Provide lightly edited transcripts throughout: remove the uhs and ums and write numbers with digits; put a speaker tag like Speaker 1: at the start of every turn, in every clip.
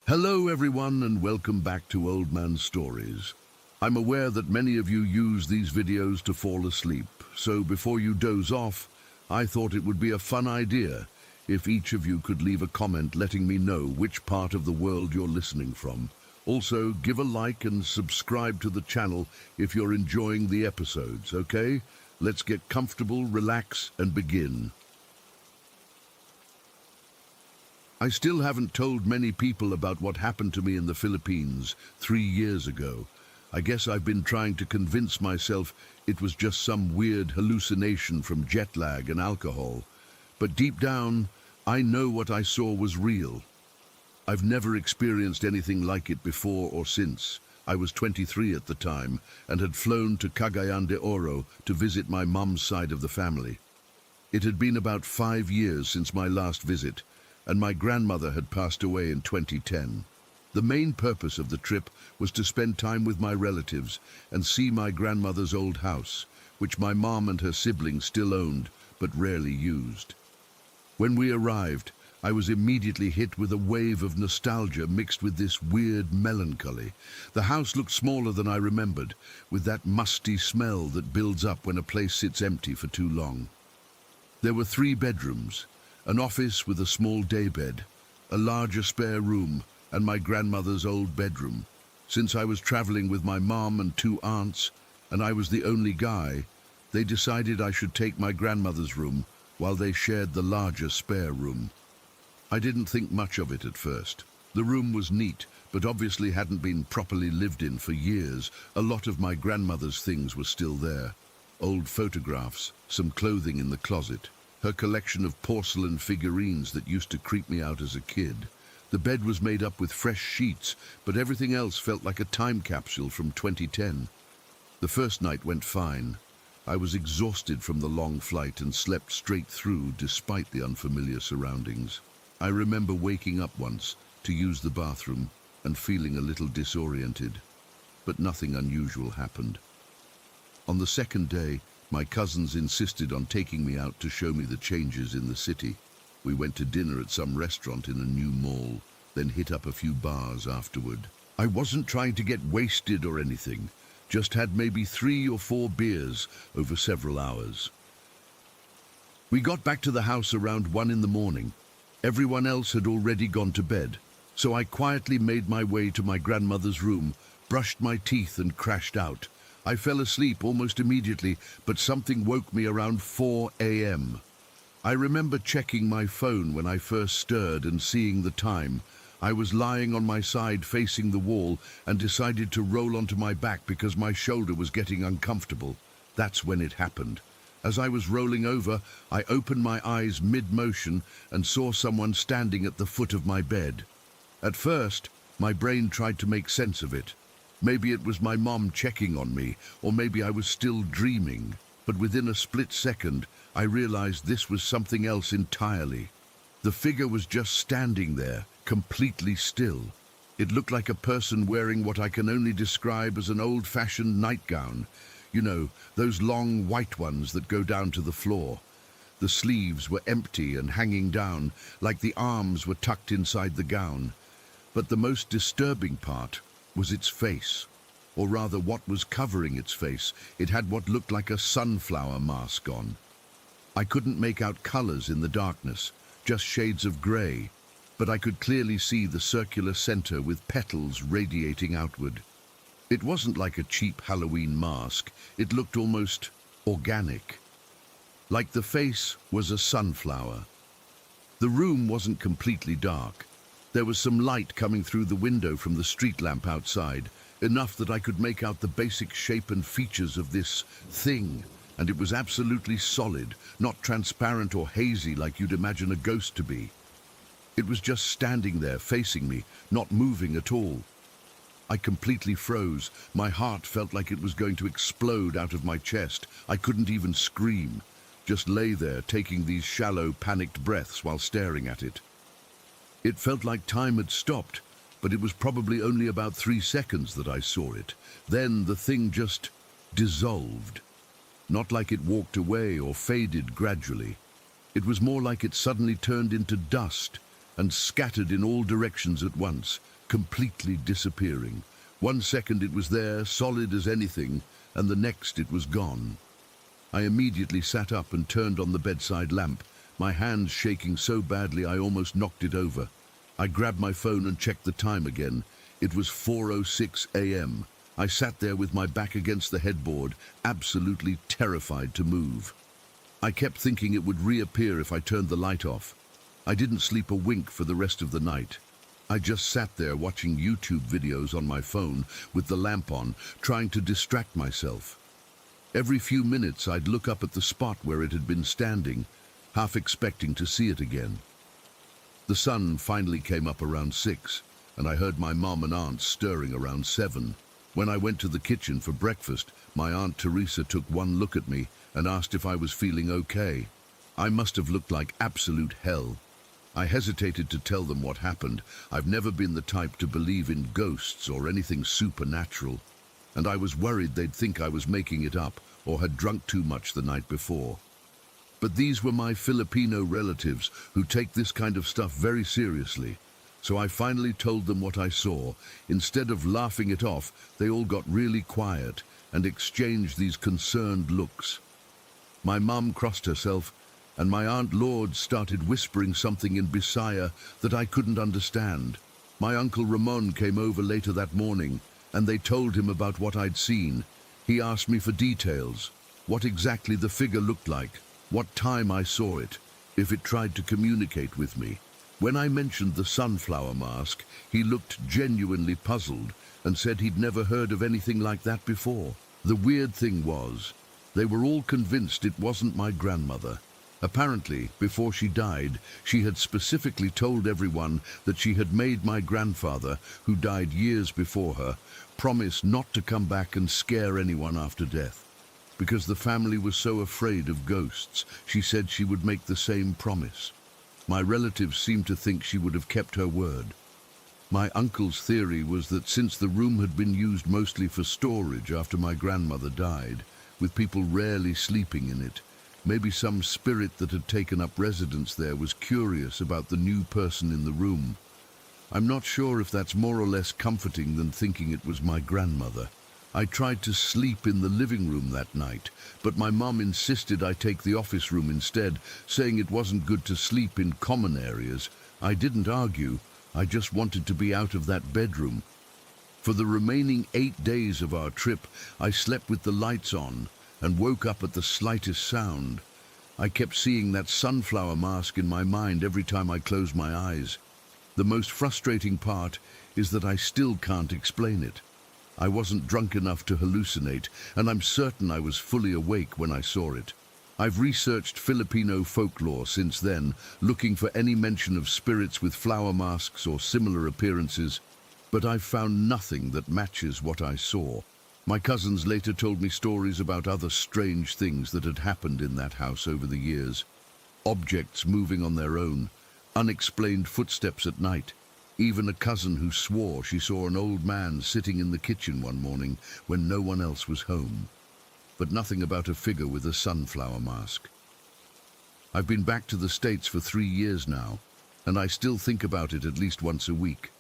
Speaker 1: Hello everyone and welcome back to Old Man Stories. I'm aware that many of you use these videos to fall asleep, so before you doze off, I thought it would be a fun idea if each of you could leave a comment letting me know which part of the world you're listening from. Also, give a like and subscribe to the channel if you're enjoying the episodes, okay? Let's get comfortable, relax, and begin. I still haven't told many people about what happened to me in the Philippines 3 years ago. I guess I've been trying to convince myself it was just some weird hallucination from jet lag and alcohol. But deep down, I know what I saw was real. I've never experienced anything like it before or since. I was 23 at the time and had flown to Cagayan de Oro to visit my mum's side of the family. It had been about 5 years since my last visit, and my grandmother had passed away in 2010. The main purpose of the trip was to spend time with my relatives and see my grandmother's old house, which my mom and her siblings still owned but rarely used. When we arrived, I was immediately hit with a wave of nostalgia mixed with this weird melancholy. The house looked smaller than I remembered, with that musty smell that builds up when a place sits empty for too long. There were 3 bedrooms, an office with a small daybed, a larger spare room, and my grandmother's old bedroom. Since I was traveling with my mom and 2 aunts, and I was the only guy, they decided I should take my grandmother's room while they shared the larger spare room. I didn't think much of it at first. The room was neat, but obviously hadn't been properly lived in for years. A lot of my grandmother's things were still there. Old photographs, some clothing in the closet, her collection of porcelain figurines that used to creep me out as a kid. The bed was made up with fresh sheets, but everything else felt like a time capsule from 2010. The first night went fine. I was exhausted from the long flight and slept straight through despite the unfamiliar surroundings. I remember waking up once to use the bathroom and feeling a little disoriented, but nothing unusual happened. On the second day, my cousins insisted on taking me out to show me the changes in the city. We went to dinner at some restaurant in a new mall, then hit up a few bars afterward. I wasn't trying to get wasted or anything, just had maybe 3 or 4 beers over several hours. We got back to the house around 1 in the morning. Everyone else had already gone to bed, so I quietly made my way to my grandmother's room, brushed my teeth and crashed out. I fell asleep almost immediately, but something woke me around 4 a.m. I remember checking my phone when I first stirred and seeing the time. I was lying on my side facing the wall and decided to roll onto my back because my shoulder was getting uncomfortable. That's when it happened. As I was rolling over, I opened my eyes mid-motion and saw someone standing at the foot of my bed. At first, my brain tried to make sense of it. Maybe it was my mom checking on me, or maybe I was still dreaming. But within a split second, I realized this was something else entirely. The figure was just standing there, completely still. It looked like a person wearing what I can only describe as an old-fashioned nightgown. You know, those long white ones that go down to the floor. The sleeves were empty and hanging down, like the arms were tucked inside the gown. But the most disturbing part was its face, or rather what was covering its face. It had what looked like a sunflower mask on. I couldn't make out colors in the darkness, just shades of gray, but I could clearly see the circular center with petals radiating outward. It wasn't like a cheap Halloween mask. It looked almost organic, like the face was a sunflower. The room wasn't completely dark. There was some light coming through the window from the street lamp outside, enough that I could make out the basic shape and features of this thing, and it was absolutely solid, not transparent or hazy like you'd imagine a ghost to be. It was just standing there facing me, not moving at all. I completely froze. My heart felt like it was going to explode out of my chest. I couldn't even scream, just lay there taking these shallow, panicked breaths while staring at it. It felt like time had stopped, but it was probably only about 3 seconds that I saw it. Then the thing just dissolved. Not like it walked away or faded gradually. It was more like it suddenly turned into dust and scattered in all directions at once, completely disappearing. 1 second it was there, solid as anything, and the next it was gone. I immediately sat up and turned on the bedside lamp, my hands shaking so badly I almost knocked it over. I grabbed my phone and checked the time again. It was 4:06 a.m. I sat there with my back against the headboard, absolutely terrified to move. I kept thinking it would reappear if I turned the light off. I didn't sleep a wink for the rest of the night. I just sat there watching YouTube videos on my phone with the lamp on, trying to distract myself. Every few minutes I'd look up at the spot where it had been standing, half expecting to see it again. The sun finally came up around 6, and I heard my mom and aunt stirring around 7. When I went to the kitchen for breakfast, my Aunt Teresa took one look at me and asked if I was feeling okay. I must have looked like absolute hell. I hesitated to tell them what happened. I've never been the type to believe in ghosts or anything supernatural, and I was worried they'd think I was making it up or had drunk too much the night before. But these were my Filipino relatives who take this kind of stuff very seriously. So I finally told them what I saw. Instead of laughing it off, they all got really quiet and exchanged these concerned looks. My mum crossed herself, and my Aunt Lourdes started whispering something in Bisaya that I couldn't understand. My Uncle Ramon came over later that morning, and they told him about what I'd seen. He asked me for details, what exactly the figure looked like, what time I saw it, if it tried to communicate with me. When I mentioned the sunflower mask, he looked genuinely puzzled and said he'd never heard of anything like that before. The weird thing was, they were all convinced it wasn't my grandmother. Apparently, before she died, she had specifically told everyone that she had made my grandfather, who died years before her, promise not to come back and scare anyone after death. Because the family was so afraid of ghosts, she said she would make the same promise. My relatives seemed to think she would have kept her word. My uncle's theory was that since the room had been used mostly for storage after my grandmother died, with people rarely sleeping in it, maybe some spirit that had taken up residence there was curious about the new person in the room. I'm not sure if that's more or less comforting than thinking it was my grandmother. I tried to sleep in the living room that night, but my mum insisted I take the office room instead, saying it wasn't good to sleep in common areas. I didn't argue, I just wanted to be out of that bedroom. For the remaining 8 days of our trip, I slept with the lights on and woke up at the slightest sound. I kept seeing that sunflower mask in my mind every time I closed my eyes. The most frustrating part is that I still can't explain it. I wasn't drunk enough to hallucinate, and I'm certain I was fully awake when I saw it. I've researched Filipino folklore since then, looking for any mention of spirits with flower masks or similar appearances, but I've found nothing that matches what I saw. My cousins later told me stories about other strange things that had happened in that house over the years. Objects moving on their own, unexplained footsteps at night. Even a cousin who swore she saw an old man sitting in the kitchen one morning when no one else was home. But nothing about a figure with a sunflower mask. I've been back to the States for 3 years now, and I still think about it at least once a week.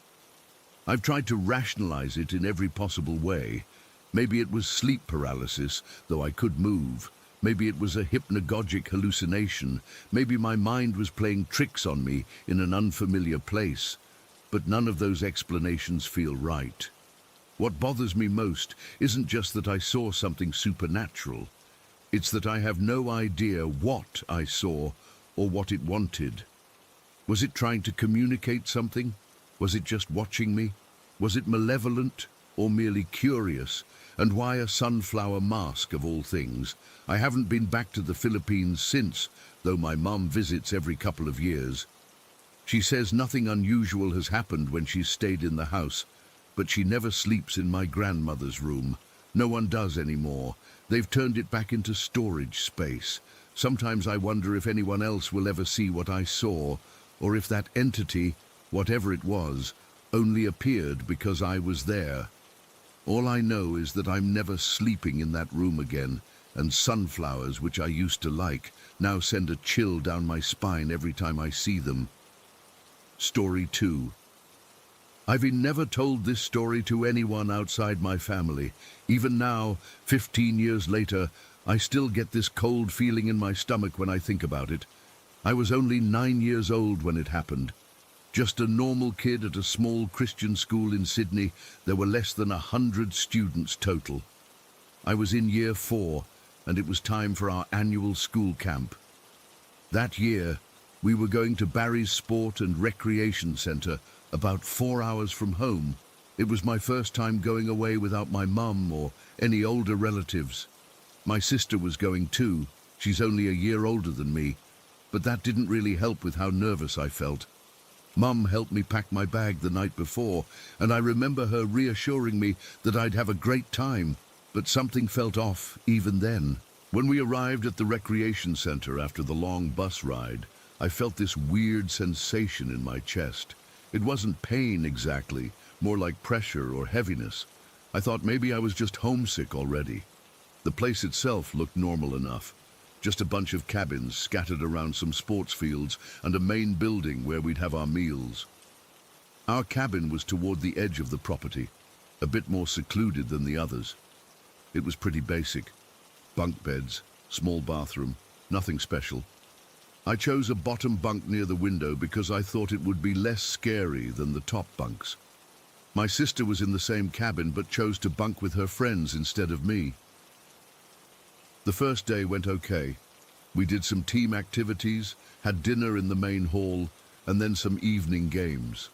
Speaker 1: I've tried to rationalize it in every possible way. Maybe it was sleep paralysis, though I could move. Maybe it was a hypnagogic hallucination. Maybe my mind was playing tricks on me in an unfamiliar place. But none of those explanations feel right. What bothers me most isn't just that I saw something supernatural. It's that I have no idea what I saw or what it wanted. Was it trying to communicate something? Was it just watching me? Was it malevolent or merely curious? And why a sunflower mask of all things? I haven't been back to the Philippines since, though my mum visits every couple of years. She says nothing unusual has happened when she's stayed in the house, but she never sleeps in my grandmother's room. No one does anymore. They've turned it back into storage space. Sometimes I wonder if anyone else will ever see what I saw, or if that entity, whatever it was, only appeared because I was there. All I know is that I'm never sleeping in that room again, and sunflowers, which I used to like, now send a chill down my spine every time I see them. Story 2. I've never told this story to anyone outside my family. Even now, 15 years later, I still get this cold feeling in my stomach when I think about it. I was only 9 years old when it happened. Just a normal kid at a small Christian school in Sydney. There were less than 100 students total. I was in year 4, and it was time for our annual school camp. That year, we were going to Barry's Sport and Recreation Centre, about 4 hours from home. It was my first time going away without my mum or any older relatives. My sister was going too. She's only a year older than me, but that didn't really help with how nervous I felt. Mum helped me pack my bag the night before, and I remember her reassuring me that I'd have a great time, but something felt off even then. When we arrived at the recreation centre after the long bus ride, I felt this weird sensation in my chest. It wasn't pain exactly, more like pressure or heaviness. I thought maybe I was just homesick already. The place itself looked normal enough. Just a bunch of cabins scattered around some sports fields and a main building where we'd have our meals. Our cabin was toward the edge of the property, a bit more secluded than the others. It was pretty basic. Bunk beds, small bathroom, nothing special. I chose a bottom bunk near the window because I thought it would be less scary than the top bunks. My sister was in the same cabin but chose to bunk with her friends instead of me. The first day went okay. We did some team activities, had dinner in the main hall, and then some evening games.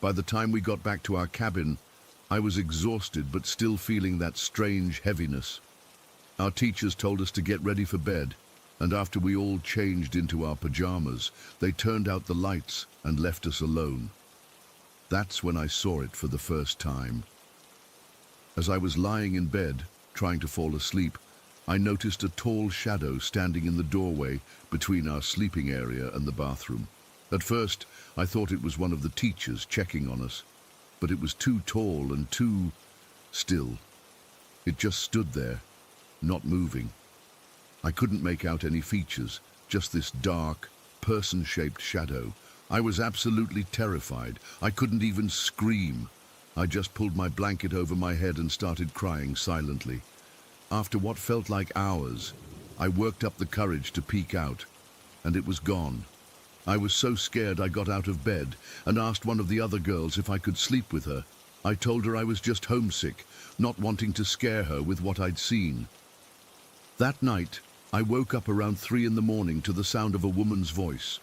Speaker 1: By the time we got back to our cabin, I was exhausted but still feeling that strange heaviness. Our teachers told us to get ready for bed, and after we all changed into our pajamas, they turned out the lights and left us alone. That's when I saw it for the first time. As I was lying in bed, trying to fall asleep, I noticed a tall shadow standing in the doorway between our sleeping area and the bathroom. At first, I thought it was one of the teachers checking on us, but it was too tall and too still. It just stood there, not moving. I couldn't make out any features, just this dark, person-shaped shadow. I was absolutely terrified. I couldn't even scream. I just pulled my blanket over my head and started crying silently. After what felt like hours, I worked up the courage to peek out, and it was gone. I was so scared I got out of bed and asked one of the other girls if I could sleep with her. I told her I was just homesick, not wanting to scare her with what I'd seen. That night, I woke up around 3 in the morning to the sound of a woman's voice.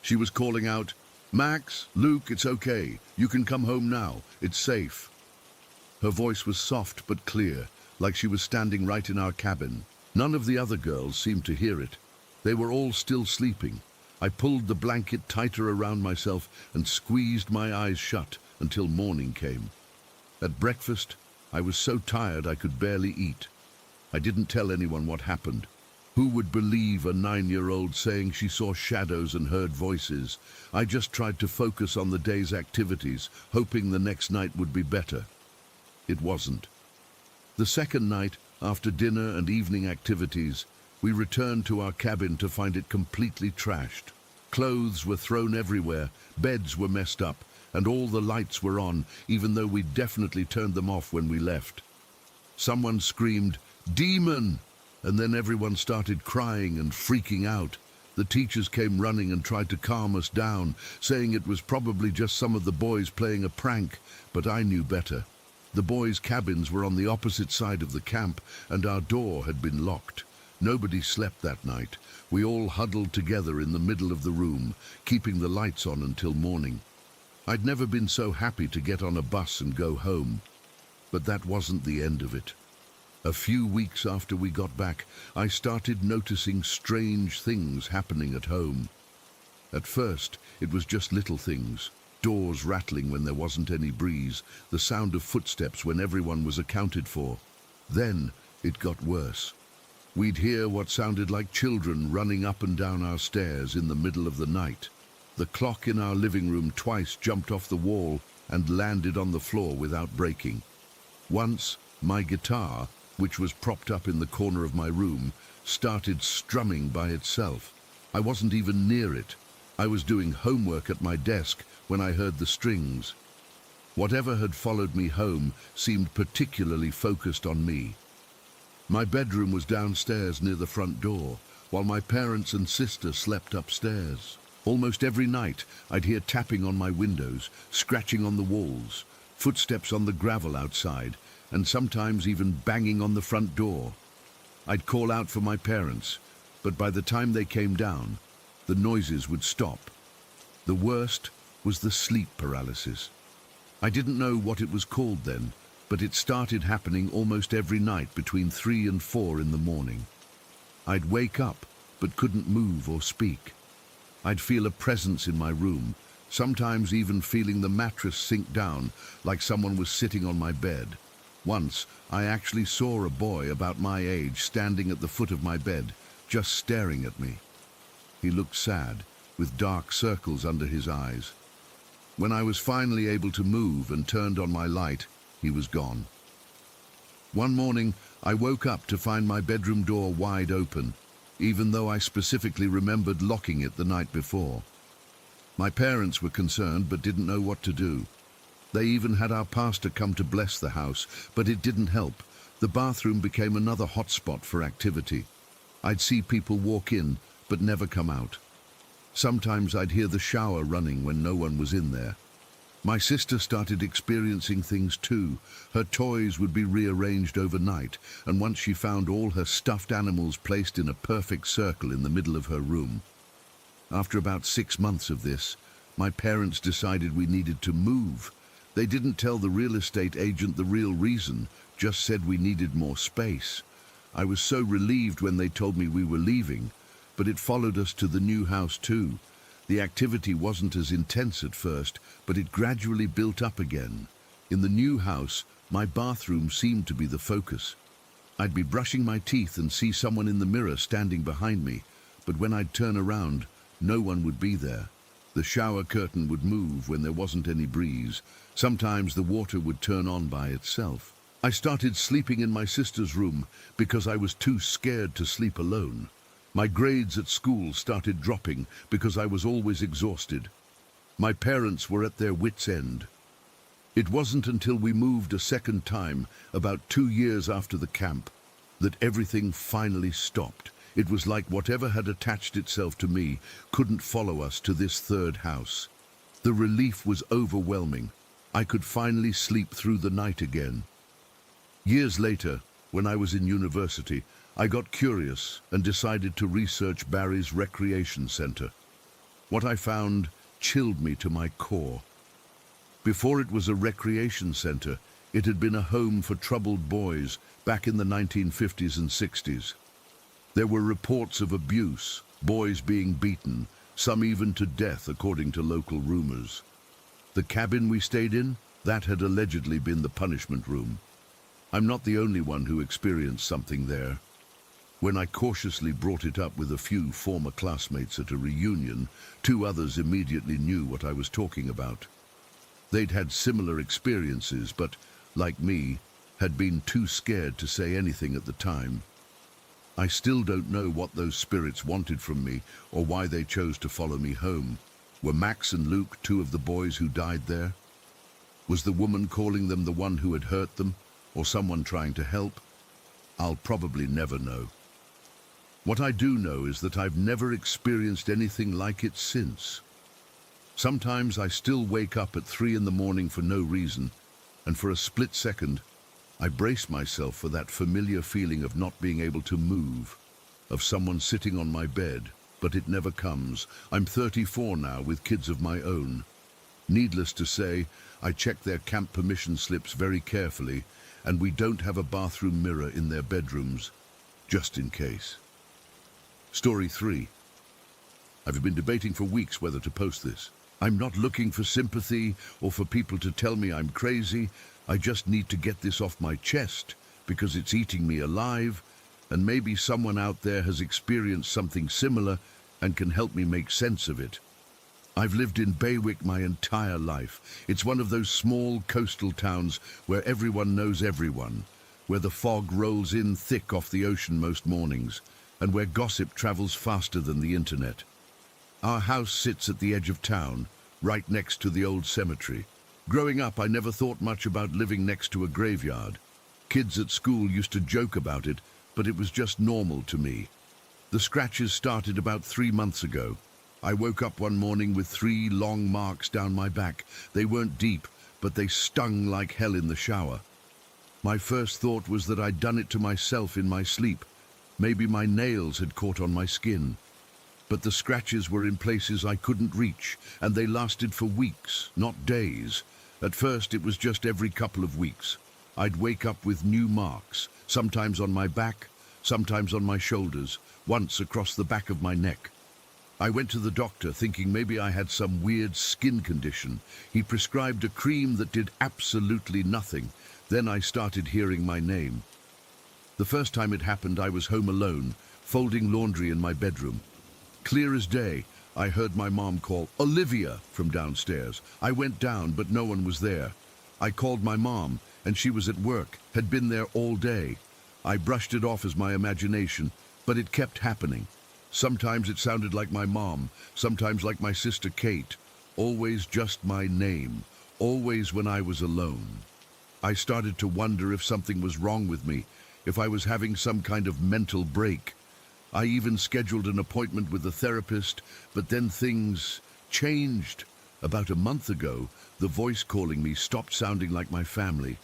Speaker 1: She was calling out, "Max, Luke, it's okay. You can come home now. It's safe." Her voice was soft but clear, like she was standing right in our cabin. None of the other girls seemed to hear it. They were all still sleeping. I pulled the blanket tighter around myself and squeezed my eyes shut until morning came. At breakfast, I was so tired I could barely eat. I didn't tell anyone what happened. Who would believe a 9-year-old saying she saw shadows and heard voices? I just tried to focus on the day's activities, hoping the next night would be better. It wasn't. The second night, after dinner and evening activities, we returned to our cabin to find it completely trashed. Clothes were thrown everywhere, beds were messed up, and all the lights were on, even though we'd definitely turned them off when we left. Someone screamed, "Demon!" and then everyone started crying and freaking out. The teachers came running and tried to calm us down, saying it was probably just some of the boys playing a prank, but I knew better. The boys' cabins were on the opposite side of the camp, and our door had been locked. Nobody slept that night. We all huddled together in the middle of the room, keeping the lights on until morning. I'd never been so happy to get on a bus and go home. But that wasn't the end of it. A few weeks after we got back, I started noticing strange things happening at home. At first, it was just little things. Doors rattling when there wasn't any breeze, the sound of footsteps when everyone was accounted for. Then it got worse. We'd hear what sounded like children running up and down our stairs in the middle of the night. The clock in our living room twice jumped off the wall and landed on the floor without breaking. Once, my guitar, which was propped up in the corner of my room, started strumming by itself. I wasn't even near it. I was doing homework at my desk when I heard the strings. Whatever had followed me home seemed particularly focused on me. My bedroom was downstairs near the front door, while my parents and sister slept upstairs. Almost every night, I'd hear tapping on my windows, scratching on the walls, footsteps on the gravel outside, and sometimes even banging on the front door. I'd call out for my parents, but by the time they came down, the noises would stop. The worst was the sleep paralysis. I didn't know what it was called then, but it started happening almost every night between 3 and 4 in the morning. I'd wake up, but couldn't move or speak. I'd feel a presence in my room, sometimes even feeling the mattress sink down like someone was sitting on my bed. Once, I actually saw a boy about my age standing at the foot of my bed, just staring at me. He looked sad, with dark circles under his eyes. When I was finally able to move and turned on my light, he was gone. One morning, I woke up to find my bedroom door wide open, even though I specifically remembered locking it the night before. My parents were concerned but didn't know what to do. They even had our pastor come to bless the house, but it didn't help. The bathroom became another hotspot for activity. I'd see people walk in, but never come out. Sometimes I'd hear the shower running when no one was in there. My sister started experiencing things too. Her toys would be rearranged overnight, and once she found all her stuffed animals placed in a perfect circle in the middle of her room. After about 6 months of this, my parents decided we needed to move. They didn't tell the real estate agent the real reason, just said we needed more space. I was so relieved when they told me we were leaving, but it followed us to the new house too. The activity wasn't as intense at first, but it gradually built up again. In the new house, my bathroom seemed to be the focus. I'd be brushing my teeth and see someone in the mirror standing behind me, but when I'd turn around, no one would be there. The shower curtain would move when there wasn't any breeze. Sometimes the water would turn on by itself. I started sleeping in my sister's room because I was too scared to sleep alone. My grades at school started dropping because I was always exhausted. My parents were at their wits' end. It wasn't until we moved a second time, about 2 years after the camp, that everything finally stopped. It was like whatever had attached itself to me couldn't follow us to this third house. The relief was overwhelming. I could finally sleep through the night again. Years later, when I was in university, I got curious and decided to research Barry's recreation center. What I found chilled me to my core. Before it was a recreation center, it had been a home for troubled boys back in the 1950s and 60s. There were reports of abuse, boys being beaten, some even to death according to local rumors. The cabin we stayed in, that had allegedly been the punishment room. I'm not the only one who experienced something there. When I cautiously brought it up with a few former classmates at a reunion, 2 others immediately knew what I was talking about. They'd had similar experiences, but, like me, had been too scared to say anything at the time. I still don't know what those spirits wanted from me or why they chose to follow me home. Were Max and Luke 2 of the boys who died there? Was the woman calling them the one who had hurt them, or someone trying to help? I'll probably never know. What I do know is that I've never experienced anything like it since. Sometimes I still wake up at 3 in the morning for no reason, and for a split second, I brace myself for that familiar feeling of not being able to move, of someone sitting on my bed, but it never comes. I'm 34 now with kids of my own. Needless to say, I check their camp permission slips very carefully, and we don't have a bathroom mirror in their bedrooms, just in case. Story 3. I've been debating for weeks whether to post this. I'm not looking for sympathy or for people to tell me I'm crazy. I just need to get this off my chest because it's eating me alive, and maybe someone out there has experienced something similar and can help me make sense of it. I've lived in Baywick my entire life. It's one of those small coastal towns where everyone knows everyone, where the fog rolls in thick off the ocean most mornings, and where gossip travels faster than the internet. Our house sits at the edge of town, right next to the old cemetery. Growing up, I never thought much about living next to a graveyard. Kids at school used to joke about it, but it was just normal to me. The scratches started about 3 months ago. I woke up one morning with 3 long marks down my back. They weren't deep, but they stung like hell in the shower. My first thought was that I'd done it to myself in my sleep. Maybe my nails had caught on my skin. But the scratches were in places I couldn't reach, and they lasted for weeks, not days. At first, it was just every couple of weeks. I'd wake up with new marks, sometimes on my back, sometimes on my shoulders, once across the back of my neck. I went to the doctor thinking maybe I had some weird skin condition. He prescribed a cream that did absolutely nothing. Then I started hearing my name. The first time it happened, I was home alone, folding laundry in my bedroom. Clear as day, I heard my mom call, "Olivia," from downstairs. I went down, but no one was there. I called my mom, and she was at work, had been there all day. I brushed it off as my imagination, but it kept happening. Sometimes it sounded like my mom, sometimes like my sister Kate. Always just my name, always when I was alone. I started to wonder if something was wrong with me, if I was having some kind of mental break. I even scheduled an appointment with a therapist, but then things changed. About a month ago, the voice calling me stopped sounding like my family.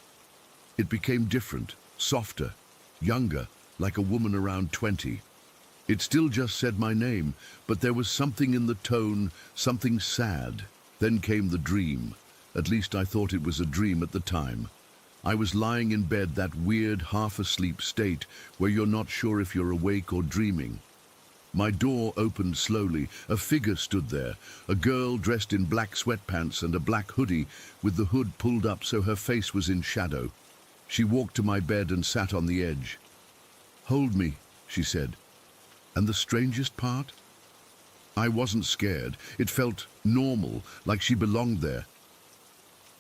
Speaker 1: It became different, softer, younger, like a woman around 20. It still just said my name, but there was something in the tone, something sad. Then came the dream. At least I thought it was a dream at the time. I was lying in bed, that weird half-asleep state where you're not sure if you're awake or dreaming. My door opened slowly. A figure stood there, a girl dressed in black sweatpants and a black hoodie with the hood pulled up so her face was in shadow. She walked to my bed and sat on the edge. "Hold me," she said. And the strangest part? I wasn't scared. It felt normal, like she belonged there.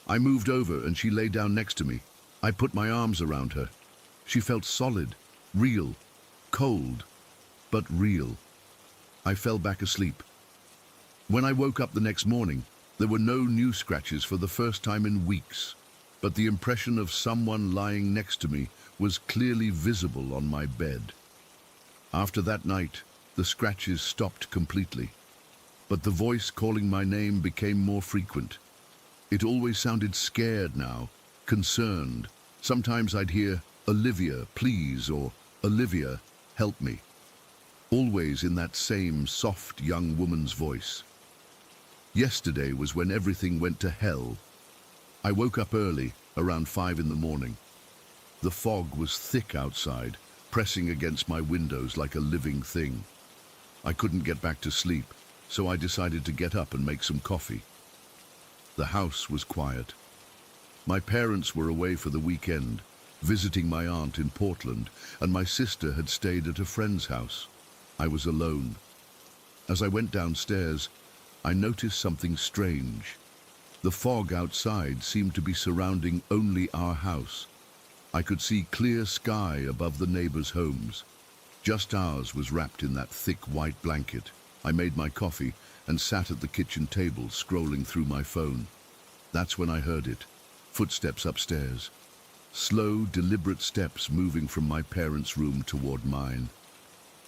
Speaker 1: I moved over and she lay down next to me. I put my arms around her. She felt solid, real, cold, but real. I fell back asleep. When I woke up the next morning, there were no new scratches for the first time in weeks, but the impression of someone lying next to me was clearly visible on my bed. After that night, the scratches stopped completely, but the voice calling my name became more frequent. It always sounded scared now, concerned. Sometimes I'd hear, "Olivia, please," or "Olivia, help me." Always in that same soft young woman's voice. Yesterday was when everything went to hell. I woke up early, around 5 in the morning. The fog was thick outside, pressing against my windows like a living thing. I couldn't get back to sleep, so I decided to get up and make some coffee. The house was quiet. My parents were away for the weekend, visiting my aunt in Portland, and my sister had stayed at a friend's house. I was alone. As I went downstairs, I noticed something strange. The fog outside seemed to be surrounding only our house. I could see clear sky above the neighbors' homes. Just ours was wrapped in that thick white blanket. I made my coffee and sat at the kitchen table, scrolling through my phone. That's when I heard it. Footsteps upstairs. Slow, deliberate steps moving from my parents' room toward mine.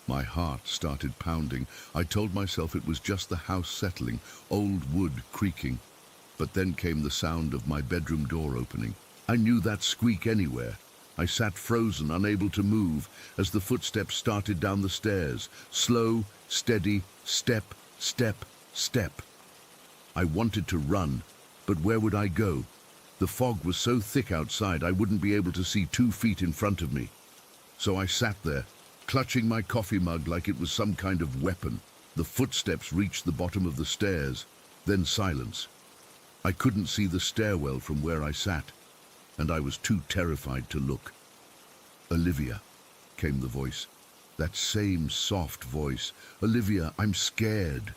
Speaker 1: My heart started pounding. I told myself it was just the house settling, old wood creaking. But then came the sound of my bedroom door opening. I knew that squeak anywhere. I sat frozen, unable to move, as the footsteps started down the stairs. Slow, steady, step, step, step. I wanted to run, but where would I go? The fog was so thick outside I wouldn't be able to see 2 feet in front of me. So I sat there, clutching my coffee mug like it was some kind of weapon. The footsteps reached the bottom of the stairs, then silence. I couldn't see the stairwell from where I sat, and I was too terrified to look. "Olivia," came the voice. That same soft voice. "Olivia, I'm scared."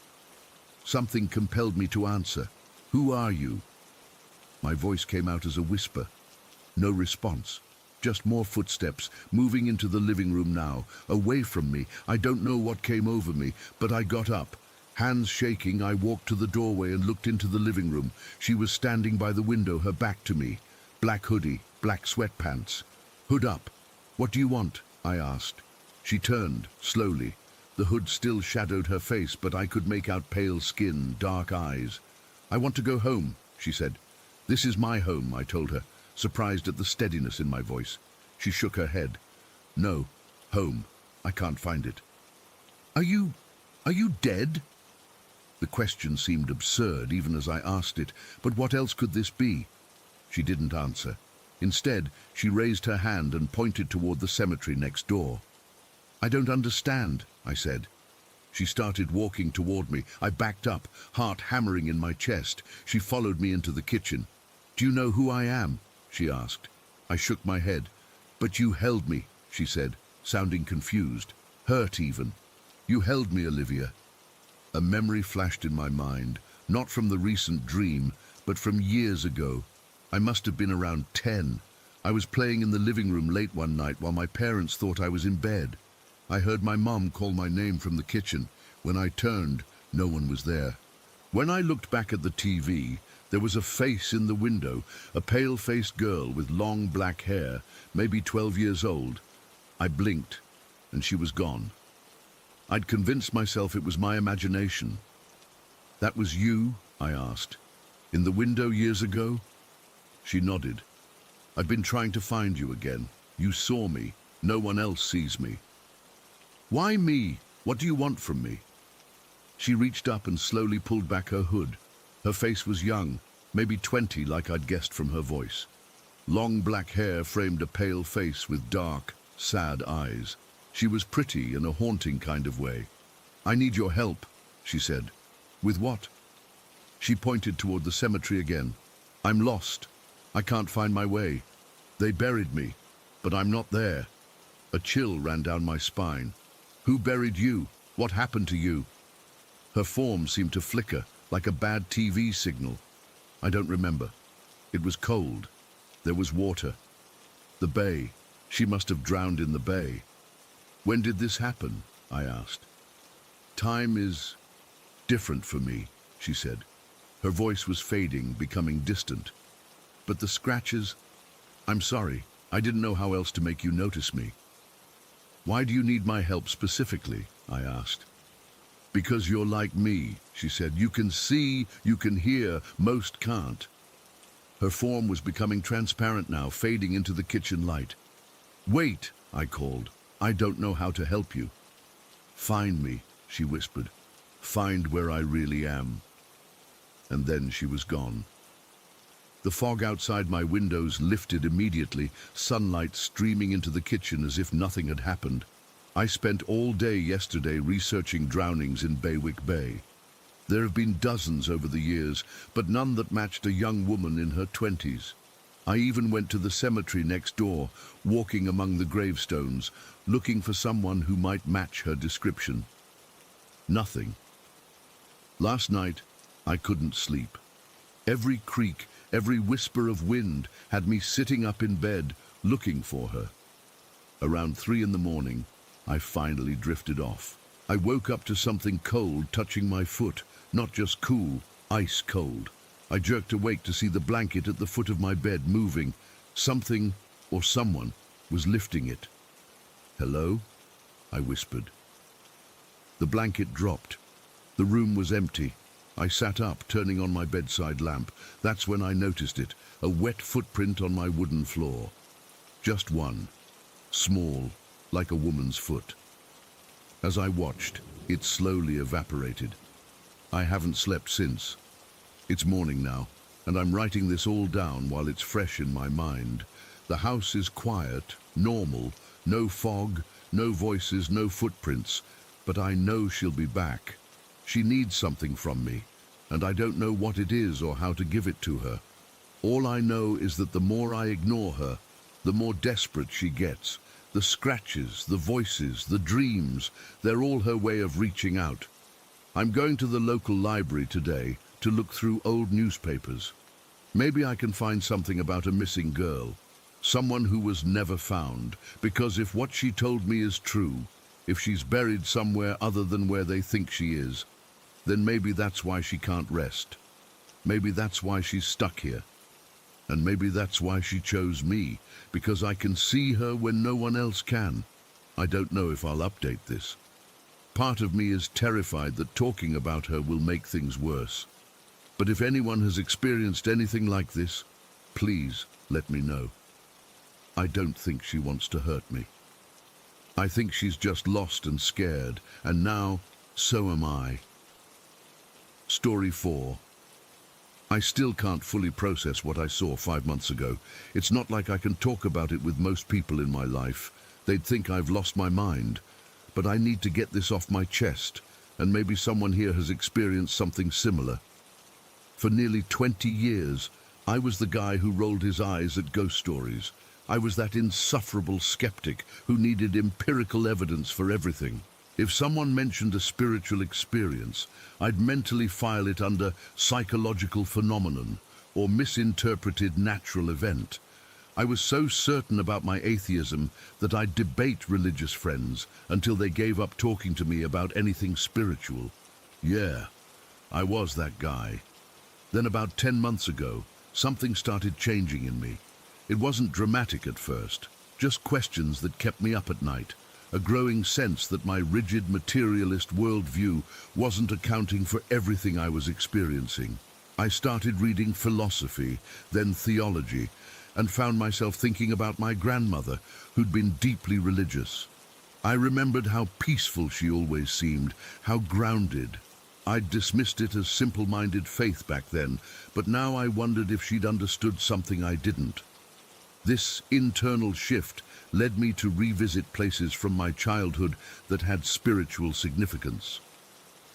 Speaker 1: Something compelled me to answer. "Who are you?" My voice came out as a whisper. No response. Just more footsteps, moving into the living room now, away from me. I don't know what came over me, but I got up. Hands shaking, I walked to the doorway and looked into the living room. She was standing by the window, her back to me. Black hoodie, black sweatpants. Hood up. What do you want? I asked. She turned, slowly. The hood still shadowed her face, but I could make out pale skin, dark eyes. I want to go home, she said. This is my home, I told her, surprised at the steadiness in my voice. She shook her head. No, home. I can't find it. Are you dead? The question seemed absurd even as I asked it, but what else could this be? She didn't answer. Instead, she raised her hand and pointed toward the cemetery next door. I don't understand, I said. She started walking toward me. I backed up, heart hammering in my chest. She followed me into the kitchen. Do you know who I am? She asked. I shook my head. But you held me, she said, sounding confused, hurt even. You held me, Olivia. A memory flashed in my mind, not from the recent dream, but from years ago. I must have been around 10. I was playing in the living room late one night while my parents thought I was in bed. I heard my mum call my name from the kitchen. When I turned, no one was there. When I looked back at the TV, there was a face in the window, a pale-faced girl with long black hair, maybe 12 years old. I blinked, and she was gone. I'd convinced myself it was my imagination. That was you? I asked. In the window years ago? She nodded. I've been trying to find you again. You saw me. No one else sees me. Why me? What do you want from me? She reached up and slowly pulled back her hood. Her face was young, maybe 20 like I'd guessed from her voice. Long black hair framed a pale face with dark, sad eyes. She was pretty in a haunting kind of way. I need your help, she said. With what? She pointed toward the cemetery again. I'm lost. I can't find my way. They buried me, but I'm not there. A chill ran down my spine. Who buried you? What happened to you? Her form seemed to flicker, like a bad TV signal. I don't remember. It was cold. There was water. The bay. She must have drowned in the bay. When did this happen? I asked. Time is different for me, she said. Her voice was fading, becoming distant. But the scratches? I'm sorry. I didn't know how else to make you notice me. Why do you need my help specifically? I asked. Because you're like me, she said. You can see, you can hear, most can't. Her form was becoming transparent now, fading into the kitchen light. Wait, I called. I don't know how to help you. Find me, she whispered. Find where I really am. And then she was gone. The fog outside my windows lifted immediately, sunlight streaming into the kitchen as if nothing had happened. I spent all day yesterday researching drownings in Baywick Bay. There have been dozens over the years, but none that matched a young woman in her 20s. I even went to the cemetery next door, walking among the gravestones, looking for someone who might match her description. Nothing. Last night, I couldn't sleep. Every creak, every whisper of wind had me sitting up in bed, looking for her. Around 3 in the morning, I finally drifted off. I woke up to something cold touching my foot, not just cool, ice cold. I jerked awake to see the blanket at the foot of my bed moving. Something, or someone, was lifting it. Hello? I whispered. The blanket dropped. The room was empty. I sat up, turning on my bedside lamp. That's when I noticed it, a wet footprint on my wooden floor. Just one. Small, like a woman's foot. As I watched, it slowly evaporated. I haven't slept since. It's morning now, and I'm writing this all down while it's fresh in my mind. The house is quiet, normal, no fog, no voices, no footprints, but I know she'll be back. She needs something from me, and I don't know what it is or how to give it to her. All I know is that the more I ignore her, the more desperate she gets. The scratches, the voices, the dreams, they're all her way of reaching out. I'm going to the local library today to look through old newspapers. Maybe I can find something about a missing girl, someone who was never found, because if what she told me is true, if she's buried somewhere other than where they think she is, then maybe that's why she can't rest. Maybe that's why she's stuck here. And maybe that's why she chose me, because I can see her when no one else can. I don't know if I'll update this. Part of me is terrified that talking about her will make things worse. But if anyone has experienced anything like this, please let me know. I don't think she wants to hurt me. I think she's just lost and scared, and now, so am I. Story 4. I still can't fully process what I saw 5 months ago. It's not like I can talk about it with most people in my life. They'd think I've lost my mind. But I need to get this off my chest, and maybe someone here has experienced something similar. For nearly 20 years, I was the guy who rolled his eyes at ghost stories. I was that insufferable skeptic who needed empirical evidence for everything. If someone mentioned a spiritual experience, I'd mentally file it under psychological phenomenon or misinterpreted natural event. I was so certain about my atheism that I'd debate religious friends until they gave up talking to me about anything spiritual. Yeah, I was that guy. Then about 10 months ago, something started changing in me. It wasn't dramatic at first, just questions that kept me up at night. A growing sense that my rigid materialist worldview wasn't accounting for everything I was experiencing. I started reading philosophy, then theology, and found myself thinking about my grandmother, who'd been deeply religious. I remembered how peaceful she always seemed, how grounded. I'd dismissed it as simple-minded faith back then, but now I wondered if she'd understood something I didn't. This internal shift led me to revisit places from my childhood that had spiritual significance.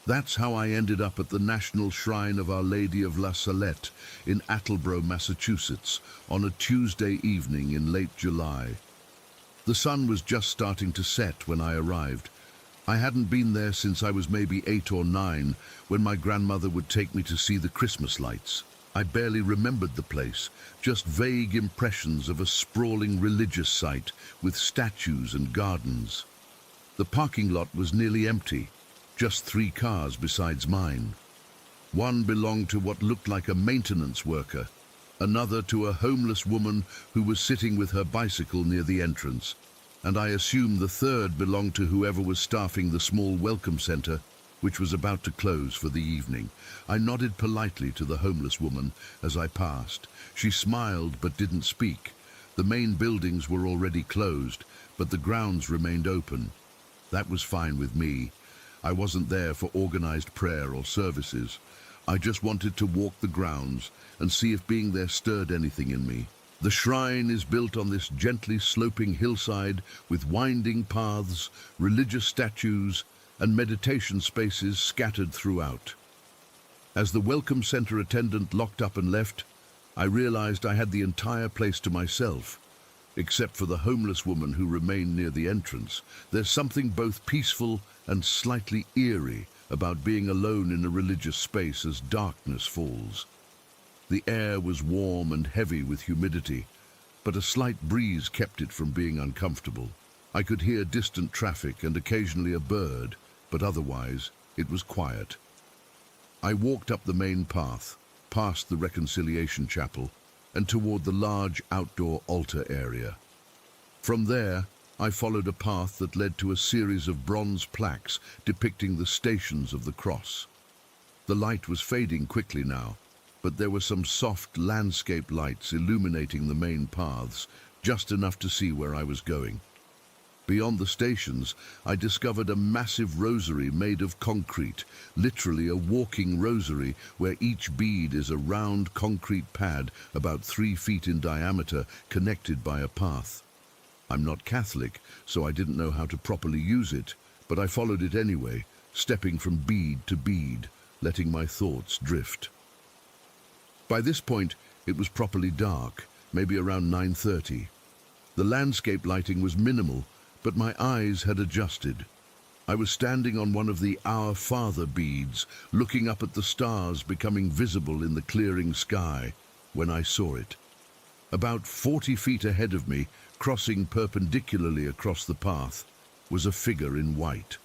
Speaker 1: That's how I ended up at the National Shrine of Our Lady of La Salette in Attleboro, Massachusetts, on a Tuesday evening in late July. The sun was just starting to set when I arrived. I hadn't been there since I was maybe 8 or 9, when my grandmother would take me to see the Christmas lights. I barely remembered the place, just vague impressions of a sprawling religious site with statues and gardens. The parking lot was nearly empty, just 3 cars besides mine. One belonged to what looked like a maintenance worker, another to a homeless woman who was sitting with her bicycle near the entrance, and I assume the third belonged to whoever was staffing the small welcome center, which was about to close for the evening. I nodded politely to the homeless woman as I passed. She smiled but didn't speak. The main buildings were already closed, but the grounds remained open. That was fine with me. I wasn't there for organized prayer or services. I just wanted to walk the grounds and see if being there stirred anything in me. The shrine is built on this gently sloping hillside with winding paths, religious statues, and meditation spaces scattered throughout. As the welcome center attendant locked up and left, I realized I had the entire place to myself, except for the homeless woman who remained near the entrance. There's something both peaceful and slightly eerie about being alone in a religious space as darkness falls. The air was warm and heavy with humidity, but a slight breeze kept it from being uncomfortable. I could hear distant traffic and occasionally a bird, but otherwise it was quiet. I walked up the main path, past the Reconciliation Chapel, and toward the large outdoor altar area. From there, I followed a path that led to a series of bronze plaques depicting the stations of the cross. The light was fading quickly now, but there were some soft landscape lights illuminating the main paths, just enough to see where I was going. Beyond the stations, I discovered a massive rosary made of concrete, literally a walking rosary where each bead is a round concrete pad about 3 feet in diameter connected by a path. I'm not Catholic, so I didn't know how to properly use it, but I followed it anyway, stepping from bead to bead, letting my thoughts drift. By this point, it was properly dark, maybe around 9:30. The landscape lighting was minimal, but my eyes had adjusted. I was standing on one of the Our Father beads, looking up at the stars becoming visible in the clearing sky, when I saw it. About 40 feet ahead of me, crossing perpendicularly across the path, was a figure in white.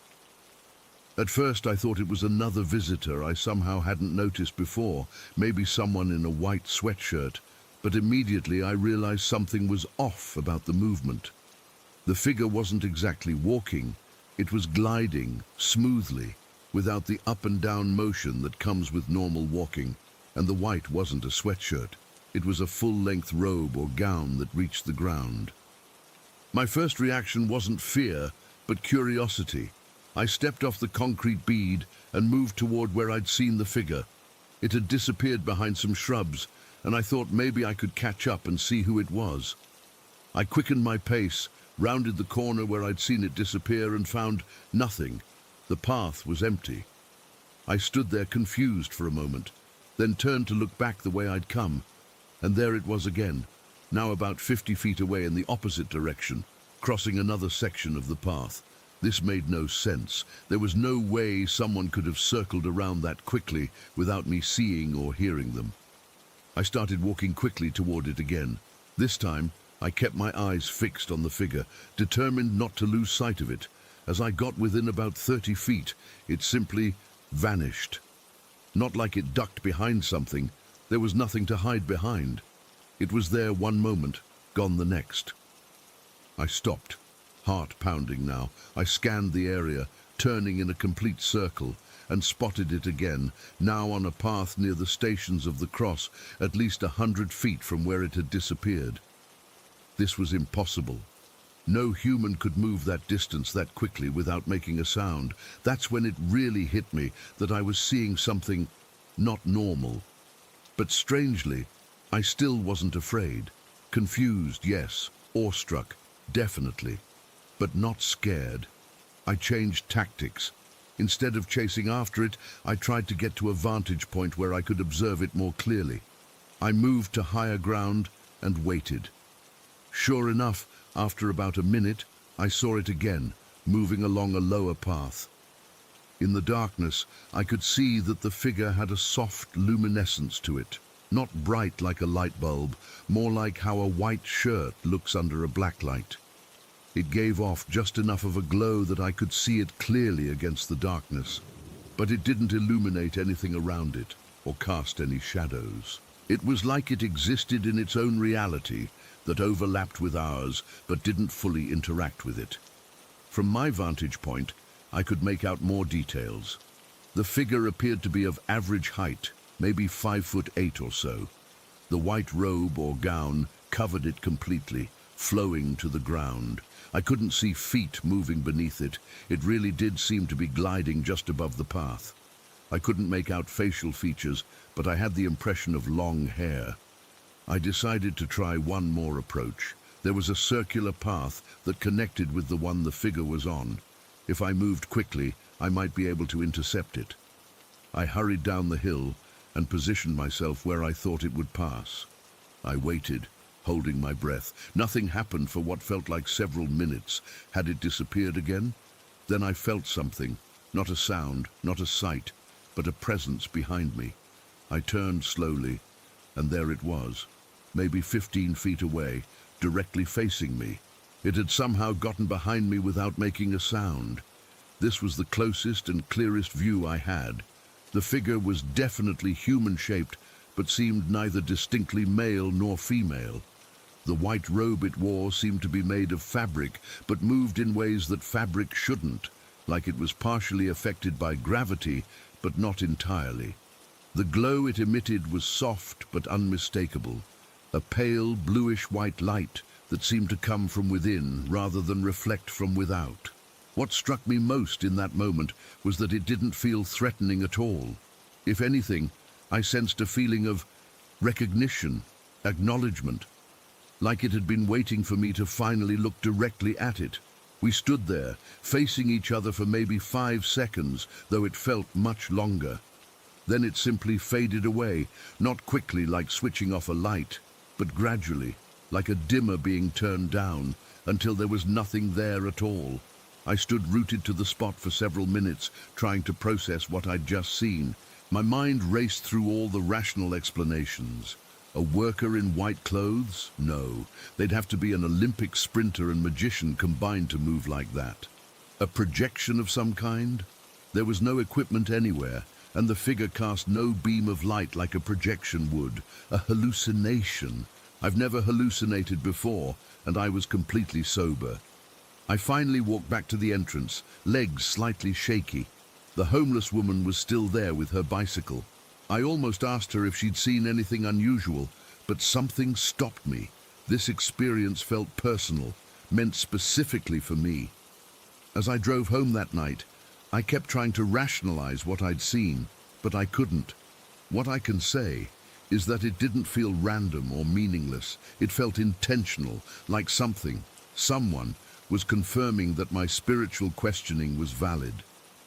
Speaker 1: At first I thought it was another visitor I somehow hadn't noticed before, maybe someone in a white sweatshirt, but immediately I realized something was off about the movement. The figure wasn't exactly walking, it was gliding smoothly, without the up and down motion that comes with normal walking, and the white wasn't a sweatshirt. It was a full-length robe or gown that reached the ground. My first reaction wasn't fear, but curiosity. I stepped off the concrete bead and moved toward where I'd seen the figure. It had disappeared behind some shrubs, and I thought maybe I could catch up and see who it was. I quickened my pace, rounded the corner where I'd seen it disappear, and found nothing. The path was empty. I stood there confused for a moment, then turned to look back the way I'd come, and there it was again, now about 50 feet away in the opposite direction, crossing another section of the path. This made no sense. There was no way someone could have circled around that quickly without me seeing or hearing them. I started walking quickly toward it again. This time, I kept my eyes fixed on the figure, determined not to lose sight of it. As I got within about 30 feet, it simply vanished. Not like it ducked behind something. There was nothing to hide behind. It was there one moment, gone the next. I stopped, heart pounding now. I scanned the area, turning in a complete circle, and spotted it again, now on a path near the stations of the cross, at least 100 feet from where it had disappeared. This was impossible. No human could move that distance that quickly without making a sound. That's when it really hit me that I was seeing something not normal. But strangely, I still wasn't afraid. Confused, yes. Awestruck, definitely. But not scared. I changed tactics. Instead of chasing after it, I tried to get to a vantage point where I could observe it more clearly. I moved to higher ground and waited. Sure enough, after about a minute, I saw it again, moving along a lower path. In the darkness, I could see that the figure had a soft luminescence to it, not bright like a light bulb, more like how a white shirt looks under a black light. It gave off just enough of a glow that I could see it clearly against the darkness, but it didn't illuminate anything around it or cast any shadows. It was like it existed in its own reality that overlapped with ours but didn't fully interact with it. From my vantage point, I could make out more details. The figure appeared to be of average height, maybe 5'8" or so. The white robe or gown covered it completely, flowing to the ground. I couldn't see feet moving beneath it. It really did seem to be gliding just above the path. I couldn't make out facial features, but I had the impression of long hair. I decided to try one more approach. There was a circular path that connected with the one the figure was on. If I moved quickly, I might be able to intercept it. I hurried down the hill and positioned myself where I thought it would pass. I waited, holding my breath. Nothing happened for what felt like several minutes. Had it disappeared again? Then I felt something, not a sound, not a sight, but a presence behind me. I turned slowly, and there it was, maybe 15 feet away, directly facing me. It had somehow gotten behind me without making a sound. This was the closest and clearest view I had. The figure was definitely human-shaped, but seemed neither distinctly male nor female. The white robe it wore seemed to be made of fabric, but moved in ways that fabric shouldn't, like it was partially affected by gravity, but not entirely. The glow it emitted was soft but unmistakable, a pale bluish-white light that seemed to come from within rather than reflect from without. What struck me most in that moment was that it didn't feel threatening at all. If anything, I sensed a feeling of recognition, acknowledgement, like it had been waiting for me to finally look directly at it. We stood there, facing each other for maybe 5 seconds, though it felt much longer. Then it simply faded away, not quickly like switching off a light, but gradually, like a dimmer being turned down, until there was nothing there at all. I stood rooted to the spot for several minutes, trying to process what I'd just seen. My mind raced through all the rational explanations. A worker in white clothes? No. They'd have to be an Olympic sprinter and magician combined to move like that. A projection of some kind? There was no equipment anywhere, and the figure cast no beam of light like a projection would. A hallucination. I've never hallucinated before, and I was completely sober. I finally walked back to the entrance, legs slightly shaky. The homeless woman was still there with her bicycle. I almost asked her if she'd seen anything unusual, but something stopped me. This experience felt personal, meant specifically for me. As I drove home that night, I kept trying to rationalize what I'd seen, but I couldn't. What I can say is that it didn't feel random or meaningless. It felt intentional, like someone was confirming that my spiritual questioning was valid,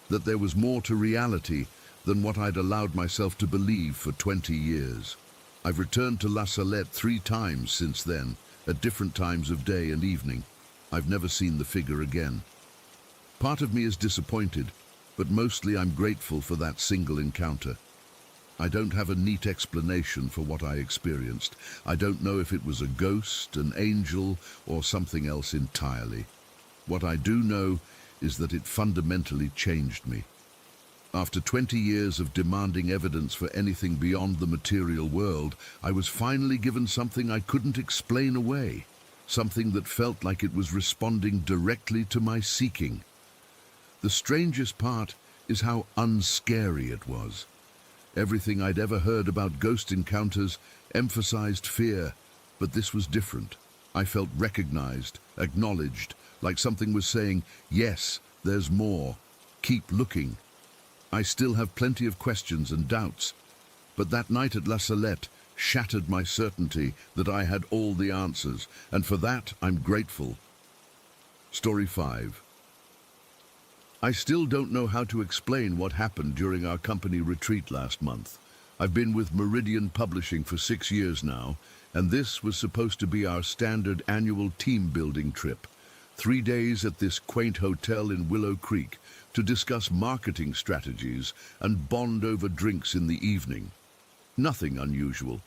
Speaker 1: that there was more to reality than what I'd allowed myself to believe for 20 years. I've returned to La Salette 3 times since then, at different times of day and evening. I've never seen the figure again. Part of me is disappointed, but mostly I'm grateful for that single encounter. I don't have a neat explanation for what I experienced. I don't know if it was a ghost, an angel, or something else entirely. What I do know is that it fundamentally changed me. After 20 years of demanding evidence for anything beyond the material world, I was finally given something I couldn't explain away, something that felt like it was responding directly to my seeking. The strangest part is how unscary it was. Everything I'd ever heard about ghost encounters emphasized fear, but this was different. I felt recognized, acknowledged, like something was saying, yes, there's more. Keep looking. I still have plenty of questions and doubts, but that night at La Salette shattered my certainty that I had all the answers, and for that I'm grateful. Story 5. I still don't know how to explain what happened during our company retreat last month. I've been with Meridian Publishing for 6 years now, and this was supposed to be our standard annual team-building trip. 3 days at this quaint hotel in Willow Creek to discuss marketing strategies and bond over drinks in the evening. Nothing unusual.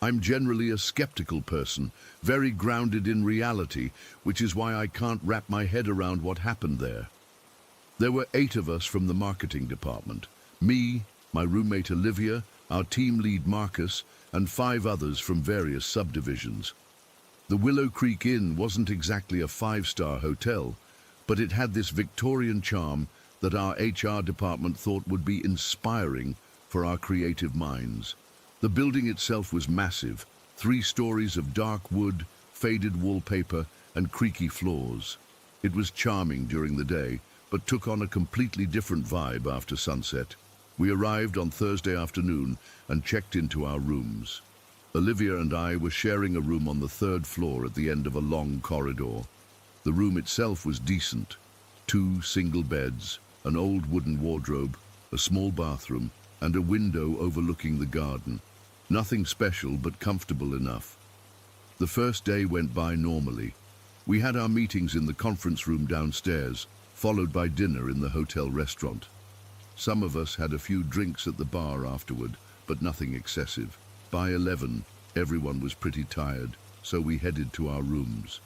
Speaker 1: I'm generally a skeptical person, very grounded in reality, which is why I can't wrap my head around what happened there. There were 8 of us from the marketing department. Me, my roommate Olivia, our team lead Marcus, and 5 others from various subdivisions. The Willow Creek Inn wasn't exactly a 5-star hotel, but it had this Victorian charm that our HR department thought would be inspiring for our creative minds. The building itself was massive, 3 stories of dark wood, faded wallpaper, and creaky floors. It was charming during the day, but took on a completely different vibe after sunset. We arrived on Thursday afternoon and checked into our rooms. Olivia and I were sharing a room on the 3rd floor at the end of a long corridor. The room itself was decent. 2 single beds, an old wooden wardrobe, a small bathroom, and a window overlooking the garden. Nothing special, but comfortable enough. The first day went by normally. We had our meetings in the conference room downstairs, followed by dinner in the hotel restaurant. Some of us had a few drinks at the bar afterward, but nothing excessive. By 11, everyone was pretty tired, so we headed to our rooms.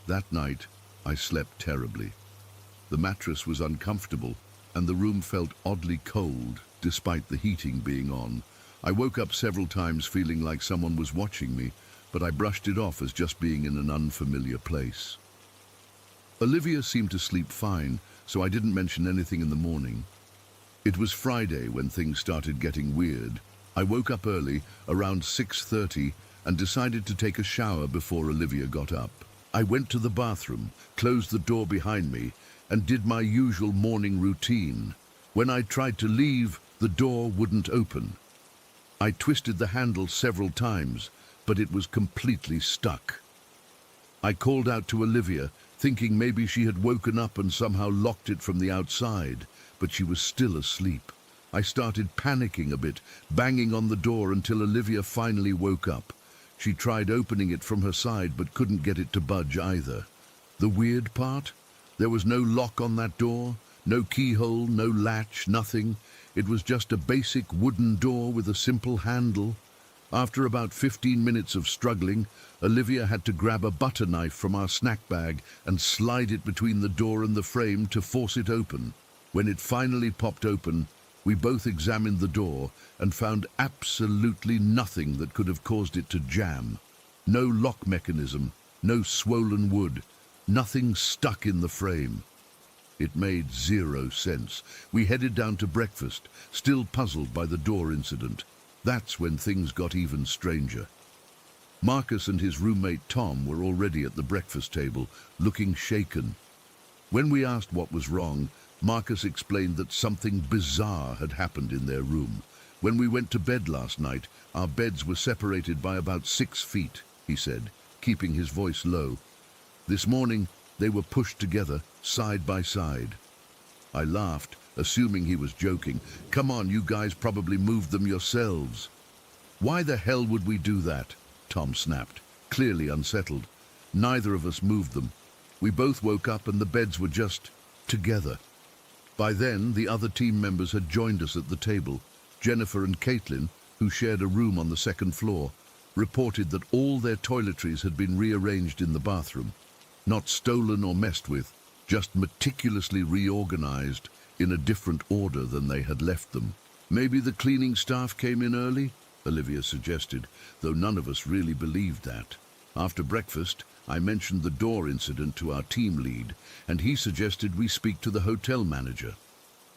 Speaker 1: That night, I slept terribly. The mattress was uncomfortable, and the room felt oddly cold, despite the heating being on. I woke up several times feeling like someone was watching me, but I brushed it off as just being in an unfamiliar place. Olivia seemed to sleep fine, so I didn't mention anything in the morning. It was Friday when things started getting weird. I woke up early, around 6:30, and decided to take a shower before Olivia got up. I went to the bathroom, closed the door behind me, and did my usual morning routine. When I tried to leave, the door wouldn't open. I twisted the handle several times, but it was completely stuck. I called out to Olivia, thinking maybe she had woken up and somehow locked it from the outside, but she was still asleep. I started panicking a bit, banging on the door until Olivia finally woke up. She tried opening it from her side but couldn't get it to budge either. The weird part? There was no lock on that door, no keyhole, no latch, nothing. It was just a basic wooden door with a simple handle. After about 15 minutes of struggling, Olivia had to grab a butter knife from our snack bag and slide it between the door and the frame to force it open. When it finally popped open, we both examined the door and found absolutely nothing that could have caused it to jam. No lock mechanism, no swollen wood, nothing stuck in the frame. It made zero sense. We headed down to breakfast, still puzzled by the door incident. That's when things got even stranger. Marcus and his roommate Tom were already at the breakfast table, looking shaken. When we asked what was wrong, Marcus explained that something bizarre had happened in their room. When we went to bed last night, our beds were separated by about 6 feet, he said, keeping his voice low. This morning, they were pushed together, side by side. I laughed, assuming he was joking. Come on, you guys probably moved them yourselves. Why the hell would we do that? Tom snapped, clearly unsettled. Neither of us moved them. We both woke up and the beds were just together. By then, the other team members had joined us at the table. Jennifer and Caitlin, who shared a room on the second floor, reported that all their toiletries had been rearranged in the bathroom. Not stolen or messed with, just meticulously reorganized in a different order than they had left them. Maybe the cleaning staff came in early, Olivia suggested, though none of us really believed that. After breakfast, I mentioned the door incident to our team lead, and he suggested we speak to the hotel manager.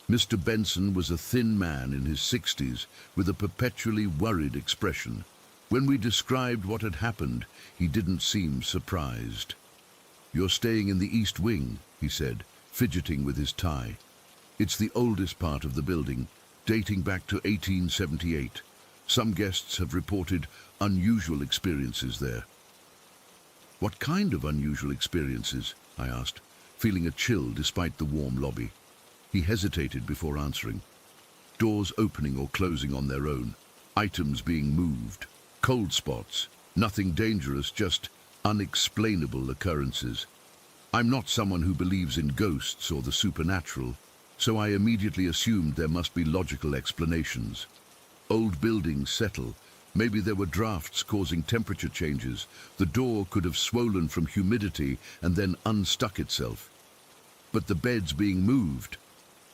Speaker 1: Mr. Benson was a thin man in his 60s with a perpetually worried expression. When we described what had happened, he didn't seem surprised. "You're staying in the East Wing," he said, fidgeting with his tie. "It's the oldest part of the building, dating back to 1878. Some guests have reported unusual experiences there." "What kind of unusual experiences?" I asked, feeling a chill despite the warm lobby. He hesitated before answering. "Doors opening or closing on their own, items being moved, cold spots, nothing dangerous, just unexplainable occurrences. I'm not someone who believes in ghosts or the supernatural, so I immediately assumed there must be logical explanations. Old buildings settle. Maybe there were drafts causing temperature changes. The door could have swollen from humidity and then unstuck itself. But the beds being moved,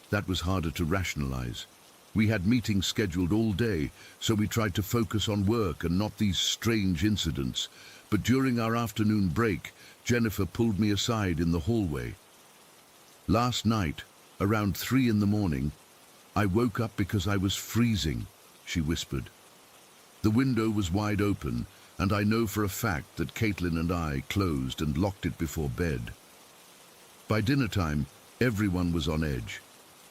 Speaker 1: that was harder to rationalize. We had meetings scheduled all day, so we tried to focus on work and not these strange incidents. But during our afternoon break, Jennifer pulled me aside in the hallway. "Last night, around 3 in the morning, I woke up because I was freezing," she whispered. "The window was wide open, and I know for a fact that Caitlin and I closed and locked it before bed. By dinner time, everyone was on edge.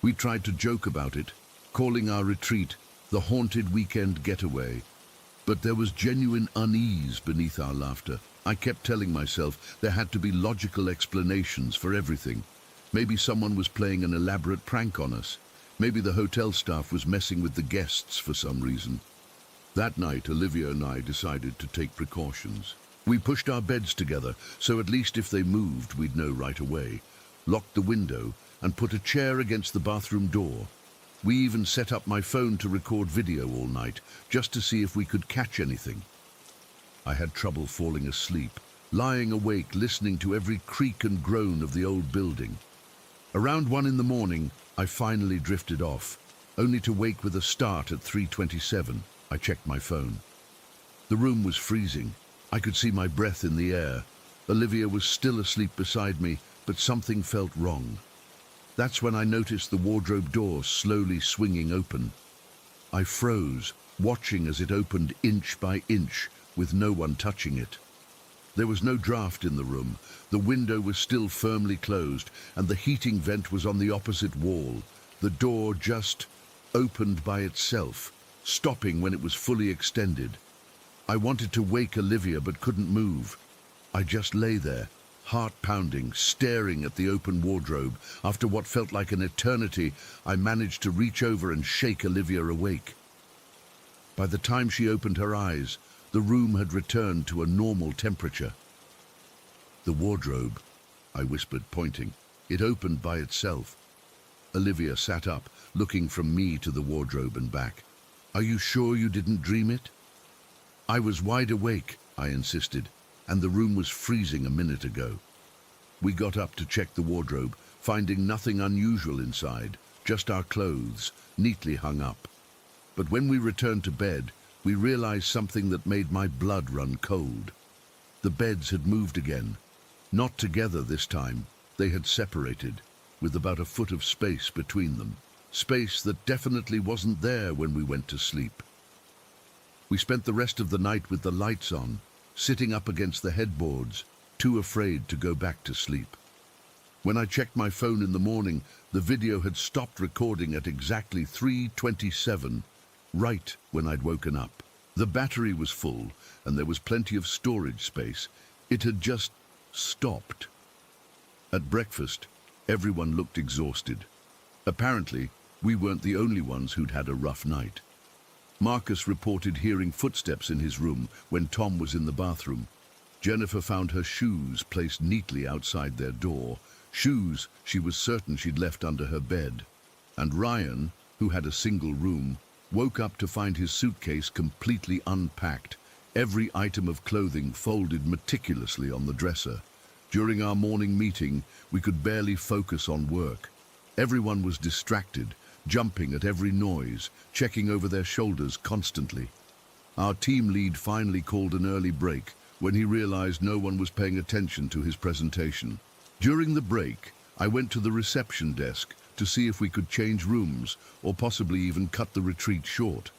Speaker 1: We tried to joke about it, calling our retreat the haunted weekend getaway. But there was genuine unease beneath our laughter. I kept telling myself there had to be logical explanations for everything. Maybe someone was playing an elaborate prank on us. Maybe the hotel staff was messing with the guests for some reason. That night, Olivia and I decided to take precautions. We pushed our beds together, so at least if they moved, we'd know right away, locked the window, and put a chair against the bathroom door. We even set up my phone to record video all night, just to see if we could catch anything. I had trouble falling asleep, lying awake listening to every creak and groan of the old building. Around 1 in the morning, I finally drifted off, only to wake with a start at 3:27. I checked my phone. The room was freezing. I could see my breath in the air. Olivia was still asleep beside me, but something felt wrong. That's when I noticed the wardrobe door slowly swinging open. I froze, watching as it opened inch by inch, with no one touching it. There was no draft in the room. The window was still firmly closed, and the heating vent was on the opposite wall. The door just opened by itself, stopping when it was fully extended. I wanted to wake Olivia but couldn't move. I just lay there, heart pounding, staring at the open wardrobe. After what felt like an eternity, I managed to reach over and shake Olivia awake. By the time she opened her eyes, the room had returned to a normal temperature. "The wardrobe," I whispered, pointing. "It opened by itself." Olivia sat up, looking from me to the wardrobe and back. "Are you sure you didn't dream it?" "I was wide awake," I insisted, "and the room was freezing a minute ago." We got up to check the wardrobe, finding nothing unusual inside. just our clothes, neatly hung up. But when we returned to bed, we realized something that made my blood run cold. The beds had moved again. Not together this time. They had separated, with about a foot of space between them. Space that definitely wasn't there when we went to sleep. We spent the rest of the night with the lights on, sitting up against the headboards, too afraid to go back to sleep. When I checked my phone in the morning, the video had stopped recording at exactly 3:27, right when I'd woken up. The battery was full, and there was plenty of storage space. It had just stopped. At breakfast, everyone looked exhausted. Apparently, we weren't the only ones who'd had a rough night. Marcus reported hearing footsteps in his room when Tom was in the bathroom. Jennifer found her shoes placed neatly outside their door, shoes she was certain she'd left under her bed. And Ryan, who had a single room, woke up to find his suitcase completely unpacked, every item of clothing folded meticulously on the dresser. During our morning meeting, we could barely focus on work. Everyone was distracted, jumping at every noise, checking over their shoulders constantly. Our team lead finally called an early break when he realized no one was paying attention to his presentation. During the break, I went to the reception desk to see if we could change rooms or possibly even cut the retreat short.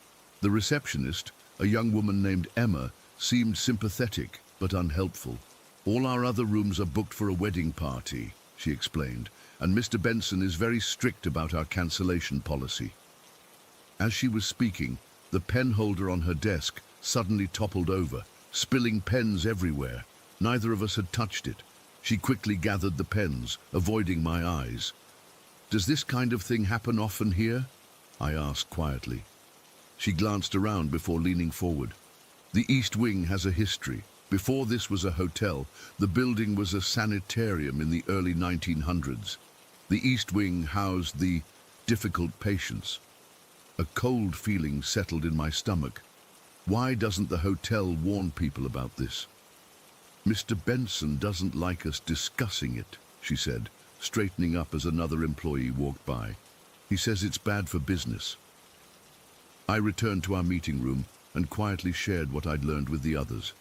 Speaker 1: The receptionist, a young woman named Emma, seemed sympathetic but unhelpful. "All our other rooms are booked for a wedding party," she explained, "and Mr. Benson is very strict about our cancellation policy." As she was speaking, the pen holder on her desk suddenly toppled over, spilling pens everywhere. Neither of us had touched it. She quickly gathered the pens, avoiding my eyes. "Does this kind of thing happen often here?" I asked quietly. She glanced around before leaning forward. "The East Wing has a history. Before this was a hotel, the building was a sanitarium in the early 1900s. The East Wing housed the difficult patients." A cold feeling settled in my stomach. Why doesn't the hotel warn people about this? "Mr. Benson doesn't like us discussing it," she said, straightening up as another employee walked by. "He says it's bad for business." I returned to our meeting room and quietly shared what I'd learned with the others.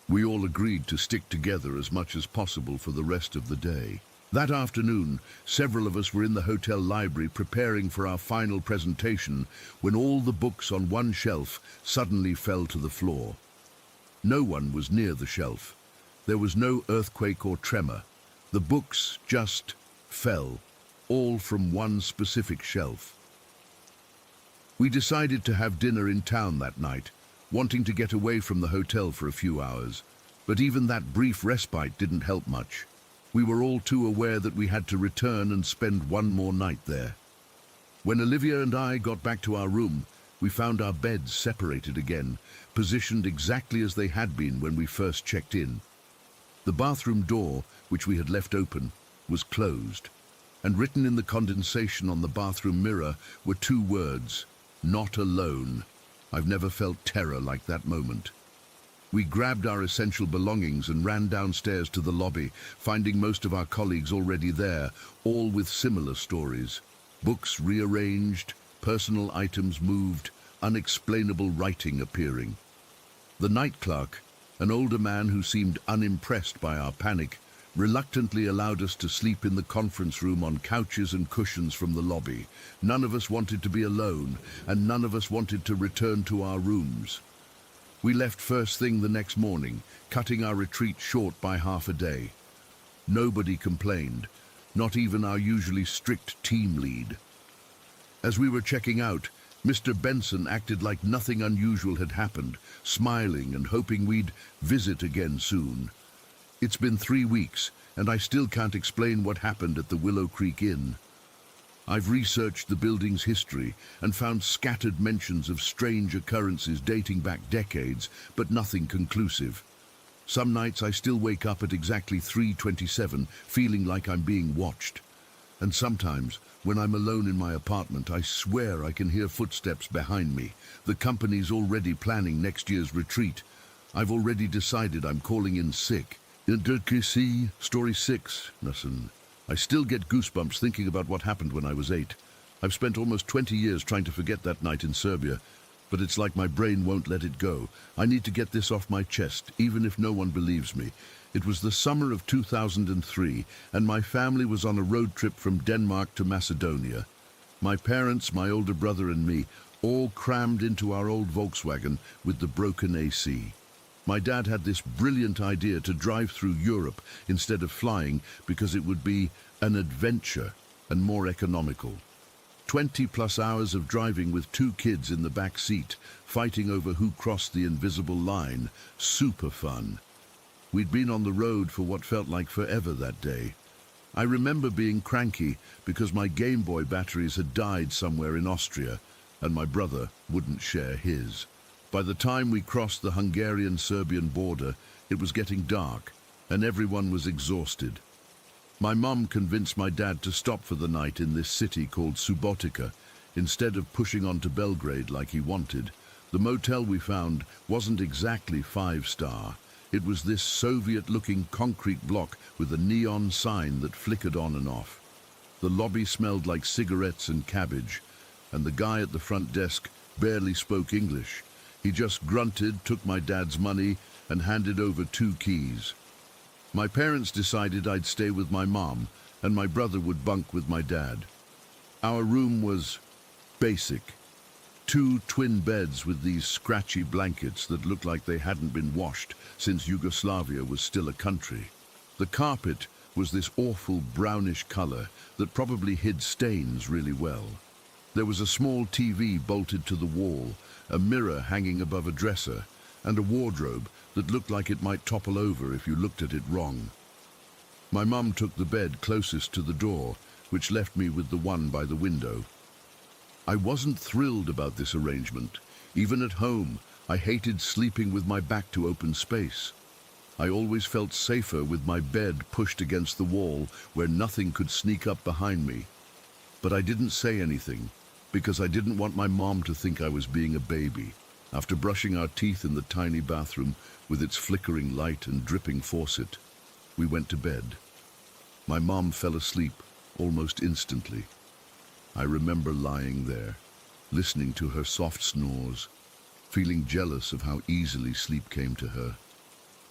Speaker 1: We all agreed to stick together as much as possible for the rest of the day. That afternoon, several of us were in the hotel library preparing for our final presentation when all the books on one shelf suddenly fell to the floor. No one was near the shelf. There was no earthquake or tremor. The books just fell, all from one specific shelf. We decided to have dinner in town that night, wanting to get away from the hotel for a few hours. But even that brief respite didn't help much. We were all too aware that we had to return and spend one more night there. When Olivia and I got back to our room, we found our beds separated again, positioned exactly as they had been when we first checked in. The bathroom door, which we had left open, was closed, and written in the condensation on the bathroom mirror were two words: "Not alone." I've never felt terror like that moment. We grabbed our essential belongings and ran downstairs to the lobby, finding most of our colleagues already there, all with similar stories. Books rearranged, personal items moved, unexplainable writing appearing. The night clerk, an older man who seemed unimpressed by our panic, reluctantly allowed us to sleep in the conference room on couches and cushions from the lobby. None of us wanted to be alone, and none of us wanted to return to our rooms. We left first thing the next morning, cutting our retreat short by half a day. Nobody complained, not even our usually strict team lead. As we were checking out, Mr. Benson acted like nothing unusual had happened, smiling and hoping we'd visit again soon. It's been 3 weeks, and I still can't explain what happened at the Willow Creek Inn. I've researched the building's history and found scattered mentions of strange occurrences dating back decades, but nothing conclusive. Some nights I still wake up at exactly 3:27, feeling like I'm being watched. And sometimes, when I'm alone in my apartment, I swear I can hear footsteps behind me. The company's already planning next year's retreat. I've already decided I'm calling in sick. Story 6, listen. I still get goosebumps thinking about what happened when I was 8. I've spent almost 20 years trying to forget that night in Serbia, but it's like my brain won't let it go. I need to get this off my chest, even if no one believes me. It was the summer of 2003, and my family was on a road trip from Denmark to Macedonia. My parents, my older brother and me, all crammed into our old Volkswagen with the broken AC. My dad had this brilliant idea to drive through Europe instead of flying because it would be an adventure and more economical. 20+ hours of driving with 2 kids in the back seat, fighting over who crossed the invisible line. Super fun. We'd been on the road for what felt like forever that day. I remember being cranky because my Game Boy batteries had died somewhere in Austria, and my brother wouldn't share his. By the time we crossed the Hungarian-Serbian border, it was getting dark, and everyone was exhausted. My mum convinced my dad to stop for the night in this city called Subotica, instead of pushing on to Belgrade like he wanted. The motel we found wasn't exactly 5-star. It was this Soviet-looking concrete block with a neon sign that flickered on and off. The lobby smelled like cigarettes and cabbage, and the guy at the front desk barely spoke English. He just grunted, took my dad's money, and handed over 2 keys. My parents decided I'd stay with my mom, and my brother would bunk with my dad. Our room was basic. 2 twin beds with these scratchy blankets that looked like they hadn't been washed since Yugoslavia was still a country. The carpet was this awful brownish color that probably hid stains really well. There was a small TV bolted to the wall, a mirror hanging above a dresser, and a wardrobe that looked like it might topple over if you looked at it wrong. My mum took the bed closest to the door, which left me with the one by the window. I wasn't thrilled about this arrangement. Even at home, I hated sleeping with my back to open space. I always felt safer with my bed pushed against the wall where nothing could sneak up behind me. But I didn't say anything, because I didn't want my mom to think I was being a baby. After brushing our teeth in the tiny bathroom with its flickering light and dripping faucet, we went to bed. My mom fell asleep almost instantly. I remember lying there, listening to her soft snores, feeling jealous of how easily sleep came to her.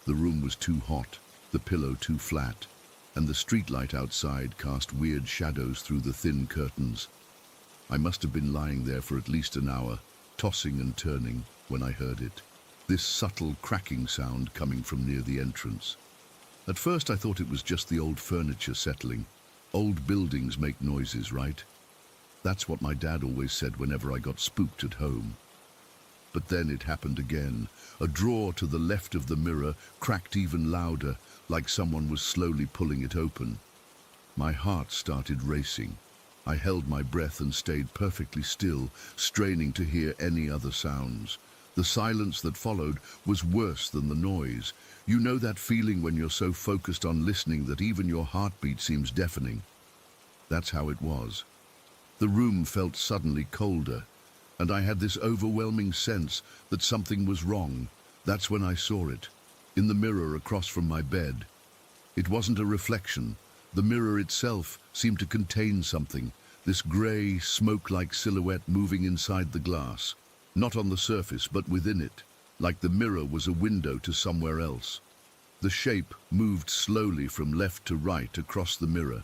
Speaker 1: The room was too hot, the pillow too flat, and the streetlight outside cast weird shadows through the thin curtains. I must have been lying there for at least an hour, tossing and turning, when I heard it. This subtle cracking sound coming from near the entrance. At first I thought it was just the old furniture settling. Old buildings make noises, right? That's what my dad always said whenever I got spooked at home. But then it happened again. A drawer to the left of the mirror cracked even louder, like someone was slowly pulling it open. My heart started racing. I held my breath and stayed perfectly still, straining to hear any other sounds. The silence that followed was worse than the noise. You know that feeling when you're so focused on listening that even your heartbeat seems deafening? That's how it was. The room felt suddenly colder, and I had this overwhelming sense that something was wrong. That's when I saw it, in the mirror across from my bed. It wasn't a reflection. The mirror itself seemed to contain something, this grey, smoke-like silhouette moving inside the glass. Not on the surface, but within it, like the mirror was a window to somewhere else. The shape moved slowly from left to right across the mirror.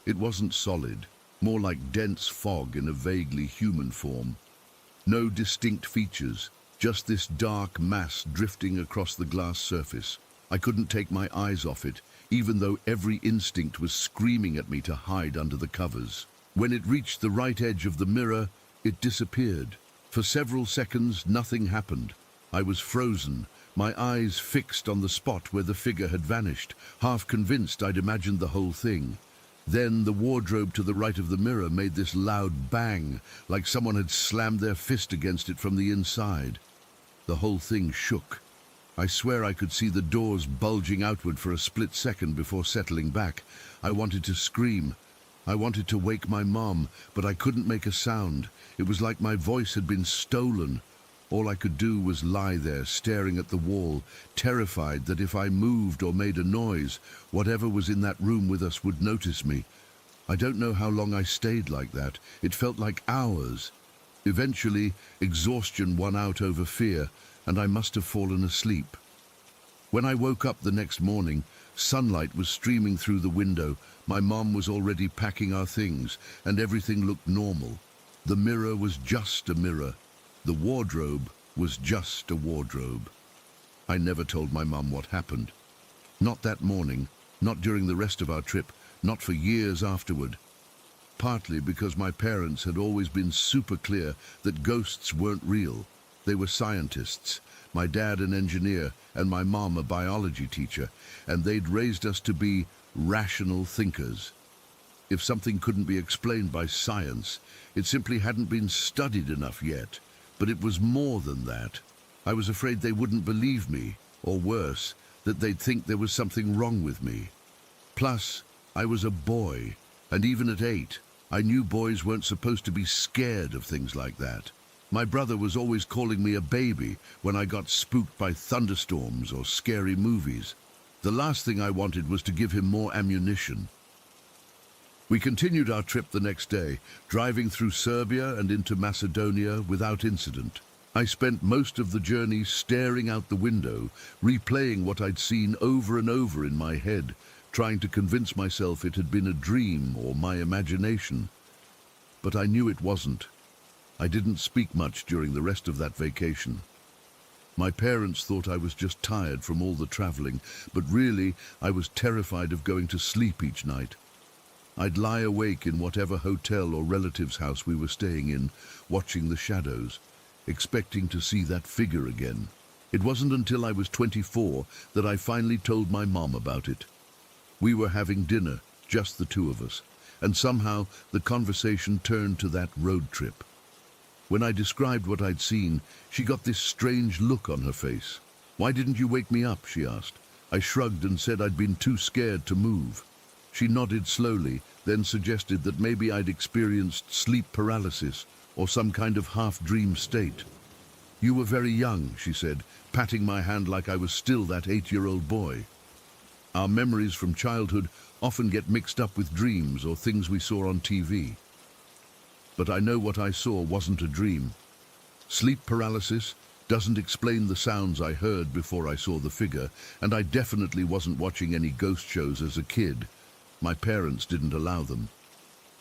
Speaker 1: It wasn't solid, more like dense fog in a vaguely human form. No distinct features, just this dark mass drifting across the glass surface. I couldn't take my eyes off it, even though every instinct was screaming at me to hide under the covers. When it reached the right edge of the mirror, it disappeared. For several seconds, nothing happened. I was frozen, my eyes fixed on the spot where the figure had vanished, half convinced I'd imagined the whole thing. Then the wardrobe to the right of the mirror made this loud bang, like someone had slammed their fist against it from the inside. The whole thing shook. I swear I could see the doors bulging outward for a split second before settling back. I wanted to scream. I wanted to wake my mom, but I couldn't make a sound. It was like my voice had been stolen. All I could do was lie there, staring at the wall, terrified that if I moved or made a noise, whatever was in that room with us would notice me. I don't know how long I stayed like that. It felt like hours. Eventually, exhaustion won out over fear, and I must have fallen asleep. When I woke up the next morning, sunlight was streaming through the window. My mom was already packing our things, and everything looked normal. The mirror was just a mirror. The wardrobe was just a wardrobe. I never told my mom what happened. Not that morning, not during the rest of our trip, not for years afterward. Partly because my parents had always been super clear that ghosts weren't real. They were scientists, my dad an engineer and my mom a biology teacher, and they'd raised us to be rational thinkers. If something couldn't be explained by science, it simply hadn't been studied enough yet. But it was more than that. I was afraid they wouldn't believe me, or worse, that they'd think there was something wrong with me. Plus, I was a boy, and even at 8, I knew boys weren't supposed to be scared of things like that. My brother was always calling me a baby when I got spooked by thunderstorms or scary movies. The last thing I wanted was to give him more ammunition. We continued our trip the next day, driving through Serbia and into Macedonia without incident. I spent most of the journey staring out the window, replaying what I'd seen over and over in my head, trying to convince myself it had been a dream or my imagination. But I knew it wasn't. I didn't speak much during the rest of that vacation. My parents thought I was just tired from all the traveling, but really I was terrified of going to sleep each night. I'd lie awake in whatever hotel or relative's house we were staying in, watching the shadows, expecting to see that figure again. It wasn't until I was 24 that I finally told my mom about it. We were having dinner, just the two of us, and somehow the conversation turned to that road trip. When I described what I'd seen, she got this strange look on her face. "Why didn't you wake me up?" she asked. I shrugged and said I'd been too scared to move. She nodded slowly, then suggested that maybe I'd experienced sleep paralysis or some kind of half-dream state. "You were very young," she said, patting my hand like I was still that 8-year-old boy. Our memories from childhood often get mixed up with dreams or things we saw on TV. But I know what I saw wasn't a dream. Sleep paralysis doesn't explain the sounds I heard before I saw the figure, and I definitely wasn't watching any ghost shows as a kid. My parents didn't allow them.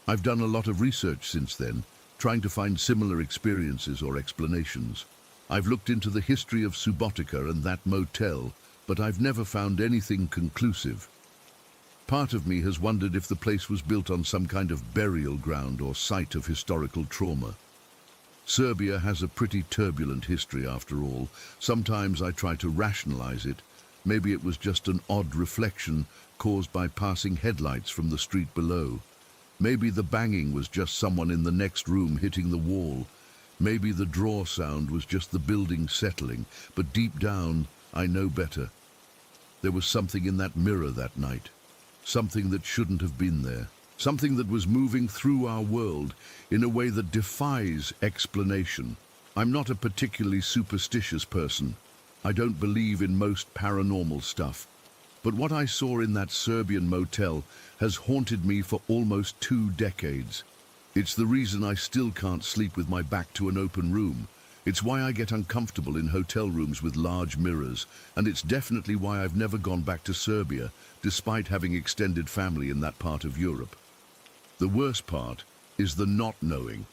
Speaker 1: I've done a lot of research since then, trying to find similar experiences or explanations. I've looked into the history of Subotica and that motel, but I've never found anything conclusive. Part of me has wondered if the place was built on some kind of burial ground or site of historical trauma. Serbia has a pretty turbulent history after all. Sometimes I try to rationalize it. Maybe it was just an odd reflection caused by passing headlights from the street below. Maybe the banging was just someone in the next room hitting the wall. Maybe the drawer sound was just the building settling, but deep down, I know better. There was something in that mirror that night. Something that shouldn't have been there. Something that was moving through our world in a way that defies explanation. I'm not a particularly superstitious person. I don't believe in most paranormal stuff. But what I saw in that Serbian motel has haunted me for almost 2 decades. It's the reason I still can't sleep with my back to an open room. It's why I get uncomfortable in hotel rooms with large mirrors, and it's definitely why I've never gone back to Serbia, despite having extended family in that part of Europe. The worst part is the not knowing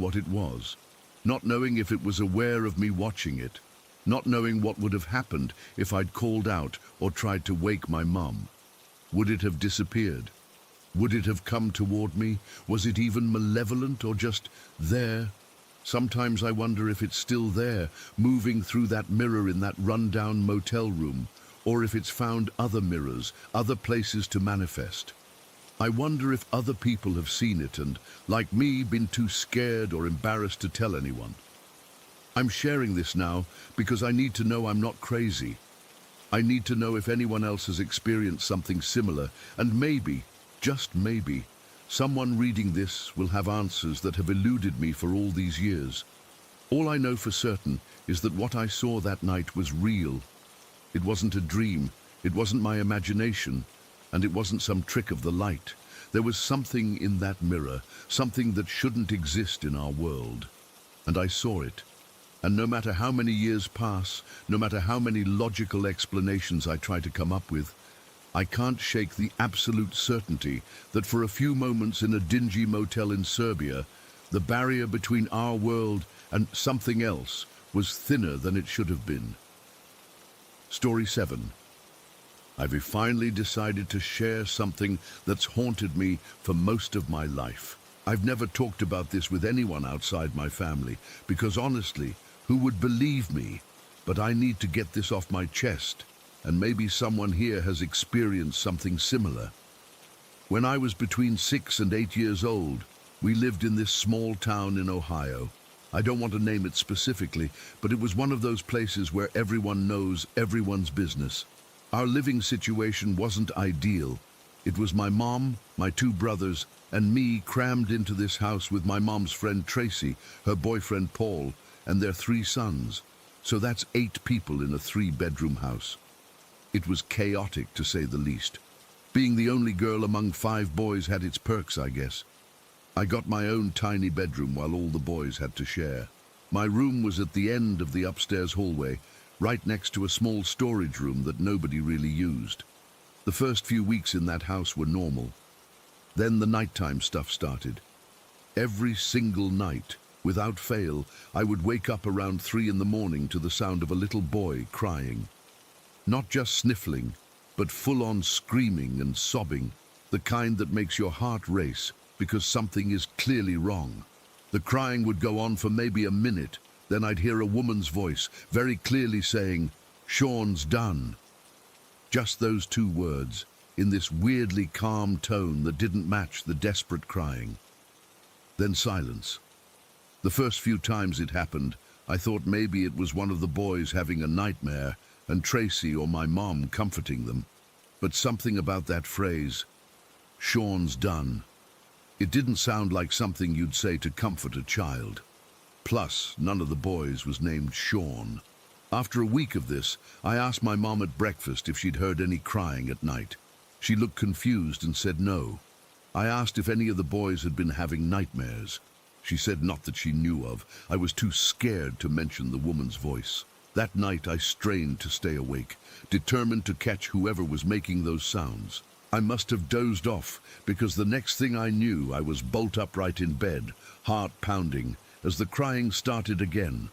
Speaker 1: what it was, not knowing if it was aware of me watching it, not knowing what would have happened if I'd called out or tried to wake my mum. Would it have disappeared? Would it have come toward me? Was it even malevolent or just there? Sometimes I wonder if it's still there, moving through that mirror in that run-down motel room, or if it's found other mirrors, other places to manifest. I wonder if other people have seen it and, like me, been too scared or embarrassed to tell anyone. I'm sharing this now because I need to know I'm not crazy. I need to know if anyone else has experienced something similar, and maybe, just maybe, someone reading this will have answers that have eluded me for all these years. All I know for certain is that what I saw that night was real. It wasn't a dream, it wasn't my imagination, and it wasn't some trick of the light. There was something in that mirror, something that shouldn't exist in our world. And I saw it. And no matter how many years pass, no matter how many logical explanations I try to come up with, I can't shake the absolute certainty that for a few moments in a dingy motel in Serbia, the barrier between our world and something else was thinner than it should have been. Story 7. I've finally decided to share something that's haunted me for most of my life. I've never talked about this with anyone outside my family because honestly, who would believe me? But I need to get this off my chest, and maybe someone here has experienced something similar. When I was between 6 and 8 years old, we lived in this small town in Ohio. I don't want to name it specifically, but it was one of those places where everyone knows everyone's business. Our living situation wasn't ideal. It was my mom, my 2 brothers, and me crammed into this house with my mom's friend Tracy, her boyfriend Paul, and their 3 sons. So that's 8 people in a 3-bedroom house. It was chaotic, to say the least. Being the only girl among 5 boys had its perks, I guess. I got my own tiny bedroom while all the boys had to share. My room was at the end of the upstairs hallway, right next to a small storage room that nobody really used. The first few weeks in that house were normal. Then the nighttime stuff started. Every single night, without fail, I would wake up around 3 in the morning to the sound of a little boy crying. Not just sniffling, but full-on screaming and sobbing, the kind that makes your heart race because something is clearly wrong. The crying would go on for maybe a minute, then I'd hear a woman's voice very clearly saying, "Sean's done." Just those 2 words, in this weirdly calm tone that didn't match the desperate crying. Then silence. The first few times it happened, I thought maybe it was one of the boys having a nightmare and Tracy or my mom comforting them. But something about that phrase, "Sean's done," it didn't sound like something you'd say to comfort a child. Plus, none of the boys was named Sean. After a week of this, I asked my mom at breakfast if she'd heard any crying at night. She looked confused and said no. I asked if any of the boys had been having nightmares. She said not that she knew of. I was too scared to mention the woman's voice. That night I strained to stay awake, determined to catch whoever was making those sounds. I must have dozed off, because the next thing I knew I was bolt upright in bed, heart pounding, as the crying started again.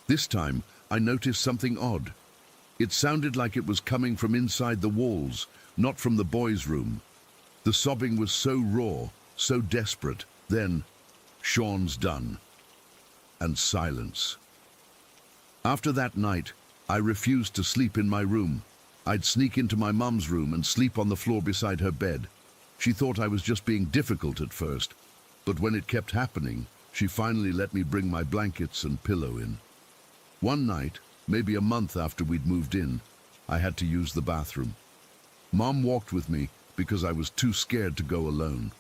Speaker 1: This time, I noticed something odd. It sounded like it was coming from inside the walls, not from the boys' room. The sobbing was so raw, so desperate. Then, "Sean's done." And silence. After that night, I refused to sleep in my room. I'd sneak into my mum's room and sleep on the floor beside her bed. She thought I was just being difficult at first, but when it kept happening, she finally let me bring my blankets and pillow in. One night, maybe a month after we'd moved in, I had to use the bathroom. Mom walked with me because I was too scared to go alone.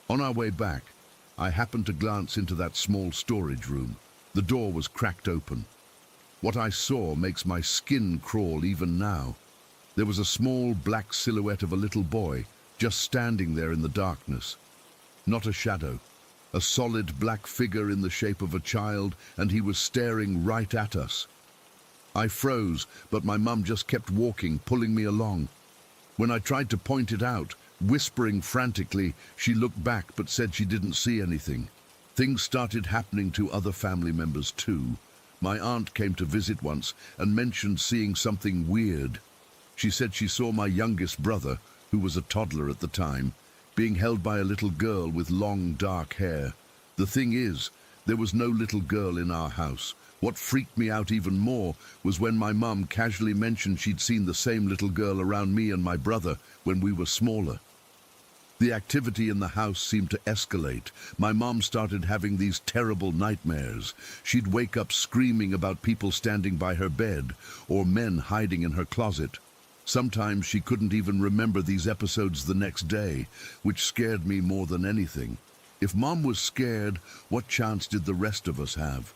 Speaker 1: On our way back, I happened to glance into that small storage room. The door was cracked open. What I saw makes my skin crawl even now. There was a small black silhouette of a little boy just standing there in the darkness. Not a shadow. A solid black figure in the shape of a child, and he was staring right at us. I froze, but my mum just kept walking, pulling me along. When I tried to point it out, whispering frantically, she looked back but said she didn't see anything. Things started happening to other family members too. My aunt came to visit once and mentioned seeing something weird. She said she saw my youngest brother, who was a toddler at the time, being held by a little girl with long dark hair. The thing is, there was no little girl in our house. What freaked me out even more was when my mum casually mentioned she'd seen the same little girl around me and my brother when we were smaller. The activity in the house seemed to escalate. My mom started having these terrible nightmares. She'd wake up screaming about people standing by her bed or men hiding in her closet. Sometimes she couldn't even remember these episodes the next day, which scared me more than anything. If Mom was scared, what chance did the rest of us have?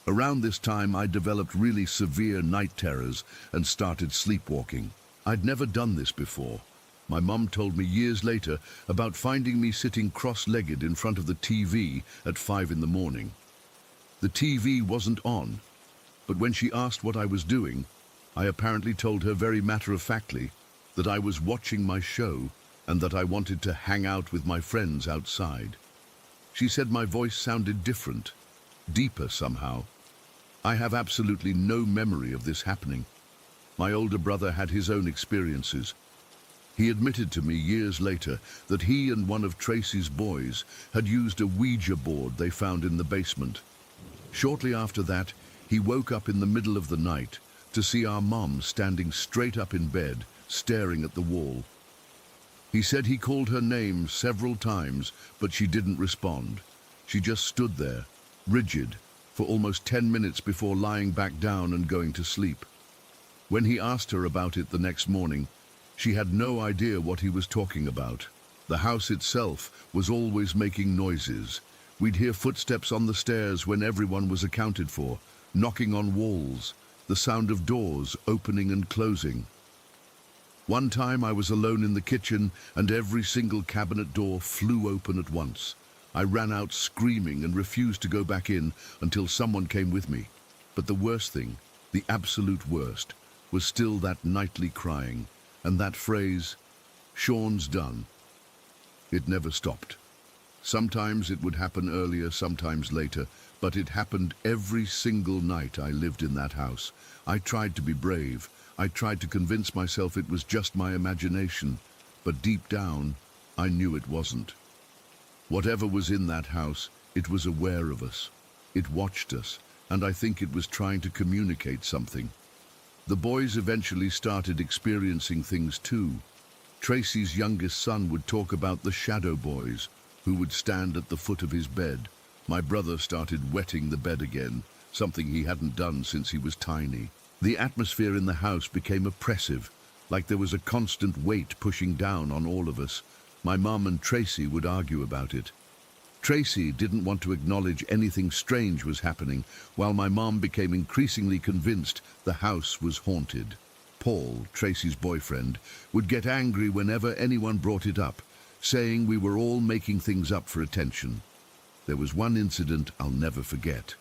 Speaker 1: Around this time, I developed really severe night terrors and started sleepwalking. I'd never done this before. My mum told me years later about finding me sitting cross-legged in front of the TV at 5 in the morning. The TV wasn't on, but when she asked what I was doing, I apparently told her very matter-of-factly that I was watching my show and that I wanted to hang out with my friends outside. She said my voice sounded different, deeper somehow. I have absolutely no memory of this happening. My older brother had his own experiences. He admitted to me years later that he and one of Tracy's boys had used a Ouija board they found in the basement. Shortly after that, he woke up in the middle of the night to see our mum standing straight up in bed, staring at the wall. He said he called her name several times, but she didn't respond. She just stood there, rigid, for almost 10 minutes before lying back down and going to sleep. When he asked her about it the next morning, she had no idea what he was talking about. The house itself was always making noises. We'd hear footsteps on the stairs when everyone was accounted for, knocking on walls, the sound of doors opening and closing. One time I was alone in the kitchen and every single cabinet door flew open at once. I ran out screaming and refused to go back in until someone came with me. But the worst thing, the absolute worst, was still that nightly crying and that phrase, "Sean's done." It never stopped. Sometimes it would happen earlier, sometimes later, but it happened every single night I lived in that house. I tried to be brave. I tried to convince myself it was just my imagination, but deep down, I knew it wasn't. Whatever was in that house, it was aware of us. It watched us, and I think it was trying to communicate something. The boys eventually started experiencing things too. Tracy's youngest son would talk about the shadow boys, who would stand at the foot of his bed. My brother started wetting the bed again, something he hadn't done since he was tiny. The atmosphere in the house became oppressive, like there was a constant weight pushing down on all of us. My mum and Tracy would argue about it. Tracy didn't want to acknowledge anything strange was happening, while my mom became increasingly convinced the house was haunted. Paul, Tracy's boyfriend, would get angry whenever anyone brought it up, saying we were all making things up for attention. There was one incident I'll never forget.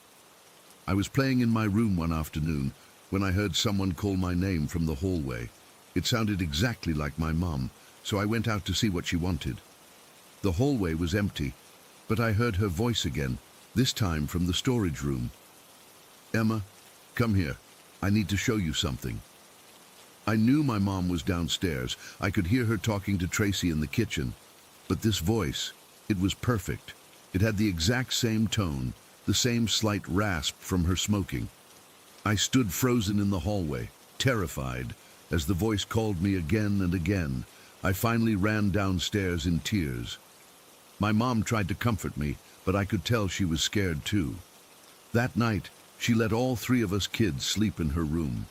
Speaker 1: I was playing in my room one afternoon when I heard someone call my name from the hallway. It sounded exactly like my mom, so I went out to see what she wanted. The hallway was empty, but I heard her voice again, this time from the storage room. "Emma, come here. I need to show you something." I knew my mom was downstairs. I could hear her talking to Tracy in the kitchen. But this voice, it was perfect. It had the exact same tone, the same slight rasp from her smoking. I stood frozen in the hallway, terrified, as the voice called me again and again. I finally ran downstairs in tears. My mom tried to comfort me, but I could tell she was scared too. That night, she let all 3 of us kids sleep in her room.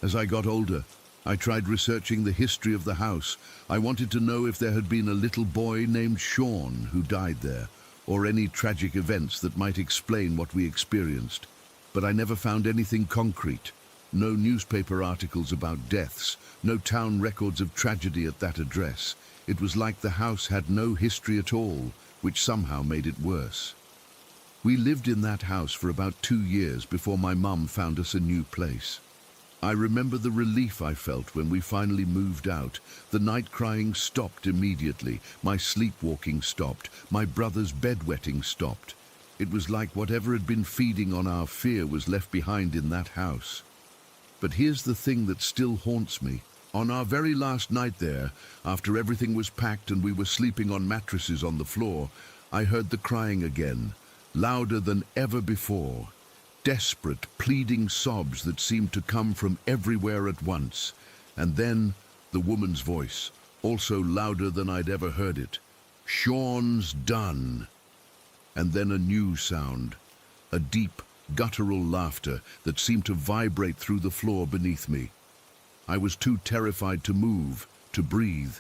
Speaker 1: As I got older, I tried researching the history of the house. I wanted to know if there had been a little boy named Sean who died there, or any tragic events that might explain what we experienced. But I never found anything concrete. No newspaper articles about deaths, no town records of tragedy at that address. It was like the house had no history at all, which somehow made it worse. We lived in that house for about 2 years before my mum found us a new place. I remember the relief I felt when we finally moved out. The night crying stopped immediately. My sleepwalking stopped. My brother's bedwetting stopped. It was like whatever had been feeding on our fear was left behind in that house. But here's the thing that still haunts me. On our very last night there, after everything was packed and we were sleeping on mattresses on the floor, I heard the crying again, louder than ever before. Desperate, pleading sobs that seemed to come from everywhere at once. And then the woman's voice, also louder than I'd ever heard it. "Sean's done." And then a new sound, a deep, guttural laughter that seemed to vibrate through the floor beneath me. I was too terrified to move, to breathe.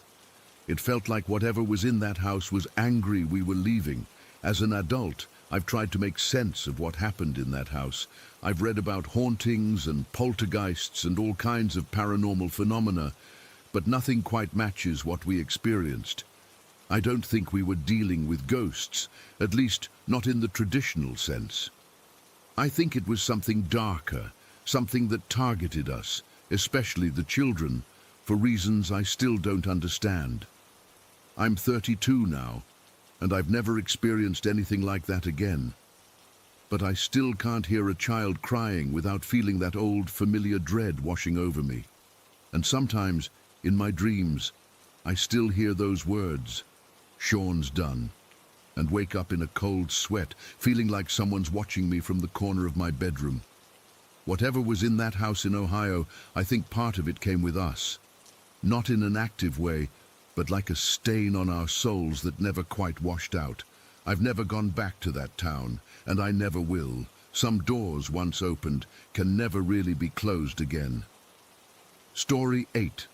Speaker 1: It felt like whatever was in that house was angry we were leaving. As an adult, I've tried to make sense of what happened in that house. I've read about hauntings and poltergeists and all kinds of paranormal phenomena, but nothing quite matches what we experienced. I don't think we were dealing with ghosts, at least not in the traditional sense. I think it was something darker, something that targeted us, especially the children, for reasons I still don't understand. I'm 32 now, and I've never experienced anything like that again. But I still can't hear a child crying without feeling that old familiar dread washing over me. And sometimes, in my dreams, I still hear those words, "Sean's done," and wake up in a cold sweat, feeling like someone's watching me from the corner of my bedroom. Whatever was in that house in Ohio, I think part of it came with us. Not in an active way, but like a stain on our souls that never quite washed out. I've never gone back to that town, and I never will. Some doors once opened can never really be closed again. Story 8.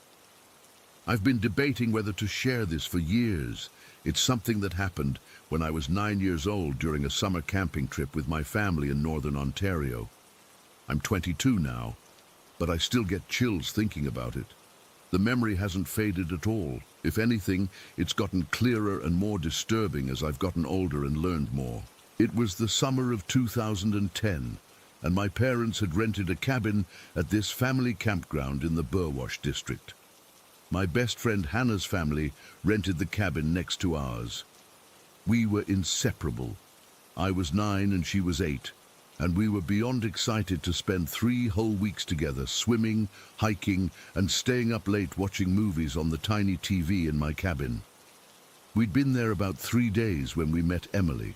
Speaker 1: I've been debating whether to share this for years. It's something that happened when I was 9 years old during a summer camping trip with my family in northern Ontario. I'm 22 now, but I still get chills thinking about it. The memory hasn't faded at all. If anything, it's gotten clearer and more disturbing as I've gotten older and learned more. It was the summer of 2010, and my parents had rented a cabin at this family campground in the Burwash district. My best friend Hannah's family rented the cabin next to ours. We were inseparable. I was 9 and she was 8, and we were beyond excited to spend 3 whole weeks together, swimming, hiking, and staying up late watching movies on the tiny TV in my cabin. We'd been there about 3 days when we met Emily.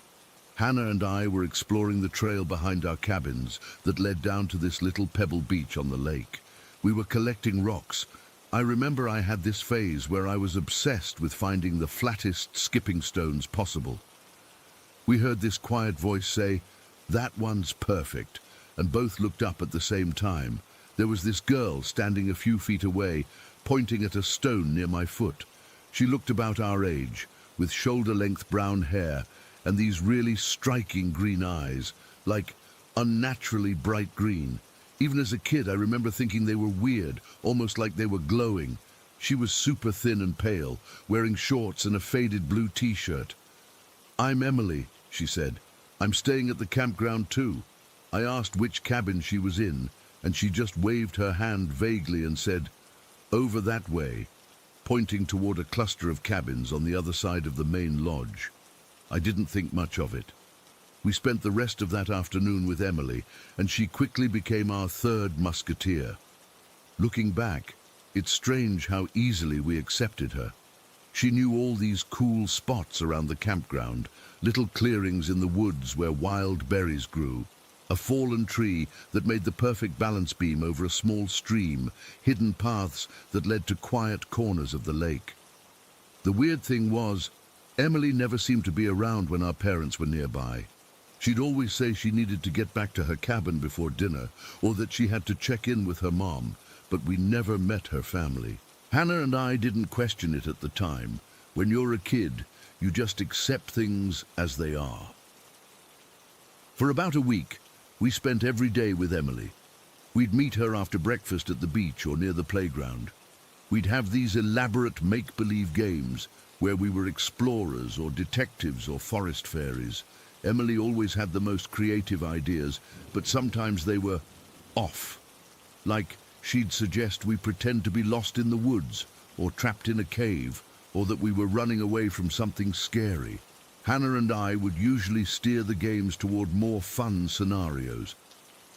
Speaker 1: Hannah and I were exploring the trail behind our cabins that led down to this little pebble beach on the lake. We were collecting rocks. I remember I had this phase where I was obsessed with finding the flattest skipping stones possible. We heard this quiet voice say, "That one's perfect," and both looked up at the same time. There was this girl standing a few feet away, pointing at a stone near my foot. She looked about our age, with shoulder-length brown hair and these really striking green eyes, like unnaturally bright green. Even as a kid, I remember thinking they were weird, almost like they were glowing. She was super thin and pale, wearing shorts and a faded blue t-shirt. "I'm Emily," she said. "I'm staying at the campground too." I asked which cabin she was in, and she just waved her hand vaguely and said, "Over that way," pointing toward a cluster of cabins on the other side of the main lodge. I didn't think much of it. We spent the rest of that afternoon with Emily, and she quickly became our third musketeer. Looking back, it's strange how easily we accepted her. She knew all these cool spots around the campground, little clearings in the woods where wild berries grew, a fallen tree that made the perfect balance beam over a small stream, hidden paths that led to quiet corners of the lake. The weird thing was, Emily never seemed to be around when our parents were nearby. She'd always say she needed to get back to her cabin before dinner, or that she had to check in with her mom, but we never met her family. Hannah and I didn't question it at the time. When you're a kid, you just accept things as they are. For about a week, we spent every day with Emily. We'd meet her after breakfast at the beach or near the playground. We'd have these elaborate make-believe games where we were explorers or detectives or forest fairies. Emily always had the most creative ideas, but sometimes they were off. Like, she'd suggest we pretend to be lost in the woods, or trapped in a cave, or that we were running away from something scary. Hannah and I would usually steer the games toward more fun scenarios.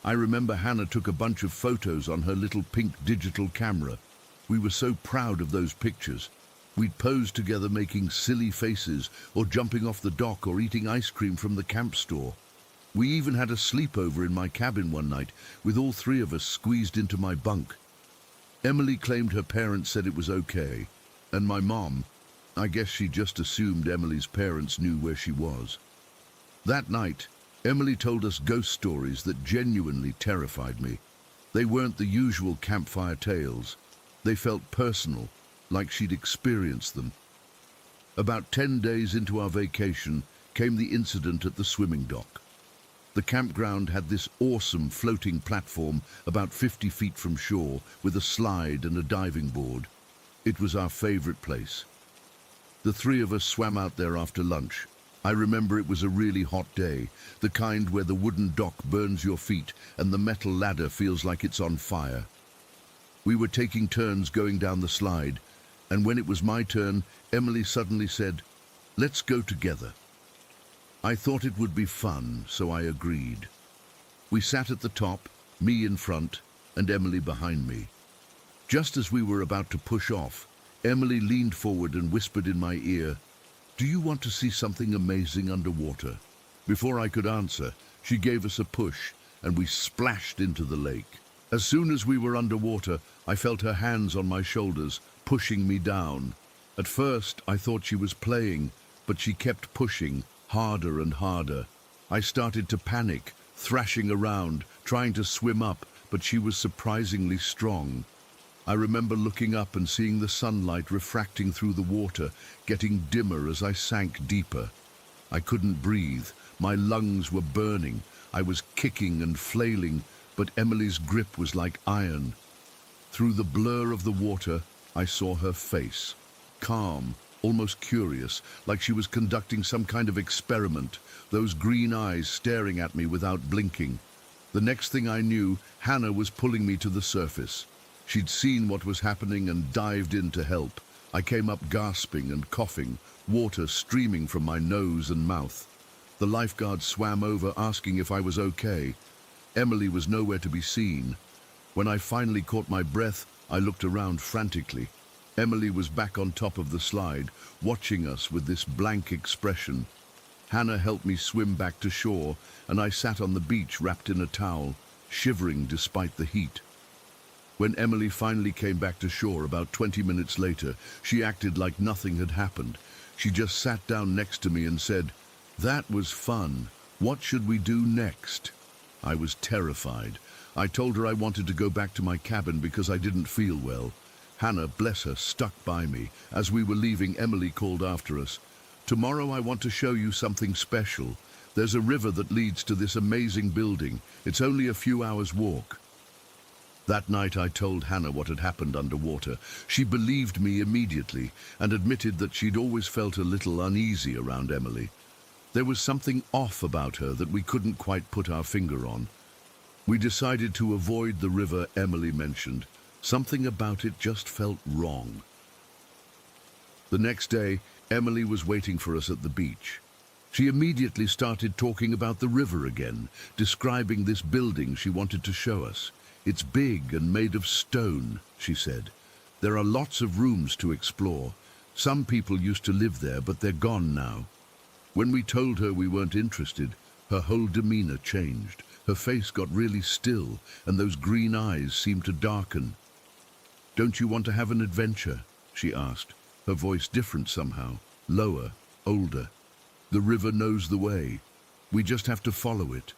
Speaker 1: I remember Hannah took a bunch of photos on her little pink digital camera. We were so proud of those pictures. We'd pose together making silly faces, or jumping off the dock, or eating ice cream from the camp store. We even had a sleepover in my cabin one night, with all 3 of us squeezed into my bunk. Emily claimed her parents said it was okay, and my mom, I guess she just assumed Emily's parents knew where she was. That night, Emily told us ghost stories that genuinely terrified me. They weren't the usual campfire tales. They felt personal, like she'd experienced them. About 10 days into our vacation came the incident at the swimming dock. The campground had this awesome floating platform about 50 feet from shore with a slide and a diving board. It was our favorite place. The three of us swam out there after lunch. I remember it was a really hot day, the kind where the wooden dock burns your feet and the metal ladder feels like it's on fire. We were taking turns going down the slide, and when it was my turn, Emily suddenly said, "Let's go together." I thought it would be fun, so I agreed. We sat at the top, me in front and Emily behind me. Just as we were about to push off, Emily leaned forward and whispered in my ear, "Do you want to see something amazing underwater?" Before I could answer, she gave us a push and we splashed into the lake. As soon as we were underwater, I felt her hands on my shoulders, pushing me down. At first, I thought she was playing, but she kept pushing, harder and harder. I started to panic, thrashing around, trying to swim up, but she was surprisingly strong. I remember looking up and seeing the sunlight refracting through the water, getting dimmer as I sank deeper. I couldn't breathe. My lungs were burning. I was kicking and flailing, but Emily's grip was like iron. Through the blur of the water, I saw her face. Calm, almost curious, like she was conducting some kind of experiment, those green eyes staring at me without blinking. The next thing I knew, Hannah was pulling me to the surface. She'd seen what was happening and dived in to help. I came up gasping and coughing, water streaming from my nose and mouth. The lifeguard swam over asking if I was okay. Emily was nowhere to be seen. When I finally caught my breath, I looked around frantically. Emily was back on top of the slide, watching us with this blank expression. Hannah helped me swim back to shore, and I sat on the beach wrapped in a towel, shivering despite the heat. When Emily finally came back to shore about 20 minutes later, she acted like nothing had happened. She just sat down next to me and said, "That was fun. What should we do next?" I was terrified. I told her I wanted to go back to my cabin because I didn't feel well. Hannah, bless her, stuck by me. As we were leaving, Emily called after us. "Tomorrow I want to show you something special. There's a river that leads to this amazing building. It's only a few hours' walk." That night I told Hannah what had happened underwater. She believed me immediately and admitted that she'd always felt a little uneasy around Emily. There was something off about her that we couldn't quite put our finger on. We decided to avoid the river Emily mentioned. Something about it just felt wrong. The next day, Emily was waiting for us at the beach. She immediately started talking about the river again, describing this building she wanted to show us. "It's big and made of stone," she said. "There are lots of rooms to explore. Some people used to live there, but they're gone now." When we told her we weren't interested, her whole demeanor changed. Her face got really still, and those green eyes seemed to darken. "Don't you want to have an adventure?" she asked, her voice different somehow, lower, older. "The river knows the way. We just have to follow it."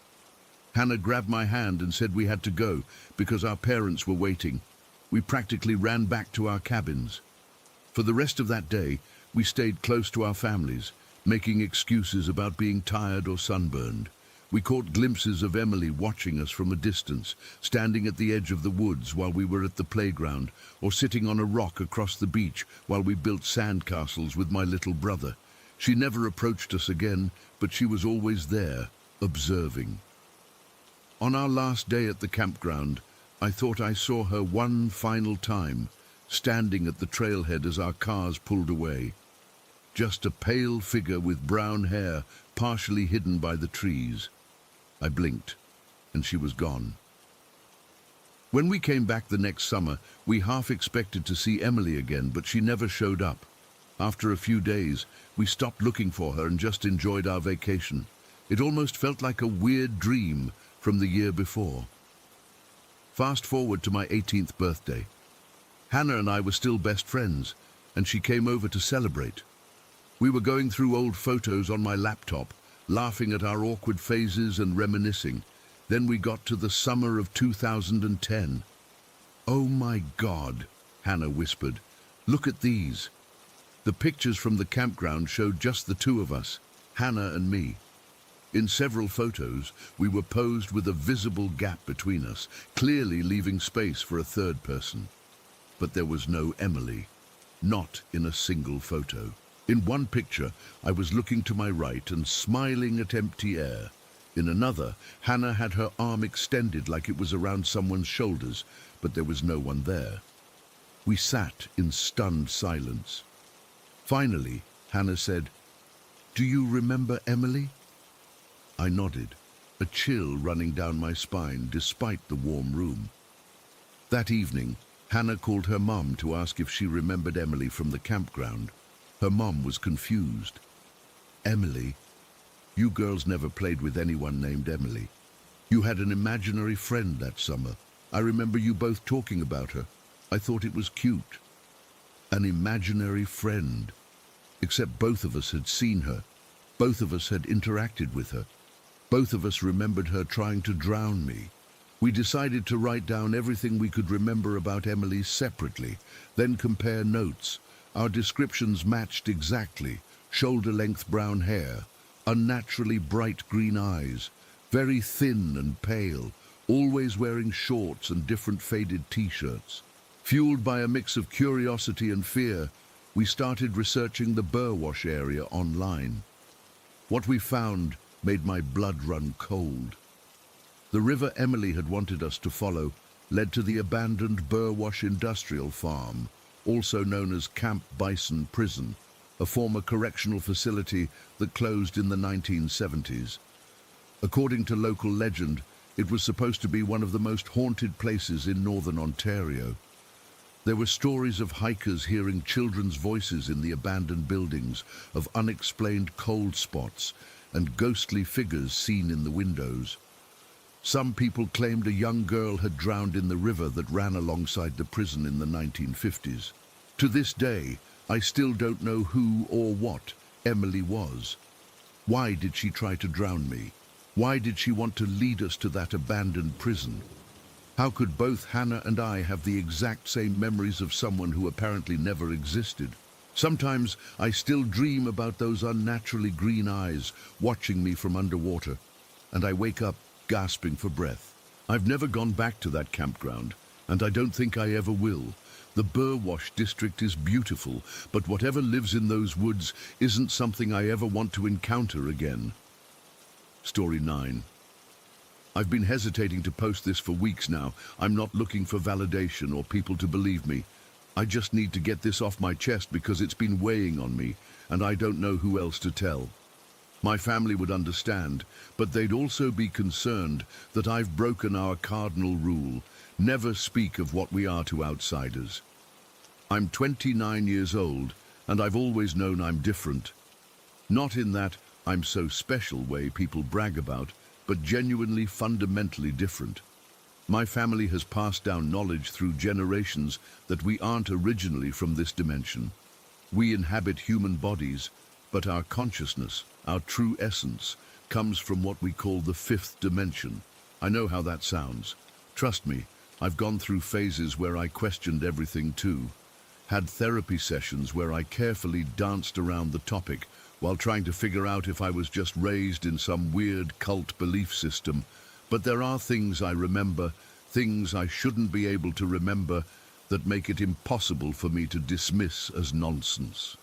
Speaker 1: Hannah grabbed my hand and said we had to go because our parents were waiting. We practically ran back to our cabins. For the rest of that day, we stayed close to our families, making excuses about being tired or sunburned. We caught glimpses of Emily watching us from a distance, standing at the edge of the woods while we were at the playground, or sitting on a rock across the beach while we built sandcastles with my little brother. She never approached us again, but she was always there, observing. On our last day at the campground, I thought I saw her one final time, standing at the trailhead as our cars pulled away. Just a pale figure with brown hair, partially hidden by the trees. I blinked, and she was gone. When we came back the next summer, we half expected to see Emily again, but she never showed up. After a few days, we stopped looking for her and just enjoyed our vacation. It almost felt like a weird dream from the year before. Fast forward to my 18th birthday. Hannah and I were still best friends, and she came over to celebrate. We were going through old photos on my laptop, laughing at our awkward phases and reminiscing. Then we got to the summer of 2010. "Oh my God," Hannah whispered. "Look at these." The pictures from the campground showed just the two of us, Hannah and me. In several photos, we were posed with a visible gap between us, clearly leaving space for a third person. But there was no Emily. not in a single photo. In one picture, I was looking to my right and smiling at empty air. In another, Hannah had her arm extended like it was around someone's shoulders, but there was no one there. We sat in stunned silence. Finally, Hannah said, "Do you remember Emily?" I nodded, a chill running down my spine despite the warm room. That evening, Hannah called her mum to ask if she remembered Emily from the campground. Her mum was confused. "Emily? You girls never played with anyone named Emily. You had an imaginary friend that summer. I remember you both talking about her. I thought it was cute." An imaginary friend. Except both of us had seen her. Both of us had interacted with her. Both of us remembered her trying to drown me. We decided to write down everything we could remember about Emily separately, then compare notes. Our descriptions matched exactly. Shoulder-length brown hair, unnaturally bright green eyes, very thin and pale, always wearing shorts and different faded t-shirts. Fueled by a mix of curiosity and fear, we started researching the Burwash area online. What we found made my blood run cold. The river Emily had wanted us to follow led to the abandoned Burwash Industrial Farm, also known as Camp Bison Prison, a former correctional facility that closed in the 1970s. According to local legend, it was supposed to be one of the most haunted places in northern Ontario. There were stories of hikers hearing children's voices in the abandoned buildings, of unexplained cold spots, and ghostly figures seen in the windows. Some people claimed a young girl had drowned in the river that ran alongside the prison in the 1950s. To this day, I still don't know who or what Emily was. Why did she try to drown me? Why did she want to lead us to that abandoned prison? How could both Hannah and I have the exact same memories of someone who apparently never existed? Sometimes I still dream about those unnaturally green eyes watching me from underwater, and I wake up gasping for breath. I've never gone back to that campground, and I don't think I ever will. The Burwash district is beautiful, but whatever lives in those woods isn't something I ever want to encounter again. Story 9. I've been hesitating to post this for weeks now. I'm not looking for validation or people to believe me. I just need to get this off my chest because it's been weighing on me, and I don't know who else to tell. My family would understand, but they'd also be concerned that I've broken our cardinal rule: never speak of what we are to outsiders. I'm 29 years old, and I've always known I'm different. Not in that I'm so special way people brag about, but genuinely fundamentally different. My family has passed down knowledge through generations that we aren't originally from this dimension. We inhabit human bodies, but our consciousness, our true essence, comes from what we call the fifth dimension. I know how that sounds. Trust me, I've gone through phases where I questioned everything too. Had therapy sessions where I carefully danced around the topic while trying to figure out if I was just raised in some weird cult belief system. But there are things I remember, things I shouldn't be able to remember, that make it impossible for me to dismiss as nonsense.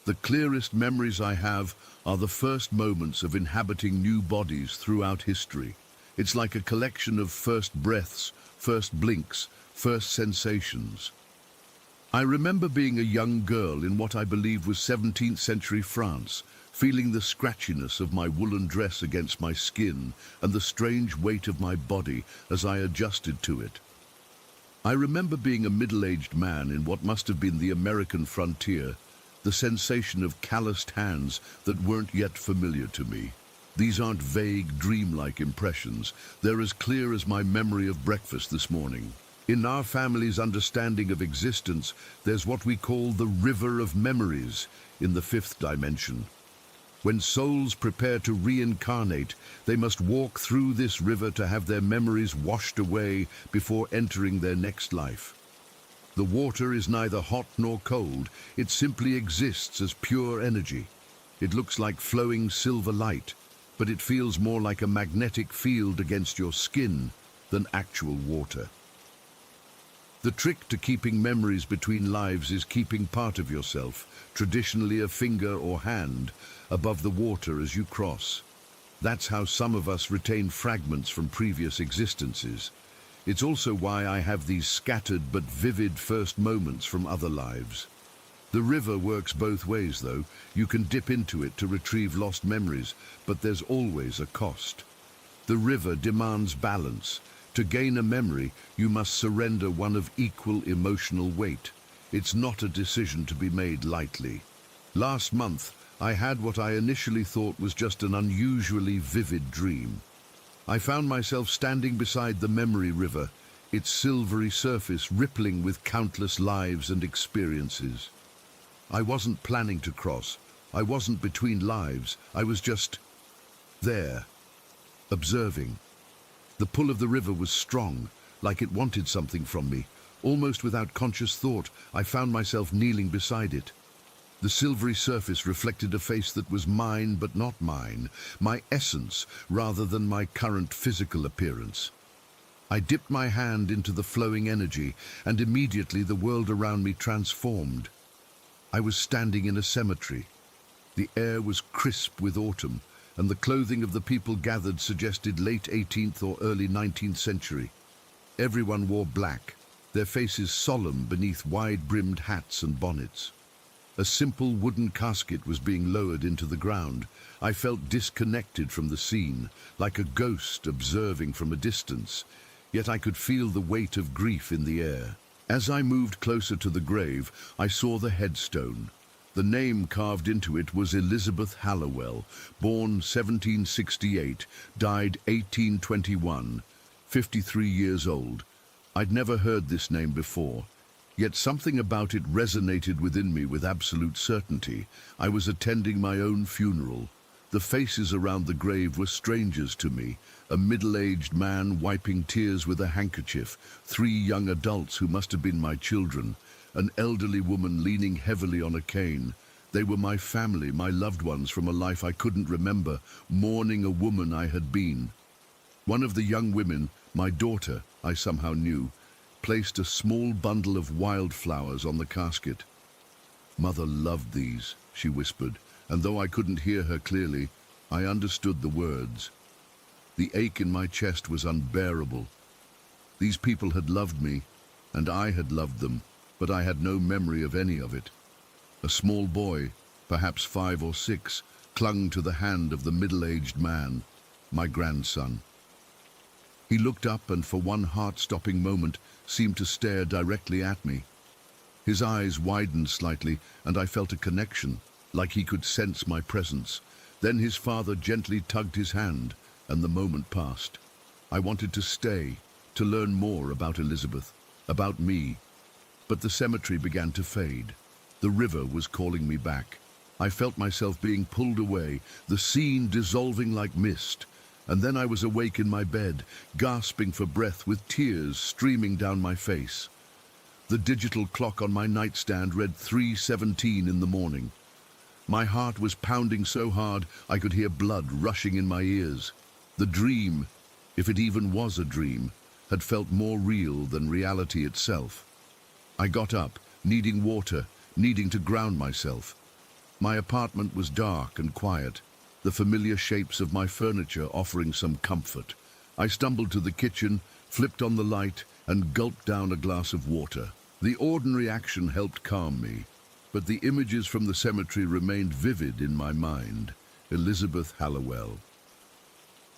Speaker 1: The clearest memories I have are the first moments of inhabiting new bodies throughout history. It's like a collection of first breaths, first blinks, first sensations. I remember being a young girl in what I believe was 17th century France, feeling the scratchiness of my woolen dress against my skin and the strange weight of my body as I adjusted to it. I remember being a middle-aged man in what must have been the American frontier, the sensation of calloused hands that weren't yet familiar to me. These aren't vague, dreamlike impressions. They're as clear as my memory of breakfast this morning. In our family's understanding of existence, there's what we call the river of memories in the fifth dimension. When souls prepare to reincarnate, they must walk through this river to have their memories washed away before entering their next life. The water is neither hot nor cold. It simply exists as pure energy. It looks like flowing silver light, but it feels more like a magnetic field against your skin than actual water. The trick to keeping memories between lives is keeping part of yourself, traditionally a finger or hand, above the water as you cross. That's how some of us retain fragments from previous existences. It's also why I have these scattered but vivid first moments from other lives. The river works both ways, though. You can dip into it to retrieve lost memories, but there's always a cost. The river demands balance. To gain a memory, you must surrender one of equal emotional weight. It's not a decision to be made lightly. Last month, I had what I initially thought was just an unusually vivid dream. I found myself standing beside the memory river, its silvery surface rippling with countless lives and experiences. I wasn't planning to cross. I wasn't between lives. I was just there, observing. The pull of the river was strong, like it wanted something from me. Almost without conscious thought, I found myself kneeling beside it. The silvery surface reflected a face that was mine but not mine, my essence rather than my current physical appearance. I dipped my hand into the flowing energy, and immediately the world around me transformed. I was standing in a cemetery. The air was crisp with autumn, and the clothing of the people gathered suggested late 18th or early 19th century. Everyone wore black, their faces solemn beneath wide-brimmed hats and bonnets. A simple wooden casket was being lowered into the ground. I felt disconnected from the scene, like a ghost observing from a distance, yet I could feel the weight of grief in the air. As I moved closer to the grave, I saw the headstone. The name carved into it was Elizabeth Hallowell, born 1768, died 1821, 53 years old. I'd never heard this name before, yet something about it resonated within me with absolute certainty. I was attending my own funeral. The faces around the grave were strangers to me. A middle-aged man wiping tears with a handkerchief, 3 young adults who must have been my children, an elderly woman leaning heavily on a cane. They were my family, my loved ones from a life I couldn't remember, mourning a woman I had been. One of the young women, my daughter, I somehow knew, placed a small bundle of wildflowers on the casket. "Mother loved these," she whispered, and though I couldn't hear her clearly, I understood the words. The ache in my chest was unbearable. These people had loved me, and I had loved them, but I had no memory of any of it. A small boy, perhaps 5 or 6, clung to the hand of the middle-aged man, my grandson. He looked up and for one heart-stopping moment seemed to stare directly at me. His eyes widened slightly, and I felt a connection, like he could sense my presence. Then his father gently tugged his hand, and the moment passed. I wanted to stay, to learn more about Elizabeth, about me. But the cemetery began to fade. The river was calling me back. I felt myself being pulled away, the scene dissolving like mist. And then I was awake in my bed, gasping for breath with tears streaming down my face. The digital clock on my nightstand read 3:17 in the morning. My heart was pounding so hard I could hear blood rushing in my ears. The dream, if it even was a dream, had felt more real than reality itself. I got up, needing water, needing to ground myself. My apartment was dark and quiet, the familiar shapes of my furniture offering some comfort. I stumbled to the kitchen, flipped on the light, and gulped down a glass of water. The ordinary action helped calm me, but the images from the cemetery remained vivid in my mind. Elizabeth Hallowell.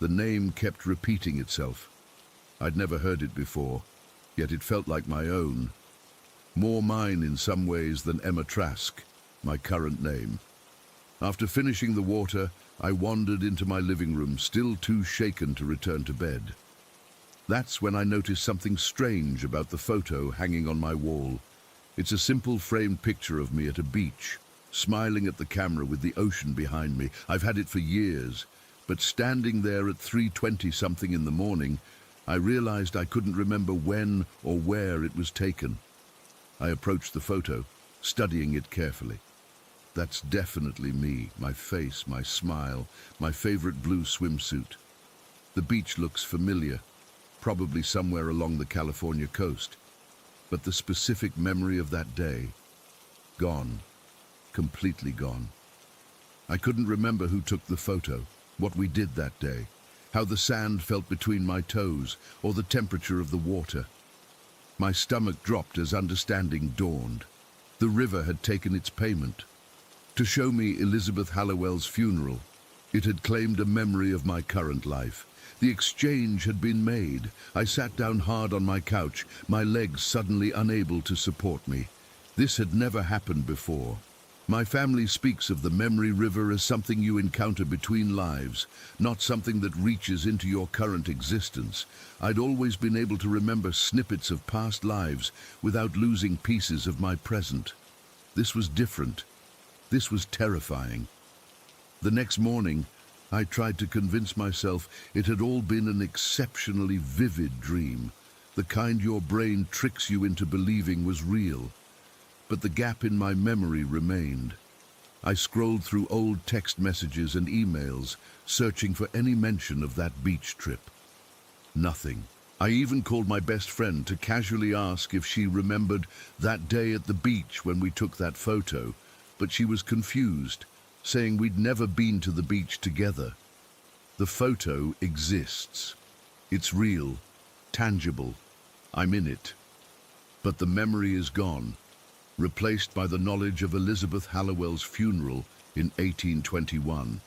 Speaker 1: The name kept repeating itself. I'd never heard it before, yet it felt like my own. More mine in some ways than Emma Trask, my current name. After finishing the water, I wandered into my living room, still too shaken to return to bed. That's when I noticed something strange about the photo hanging on my wall. It's a simple framed picture of me at a beach, smiling at the camera with the ocean behind me. I've had it for years, but standing there at 3:20-something in the morning, I realized I couldn't remember when or where it was taken. I approached the photo, studying it carefully. That's definitely me, my face, my smile, my favorite blue swimsuit. The beach looks familiar, probably somewhere along the California coast. But the specific memory of that day, gone, completely gone. I couldn't remember who took the photo, what we did that day, how the sand felt between my toes, or the temperature of the water. My stomach dropped as understanding dawned. The river had taken its payment. To show me Elizabeth Hallowell's funeral, it had claimed a memory of my current life. The exchange had been made. I sat down hard on my couch, my legs suddenly unable to support me. This had never happened before. My family speaks of the memory river as something you encounter between lives, not something that reaches into your current existence. I'd always been able to remember snippets of past lives without losing pieces of my present. This was different. This was terrifying. The next morning, I tried to convince myself it had all been an exceptionally vivid dream, the kind your brain tricks you into believing was real. But the gap in my memory remained. I scrolled through old text messages and emails, searching for any mention of that beach trip. Nothing. I even called my best friend to casually ask if she remembered that day at the beach when we took that photo, but she was confused, saying we'd never been to the beach together. The photo exists. It's real, tangible. I'm in it. But the memory is gone, replaced by the knowledge of Elizabeth Hallowell's funeral in 1821.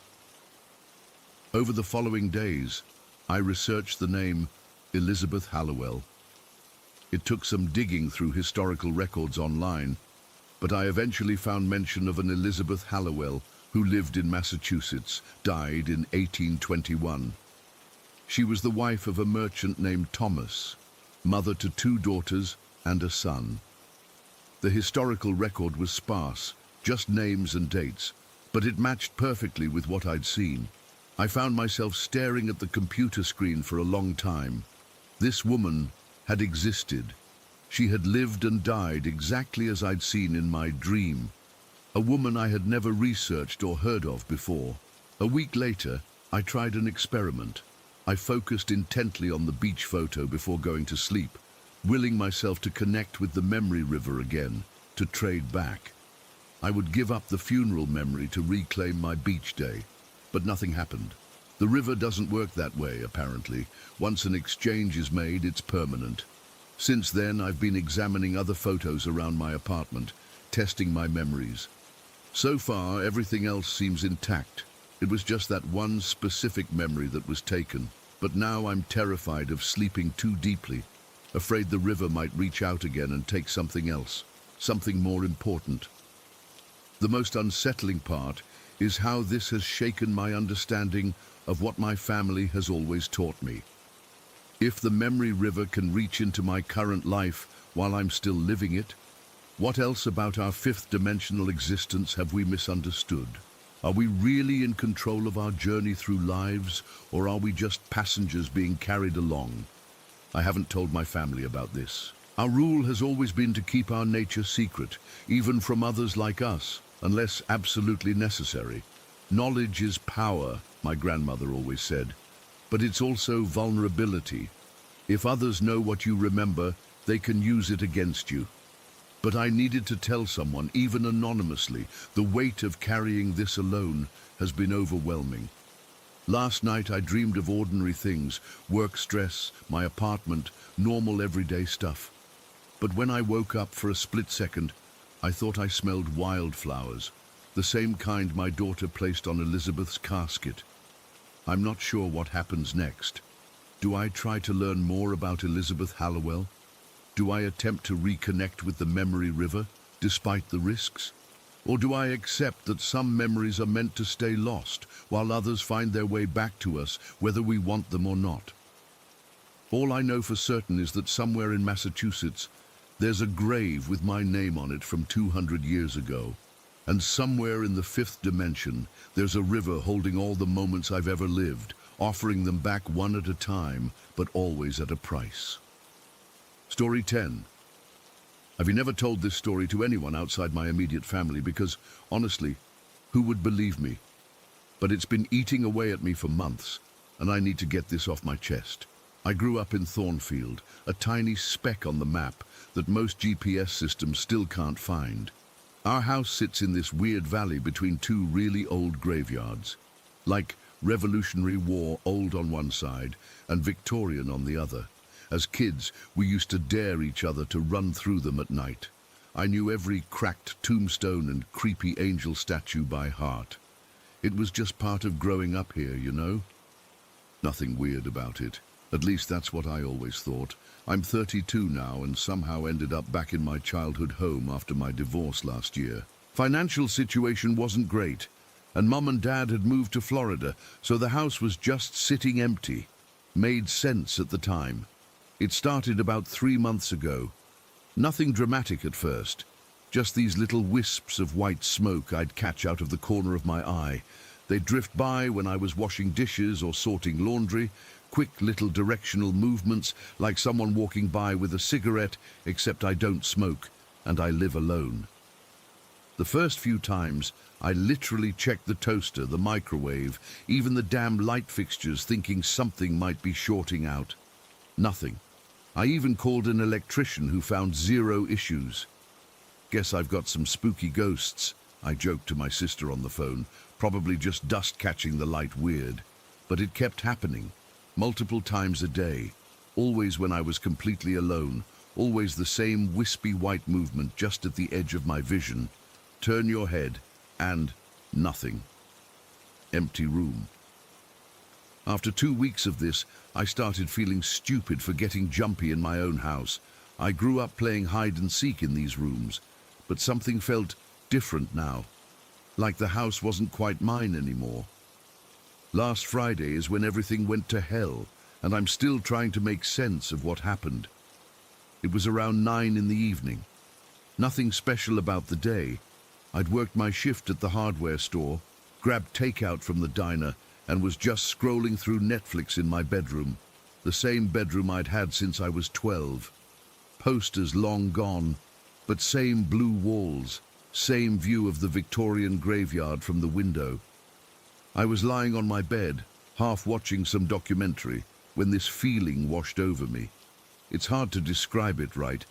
Speaker 1: Over the following days, I researched the name Elizabeth Hallowell. It took some digging through historical records online, but I eventually found mention of an Elizabeth Hallowell who lived in Massachusetts, died in 1821. She was the wife of a merchant named Thomas, mother to 2 daughters and a son. The historical record was sparse, just names and dates, but it matched perfectly with what I'd seen. I found myself staring at the computer screen for a long time. This woman had existed. She had lived and died exactly as I'd seen in my dream. A woman I had never researched or heard of before. A week later, I tried an experiment. I focused intently on the beach photo before going to sleep, willing myself to connect with the memory river again, to trade back. I would give up the funeral memory to reclaim my beach day, but nothing happened. The river doesn't work that way, apparently. Once an exchange is made, it's permanent. Since then, I've been examining other photos around my apartment, testing my memories. So far, everything else seems intact. It was just that one specific memory that was taken. But now I'm terrified of sleeping too deeply, afraid the river might reach out again and take something else, something more important. The most unsettling part is how this has shaken my understanding of what my family has always taught me. If the memory river can reach into my current life while I'm still living it, what else about our 5th dimensional existence have we misunderstood? Are we really in control of our journey through lives, or are we just passengers being carried along? I haven't told my family about this. Our rule has always been to keep our nature secret, even from others like us, unless absolutely necessary. Knowledge is power, my grandmother always said, but it's also vulnerability. If others know what you remember, they can use it against you. But I needed to tell someone, even anonymously. The weight of carrying this alone has been overwhelming. Last night I dreamed of ordinary things, work stress, my apartment, normal everyday stuff. But when I woke up for a split second, I thought I smelled wildflowers, the same kind my daughter placed on Elizabeth's casket. I'm not sure what happens next. Do I try to learn more about Elizabeth Hallowell? Do I attempt to reconnect with the memory river, despite the risks? Or do I accept that some memories are meant to stay lost, while others find their way back to us, whether we want them or not? All I know for certain is that somewhere in Massachusetts, there's a grave with my name on it from 200 years ago. And somewhere in the 5th dimension, there's a river holding all the moments I've ever lived, offering them back one at a time, but always at a price. Story 10. I've never told this story to anyone outside my immediate family because, honestly, who would believe me? But it's been eating away at me for months, and I need to get this off my chest. I grew up in Thornfield, a tiny speck on the map that most GPS systems still can't find. Our house sits in this weird valley between two really old graveyards, like Revolutionary War old on one side and Victorian on the other. As kids, we used to dare each other to run through them at night. I knew every cracked tombstone and creepy angel statue by heart. It was just part of growing up here, you know? Nothing weird about it. At least that's what I always thought. I'm 32 now and somehow ended up back in my childhood home after my divorce last year. Financial situation wasn't great, and Mum and Dad had moved to Florida, so the house was just sitting empty. Made sense at the time. It started about 3 months ago. Nothing dramatic at first, just these little wisps of white smoke I'd catch out of the corner of my eye. They'd drift by when I was washing dishes or sorting laundry, quick little directional movements like someone walking by with a cigarette, except I don't smoke and I live alone. The first few times, I literally checked the toaster, the microwave, even the damn light fixtures, thinking something might be shorting out. Nothing. I even called an electrician who found zero issues. Guess I've got some spooky ghosts, I joked to my sister on the phone, probably just dust catching the light weird. But it kept happening, multiple times a day, always when I was completely alone, always the same wispy white movement just at the edge of my vision. Turn your head, and nothing. Empty room. After 2 weeks of this, I started feeling stupid for getting jumpy in my own house. I grew up playing hide and seek in these rooms, but something felt different now, like the house wasn't quite mine anymore. Last Friday is when everything went to hell, and I'm still trying to make sense of what happened. It was around 9 in the evening. Nothing special about the day. I'd worked my shift at the hardware store, grabbed takeout from the diner, and was just scrolling through Netflix in my bedroom, the same bedroom I'd had since I was 12. Posters long gone, but same blue walls, same view of the Victorian graveyard from the window. I was lying on my bed, half watching some documentary, when this feeling washed over me. It's hard to describe it right,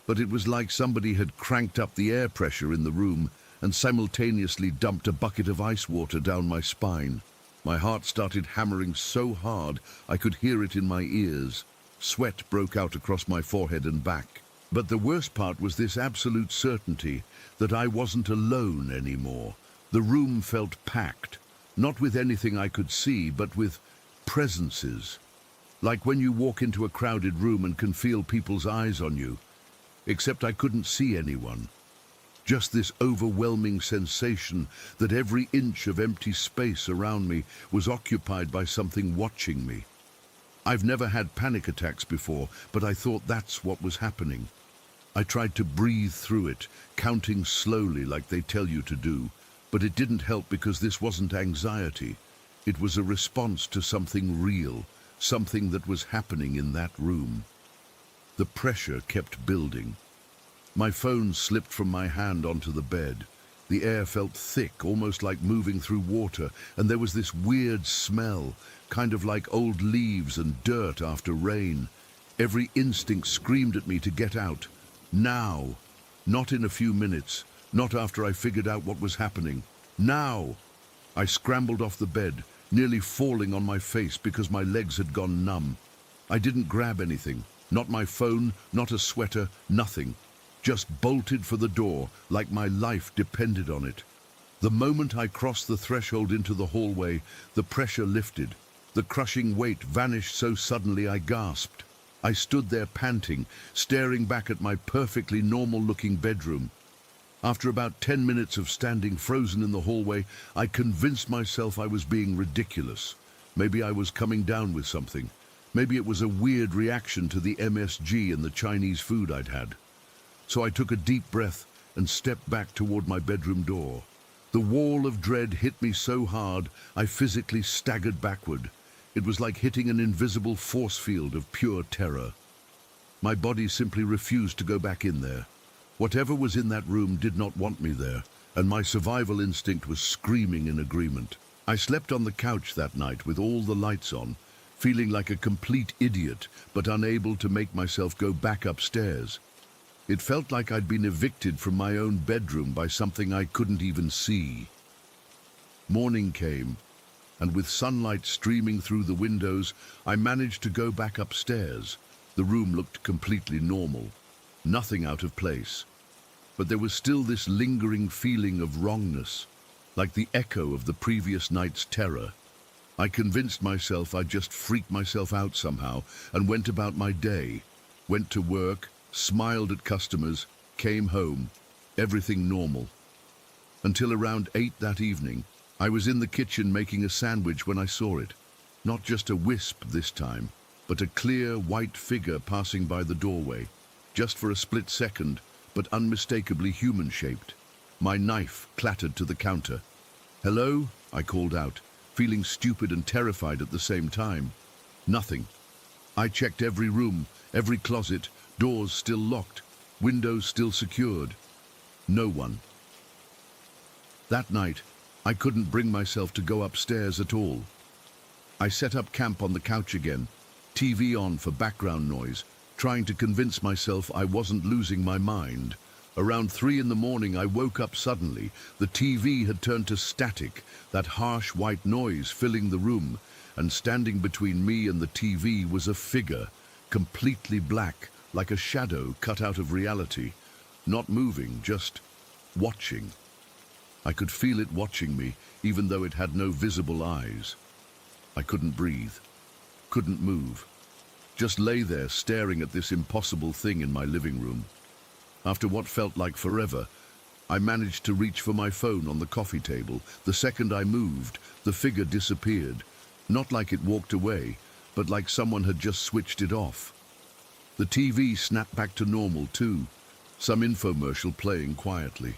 Speaker 1: but it was like somebody had cranked up the air pressure in the room and simultaneously dumped a bucket of ice water down my spine. My heart started hammering so hard I could hear it in my ears. Sweat broke out across my forehead and back. But the worst part was this absolute certainty that I wasn't alone anymore. The room felt packed, not with anything I could see, but with presences. Like when you walk into a crowded room and can feel people's eyes on you. Except I couldn't see anyone. Just this overwhelming sensation that every inch of empty space around me was occupied by something watching me. I've never had panic attacks before, but I thought that's what was happening. I tried to breathe through it, counting slowly like they tell you to do, but it didn't help because this wasn't anxiety. It was a response to something real, something that was happening in that room. The pressure kept building. My phone slipped from my hand onto the bed. The air felt thick, almost like moving through water, and there was this weird smell, kind of like old leaves and dirt after rain. Every instinct screamed at me to get out. Now. Not in a few minutes. Not after I figured out what was happening. Now. I scrambled off the bed, nearly falling on my face because my legs had gone numb. I didn't grab anything. Not my phone, not a sweater, nothing. Just bolted for the door, like my life depended on it. The moment I crossed the threshold into the hallway, the pressure lifted. The crushing weight vanished so suddenly I gasped. I stood there panting, staring back at my perfectly normal-looking bedroom. After about 10 minutes of standing frozen in the hallway, I convinced myself I was being ridiculous. Maybe I was coming down with something. Maybe it was a weird reaction to the MSG and the Chinese food I'd had. So I took a deep breath and stepped back toward my bedroom door. The wall of dread hit me so hard, I physically staggered backward. It was like hitting an invisible force field of pure terror. My body simply refused to go back in there. Whatever was in that room did not want me there, and my survival instinct was screaming in agreement. I slept on the couch that night with all the lights on, feeling like a complete idiot, but unable to make myself go back upstairs. It felt like I'd been evicted from my own bedroom by something I couldn't even see. Morning came, and with sunlight streaming through the windows, I managed to go back upstairs. The room looked completely normal, nothing out of place. But there was still this lingering feeling of wrongness, like the echo of the previous night's terror. I convinced myself I'd just freaked myself out somehow and went about my day. Went to work, smiled at customers, came home, everything normal. Until around 8 that evening, I was in the kitchen making a sandwich when I saw it. Not just a wisp this time, but a clear white figure passing by the doorway, just for a split second, but unmistakably human-shaped. My knife clattered to the counter. "Hello?" I called out, feeling stupid and terrified at the same time. Nothing. I checked every room, every closet, doors still locked, windows still secured. No one. That night, I couldn't bring myself to go upstairs at all. I set up camp on the couch again, TV on for background noise, trying to convince myself I wasn't losing my mind. Around 3 in the morning, I woke up suddenly. The TV had turned to static, that harsh white noise filling the room, and standing between me and the TV was a figure, completely black, like a shadow cut out of reality, not moving, just watching. I could feel it watching me, even though it had no visible eyes. I couldn't breathe, couldn't move, just lay there staring at this impossible thing in my living room. After what felt like forever, I managed to reach for my phone on the coffee table. The second I moved, the figure disappeared, not like it walked away, but like someone had just switched it off. The TV snapped back to normal too, some infomercial playing quietly.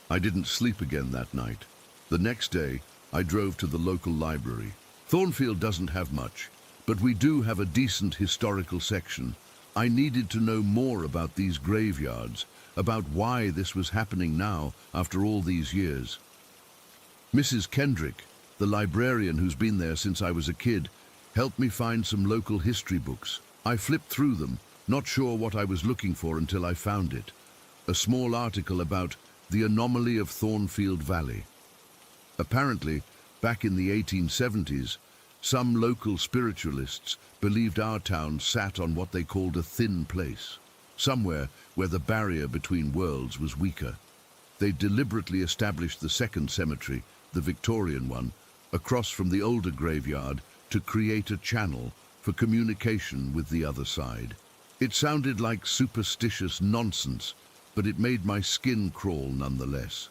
Speaker 1: I didn't sleep again that night. The next day, I drove to the local library. Thornfield doesn't have much, but we do have a decent historical section. I needed to know more about these graveyards, about why this was happening now after all these years. Mrs. Kendrick, the librarian who's been there since I was a kid, helped me find some local history books. I flipped through them, not sure what I was looking for until I found it. A small article about the anomaly of Thornfield Valley. Apparently, back in the 1870s, some local spiritualists believed our town sat on what they called a thin place, somewhere where the barrier between worlds was weaker. They deliberately established the second cemetery, the Victorian one, across from the older graveyard to create a channel for communication with the other side. It sounded like superstitious nonsense, but it made my skin crawl nonetheless.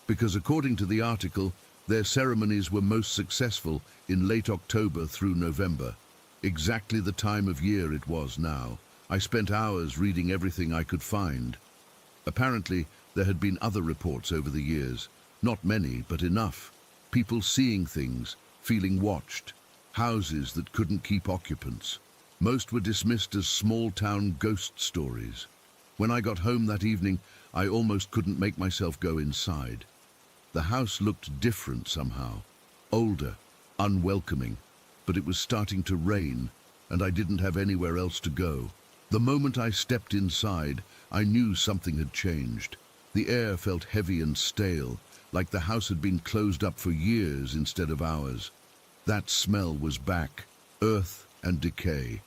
Speaker 1: Because according to the article, their ceremonies were most successful in late October through November, exactly the time of year it was now. I spent hours reading everything I could find. Apparently, there had been other reports over the years, not many, but enough. People seeing things, feeling watched, houses that couldn't keep occupants. Most were dismissed as small-town ghost stories. When I got home that evening, I almost couldn't make myself go inside. The house looked different somehow, older, unwelcoming, but it was starting to rain, and I didn't have anywhere else to go. The moment I stepped inside, I knew something had changed. The air felt heavy and stale, like the house had been closed up for years instead of hours. That smell was back, earth and decay.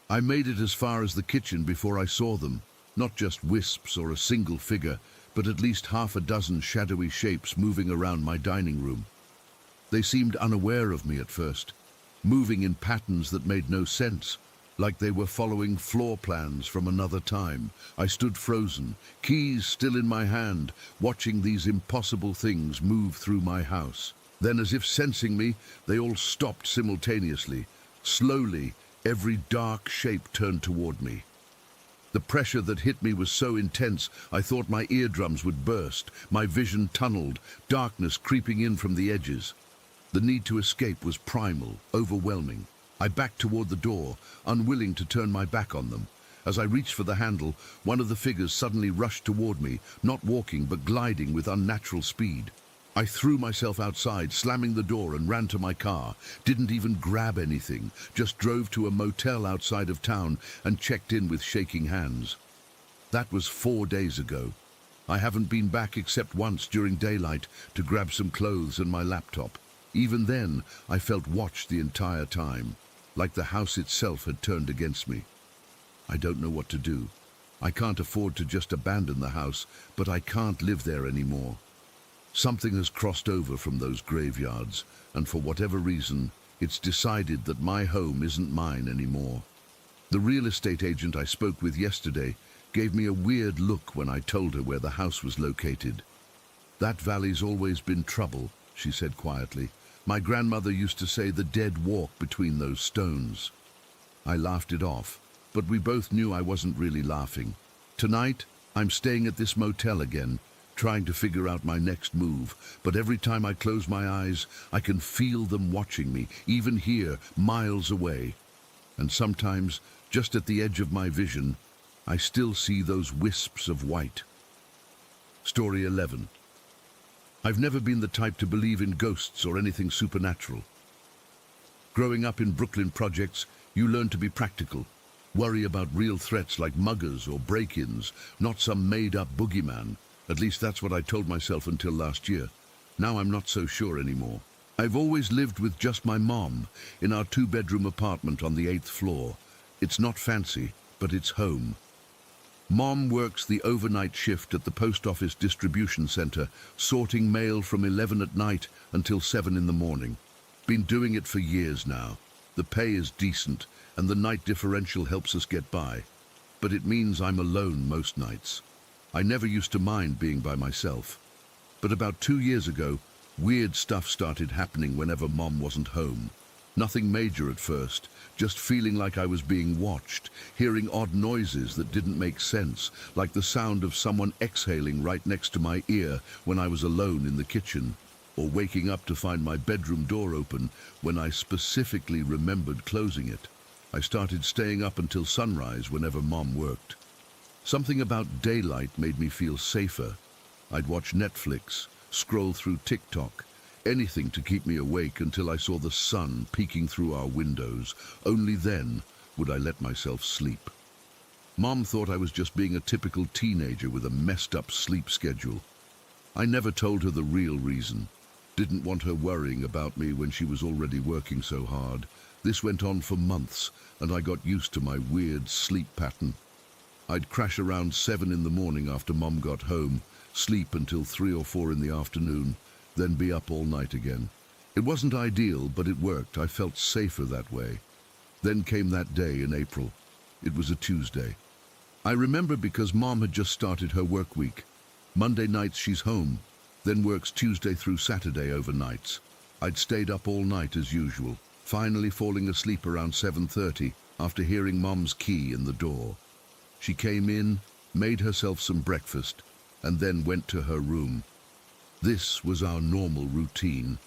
Speaker 1: I made it as far as the kitchen before I saw them. Not just wisps or a single figure, but at least half a dozen shadowy shapes moving around my dining room. They seemed unaware of me at first, moving in patterns that made no sense, like they were following floor plans from another time. I stood frozen, keys still in my hand, watching these impossible things move through my house. Then, as if sensing me, they all stopped simultaneously. Slowly, every dark shape turned toward me. The pressure that hit me was so intense, I thought my eardrums would burst. My vision tunneled, darkness creeping in from the edges. The need to escape was primal, overwhelming. I backed toward the door, unwilling to turn my back on them. As I reached for the handle, one of the figures suddenly rushed toward me, not walking but gliding with unnatural speed. I threw myself outside, slamming the door, and ran to my car. Didn't even grab anything, just drove to a motel outside of town and checked in with shaking hands. That was 4 days ago. I haven't been back except once during daylight to grab some clothes and my laptop. Even then, I felt watched the entire time, like the house itself had turned against me. I don't know what to do. I can't afford to just abandon the house, but I can't live there anymore. Something has crossed over from those graveyards, and for whatever reason, it's decided that my home isn't mine anymore. The real estate agent I spoke with yesterday gave me a weird look when I told her where the house was located. "That valley's always been trouble," she said quietly. "My grandmother used to say the dead walk between those stones." I laughed it off, but we both knew I wasn't really laughing. Tonight, I'm staying at this motel again, trying to figure out my next move, but every time I close my eyes, I can feel them watching me, even here, miles away. And sometimes, just at the edge of my vision, I still see those wisps of white. Story 11. I've never been the type to believe in ghosts or anything supernatural. Growing up in Brooklyn projects, you learn to be practical. Worry about real threats like muggers or break-ins, not some made-up boogeyman. At least that's what I told myself until last year. Now I'm not so sure anymore. I've always lived with just my mom in our 2-bedroom apartment on the 8th floor. It's not fancy, but it's home. Mom works the overnight shift at the post office distribution center, sorting mail from 11 at night until 7 in the morning. Been doing it for years now. The pay is decent, and the night differential helps us get by. But it means I'm alone most nights. I never used to mind being by myself. But about 2 years ago, weird stuff started happening whenever Mom wasn't home. Nothing major at first, just feeling like I was being watched, hearing odd noises that didn't make sense, like the sound of someone exhaling right next to my ear when I was alone in the kitchen, or waking up to find my bedroom door open when I specifically remembered closing it. I started staying up until sunrise whenever Mom worked. Something about daylight made me feel safer. I'd watch Netflix, scroll through TikTok, anything to keep me awake until I saw the sun peeking through our windows. Only then would I let myself sleep. Mom thought I was just being a typical teenager with a messed up sleep schedule. I never told her the real reason. Didn't want her worrying about me when she was already working so hard. This went on for months, and I got used to my weird sleep pattern. I'd crash around 7 in the morning after Mom got home, sleep until 3 or 4 in the afternoon, then be up all night again. It wasn't ideal, but it worked. I felt safer that way. Then came that day in April. It was a Tuesday. I remember because Mom had just started her work week. Monday nights she's home, then works Tuesday through Saturday overnights. I'd stayed up all night as usual, finally falling asleep around 7:30 after hearing Mom's key in the door. She came in, made herself some breakfast, and then went to her room. This was our normal routine.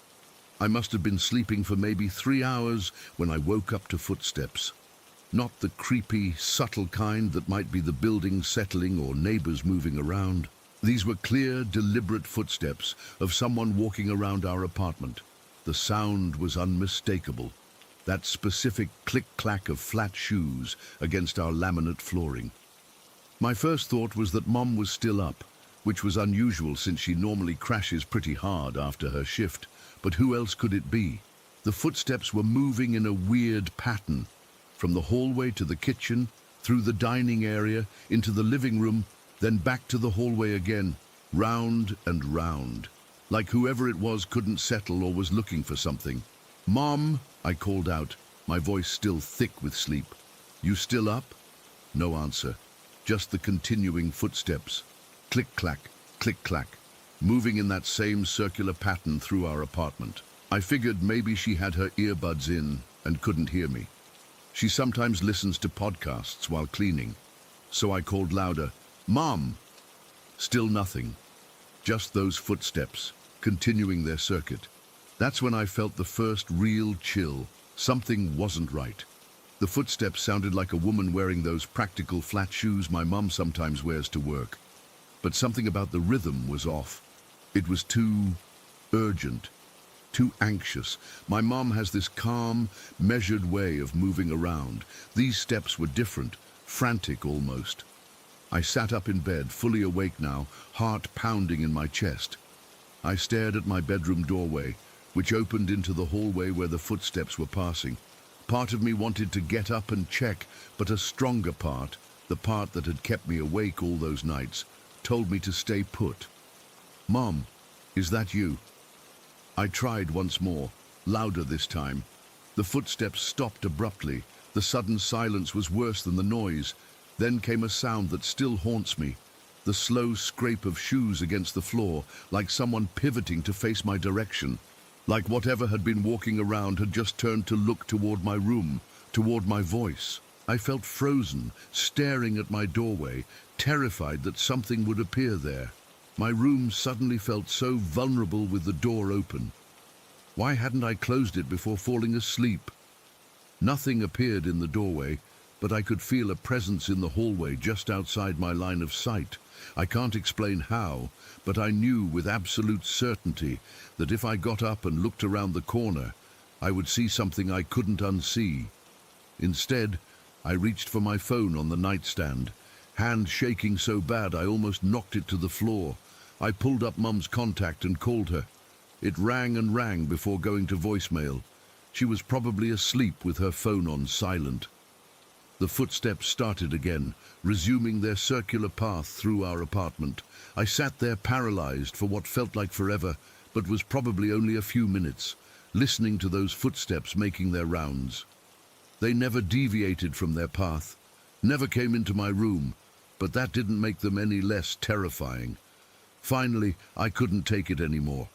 Speaker 1: I must have been sleeping for maybe 3 hours when I woke up to footsteps. Not the creepy, subtle kind that might be the building settling or neighbors moving around. These were clear, deliberate footsteps of someone walking around our apartment. The sound was unmistakable. That specific click-clack of flat shoes against our laminate flooring. My first thought was that Mom was still up, which was unusual since she normally crashes pretty hard after her shift. But who else could it be? The footsteps were moving in a weird pattern, from the hallway to the kitchen, through the dining area, into the living room, then back to the hallway again, round and round, like whoever it was couldn't settle or was looking for something. "Mom," I called out, my voice still thick with sleep. "You still up?" No answer, just the continuing footsteps. Click-clack, click-clack, moving in that same circular pattern through our apartment. I figured maybe she had her earbuds in and couldn't hear me. She sometimes listens to podcasts while cleaning, so I called louder, "Mom!" Still nothing, just those footsteps, continuing their circuit. That's when I felt the first real chill. Something wasn't right. The footsteps sounded like a woman wearing those practical flat shoes my mum sometimes wears to work. But something about the rhythm was off. It was too urgent, too anxious. My mom has this calm, measured way of moving around. These steps were different, frantic almost. I sat up in bed, fully awake now, heart pounding in my chest. I stared at my bedroom doorway, which opened into the hallway where the footsteps were passing. Part of me wanted to get up and check, but a stronger part, the part that had kept me awake all those nights, told me to stay put. "Mom, is that you?" I tried once more, louder this time. The footsteps stopped abruptly. The sudden silence was worse than the noise. Then came a sound that still haunts me, the slow scrape of shoes against the floor, like someone pivoting to face my direction, like whatever had been walking around had just turned to look toward my room, toward my voice. I felt frozen, staring at my doorway, terrified that something would appear there. My room suddenly felt so vulnerable with the door open. Why hadn't I closed it before falling asleep? Nothing appeared in the doorway, but I could feel a presence in the hallway just outside my line of sight. I can't explain how, but I knew with absolute certainty that if I got up and looked around the corner, I would see something I couldn't unsee. Instead, I reached for my phone on the nightstand, hand shaking so bad I almost knocked it to the floor. I pulled up Mum's contact and called her. It rang and rang before going to voicemail. She was probably asleep with her phone on silent. The footsteps started again, resuming their circular path through our apartment. I sat there paralyzed for what felt like forever, but was probably only a few minutes, listening to those footsteps making their rounds. They never deviated from their path, never came into my room, but that didn't make them any less terrifying. Finally, I couldn't take it anymore.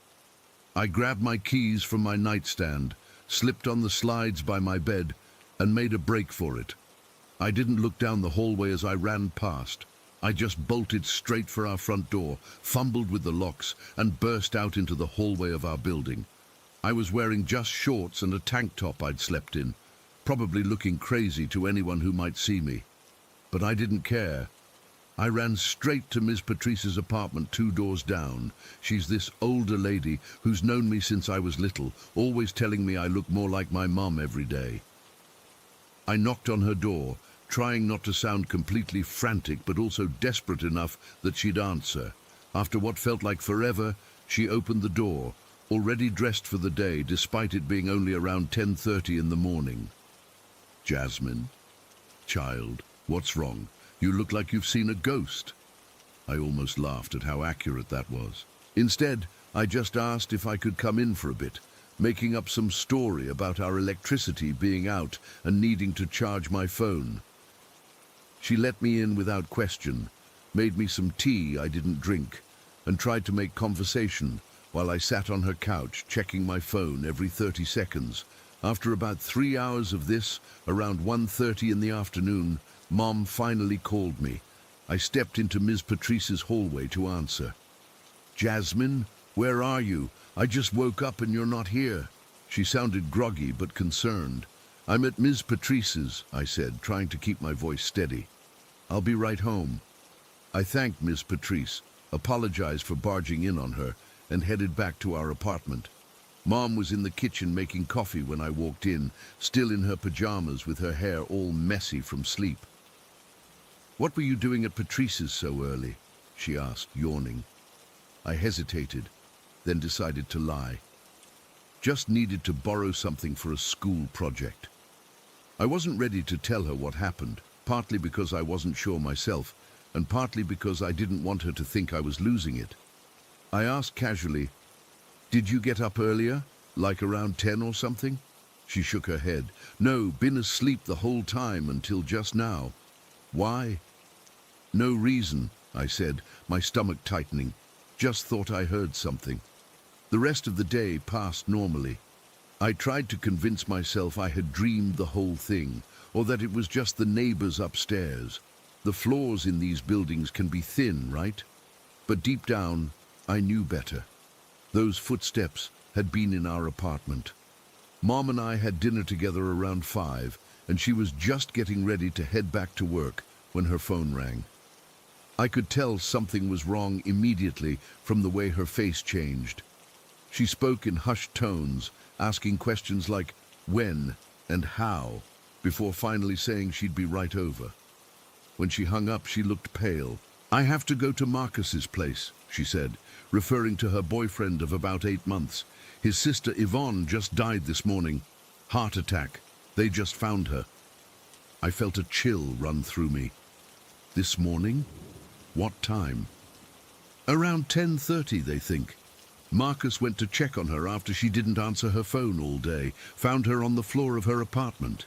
Speaker 1: I grabbed my keys from my nightstand, slipped on the slides by my bed, and made a break for it. I didn't look down the hallway as I ran past. I just bolted straight for our front door, fumbled with the locks, and burst out into the hallway of our building. I was wearing just shorts and a tank top I'd slept in, probably looking crazy to anyone who might see me. But I didn't care. I ran straight to Ms. Patrice's apartment 2 doors down. She's this older lady who's known me since I was little, always telling me I look more like my mum every day. I knocked on her door, trying not to sound completely frantic but also desperate enough that she'd answer. After what felt like forever, she opened the door, already dressed for the day despite it being only around 10:30 in the morning. "Jasmine, child, what's wrong? You look like you've seen a ghost." I almost laughed at how accurate that was. Instead, I just asked if I could come in for a bit, making up some story about our electricity being out and needing to charge my phone. She let me in without question, made me some tea I didn't drink, and tried to make conversation while I sat on her couch checking my phone every 30 seconds. After about 3 hours of this, around 1:30 in the afternoon, Mom finally called me. I stepped into Ms. Patrice's hallway to answer. "Jasmine, where are you? I just woke up and you're not here." She sounded groggy but concerned. "I'm at Ms. Patrice's," I said, trying to keep my voice steady. "I'll be right home." I thanked Ms. Patrice, apologized for barging in on her, and headed back to our apartment. Mom was in the kitchen making coffee when I walked in, still in her pajamas with her hair all messy from sleep. "What were you doing at Patrice's so early?" she asked, yawning. I hesitated, then decided to lie. Just needed to borrow something for a school project. I wasn't ready to tell her what happened, partly because I wasn't sure myself, and partly because I didn't want her to think I was losing it. I asked casually, "Did you get up earlier, like around 10 or something?" She shook her head. "No, been asleep the whole time until just now." "Why?" "No reason," I said, my stomach tightening. "Just thought I heard something." The rest of the day passed normally. I tried to convince myself I had dreamed the whole thing, or that it was just the neighbors upstairs. The floors in these buildings can be thin, right? But deep down, I knew better. Those footsteps had been in our apartment. Mom and I had dinner together around 5, and she was just getting ready to head back to work when her phone rang. I could tell something was wrong immediately from the way her face changed. She spoke in hushed tones, asking questions like when and how, before finally saying she'd be right over. When she hung up, she looked pale. "I have to go to Marcus's place," she said, referring to her boyfriend of about 8 months. "His sister Yvonne just died this morning. Heart attack. They just found her." I felt a chill run through me. This morning? What time? Around 10:30, they think. Marcus went to check on her after she didn't answer her phone all day, found her on the floor of her apartment.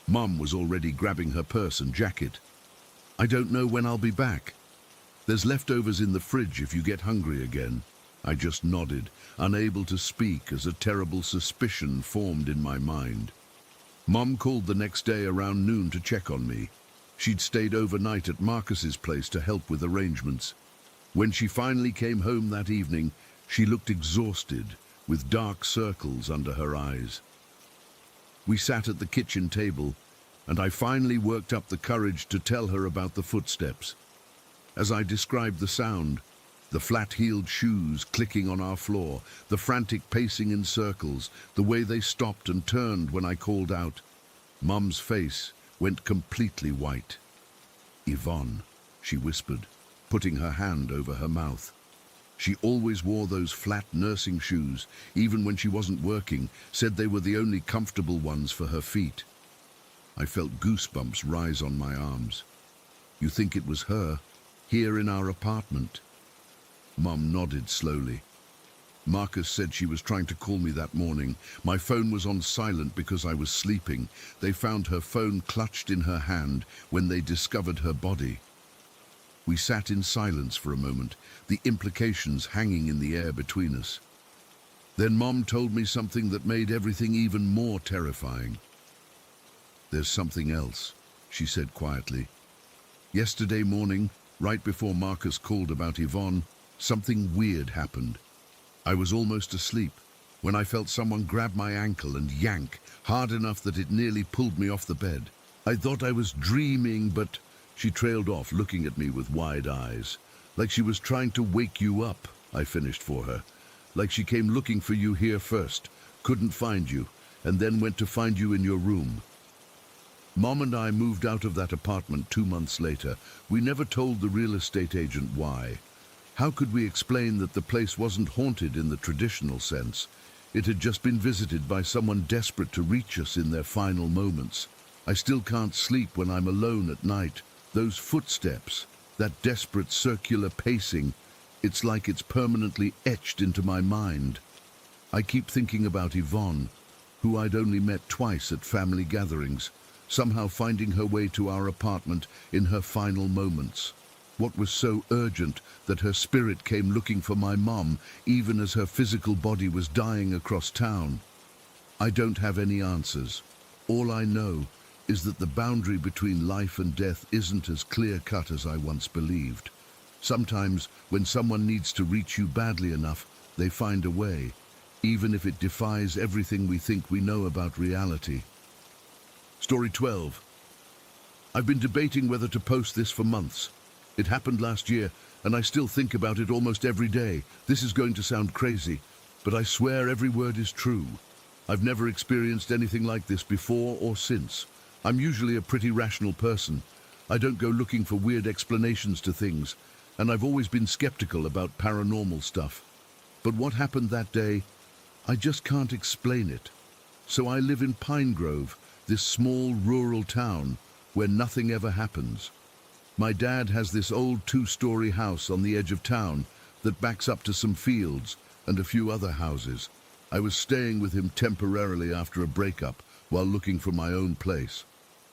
Speaker 1: Mum was already grabbing her purse and jacket. "I don't know when I'll be back. There's leftovers in the fridge if you get hungry again." I just nodded, unable to speak as a terrible suspicion formed in my mind. Mum called the next day around noon to check on me. She'd stayed overnight at Marcus's place to help with arrangements. When she finally came home that evening, she looked exhausted, with dark circles under her eyes. We sat at the kitchen table, and I finally worked up the courage to tell her about the footsteps. As I described the sound, the flat-heeled shoes clicking on our floor, the frantic pacing in circles, the way they stopped and turned when I called out, Mum's face went completely white. "Yvonne," she whispered, putting her hand over her mouth. She always wore those flat nursing shoes, even when she wasn't working, said they were the only comfortable ones for her feet. I felt goosebumps rise on my arms. "You think it was her, here in our apartment?" Mum nodded slowly. "Marcus said she was trying to call me that morning. My phone was on silent because I was sleeping. They found her phone clutched in her hand when they discovered her body." We sat in silence for a moment, the implications hanging in the air between us. Then Mom told me something that made everything even more terrifying. "There's something else," she said quietly. "Yesterday morning, right before Marcus called about Yvonne, something weird happened. I was almost asleep when I felt someone grab my ankle and yank hard enough that it nearly pulled me off the bed. I thought I was dreaming, but..." She trailed off, looking at me with wide eyes. "Like she was trying to wake you up," I finished for her. "Like she came looking for you here first, couldn't find you, and then went to find you in your room." Mom and I moved out of that apartment 2 months later. We never told the real estate agent why. How could we explain that the place wasn't haunted in the traditional sense? It had just been visited by someone desperate to reach us in their final moments. I still can't sleep when I'm alone at night. Those footsteps, that desperate circular pacing, it's like it's permanently etched into my mind. I keep thinking about Yvonne, who I'd only met twice at family gatherings, somehow finding her way to our apartment in her final moments. What was so urgent that her spirit came looking for my mum, even as her physical body was dying across town? I don't have any answers. All I know is that the boundary between life and death isn't as clear-cut as I once believed. Sometimes, when someone needs to reach you badly enough, they find a way, even if it defies everything we think we know about reality. Story 12. I've been debating whether to post this for months. It happened last year, and I still think about it almost every day. This is going to sound crazy, but I swear every word is true. I've never experienced anything like this before or since. I'm usually a pretty rational person. I don't go looking for weird explanations to things, and I've always been skeptical about paranormal stuff. But what happened that day, I just can't explain it. So I live in Pine Grove, this small rural town where nothing ever happens. My dad has this old 2-story house on the edge of town that backs up to some fields and a few other houses. I was staying with him temporarily after a breakup while looking for my own place.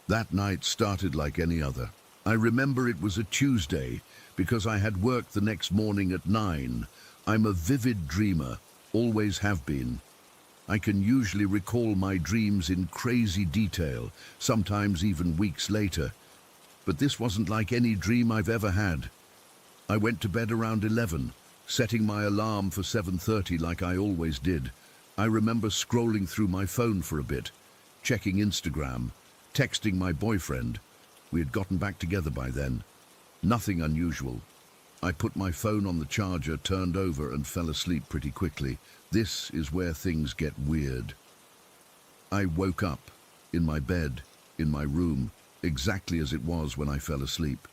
Speaker 1: That night started like any other. I remember it was a Tuesday because I had work the next morning at 9. I'm a vivid dreamer, always have been. I can usually recall my dreams in crazy detail, sometimes even weeks later. But this wasn't like any dream I've ever had. I went to bed around 11, setting my alarm for 7:30 like I always did. I remember scrolling through my phone for a bit, checking Instagram, texting my boyfriend. We had gotten back together by then. Nothing unusual. I put my phone on the charger, turned over, and fell asleep pretty quickly. This is where things get weird. I woke up in my bed, in my room, exactly as it was when I fell asleep.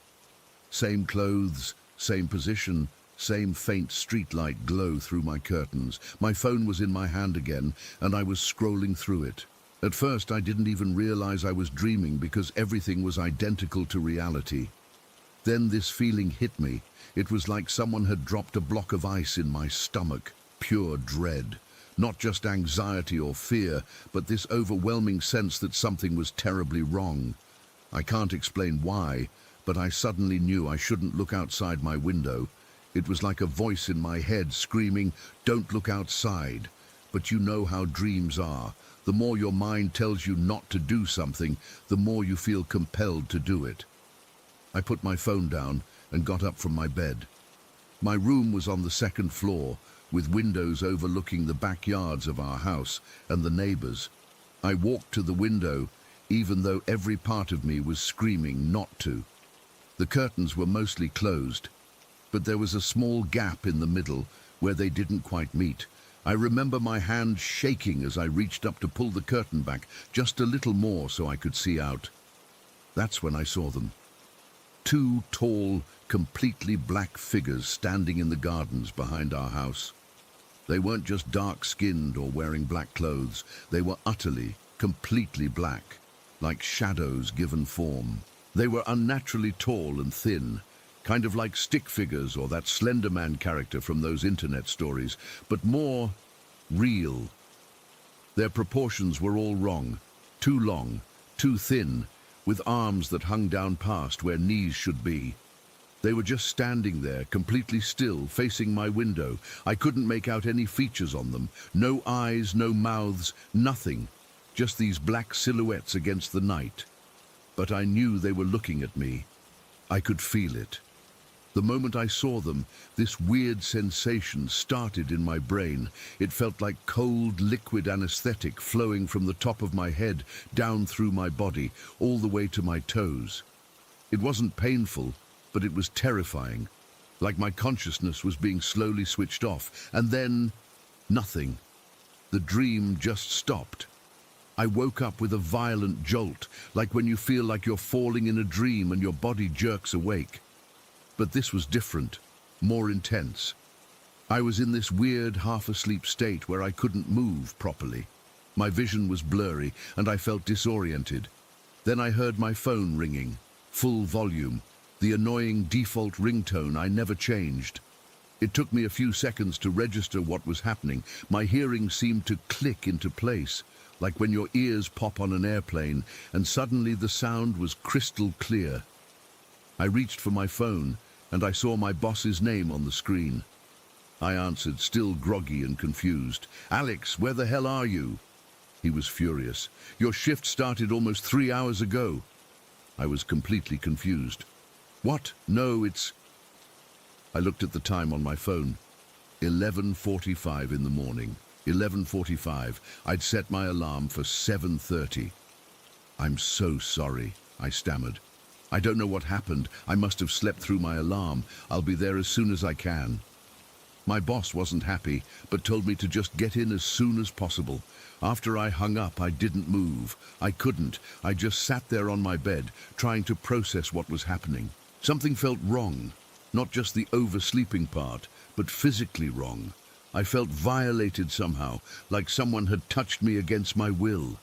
Speaker 1: Same clothes, same position, same faint streetlight glow through my curtains. My phone was in my hand again, and I was scrolling through it. At first, I didn't even realize I was dreaming because everything was identical to reality. Then this feeling hit me. It was like someone had dropped a block of ice in my stomach. Pure dread. Not just anxiety or fear, but this overwhelming sense that something was terribly wrong. I can't explain why, but I suddenly knew I shouldn't look outside my window. It was like a voice in my head screaming, "Don't look outside." But you know how dreams are. The more your mind tells you not to do something, the more you feel compelled to do it. I put my phone down and got up from my bed. My room was on the second floor, with windows overlooking the backyards of our house and the neighbors. I walked to the window, even though every part of me was screaming not to. The curtains were mostly closed, but there was a small gap in the middle where they didn't quite meet. I remember my hand shaking as I reached up to pull the curtain back just a little more so I could see out. That's when I saw them. Two tall, completely black figures standing in the gardens behind our house. They weren't just dark-skinned or wearing black clothes. They were utterly, completely black, like shadows given form. They were unnaturally tall and thin, kind of like stick figures or that Slender Man character from those internet stories, but more real. Their proportions were all wrong. Too long, too thin, with arms that hung down past where knees should be. They were just standing there, completely still, facing my window. I couldn't make out any features on them. No eyes, no mouths, nothing. Just these black silhouettes against the night. But I knew they were looking at me. I could feel it. The moment I saw them, this weird sensation started in my brain. It felt like cold, liquid anesthetic flowing from the top of my head down through my body, all the way to my toes. It wasn't painful, but it was terrifying, like my consciousness was being slowly switched off. And then, nothing. The dream just stopped. I woke up with a violent jolt, like when you feel like you're falling in a dream and your body jerks awake. But this was different, more intense. I was in this weird half-asleep state where I couldn't move properly. My vision was blurry and I felt disoriented. Then I heard my phone ringing, full volume, the annoying default ringtone I never changed. It took me a few seconds to register what was happening. My hearing seemed to click into place, like when your ears pop on an airplane, and suddenly the sound was crystal clear. I reached for my phone, and I saw my boss's name on the screen. I answered, still groggy and confused. "Alex, where the hell are you?" He was furious. "Your shift started almost 3 hours ago." I was completely confused. "What? No, it's..." I looked at the time on my phone. 11:45 in the morning. 11:45. I'd set my alarm for 7:30. "I'm so sorry," I stammered. "I don't know what happened. I must have slept through my alarm. I'll be there as soon as I can." My boss wasn't happy, but told me to just get in as soon as possible. After I hung up, I didn't move. I couldn't. I just sat there on my bed, trying to process what was happening. Something felt wrong. Not just the oversleeping part, but physically wrong. I felt violated somehow, like someone had touched me against my will.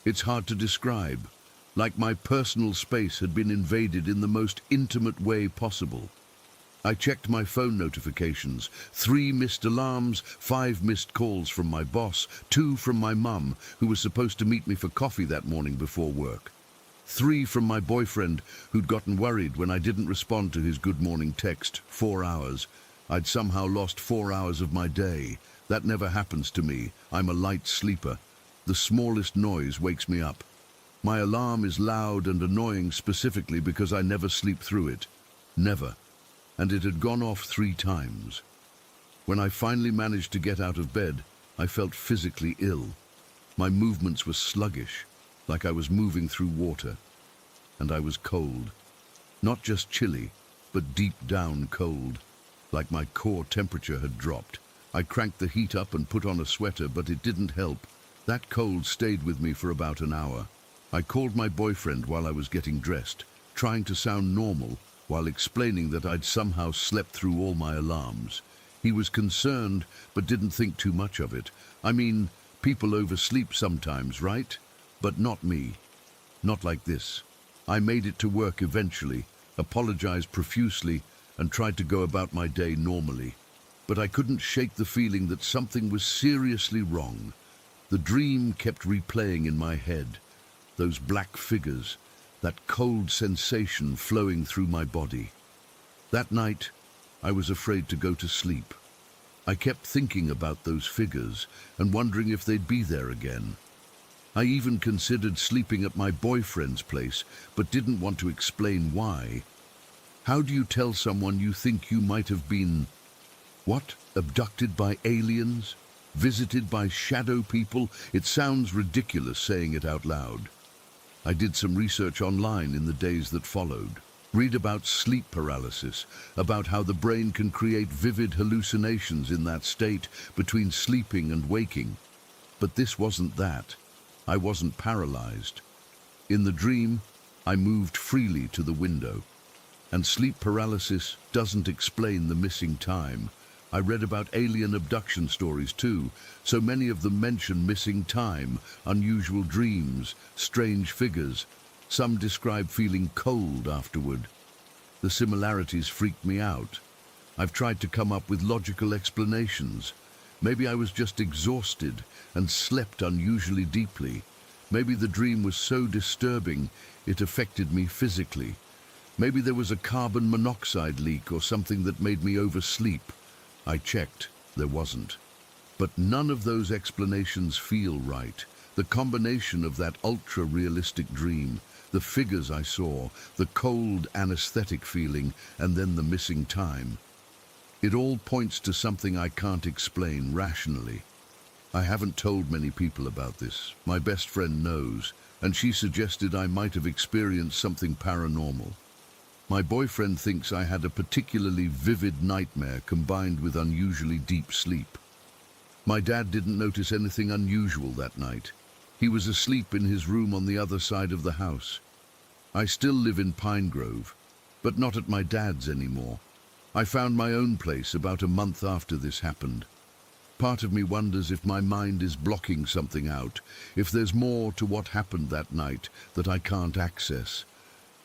Speaker 1: It's hard to describe. Like my personal space had been invaded in the most intimate way possible. I checked my phone notifications. 3 missed alarms, 5 missed calls from my boss, 2 from my mum, who was supposed to meet me for coffee that morning before work. 3 from my boyfriend, who'd gotten worried when I didn't respond to his good morning text. 4 hours. I'd somehow lost 4 hours of my day. That never happens to me. I'm a light sleeper. The smallest noise wakes me up. My alarm is loud and annoying specifically because I never sleep through it. Never. And it had gone off 3 times. When I finally managed to get out of bed, I felt physically ill. My movements were sluggish, like I was moving through water. And I was cold. Not just chilly, but deep down cold, like my core temperature had dropped. I cranked the heat up and put on a sweater, but it didn't help. That cold stayed with me for about an hour. I called my boyfriend while I was getting dressed, trying to sound normal while explaining that I'd somehow slept through all my alarms. He was concerned, but didn't think too much of it. I mean, people oversleep sometimes, right? But not me. Not like this. I made it to work eventually, apologized profusely, and tried to go about my day normally. But I couldn't shake the feeling that something was seriously wrong. The dream kept replaying in my head. Those black figures, that cold sensation flowing through my body. That night, I was afraid to go to sleep. I kept thinking about those figures and wondering if they'd be there again. I even considered sleeping at my boyfriend's place, but didn't want to explain why. How do you tell someone you think you might have been, abducted by aliens? Visited by shadow people? It sounds ridiculous saying it out loud. I did some research online in the days that followed. Read about sleep paralysis, about how the brain can create vivid hallucinations in that state between sleeping and waking. But this wasn't that. I wasn't paralyzed. In the dream, I moved freely to the window. And sleep paralysis doesn't explain the missing time. I read about alien abduction stories too. So many of them mention missing time, unusual dreams, strange figures. Some describe feeling cold afterward. The similarities freaked me out. I've tried to come up with logical explanations. Maybe I was just exhausted and slept unusually deeply. Maybe the dream was so disturbing it affected me physically. Maybe there was a carbon monoxide leak or something that made me oversleep. I checked. There wasn't. But none of those explanations feel right. The combination of that ultra-realistic dream, the figures I saw, the cold anesthetic feeling, and then the missing time. It all points to something I can't explain rationally. I haven't told many people about this. My best friend knows, and she suggested I might have experienced something paranormal. My boyfriend thinks I had a particularly vivid nightmare combined with unusually deep sleep. My dad didn't notice anything unusual that night. He was asleep in his room on the other side of the house. I still live in Pine Grove, but not at my dad's anymore. I found my own place about a month after this happened. Part of me wonders if my mind is blocking something out, if there's more to what happened that night that I can't access.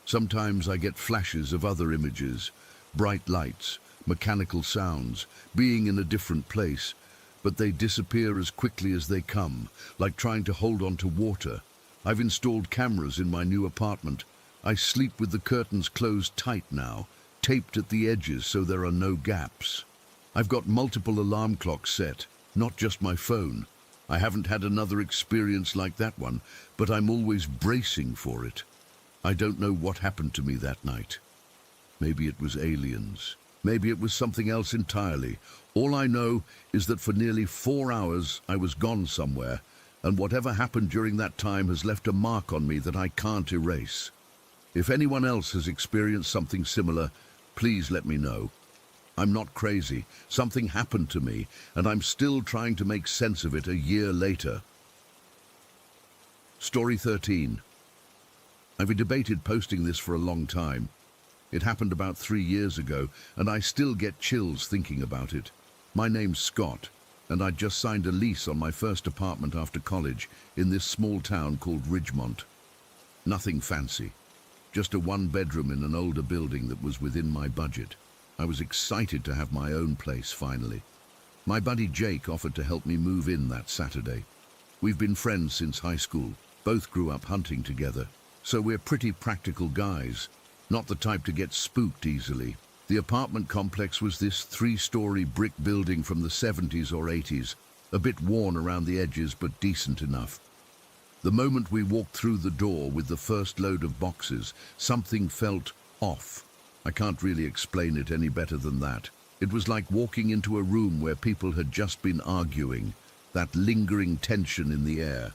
Speaker 1: Sometimes I get flashes of other images, bright lights, mechanical sounds, being in a different place, but they disappear as quickly as they come, like trying to hold on to water. I've installed cameras in my new apartment. I sleep with the curtains closed tight now, taped at the edges so there are no gaps. I've got multiple alarm clocks set, not just my phone. I haven't had another experience like that one, but I'm always bracing for it. I don't know what happened to me that night. Maybe it was aliens. Maybe it was something else entirely. All I know is that for nearly 4 hours I was gone somewhere, and whatever happened during that time has left a mark on me that I can't erase. If anyone else has experienced something similar, please let me know. I'm not crazy. Something happened to me, and I'm still trying to make sense of it a year later. Story 13. I've debated posting this for a long time. It happened about 3 years ago, and I still get chills thinking about it. My name's Scott, and I'd just signed a lease on my first apartment after college in this small town called Ridgemont. Nothing fancy, just a one-bedroom in an older building that was within my budget. I was excited to have my own place finally. My buddy Jake offered to help me move in that Saturday. We've been friends since high school, both grew up hunting together. So we're pretty practical guys, not the type to get spooked easily. The apartment complex was this 3-story brick building from the 70s or 80s, a bit worn around the edges but decent enough. The moment we walked through the door with the first load of boxes, something felt off. I can't really explain it any better than that. It was like walking into a room where people had just been arguing, that lingering tension in the air.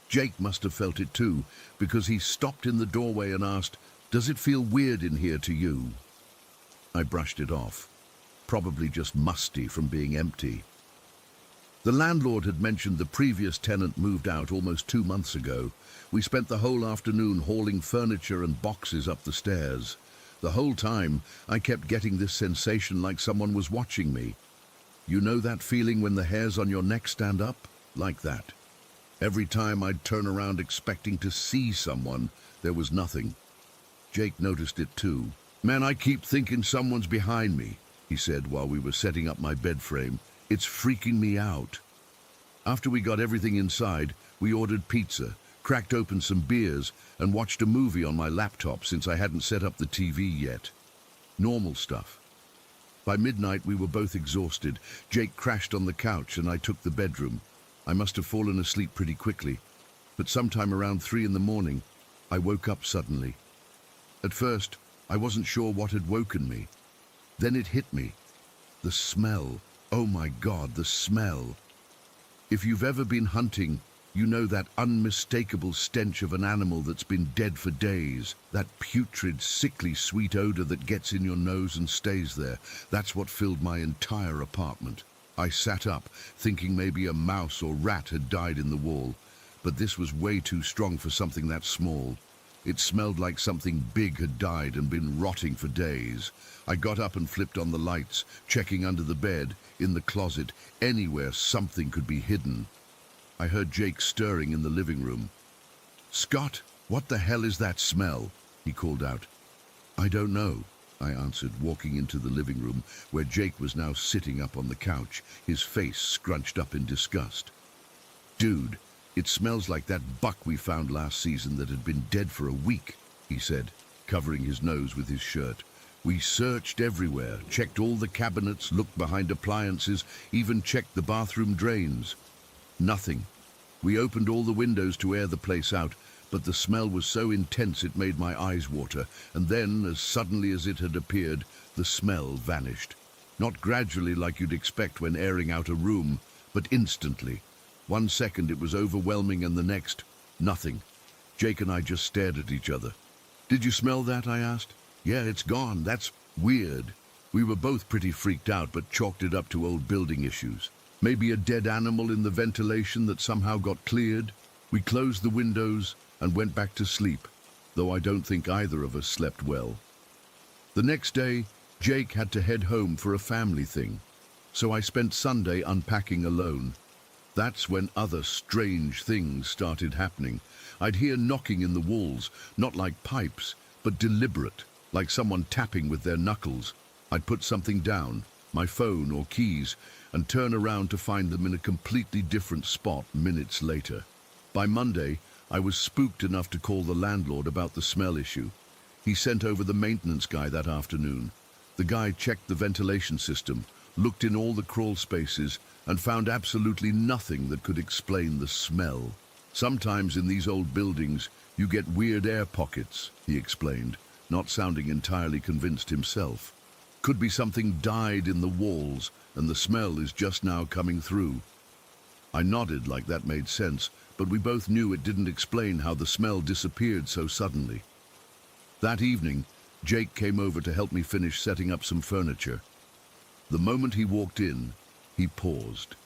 Speaker 1: Jake must have felt it too, because he stopped in the doorway and asked, "Does it feel weird in here to you?" I brushed it off. Probably just musty from being empty. The landlord had mentioned the previous tenant moved out almost 2 months ago. We spent the whole afternoon hauling furniture and boxes up the stairs. The whole time, I kept getting this sensation like someone was watching me. You know that feeling when the hairs on your neck stand up? Like that. Every time I'd turn around expecting to see someone, there was nothing. Jake noticed it too. "Man, I keep thinking someone's behind me," he said while we were setting up my bed frame. "It's freaking me out." After we got everything inside, we ordered pizza, cracked open some beers, and watched a movie on my laptop since I hadn't set up the TV yet. Normal stuff. By midnight, we were both exhausted. Jake crashed on the couch and I took the bedroom. I must have fallen asleep pretty quickly, but sometime around 3 in the morning, I woke up suddenly. At first, I wasn't sure what had woken me. Then it hit me. The smell. Oh my God, the smell. If you've ever been hunting, you know that unmistakable stench of an animal that's been dead for days. That putrid, sickly, sweet odor that gets in your nose and stays there. That's what filled my entire apartment. I sat up, thinking maybe a mouse or rat had died in the wall. But this was way too strong for something that small. It smelled like something big had died and been rotting for days. I got up and flipped on the lights, checking under the bed, in the closet, anywhere something could be hidden. I heard Jake stirring in the living room. "Scott, what the hell is that smell?" he called out. "I don't know," I answered, walking into the living room, where Jake was now sitting up on the couch, his face scrunched up in disgust. "Dude, it smells like that buck we found last season that had been dead for a week," he said, covering his nose with his shirt. "We searched everywhere, checked all the cabinets, looked behind appliances, even checked the bathroom drains. Nothing. We opened all the windows to air the place out, but the smell was so intense it made my eyes water, and then, as suddenly as it had appeared, the smell vanished. Not gradually like you'd expect when airing out a room, but instantly. 1 second it was overwhelming and the next, nothing. Jake and I just stared at each other. "Did you smell that?" I asked. "Yeah, it's gone. That's weird." We were both pretty freaked out, but chalked it up to old building issues. Maybe a dead animal in the ventilation that somehow got cleared. We closed the windows and went back to sleep, though I don't think either of us slept well. The next day, Jake had to head home for a family thing, so I spent Sunday unpacking alone. That's when other strange things started happening. I'd hear knocking in the walls, not like pipes, but deliberate, like someone tapping with their knuckles. I'd put something down, my phone or keys, and turn around to find them in a completely different spot minutes later. By Monday, I was spooked enough to call the landlord about the smell issue. He sent over the maintenance guy that afternoon. The guy checked the ventilation system, looked in all the crawl spaces, and found absolutely nothing that could explain the smell. "Sometimes in these old buildings, you get weird air pockets," he explained, not sounding entirely convinced himself. "Could be something died in the walls, and the smell is just now coming through." I nodded like that made sense, but we both knew it didn't explain how the smell disappeared so suddenly. That evening, Jake came over to help me finish setting up some furniture. The moment he walked in, he paused.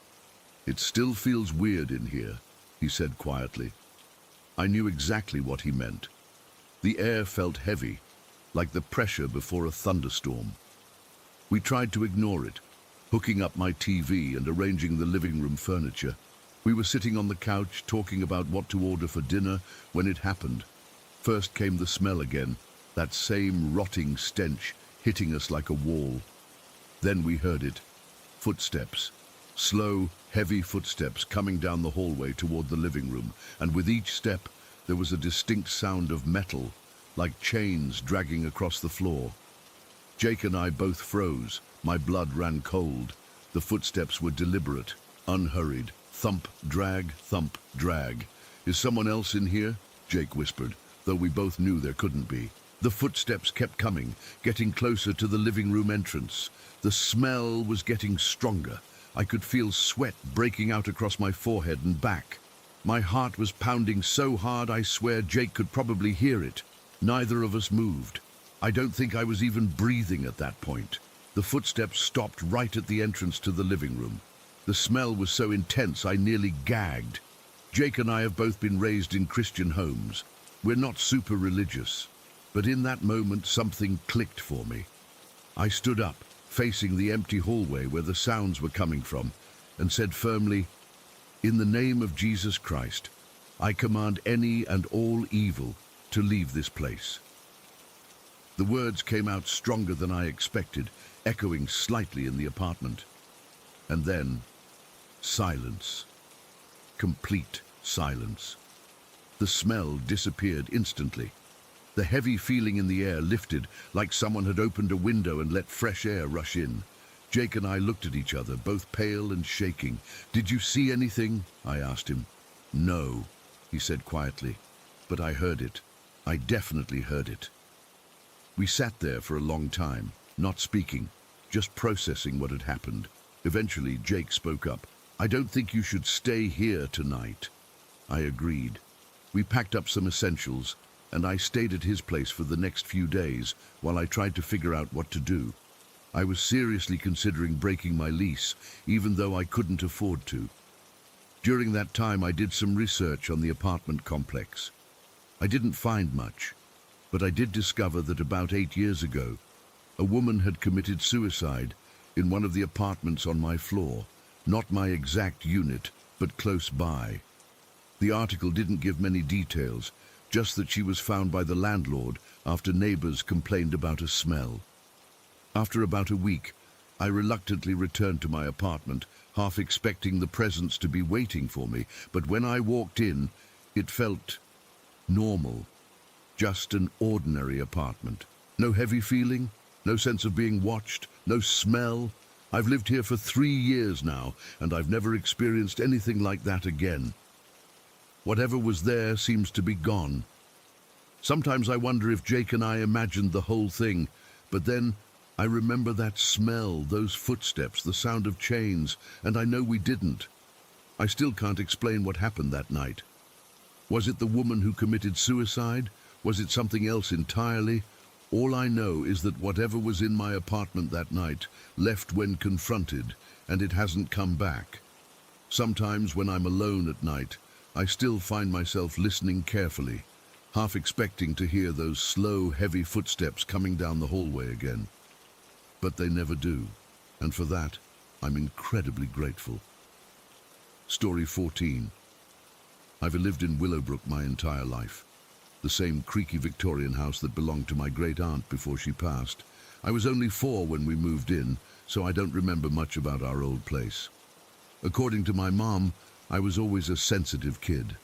Speaker 1: "It still feels weird in here," he said quietly. I knew exactly what he meant. The air felt heavy, like the pressure before a thunderstorm. We tried to ignore it, hooking up my TV and arranging the living room furniture. We were sitting on the couch talking about what to order for dinner when it happened. First came the smell again, that same rotting stench hitting us like a wall. Then we heard it. Footsteps. Slow, heavy footsteps coming down the hallway toward the living room, and with each step there was a distinct sound of metal, like chains dragging across the floor. Jake and I both froze. My blood ran cold. The footsteps were deliberate, unhurried. Thump, drag, thump, drag. "Is someone else in here?" Jake whispered, though we both knew there couldn't be. The footsteps kept coming, getting closer to the living room entrance. The smell was getting stronger. I could feel sweat breaking out across my forehead and back. My heart was pounding so hard I swear Jake could probably hear it. Neither of us moved. I don't think I was even breathing at that point. The footsteps stopped right at the entrance to the living room. The smell was so intense I nearly gagged. Jake and I have both been raised in Christian homes. We're not super religious, but in that moment something clicked for me. I stood up, facing the empty hallway where the sounds were coming from, and said firmly, "In the name of Jesus Christ, I command any and all evil to leave this place." The words came out stronger than I expected, echoing slightly in the apartment. And then, silence. Complete silence. The smell disappeared instantly. The heavy feeling in the air lifted, like someone had opened a window and let fresh air rush in. Jake and I looked at each other, both pale and shaking. "Did you see anything?" I asked him. "No," he said quietly, "but I heard it. I definitely heard it." We sat there for a long time, not speaking, just processing what had happened. Eventually, Jake spoke up. "I don't think you should stay here tonight." I agreed. We packed up some essentials, and I stayed at his place for the next few days while I tried to figure out what to do. I was seriously considering breaking my lease, even though I couldn't afford to. During that time, I did some research on the apartment complex. I didn't find much, but I did discover that about 8 years ago, a woman had committed suicide in one of the apartments on my floor, not my exact unit, but close by. The article didn't give many details, just that she was found by the landlord after neighbors complained about a smell. After about a week, I reluctantly returned to my apartment, half expecting the presence to be waiting for me, but when I walked in, it felt normal. Just an ordinary apartment. No heavy feeling, no sense of being watched, no smell. I've lived here for 3 years now, and I've never experienced anything like that again. Whatever was there seems to be gone. Sometimes I wonder if Jake and I imagined the whole thing, but then I remember that smell, those footsteps, the sound of chains, and I know we didn't. I still can't explain what happened that night. Was it the woman who committed suicide? Was it something else entirely? All I know is that whatever was in my apartment that night left when confronted, and it hasn't come back. Sometimes when I'm alone at night, I still find myself listening carefully, half expecting to hear those slow, heavy footsteps coming down the hallway again. But they never do, and for that, I'm incredibly grateful. Story 14. I've lived in Willowbrook my entire life. The same creaky Victorian house that belonged to my great-aunt before she passed. I was only 4 when we moved in, so I don't remember much about our old place. According to my mom, I was always a sensitive kid.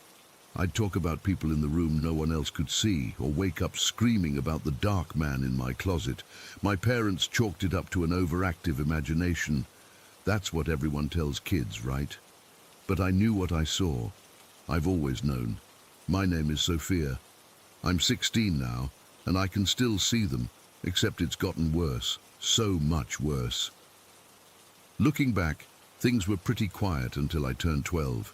Speaker 1: I'd talk about people in the room no one else could see, or wake up screaming about the dark man in my closet. My parents chalked it up to an overactive imagination. That's what everyone tells kids, right? But I knew what I saw. I've always known. My name is Sophia. I'm 16 now, and I can still see them, except it's gotten worse, so much worse. Looking back, things were pretty quiet until I turned 12.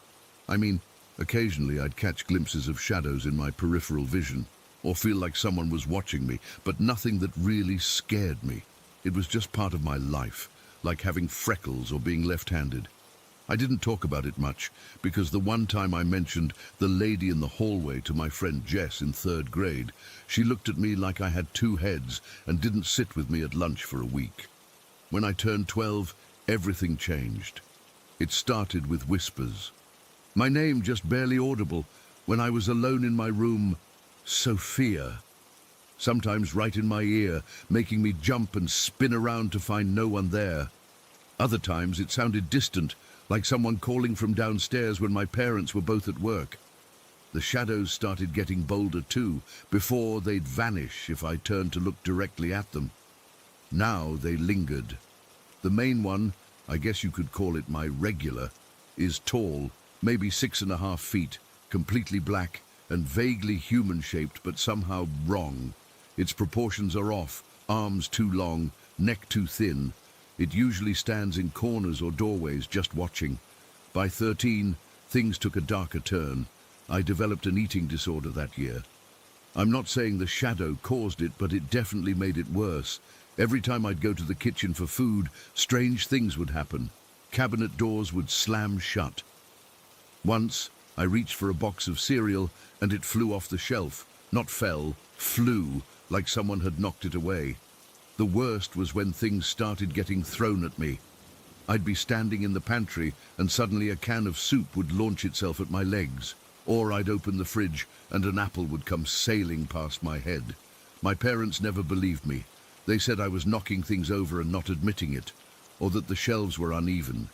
Speaker 1: I mean, occasionally I'd catch glimpses of shadows in my peripheral vision, or feel like someone was watching me, but nothing that really scared me. It was just part of my life, like having freckles or being left-handed. I didn't talk about it much, because the one time I mentioned the lady in the hallway to my friend Jess in 3rd grade, she looked at me like I had 2 heads and didn't sit with me at lunch for a week. When I turned 12, everything changed. It started with whispers. My name just barely audible when I was alone in my room, Sophia. Sometimes right in my ear, making me jump and spin around to find no one there. Other times it sounded distant, like someone calling from downstairs when my parents were both at work. The shadows started getting bolder too, before they'd vanish if I turned to look directly at them. Now they lingered. The main one, I guess you could call it my regular, is tall, maybe 6.5 feet, completely black and vaguely human-shaped but somehow wrong. Its proportions are off, arms too long, neck too thin. It usually stands in corners or doorways just watching. By 13, things took a darker turn. I developed an eating disorder that year. I'm not saying the shadow caused it, but it definitely made it worse. Every time I'd go to the kitchen for food, strange things would happen. Cabinet doors would slam shut. Once, I reached for a box of cereal and it flew off the shelf. Not fell, flew, like someone had knocked it away. The worst was when things started getting thrown at me. I'd be standing in the pantry and suddenly a can of soup would launch itself at my legs. Or I'd open the fridge and an apple would come sailing past my head. My parents never believed me. They said I was knocking things over and not admitting it, or that the shelves were uneven.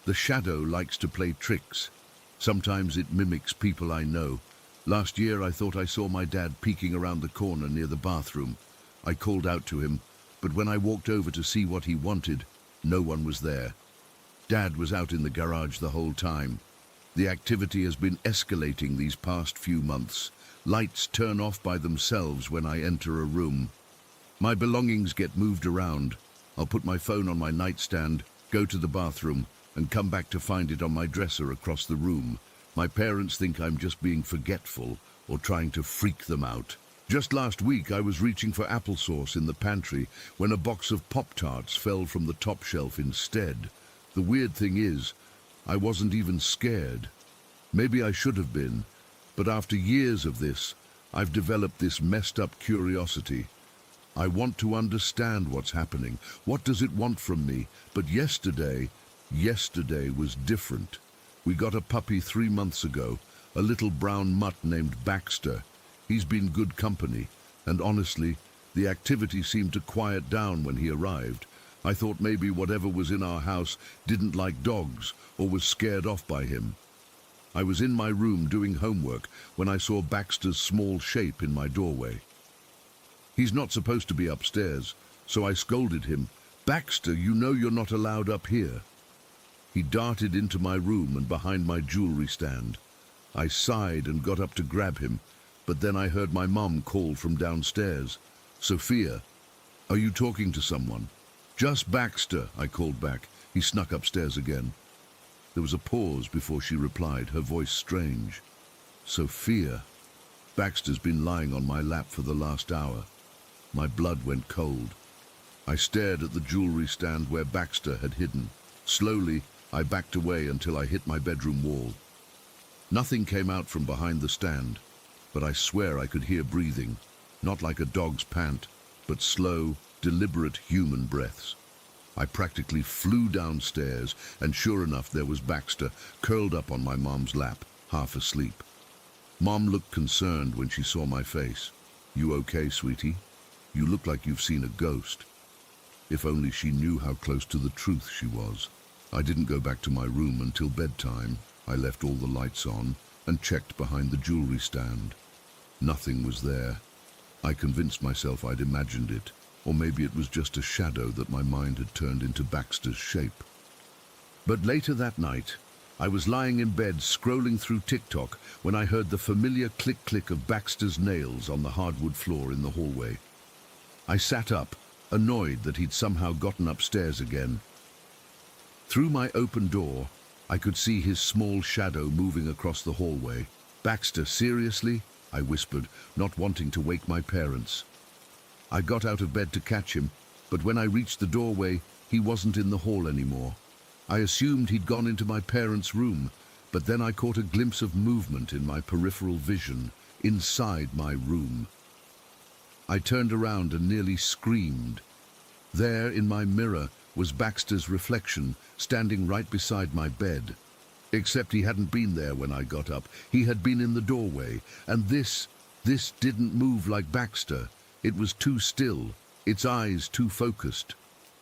Speaker 1: The shadow likes to play tricks. Sometimes it mimics people I know. Last year I thought I saw my dad peeking around the corner near the bathroom. I called out to him, but when I walked over to see what he wanted, no one was there. Dad was out in the garage the whole time. The activity has been escalating these past few months. Lights turn off by themselves when I enter a room. My belongings get moved around. I'll put my phone on my nightstand, go to the bathroom, and come back to find it on my dresser across the room. My parents think I'm just being forgetful or trying to freak them out. Just last week I was reaching for applesauce in the pantry when a box of Pop-Tarts fell from the top shelf instead. The weird thing is, I wasn't even scared. Maybe I should have been, but after years of this, I've developed this messed up curiosity. I want to understand what's happening. What does it want from me? But yesterday was different. We got a puppy 3 months ago, a little brown mutt named Baxter. He's been good company, and honestly, the activity seemed to quiet down when he arrived. I thought maybe whatever was in our house didn't like dogs or was scared off by him. I was in my room doing homework when I saw Baxter's small shape in my doorway. He's not supposed to be upstairs, so I scolded him. "Baxter, you know you're not allowed up here." He darted into my room and behind my jewelry stand. I sighed and got up to grab him, but then I heard my mum call from downstairs. "Sophia, are you talking to someone?" "Just Baxter," I called back. He snuck upstairs again. There was a pause before she replied, her voice strange. "Sophia." Baxter's been lying on my lap for the last hour. My blood went cold. I stared at the jewelry stand where Baxter had hidden. Slowly, I backed away until I hit my bedroom wall. Nothing came out from behind the stand, but I swear I could hear breathing, not like a dog's pant, but slow, deliberate human breaths. I practically flew downstairs, and sure enough, there was Baxter, curled up on my mom's lap, half asleep. Mom looked concerned when she saw my face. "You okay, sweetie? You look like you've seen a ghost." If only she knew how close to the truth she was. I didn't go back to my room until bedtime. I left all the lights on and checked behind the jewelry stand. Nothing was there. I convinced myself I'd imagined it, or maybe it was just a shadow that my mind had turned into Baxter's shape. But later that night, I was lying in bed scrolling through TikTok when I heard the familiar click-click of Baxter's nails on the hardwood floor in the hallway. I sat up, annoyed that he'd somehow gotten upstairs again. Through my open door, I could see his small shadow moving across the hallway. "Baxter, seriously?" I whispered, not wanting to wake my parents. I got out of bed to catch him, but when I reached the doorway, he wasn't in the hall anymore. I assumed he'd gone into my parents' room, but then I caught a glimpse of movement in my peripheral vision, inside my room. I turned around and nearly screamed. There, in my mirror, was Baxter's reflection, standing right beside my bed. Except he hadn't been there when I got up. He had been in the doorway, and this didn't move like Baxter. It was too still, its eyes too focused.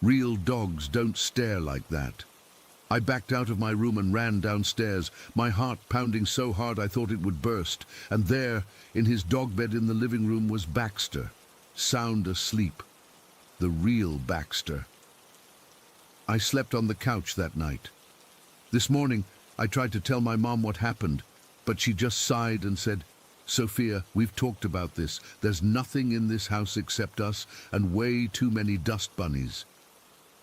Speaker 1: Real dogs don't stare like that. I backed out of my room and ran downstairs, my heart pounding so hard I thought it would burst. And there, in his dog bed in the living room, was Baxter, sound asleep. The real Baxter. I slept on the couch that night. This morning, I tried to tell my mom what happened, but she just sighed and said, "Sophia, we've talked about this. There's nothing in this house except us and way too many dust bunnies."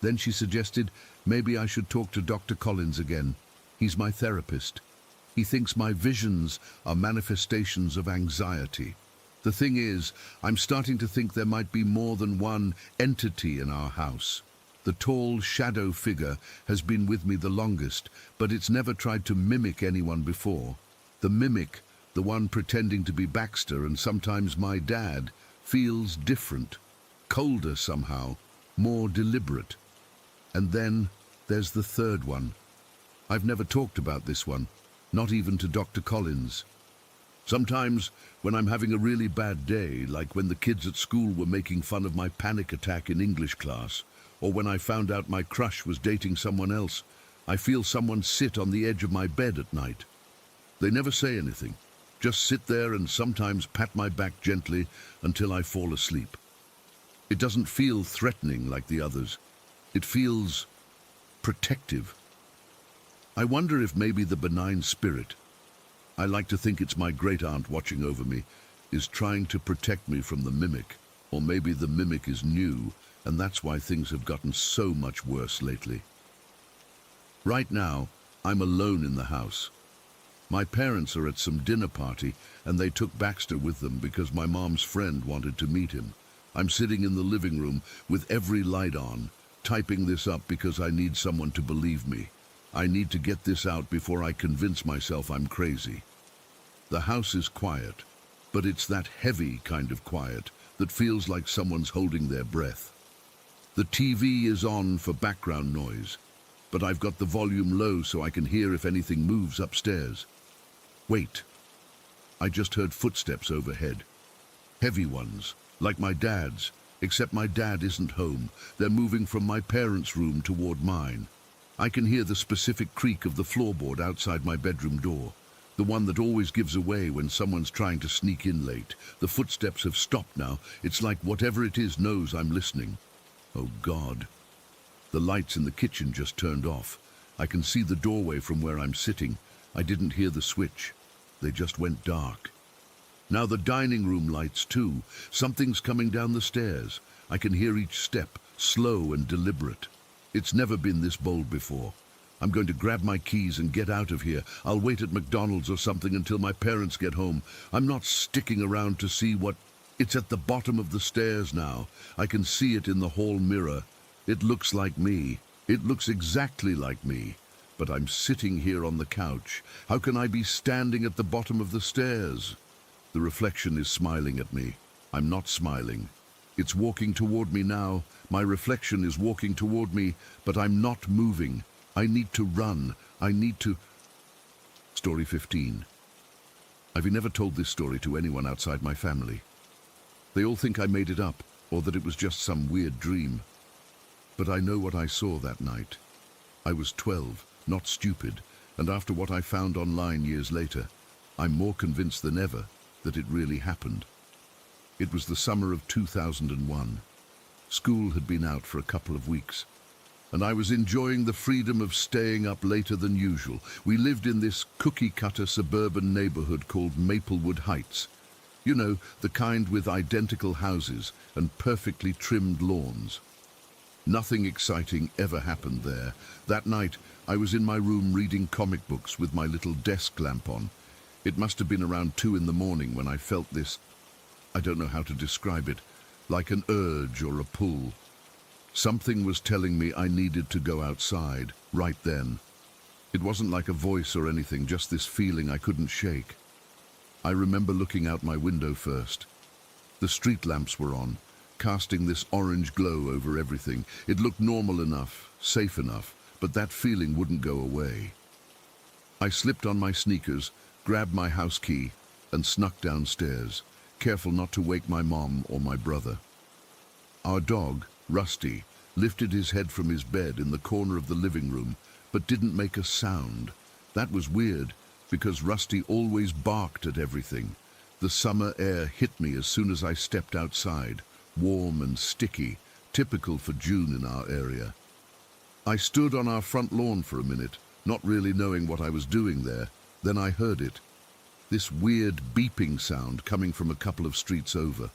Speaker 1: Then she suggested maybe I should talk to Dr. Collins again. He's my therapist. He thinks my visions are manifestations of anxiety. The thing is, I'm starting to think there might be more than one entity in our house. The tall shadow figure has been with me the longest, but it's never tried to mimic anyone before. The mimic, the one pretending to be Baxter and sometimes my dad, feels different, colder somehow, more deliberate. And then there's the third one. I've never talked about this one, not even to Dr. Collins. Sometimes, when I'm having a really bad day, like when the kids at school were making fun of my panic attack in English class, or when I found out my crush was dating someone else, I feel someone sit on the edge of my bed at night. They never say anything, just sit there and sometimes pat my back gently until I fall asleep. It doesn't feel threatening like the others. It feels protective. I wonder if maybe the benign spirit, I like to think it's my great-aunt watching over me, is trying to protect me from the mimic. Or maybe the mimic is new, and that's why things have gotten so much worse lately. Right now, I'm alone in the house. My parents are at some dinner party, and they took Baxter with them because my mom's friend wanted to meet him. I'm sitting in the living room with every light on, typing this up because I need someone to believe me. I need to get this out before I convince myself I'm crazy. The house is quiet, but it's that heavy kind of quiet that feels like someone's holding their breath. The TV is on for background noise, but I've got the volume low so I can hear if anything moves upstairs. Wait. I just heard footsteps overhead. Heavy ones, like my dad's, except my dad isn't home. They're moving from my parents' room toward mine. I can hear the specific creak of the floorboard outside my bedroom door, the one that always gives away when someone's trying to sneak in late. The footsteps have stopped now. It's like whatever it is knows I'm listening. Oh God. The lights in the kitchen just turned off. I can see the doorway from where I'm sitting. I didn't hear the switch. They just went dark. Now the dining room lights too. Something's coming down the stairs. I can hear each step, slow and deliberate. It's never been this bold before. I'm going to grab my keys and get out of here. I'll wait at McDonald's or something until my parents get home. I'm not sticking around to see what... It's at the bottom of the stairs now. I can see it in the hall mirror. It looks like me. It looks exactly like me. But I'm sitting here on the couch. How can I be standing at the bottom of the stairs? The reflection is smiling at me. I'm not smiling. It's walking toward me now. My reflection is walking toward me, but I'm not moving. I need to run. I need to... Story 15. I've never told this story to anyone outside my family. They all think I made it up, or that it was just some weird dream. But I know what I saw that night. I was 12, not stupid, and after what I found online years later, I'm more convinced than ever that it really happened. It was the summer of 2001. School had been out for a couple of weeks, and I was enjoying the freedom of staying up later than usual. We lived in this cookie-cutter suburban neighborhood called Maplewood Heights. You know, the kind with identical houses and perfectly trimmed lawns. Nothing exciting ever happened there. That night, I was in my room reading comic books with my little desk lamp on. It must have been around 2 in the morning when I felt this, I don't know how to describe it, like an urge or a pull. Something was telling me I needed to go outside, right then. It wasn't like a voice or anything, just this feeling I couldn't shake. I remember looking out my window first. The street lamps were on, casting this orange glow over everything. It looked normal enough, safe enough, but that feeling wouldn't go away. I slipped on my sneakers, grabbed my house key, and snuck downstairs, careful not to wake my mom or my brother. Our dog, Rusty, lifted his head from his bed in the corner of the living room, but didn't make a sound. That was weird, because Rusty always barked at everything. The summer air hit me as soon as I stepped outside, warm and sticky, typical for June in our area. I stood on our front lawn for a minute, not really knowing what I was doing there. Then I heard it. This weird beeping sound coming from a couple of streets over.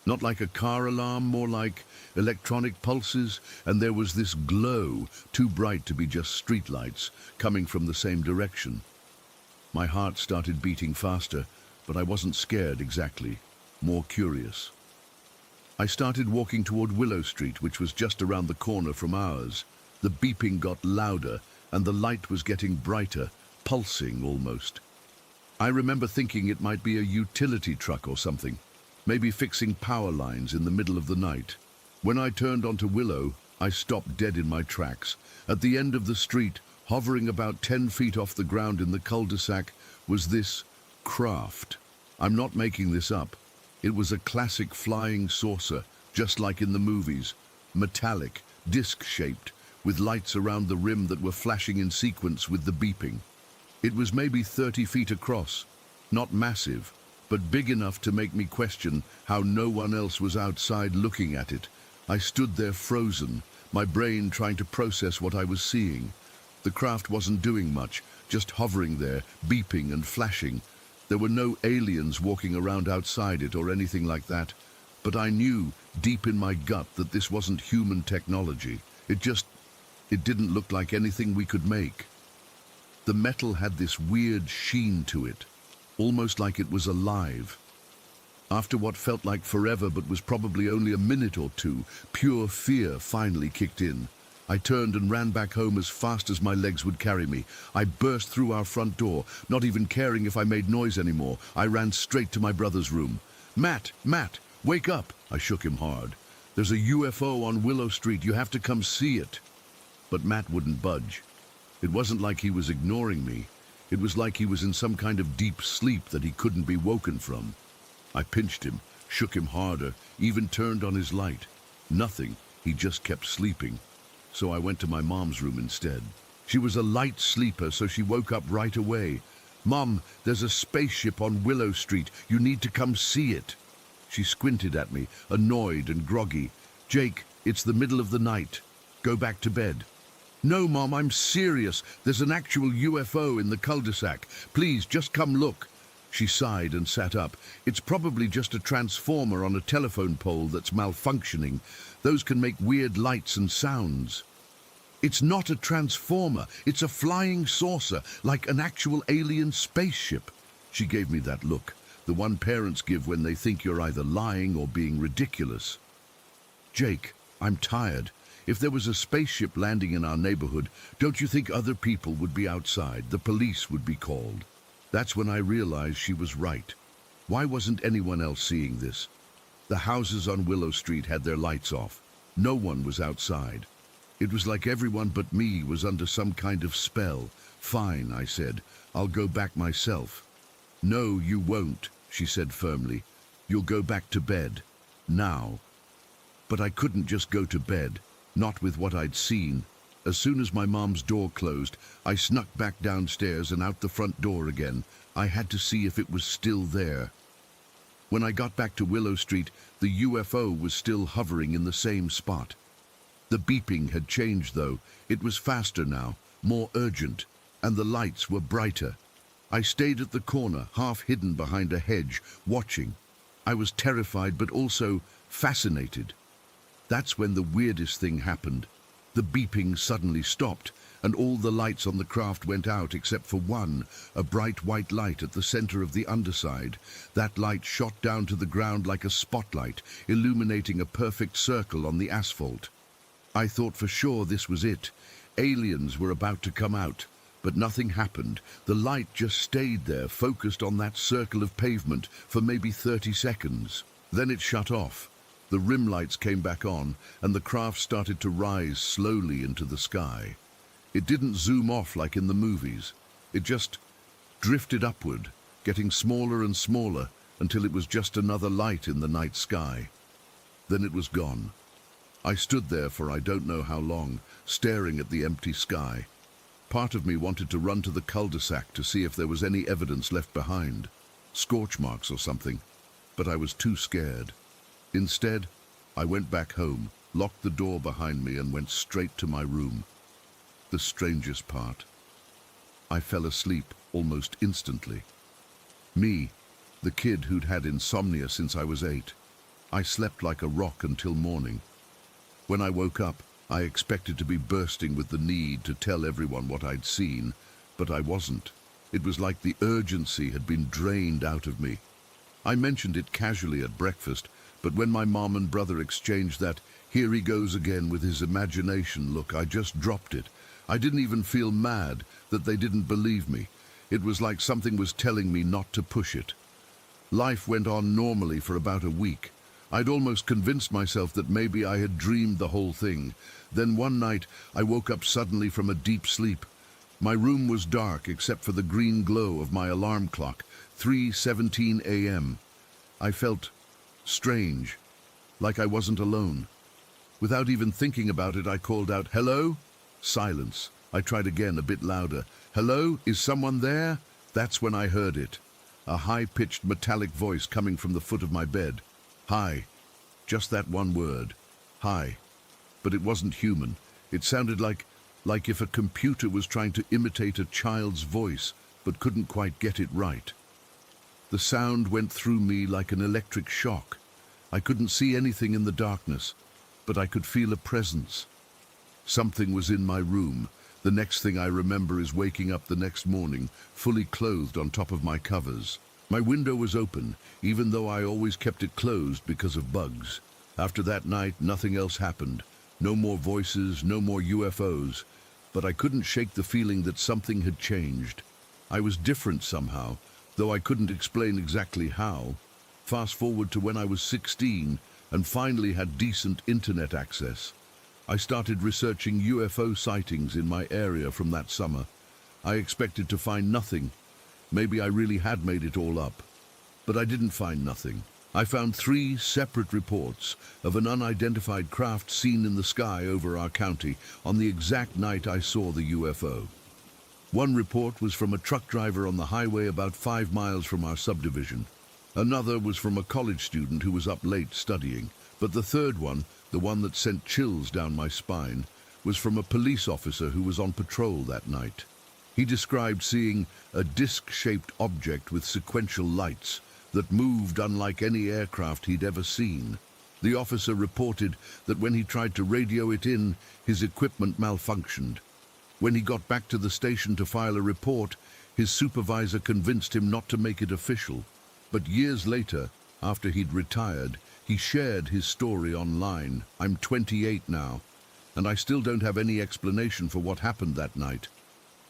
Speaker 1: Not like a car alarm, more like electronic pulses, and there was this glow, too bright to be just streetlights, coming from the same direction. My heart started beating faster, but I wasn't scared exactly, more curious. I started walking toward Willow Street, which was just around the corner from ours. The beeping got louder, and the light was getting brighter, pulsing almost. I remember thinking it might be a utility truck or something, maybe fixing power lines in the middle of the night. When I turned onto Willow, I stopped dead in my tracks. At the end of the street, hovering about 10 feet off the ground in the cul-de-sac, was this craft. I'm not making this up. It was a classic flying saucer, just like in the movies. Metallic, disc-shaped, with lights around the rim that were flashing in sequence with the beeping. It was maybe 30 feet across, not massive, but big enough to make me question how no one else was outside looking at it. I stood there frozen, my brain trying to process what I was seeing. The craft wasn't doing much, just hovering there, beeping and flashing. There were no aliens walking around outside it or anything like that, but I knew deep in my gut that this wasn't human technology. It didn't look like anything we could make. The metal had this weird sheen to it, almost like it was alive. After what felt like forever but was probably only a minute or two, pure fear finally kicked in. I turned and ran back home as fast as my legs would carry me. I burst through our front door, not even caring if I made noise anymore. I ran straight to my brother's room. Matt, wake up! I shook him hard. There's a UFO on Willow Street. You have to come see it. But Matt wouldn't budge. It wasn't like he was ignoring me. It was like he was in some kind of deep sleep that he couldn't be woken from. I pinched him, shook him harder, even turned on his light. Nothing. He just kept sleeping. So I went to my mom's room instead. She was a light sleeper, so she woke up right away. Mom, there's a spaceship on Willow Street. You need to come see it. She squinted at me, annoyed and groggy. Jake, it's the middle of the night. Go back to bed. No, Mom, I'm serious. There's an actual UFO in the cul-de-sac. Please, just come look. She sighed and sat up. It's probably just a transformer on a telephone pole that's malfunctioning. Those can make weird lights and sounds. It's not a transformer. It's a flying saucer, like an actual alien spaceship. She gave me that look, the one parents give when they think you're either lying or being ridiculous. Jake, I'm tired. If there was a spaceship landing in our neighborhood, don't you think other people would be outside? The police would be called. That's when I realized she was right. Why wasn't anyone else seeing this? The houses on Willow Street had their lights off. No one was outside. It was like everyone but me was under some kind of spell. Fine, I said. I'll go back myself. No, you won't, she said firmly. You'll go back to bed. Now. But I couldn't just go to bed. Not with what I'd seen. As soon as my mom's door closed, I snuck back downstairs and out the front door again. I had to see if it was still there. When I got back to Willow Street, the UFO was still hovering in the same spot. The beeping had changed, though. It was faster now, more urgent, and the lights were brighter. I stayed at the corner, half hidden behind a hedge, watching. I was terrified, but also fascinated. That's when the weirdest thing happened. The beeping suddenly stopped, and all the lights on the craft went out except for one, a bright white light at the center of the underside. That light shot down to the ground like a spotlight, illuminating a perfect circle on the asphalt. I thought for sure this was it. Aliens were about to come out, but nothing happened. The light just stayed there, focused on that circle of pavement for maybe 30 seconds. Then it shut off. The rim lights came back on, and the craft started to rise slowly into the sky. It didn't zoom off like in the movies. It just drifted upward, getting smaller and smaller until it was just another light in the night sky. Then it was gone. I stood there for I don't know how long, staring at the empty sky. Part of me wanted to run to the cul-de-sac to see if there was any evidence left behind, scorch marks or something, but I was too scared. Instead, I went back home, locked the door behind me, and went straight to my room. The strangest part. I fell asleep almost instantly. Me, the kid who'd had insomnia since I was 8. I slept like a rock until morning. When I woke up, I expected to be bursting with the need to tell everyone what I'd seen, but I wasn't. It was like the urgency had been drained out of me. I mentioned it casually at breakfast, but when my mom and brother exchanged that "here he goes again with his imagination" look, I just dropped it. I didn't even feel mad that they didn't believe me. It was like something was telling me not to push it. Life went on normally for about a week. I'd almost convinced myself that maybe I had dreamed the whole thing. Then one night, I woke up suddenly from a deep sleep. My room was dark except for the green glow of my alarm clock, 3:17 a.m. I felt strange, like I wasn't alone. Without even thinking about it, I called out, "Hello?" Silence. I tried again, a bit louder. "Hello? Is someone there?" That's when I heard it. A high-pitched metallic voice coming from the foot of my bed. "Hi." Just that one word. Hi. But it wasn't human. It sounded like if a computer was trying to imitate a child's voice, but couldn't quite get it right. The sound went through me like an electric shock. I couldn't see anything in the darkness, but I could feel a presence. Something was in my room. The next thing I remember is waking up the next morning, fully clothed on top of my covers. My window was open, even though I always kept it closed because of bugs. After that night, nothing else happened. No more voices, no more UFOs. But I couldn't shake the feeling that something had changed. I was different somehow, though I couldn't explain exactly how. Fast forward to when I was 16 and finally had decent internet access. I started researching UFO sightings in my area from that summer. I expected to find nothing. Maybe I really had made it all up. But I didn't find nothing. I found 3 separate reports of an unidentified craft seen in the sky over our county on the exact night I saw the UFO. One report was from a truck driver on the highway about 5 miles from our subdivision. Another was from a college student who was up late studying. But the third one, the one that sent chills down my spine, was from a police officer who was on patrol that night. He described seeing a disc-shaped object with sequential lights that moved unlike any aircraft he'd ever seen. The officer reported that when he tried to radio it in, his equipment malfunctioned. When he got back to the station to file a report, his supervisor convinced him not to make it official. But years later, after he'd retired, he shared his story online. I'm 28 now, and I still don't have any explanation for what happened that night.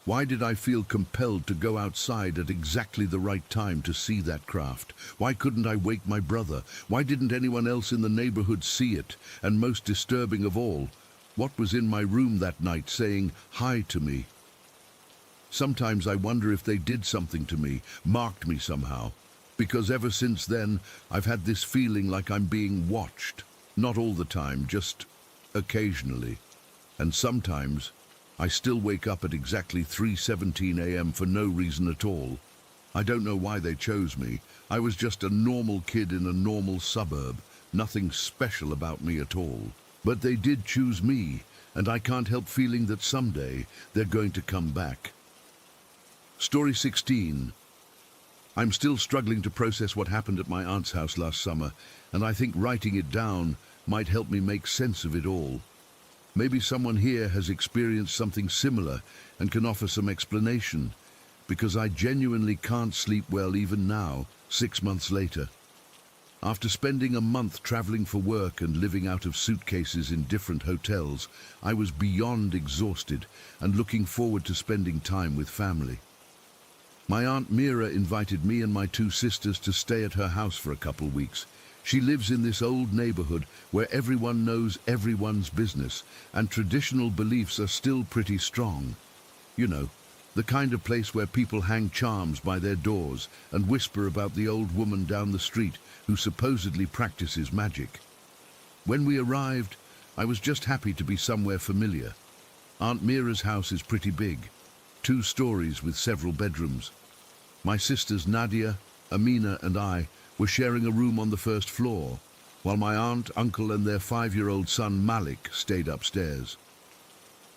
Speaker 1: Why did I feel compelled to go outside at exactly the right time to see that craft? Why couldn't I wake my brother? Why didn't anyone else in the neighborhood see it? And most disturbing of all, what was in my room that night saying hi to me? Sometimes I wonder if they did something to me, marked me somehow. Because ever since then, I've had this feeling like I'm being watched. Not all the time, just occasionally. And sometimes, I still wake up at exactly 3:17 a.m. for no reason at all. I don't know why they chose me. I was just a normal kid in a normal suburb. Nothing special about me at all. But they did choose me, and I can't help feeling that someday they're going to come back. Story 16. I'm still struggling to process what happened at my aunt's house last summer, and I think writing it down might help me make sense of it all. Maybe someone here has experienced something similar and can offer some explanation, because I genuinely can't sleep well even now, 6 months later. After spending a month traveling for work and living out of suitcases in different hotels, I was beyond exhausted and looking forward to spending time with family. My Aunt Mira invited me and my 2 sisters to stay at her house for a couple weeks. She lives in this old neighborhood where everyone knows everyone's business, and traditional beliefs are still pretty strong. You know, the kind of place where people hang charms by their doors and whisper about the old woman down the street who supposedly practices magic. When we arrived, I was just happy to be somewhere familiar. Aunt Mira's house is pretty big, 2 stories with several bedrooms. My sisters Nadia, Amina and I were sharing a room on the first floor, while my aunt, uncle and their 5-year-old son Malik stayed upstairs.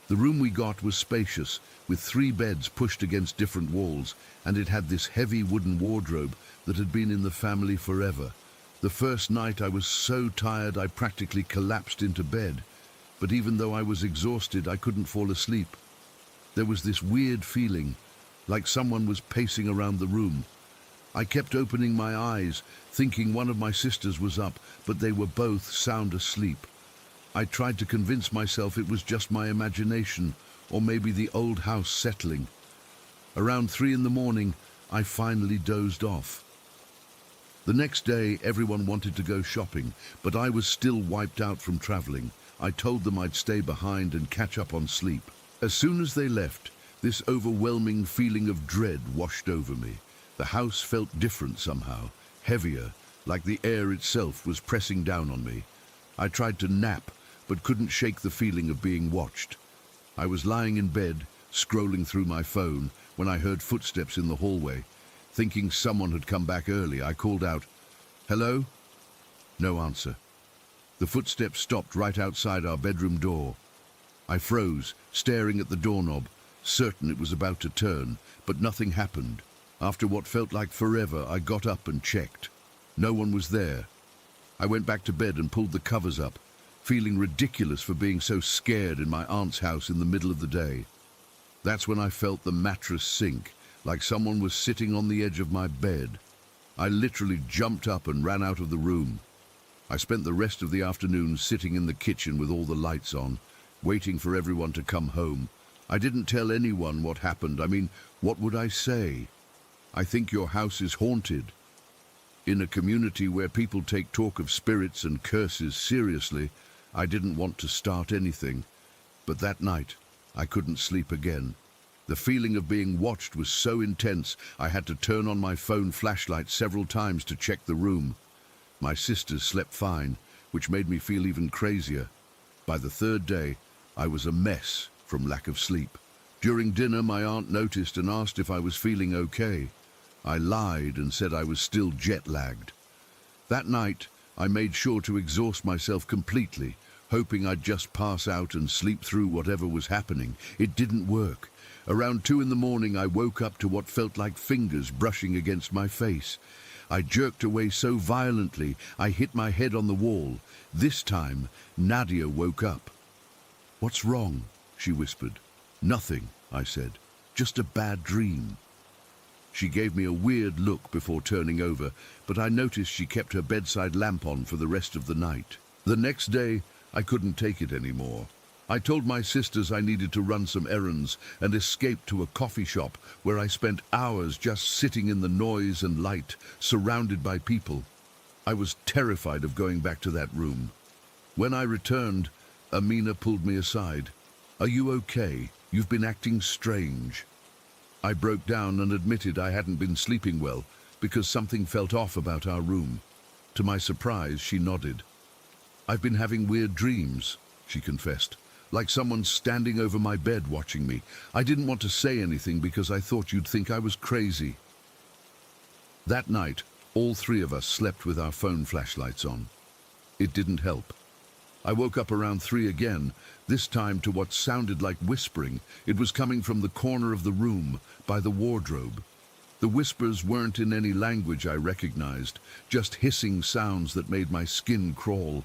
Speaker 1: The room we got was spacious, with 3 beds pushed against different walls, and it had this heavy wooden wardrobe that had been in the family forever. The first night I was so tired I practically collapsed into bed, but even though I was exhausted, I couldn't fall asleep. There was this weird feeling, like someone was pacing around the room. I kept opening my eyes, thinking one of my sisters was up, but they were both sound asleep. I tried to convince myself it was just my imagination, or maybe the old house settling. Around 3 in the morning, I finally dozed off. The next day, everyone wanted to go shopping, but I was still wiped out from traveling. I told them I'd stay behind and catch up on sleep. As soon as they left, this overwhelming feeling of dread washed over me. The house felt different somehow, heavier, like the air itself was pressing down on me. I tried to nap, but couldn't shake the feeling of being watched. I was lying in bed, scrolling through my phone, when I heard footsteps in the hallway. Thinking someone had come back early, I called out, "Hello?" No answer. The footsteps stopped right outside our bedroom door. I froze, staring at the doorknob, certain it was about to turn, but nothing happened. After what felt like forever, I got up and checked. No one was there. I went back to bed and pulled the covers up, feeling ridiculous for being so scared in my aunt's house in the middle of the day. That's when I felt the mattress sink, like someone was sitting on the edge of my bed. I literally jumped up and ran out of the room. I spent the rest of the afternoon sitting in the kitchen with all the lights on, waiting for everyone to come home. I didn't tell anyone what happened. I mean, what would I say? I think your house is haunted. In a community where people take talk of spirits and curses seriously, I didn't want to start anything. But that night, I couldn't sleep again. The feeling of being watched was so intense, I had to turn on my phone flashlight several times to check the room. My sisters slept fine, which made me feel even crazier. By the third day, I was a mess from lack of sleep. During dinner, my aunt noticed and asked if I was feeling okay. I lied and said I was still jet-lagged. That night, I made sure to exhaust myself completely, hoping I'd just pass out and sleep through whatever was happening. It didn't work. Around 2 in the morning, I woke up to what felt like fingers brushing against my face. I jerked away so violently, I hit my head on the wall. This time, Nadia woke up. "What's wrong?" she whispered. "Nothing," I said. "Just a bad dream." She gave me a weird look before turning over, but I noticed she kept her bedside lamp on for the rest of the night. The next day, I couldn't take it anymore. I told my sisters I needed to run some errands and escape to a coffee shop where I spent hours just sitting in the noise and light, surrounded by people. I was terrified of going back to that room. When I returned, Amina pulled me aside. "Are you okay? You've been acting strange." I broke down and admitted I hadn't been sleeping well because something felt off about our room. To my surprise, she nodded. "I've been having weird dreams," she confessed. "Like someone standing over my bed watching me. I didn't want to say anything because I thought you'd think I was crazy." That night, all 3 of us slept with our phone flashlights on. It didn't help. I woke up around 3 again, this time to what sounded like whispering. It was coming from the corner of the room, by the wardrobe. The whispers weren't in any language I recognized, just hissing sounds that made my skin crawl.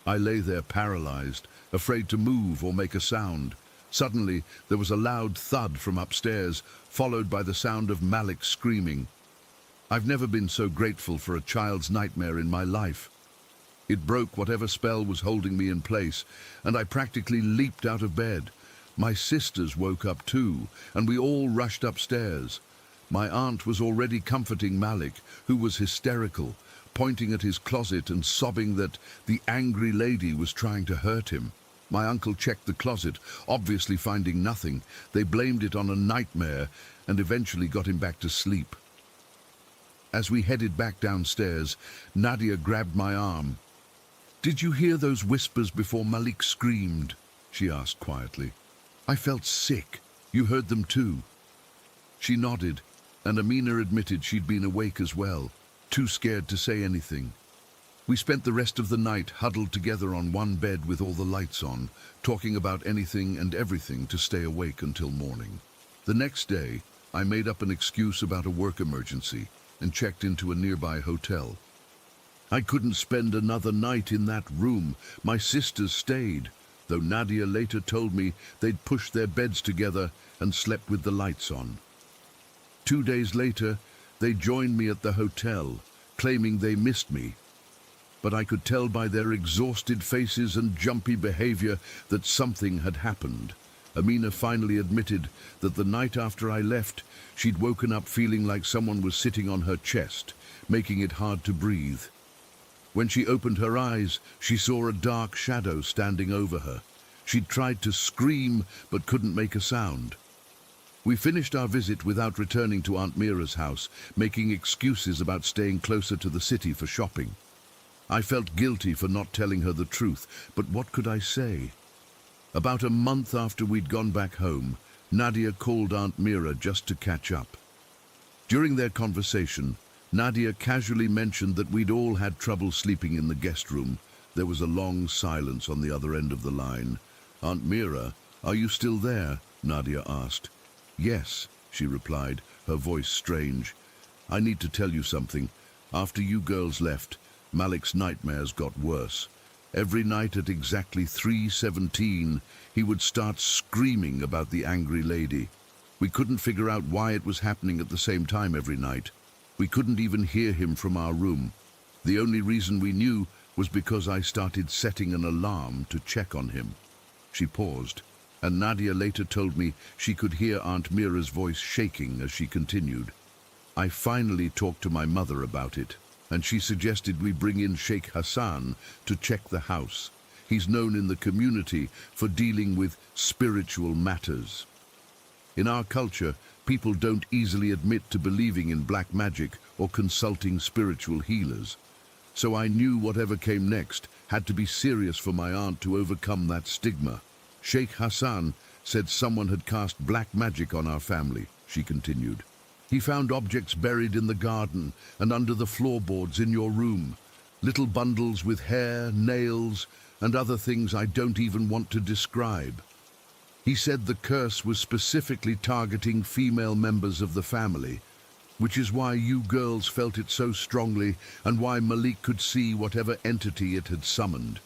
Speaker 1: I lay there paralyzed, afraid to move or make a sound. Suddenly, there was a loud thud from upstairs, followed by the sound of Malik screaming. I've never been so grateful for a child's nightmare in my life. It broke whatever spell was holding me in place, and I practically leaped out of bed. My sisters woke up too, and we all rushed upstairs. My aunt was already comforting Malik, who was hysterical, pointing at his closet and sobbing that the angry lady was trying to hurt him. My uncle checked the closet, obviously finding nothing. They blamed it on a nightmare and eventually got him back to sleep. As we headed back downstairs, Nadia grabbed my arm. "Did you hear those whispers before Malik screamed?" she asked quietly. "I felt sick. You heard them too." She nodded, and Amina admitted she'd been awake as well, too scared to say anything. We spent the rest of the night huddled together on one bed with all the lights on, talking about anything and everything to stay awake until morning. The next day, I made up an excuse about a work emergency and checked into a nearby hotel. I couldn't spend another night in that room. My sisters stayed, though Nadia later told me they'd pushed their beds together and slept with the lights on. 2 days later, They joined me at the hotel, claiming they missed me. But I could tell by their exhausted faces and jumpy behavior that something had happened. Amina finally admitted that the night after I left, she'd woken up feeling like someone was sitting on her chest, making it hard to breathe. When she opened her eyes, she saw a dark shadow standing over her. She'd tried to scream, but couldn't make a sound. We finished our visit without returning to Aunt Mira's house, making excuses about staying closer to the city for shopping. I felt guilty for not telling her the truth, but what could I say? About a month after we'd gone back home, Nadia called Aunt Mira just to catch up. During their conversation, Nadia casually mentioned that we'd all had trouble sleeping in the guest room. There was a long silence on the other end of the line. "Aunt Mira, are you still there?" Nadia asked. "Yes," she replied, her voice strange. "I need to tell you something. After you girls left, Malik's nightmares got worse. Every night at exactly 3:17, he would start screaming about the angry lady. We couldn't figure out why it was happening at the same time every night. We couldn't even hear him from our room. The only reason we knew was because I started setting an alarm to check on him." She paused, and Nadia later told me she could hear Aunt Mira's voice shaking as she continued. "I finally talked to my mother about it, and she suggested we bring in Sheikh Hassan to check the house. He's known in the community for dealing with spiritual matters. In our culture, people don't easily admit to believing in black magic or consulting spiritual healers. So I knew whatever came next had to be serious for my aunt to overcome that stigma. Sheikh Hassan said someone had cast black magic on our family," she continued. "He found objects buried in the garden and under the floorboards in your room. Little bundles with hair, nails, and other things I don't even want to describe. He said the curse was specifically targeting female members of the family, which is why you girls felt it so strongly and why Malik could see whatever entity it had summoned."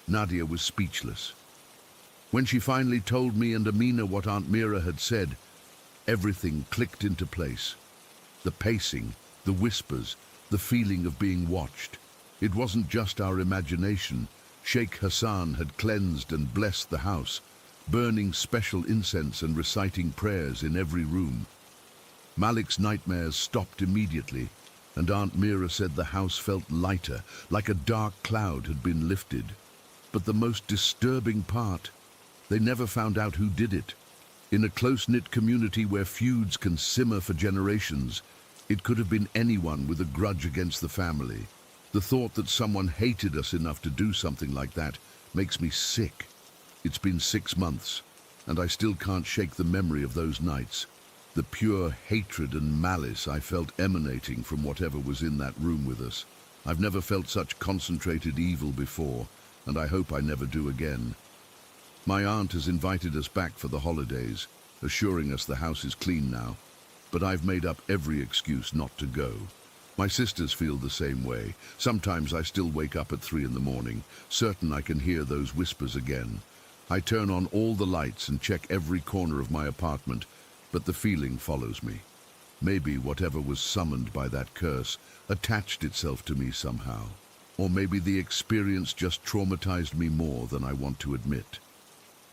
Speaker 1: Nadia was speechless. When she finally told me and Amina what Aunt Mira had said, everything clicked into place. The pacing, the whispers, the feeling of being watched. It wasn't just our imagination. Sheikh Hassan had cleansed and blessed the house, burning special incense and reciting prayers in every room. Malik's nightmares stopped immediately, and Aunt Mira said the house felt lighter, like a dark cloud had been lifted. But the most disturbing part, they never found out who did it. In a close-knit community where feuds can simmer for generations, it could have been anyone with a grudge against the family. The thought that someone hated us enough to do something like that makes me sick. It's been 6 months, and I still can't shake the memory of those nights. The pure hatred and malice I felt emanating from whatever was in that room with us. I've never felt such concentrated evil before, and I hope I never do again. My aunt has invited us back for the holidays, assuring us the house is clean now, but I've made up every excuse not to go. My sisters feel the same way. Sometimes I still wake up at 3 in the morning, certain I can hear those whispers again. I turn on all the lights and check every corner of my apartment, but the feeling follows me. Maybe whatever was summoned by that curse attached itself to me somehow. Or maybe the experience just traumatized me more than I want to admit.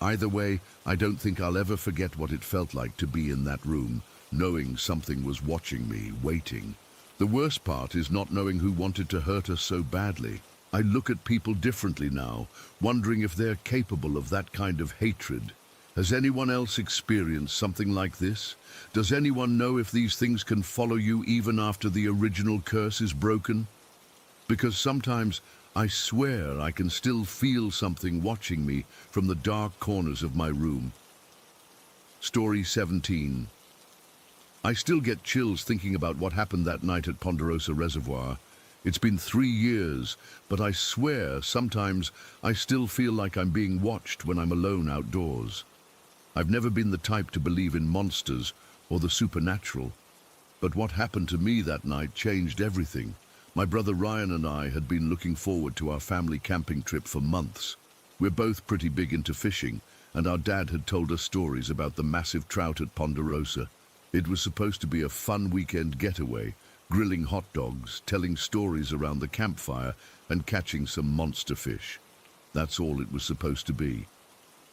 Speaker 1: Either way, I don't think I'll ever forget what it felt like to be in that room, knowing something was watching me, waiting. The worst part is not knowing who wanted to hurt us so badly. I look at people differently now, wondering if they're capable of that kind of hatred. Has anyone else experienced something like this? Does anyone know if these things can follow you even after the original curse is broken? Because sometimes I swear I can still feel something watching me from the dark corners of my room. Story 17. I still get chills thinking about what happened that night at Ponderosa Reservoir. It's been 3 years, but I swear sometimes I still feel like I'm being watched when I'm alone outdoors. I've never been the type to believe in monsters or the supernatural, but what happened to me that night changed everything. My brother Ryan and I had been looking forward to our family camping trip for months. We're both pretty big into fishing, and our dad had told us stories about the massive trout at Ponderosa. It was supposed to be a fun weekend getaway, grilling hot dogs, telling stories around the campfire, and catching some monster fish. That's all it was supposed to be.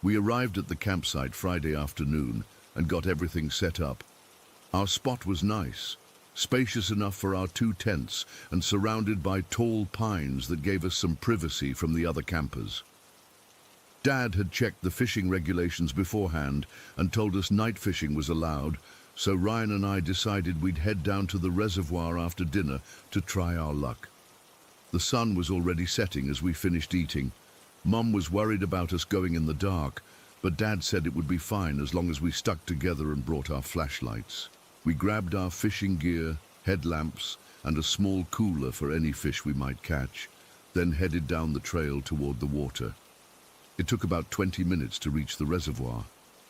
Speaker 1: We arrived at the campsite Friday afternoon and got everything set up. Our spot was nice, spacious enough for our 2 tents and surrounded by tall pines that gave us some privacy from the other campers. Dad had checked the fishing regulations beforehand and told us night fishing was allowed, so Ryan and I decided we'd head down to the reservoir after dinner to try our luck. The sun was already setting as we finished eating. Mum was worried about us going in the dark, but Dad said it would be fine as long as we stuck together and brought our flashlights. We grabbed our fishing gear, headlamps, and a small cooler for any fish we might catch, then headed down the trail toward the water. It took about 20 minutes to reach the reservoir.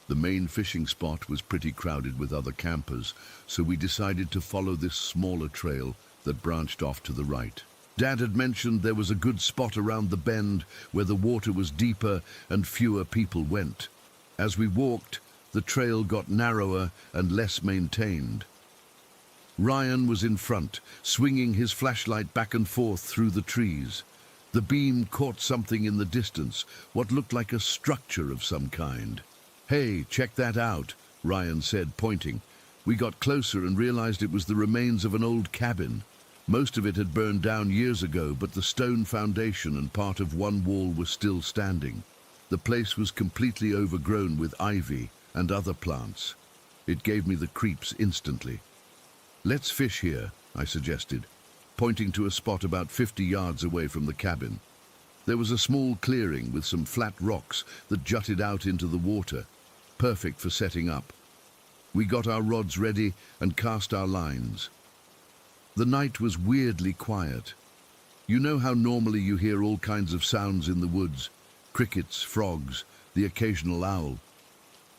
Speaker 1: The main fishing spot was pretty crowded with other campers, so we decided to follow this smaller trail that branched off to the right. Dad had mentioned there was a good spot around the bend where the water was deeper and fewer people went. As we walked, the trail got narrower and less maintained. Ryan was in front, swinging his flashlight back and forth through the trees. The beam caught something in the distance, what looked like a structure of some kind. "Hey, check that out," Ryan said, pointing. We got closer and realized it was the remains of an old cabin. Most of it had burned down years ago, but the stone foundation and part of one wall were still standing. The place was completely overgrown with ivy and other plants. It gave me the creeps instantly. "Let's fish here," I suggested, pointing to a spot about 50 yards away from the cabin. There was a small clearing with some flat rocks that jutted out into the water, perfect for setting up. We got our rods ready and cast our lines. The night was weirdly quiet. You know how normally you hear all kinds of sounds in the woods, crickets, frogs, the occasional owl.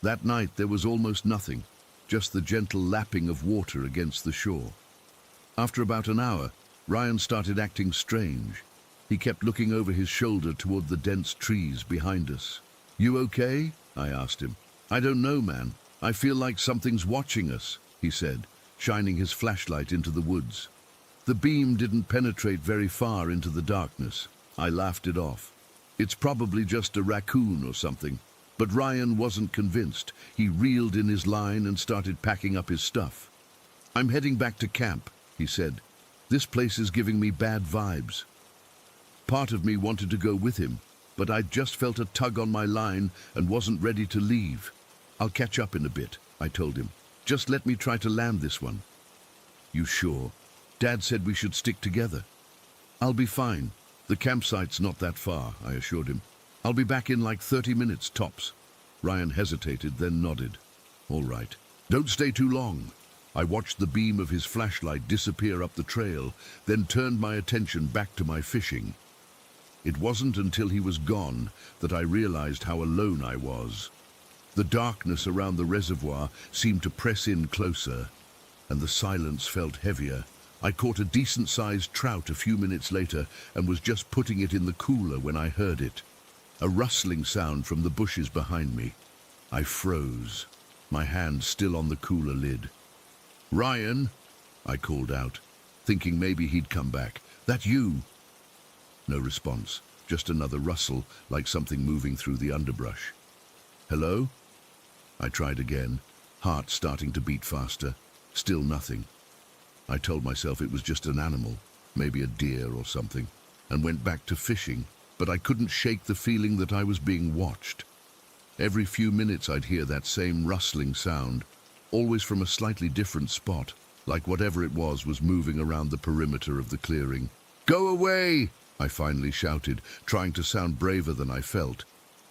Speaker 1: That night there was almost nothing, just the gentle lapping of water against the shore. After about an hour, Ryan started acting strange. He kept looking over his shoulder toward the dense trees behind us. "You okay?" I asked him. "I don't know, man. I feel like something's watching us," he said, shining his flashlight into the woods. The beam didn't penetrate very far into the darkness. I laughed it off. "It's probably just a raccoon or something." But Ryan wasn't convinced. He reeled in his line and started packing up his stuff. "I'm heading back to camp," he said. "This place is giving me bad vibes." Part of me wanted to go with him, but I'd just felt a tug on my line and wasn't ready to leave. "I'll catch up in a bit," I told him. "Just let me try to land this one." "You sure? Dad said we should stick together." "I'll be fine. The campsite's not that far," I assured him. "I'll be back in like 30 minutes tops." Ryan hesitated, then nodded. "All right. Don't stay too long." I watched the beam of his flashlight disappear up the trail, then turned my attention back to my fishing. It wasn't until he was gone that I realized how alone I was. The darkness around the reservoir seemed to press in closer, and the silence felt heavier. I caught a decent-sized trout a few minutes later and was just putting it in the cooler when I heard it. A rustling sound from the bushes behind me. I froze, my hand still on the cooler lid. "Ryan," I called out, thinking maybe he'd come back. "That you?" No response, just another rustle, like something moving through the underbrush. "Hello?" I tried again, heart starting to beat faster. Still nothing. I told myself it was just an animal, maybe a deer or something, and went back to fishing, but I couldn't shake the feeling that I was being watched. Every few minutes I'd hear that same rustling sound, always from a slightly different spot, like whatever it was moving around the perimeter of the clearing. "Go away!" I finally shouted, trying to sound braver than I felt.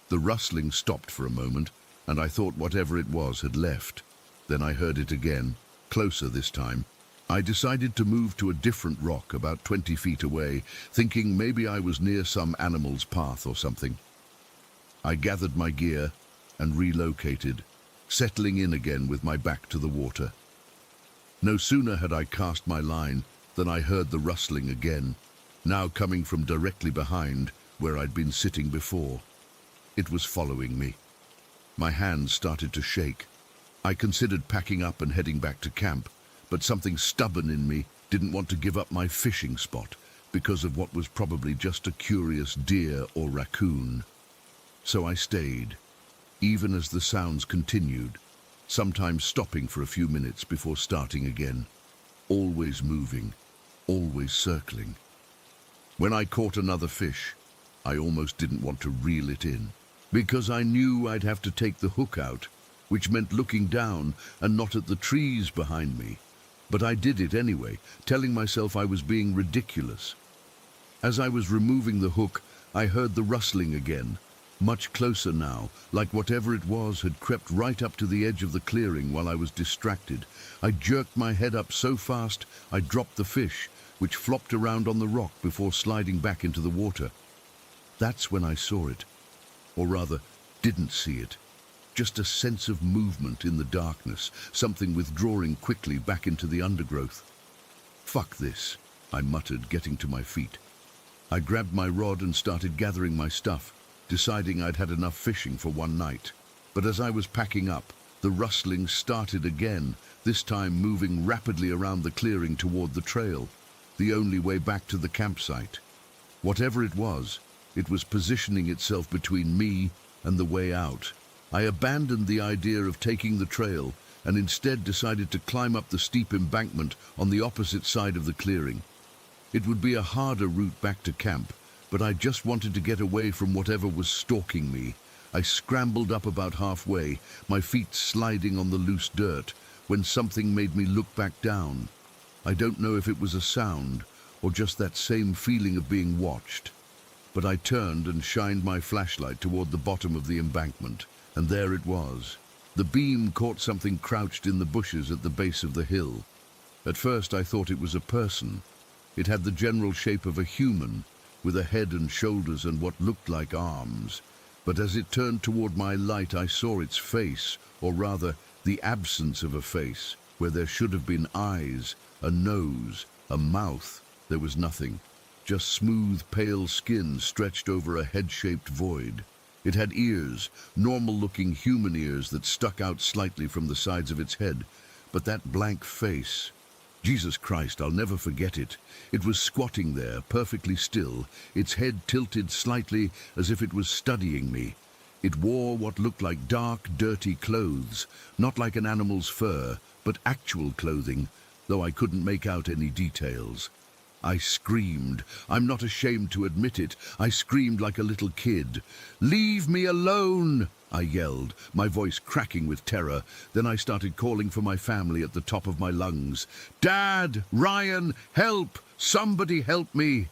Speaker 1: The rustling stopped for a moment, and I thought whatever it was had left. Then I heard it again, closer this time. I decided to move to a different rock about 20 feet away, thinking maybe I was near some animal's path or something. I gathered my gear and relocated, settling in again with my back to the water. No sooner had I cast my line than I heard the rustling again, now coming from directly behind where I'd been sitting before. It was following me. My hands started to shake. I considered packing up and heading back to camp, but something stubborn in me didn't want to give up my fishing spot because of what was probably just a curious deer or raccoon. So I stayed, even as the sounds continued, sometimes stopping for a few minutes before starting again, always moving, always circling. When I caught another fish, I almost didn't want to reel it in, because I knew I'd have to take the hook out, which meant looking down and not at the trees behind me. But I did it anyway, telling myself I was being ridiculous. As I was removing the hook, I heard the rustling again, much closer now, like whatever it was had crept right up to the edge of the clearing while I was distracted. I jerked my head up so fast I dropped the fish, which flopped around on the rock before sliding back into the water. That's when I saw it, or rather, didn't see it. Just a sense of movement in the darkness, something withdrawing quickly back into the undergrowth. "Fuck this," I muttered, getting to my feet. I grabbed my rod and started gathering my stuff, deciding I'd had enough fishing for one night. But as I was packing up, the rustling started again, this time moving rapidly around the clearing toward the trail, the only way back to the campsite. Whatever it was positioning itself between me and the way out. I abandoned the idea of taking the trail and instead decided to climb up the steep embankment on the opposite side of the clearing. It would be a harder route back to camp, but I just wanted to get away from whatever was stalking me. I scrambled up about halfway, my feet sliding on the loose dirt, when something made me look back down. I don't know if it was a sound or just that same feeling of being watched, but I turned and shined my flashlight toward the bottom of the embankment, and there it was. The beam caught something crouched in the bushes at the base of the hill. At first I thought it was a person. It had the general shape of a human, with a head and shoulders and what looked like arms. But as it turned toward my light, I saw its face, or rather, the absence of a face, where there should have been eyes, a nose, a mouth. There was nothing. Just smooth, pale skin stretched over a head-shaped void. It had ears, normal-looking human ears that stuck out slightly from the sides of its head. But that blank face... Jesus Christ, I'll never forget it. It was squatting there, perfectly still, its head tilted slightly as if it was studying me. It wore what looked like dark, dirty clothes, not like an animal's fur, but actual clothing, though I couldn't make out any details. I screamed. I'm not ashamed to admit it. I screamed like a little kid. "Leave me alone!" I yelled, my voice cracking with terror. Then I started calling for my family at the top of my lungs. "Dad! Ryan! Help! Somebody help me!"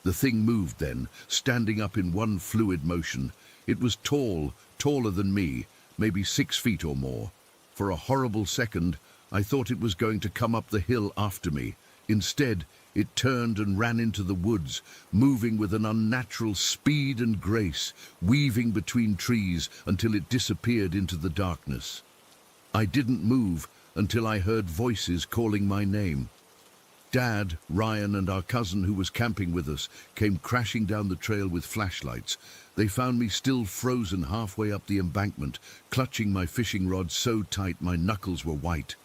Speaker 1: The thing moved then, standing up in one fluid motion. It was tall, taller than me, maybe 6 feet or more. For a horrible second, I thought it was going to come up the hill after me. Instead, it turned and ran into the woods, moving with an unnatural speed and grace, weaving between trees until it disappeared into the darkness. I didn't move until I heard voices calling my name. Dad, Ryan, and our cousin who was camping with us came crashing down the trail with flashlights. They found me still frozen halfway up the embankment, clutching my fishing rod so tight my knuckles were white.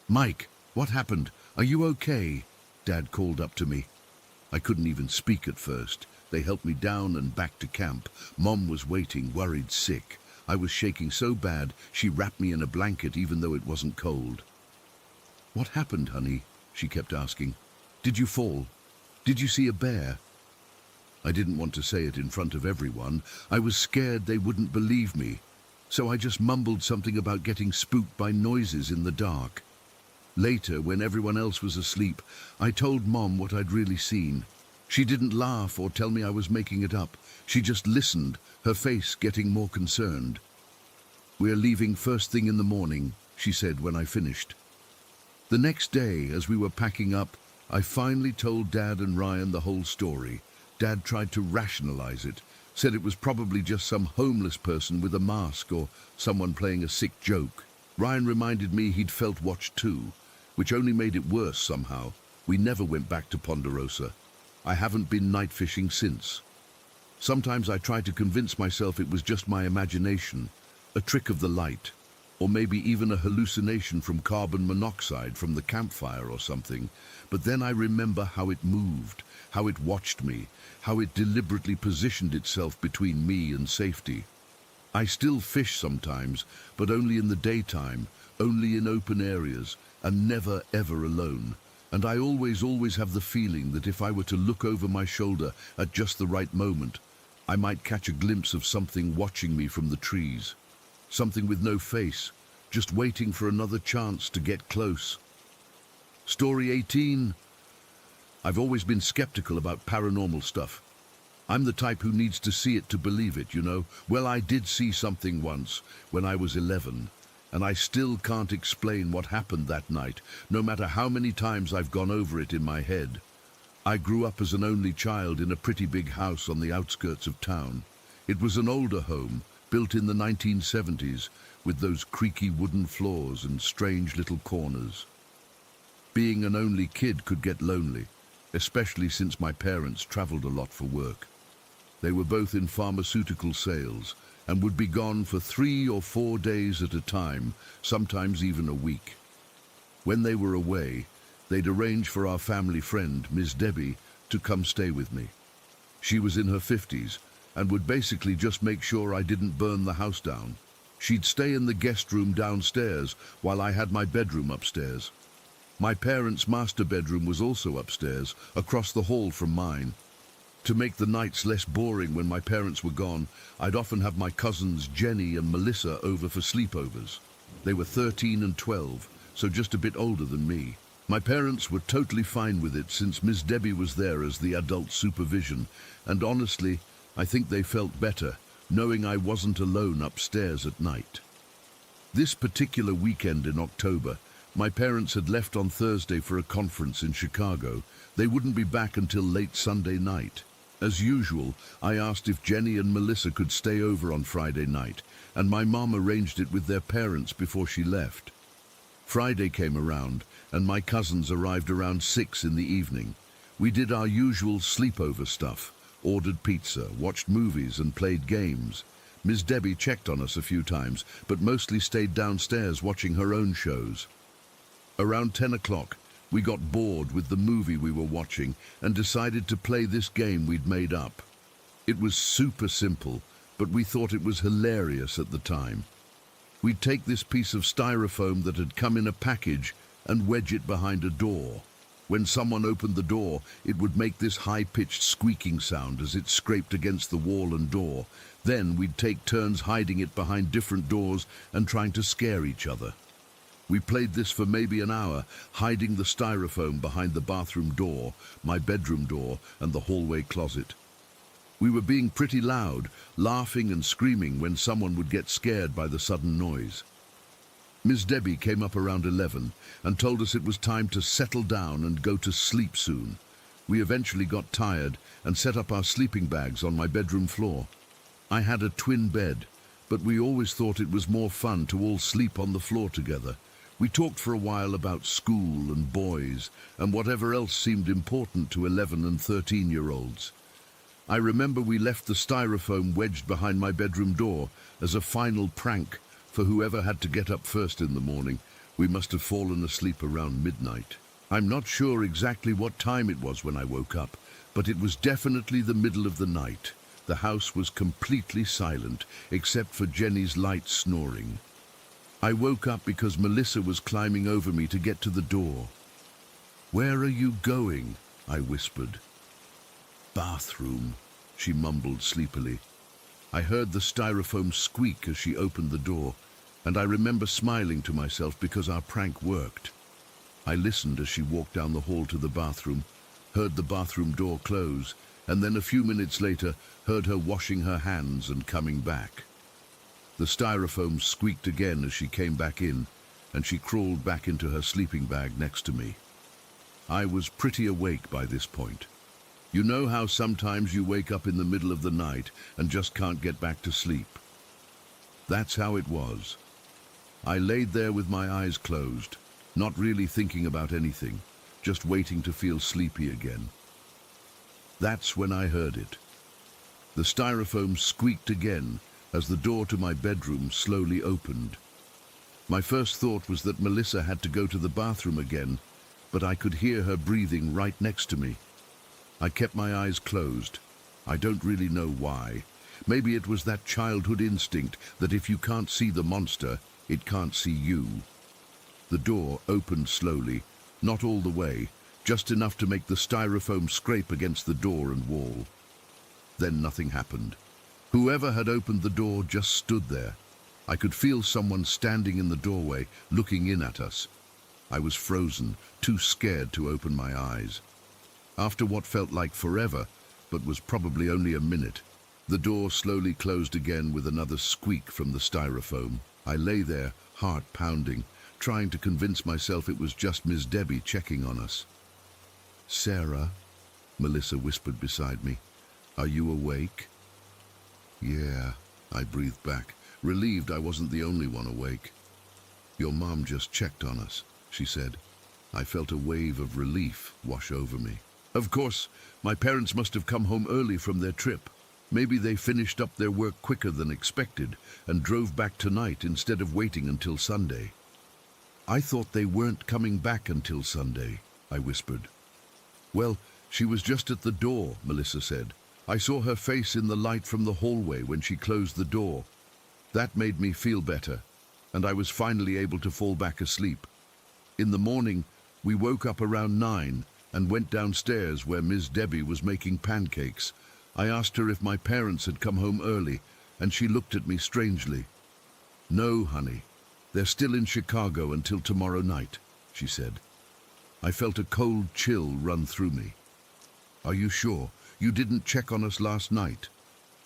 Speaker 1: "Mike, what happened? Are you okay?" Dad called up to me. I couldn't even speak at first. They helped me down and back to camp. Mom was waiting, worried sick. I was shaking so bad, she wrapped me in a blanket even though it wasn't cold. "What happened, honey?" she kept asking. "Did you fall? Did you see a bear?" I didn't want to say it in front of everyone. I was scared they wouldn't believe me. So I just mumbled something about getting spooked by noises in the dark. Later, when everyone else was asleep, I told Mom what I'd really seen. She didn't laugh or tell me I was making it up. She just listened, her face getting more concerned. "We're leaving first thing in the morning," she said when I finished. The next day, as we were packing up, I finally told Dad and Ryan the whole story. Dad tried to rationalize it, said it was probably just some homeless person with a mask or someone playing a sick joke. Ryan reminded me he'd felt watched too, which only made it worse somehow. We never went back to Ponderosa. I haven't been night fishing since. Sometimes I try to convince myself it was just my imagination, a trick of the light, or maybe even a hallucination from carbon monoxide from the campfire or something. But then I remember how it moved, how it watched me, how it deliberately positioned itself between me and safety. I still fish sometimes, but only in the daytime, only in open areas, and never ever alone. And I always have the feeling that if I were to look over my shoulder at just the right moment, I might catch a glimpse of something watching me from the trees. Something with no face, just waiting for another chance to get close. Story 18. I've always been skeptical about paranormal stuff. I'm the type who needs to see it to believe it, you know. Well, I did see something once when I was 11, and I still can't explain what happened that night, no matter how many times I've gone over it in my head. I grew up as an only child in a pretty big house on the outskirts of town. It was an older home, built in the 1970s, with those creaky wooden floors and strange little corners. Being an only kid could get lonely, especially since my parents traveled a lot for work. They were both in pharmaceutical sales and would be gone for 3 or 4 days at a time, sometimes even a week. When they were away, they'd arrange for our family friend, Miss Debbie, to come stay with me. She was in her 50s and would basically just make sure I didn't burn the house down. She'd stay in the guest room downstairs while I had my bedroom upstairs. My parents' master bedroom was also upstairs, across the hall from mine. To make the nights less boring when my parents were gone, I'd often have my cousins Jenny and Melissa over for sleepovers. They were 13 and 12, so just a bit older than me. My parents were totally fine with it since Miss Debbie was there as the adult supervision, and honestly, I think they felt better, knowing I wasn't alone upstairs at night. This particular weekend in October, my parents had left on Thursday for a conference in Chicago. They wouldn't be back until late Sunday night. As usual, I asked if Jenny and Melissa could stay over on Friday night, and my mom arranged it with their parents before she left. Friday came around, and my cousins arrived around 6 in the evening. We did our usual sleepover stuff, ordered pizza, watched movies, and played games. Miss Debbie checked on us a few times, but mostly stayed downstairs watching her own shows. Around 10 o'clock, we got bored with the movie we were watching and decided to play this game we'd made up. It was super simple, but we thought it was hilarious at the time. We'd take this piece of styrofoam that had come in a package and wedge it behind a door. When someone opened the door, it would make this high-pitched squeaking sound as it scraped against the wall and door. Then we'd take turns hiding it behind different doors and trying to scare each other. We played this for maybe an hour, hiding the styrofoam behind the bathroom door, my bedroom door, and the hallway closet. We were being pretty loud, laughing and screaming when someone would get scared by the sudden noise. Miss Debbie came up around 11 and told us it was time to settle down and go to sleep soon. We eventually got tired and set up our sleeping bags on my bedroom floor. I had a twin bed, but we always thought it was more fun to all sleep on the floor together. We talked for a while about school and boys and whatever else seemed important to 11 and 13-year-olds. I remember we left the styrofoam wedged behind my bedroom door as a final prank for whoever had to get up first in the morning. We must have fallen asleep around midnight. I'm not sure exactly what time it was when I woke up, but it was definitely the middle of the night. The house was completely silent, except for Jenny's light snoring. I woke up because Melissa was climbing over me to get to the door. "Where are you going?" I whispered. "Bathroom," she mumbled sleepily. I heard the styrofoam squeak as she opened the door, and I remember smiling to myself because our prank worked. I listened as she walked down the hall to the bathroom, heard the bathroom door close, and then a few minutes later heard her washing her hands and coming back. The styrofoam squeaked again as she came back in, and she crawled back into her sleeping bag next to me. I was pretty awake by this point. You know how sometimes you wake up in the middle of the night and just can't get back to sleep? That's how it was. I laid there with my eyes closed, not really thinking about anything, just waiting to feel sleepy again. That's when I heard it. The styrofoam squeaked again as the door to my bedroom slowly opened. My first thought was that Melissa had to go to the bathroom again, but I could hear her breathing right next to me. I kept my eyes closed. I don't really know why. Maybe it was that childhood instinct that if you can't see the monster, it can't see you. The door opened slowly, not all the way, just enough to make the styrofoam scrape against the door and wall. Then nothing happened. Whoever had opened the door just stood there. I could feel someone standing in the doorway, looking in at us. I was frozen, too scared to open my eyes. After what felt like forever, but was probably only a minute, the door slowly closed again with another squeak from the styrofoam. I lay there, heart pounding, trying to convince myself it was just Miss Debbie checking on us. "Sarah," Melissa whispered beside me, "are you awake?" "Yeah," I breathed back, relieved I wasn't the only one awake. "Your mom just checked on us," she said. I felt a wave of relief wash over me. Of course, my parents must have come home early from their trip. Maybe they finished up their work quicker than expected and drove back tonight instead of waiting until Sunday. "I thought they weren't coming back until Sunday," I whispered. "Well, she was just at the door," Melissa said. "I saw her face in the light from the hallway when she closed the door. That made me feel better, and I was finally able to fall back asleep. In the morning, we woke up around 9 and went downstairs where Miss Debbie was making pancakes. I asked her if my parents had come home early, and she looked at me strangely. "No, honey, they're still in Chicago until tomorrow night," she said. I felt a cold chill run through me. "Are you sure? You didn't check on us last night?"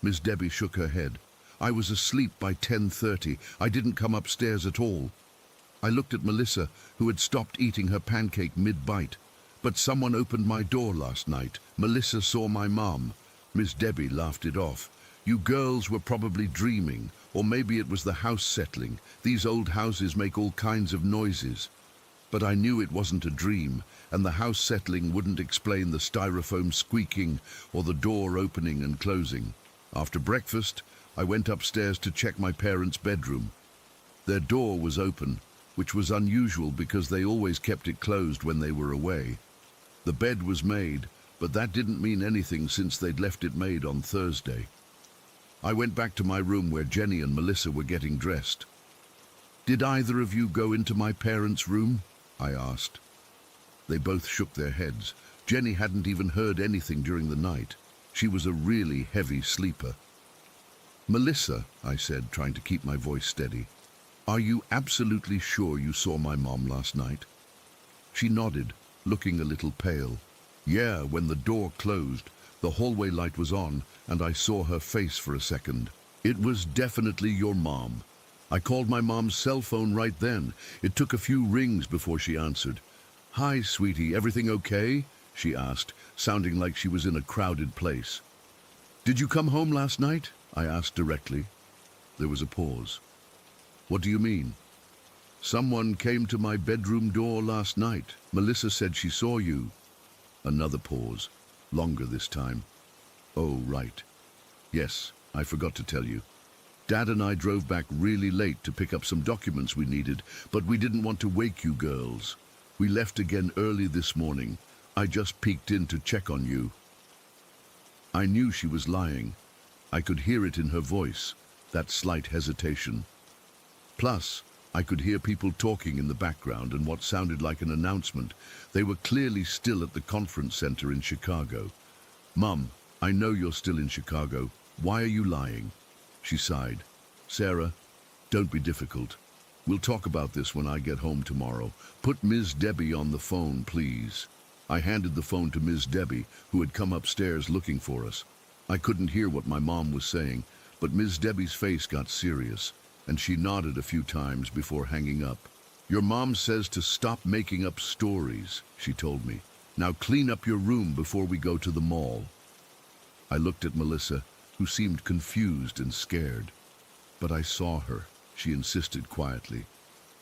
Speaker 1: Miss Debbie shook her head. "I was asleep by 10:30. I didn't come upstairs at all." I looked at Melissa, who had stopped eating her pancake mid-bite. "But someone opened my door last night. Melissa saw my mom." Miss Debbie laughed it off. "You girls were probably dreaming, or maybe it was the house settling. These old houses make all kinds of noises." But I knew it wasn't a dream, and the house settling wouldn't explain the styrofoam squeaking or the door opening and closing. After breakfast, I went upstairs to check my parents' bedroom. Their door was open, which was unusual because they always kept it closed when they were away. The bed was made, but that didn't mean anything since they'd left it made on Thursday. I went back to my room where Jenny and Melissa were getting dressed. "Did either of you go into my parents' room?" I asked. They both shook their heads. Jenny hadn't even heard anything during the night. She was a really heavy sleeper. "Melissa," I said, trying to keep my voice steady, "are you absolutely sure you saw my mom last night?" She nodded, looking a little pale. "Yeah, when the door closed, the hallway light was on, and I saw her face for a second. It was definitely your mom. I called my mom's cell phone right then. It took a few rings before she answered. 'Hi, sweetie, everything okay?' she asked, sounding like she was in a crowded place. 'Did you come home last night?' I asked directly. There was a pause. 'What do you mean?' 'Someone came to my bedroom door last night. Melissa said she saw you.' Another pause, longer this time. 'Oh, right. Yes, I forgot to tell you. Dad and I drove back really late to pick up some documents we needed, but we didn't want to wake you girls. We left again early this morning. I just peeked in to check on you.' I knew she was lying. I could hear it in her voice, that slight hesitation. Plus, I could hear people talking in the background and what sounded like an announcement. They were clearly still at the conference center in Chicago. 'Mum, I know you're still in Chicago. Why are you lying?' She sighed. 'Sarah, don't be difficult. We'll talk about this when I get home tomorrow. Put Ms. Debbie on the phone, please.' I handed the phone to Ms. Debbie, who had come upstairs looking for us. I couldn't hear what my mom was saying, but Ms. Debbie's face got serious, and she nodded a few times before hanging up. 'Your mom says to stop making up stories,' she told me. 'Now clean up your room before we go to the mall.' I looked at Melissa, who seemed confused and scared. 'But I saw her,' she insisted quietly.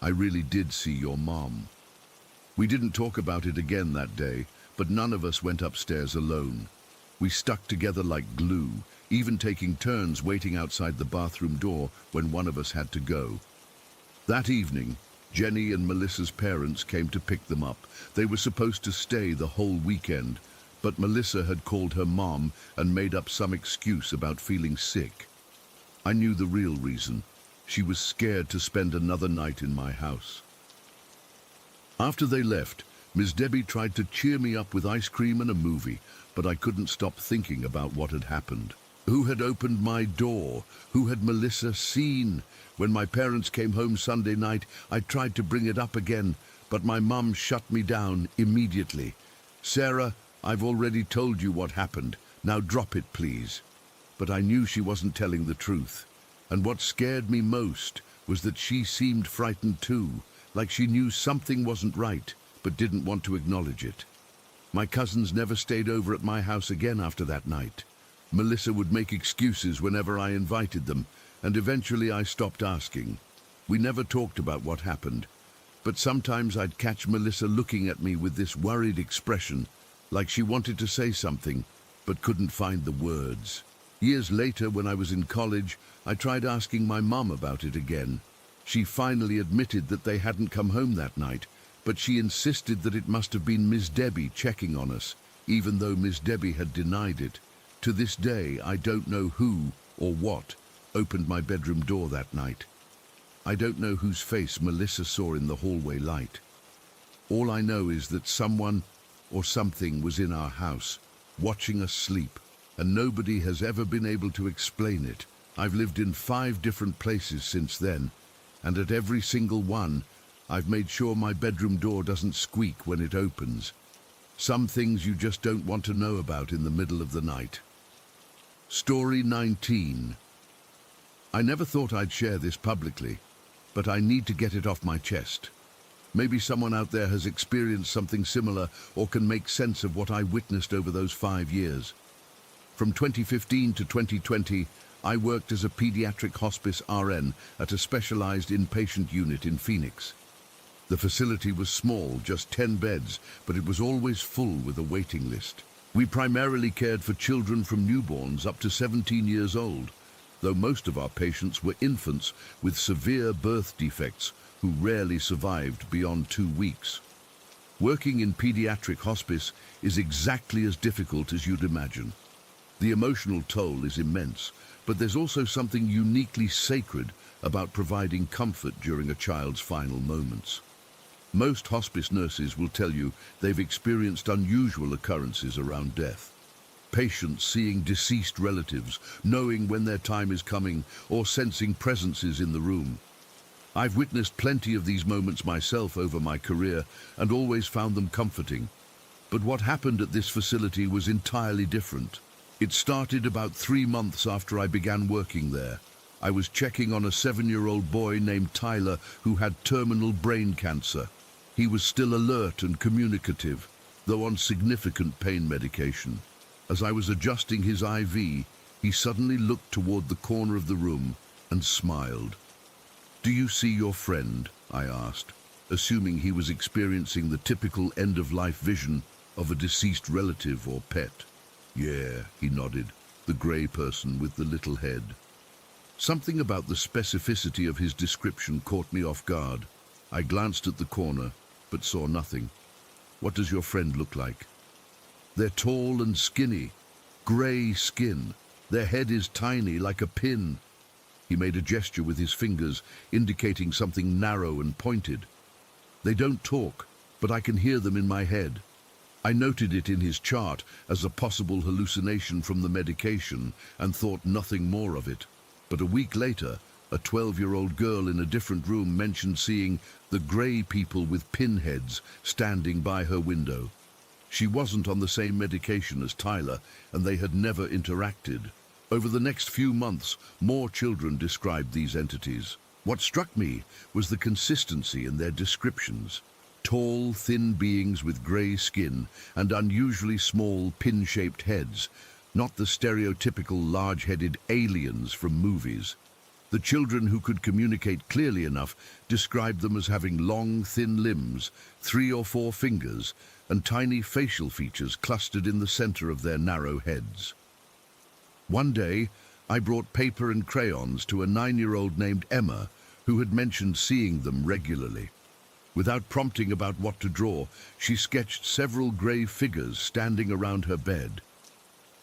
Speaker 1: 'I really did see your mom.' We didn't talk about it again that day, but none of us went upstairs alone. We stuck together like glue, even taking turns waiting outside the bathroom door when one of us had to go. That evening, Jenny and Melissa's parents came to pick them up. They were supposed to stay the whole weekend, but Melissa had called her mom and made up some excuse about feeling sick. I knew the real reason. She was scared to spend another night in my house. After they left, Miss Debbie tried to cheer me up with ice cream and a movie, but I couldn't stop thinking about what had happened. Who had opened my door? Who had Melissa seen? When my parents came home Sunday night, I tried to bring it up again, but my mum shut me down immediately. "Sarah, I've already told you what happened. Now drop it, please." But I knew she wasn't telling the truth. And what scared me most was that she seemed frightened too, like she knew something wasn't right, but didn't want to acknowledge it. My cousins never stayed over at my house again after that night. Melissa would make excuses whenever I invited them, and eventually I stopped asking. We never talked about what happened, but sometimes I'd catch Melissa looking at me with this worried expression, like she wanted to say something, but couldn't find the words. Years later, when I was in college, I tried asking my mum about it again. She finally admitted that they hadn't come home that night, but she insisted that it must have been Miss Debbie checking on us, even though Miss Debbie had denied it. To this day, I don't know who or what opened my bedroom door that night. I don't know whose face Melissa saw in the hallway light. All I know is that someone or something was in our house, watching us sleep, and nobody has ever been able to explain it. I've lived in 5 different places since then, and at every single one, I've made sure my bedroom door doesn't squeak when it opens. Some things you just don't want to know about in the middle of the night. Story 19. I never thought I'd share this publicly, but I need to get it off my chest. Maybe someone out there has experienced something similar or can make sense of what I witnessed over those 5 years. From 2015 to 2020, I worked as a pediatric hospice RN at a specialized inpatient unit in Phoenix. The facility was small, just 10 beds, but it was always full with a waiting list. We primarily cared for children from newborns up to 17 years old, though most of our patients were infants with severe birth defects who rarely survived beyond 2 weeks. Working in pediatric hospice is exactly as difficult as you'd imagine. The emotional toll is immense, but there's also something uniquely sacred about providing comfort during a child's final moments. Most hospice nurses will tell you they've experienced unusual occurrences around death. Patients seeing deceased relatives, knowing when their time is coming, or sensing presences in the room. I've witnessed plenty of these moments myself over my career and always found them comforting. But what happened at this facility was entirely different. It started about 3 months after I began working there. I was checking on a 7-year-old boy named Tyler who had terminal brain cancer. He was still alert and communicative, though on significant pain medication. As I was adjusting his IV, he suddenly looked toward the corner of the room and smiled. "Do you see your friend?" I asked, assuming he was experiencing the typical end-of-life vision of a deceased relative or pet. "Yeah," he nodded, the grey person with the little head. Something about the specificity of his description caught me off guard. I glanced at the corner, but saw nothing. "What does your friend look like?" "They're tall and skinny, grey skin. Their head is tiny, like a pin." He made a gesture with his fingers, indicating something narrow and pointed. "They don't talk, but I can hear them in my head." I noted it in his chart as a possible hallucination from the medication and thought nothing more of it. But a week later, a 12-year-old girl in a different room mentioned seeing the grey people with pinheads standing by her window. She wasn't on the same medication as Tyler, and they had never interacted. Over the next few months, more children described these entities. What struck me was the consistency in their descriptions. Tall, thin beings with grey skin and unusually small, pin-shaped heads, not the stereotypical large-headed aliens from movies. The children who could communicate clearly enough described them as having long, thin limbs, 3 or 4 fingers, and tiny facial features clustered in the center of their narrow heads. One day, I brought paper and crayons to a 9-year-old named Emma, who had mentioned seeing them regularly. Without prompting about what to draw, she sketched several grey figures standing around her bed.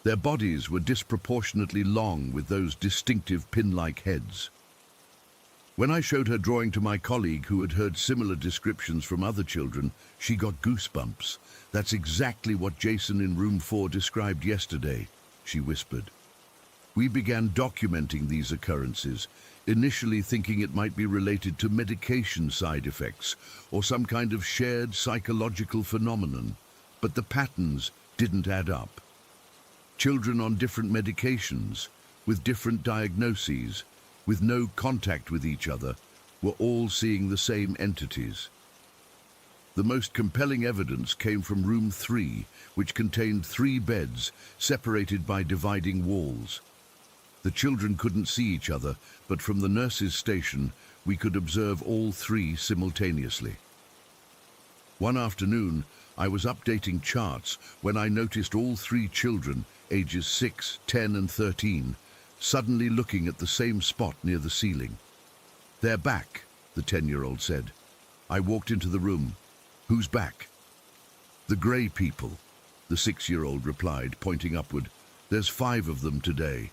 Speaker 1: Their bodies were disproportionately long with those distinctive pin-like heads. When I showed her drawing to my colleague who had heard similar descriptions from other children, she got goosebumps. "That's exactly what Jason in room 4 described yesterday," she whispered. We began documenting these occurrences, initially thinking it might be related to medication side effects or some kind of shared psychological phenomenon, but the patterns didn't add up. Children on different medications, with different diagnoses, with no contact with each other, were all seeing the same entities. The most compelling evidence came from room 3, which contained 3 beds separated by dividing walls. The children couldn't see each other, but from the nurse's station, we could observe all 3 simultaneously. One afternoon, I was updating charts when I noticed all 3 children, ages 6, 10 and 13, suddenly looking at the same spot near the ceiling. "They're back," the 10-year-old said. I walked into the room. "Who's back?" "The grey people," the 6-year-old replied, pointing upward. "There's 5 of them today."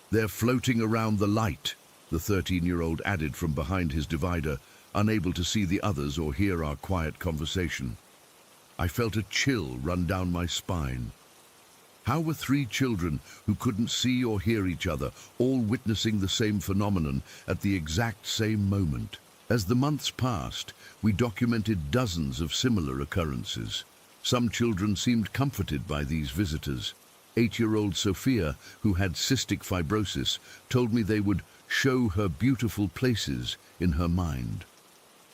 Speaker 1: "They're floating around the light," the 13-year-old added from behind his divider, unable to see the others or hear our quiet conversation. I felt a chill run down my spine. How were 3 children who couldn't see or hear each other all witnessing the same phenomenon at the exact same moment? As the months passed, we documented dozens of similar occurrences. Some children seemed comforted by these visitors. 8-year-old Sophia, who had cystic fibrosis, told me they would show her beautiful places in her mind.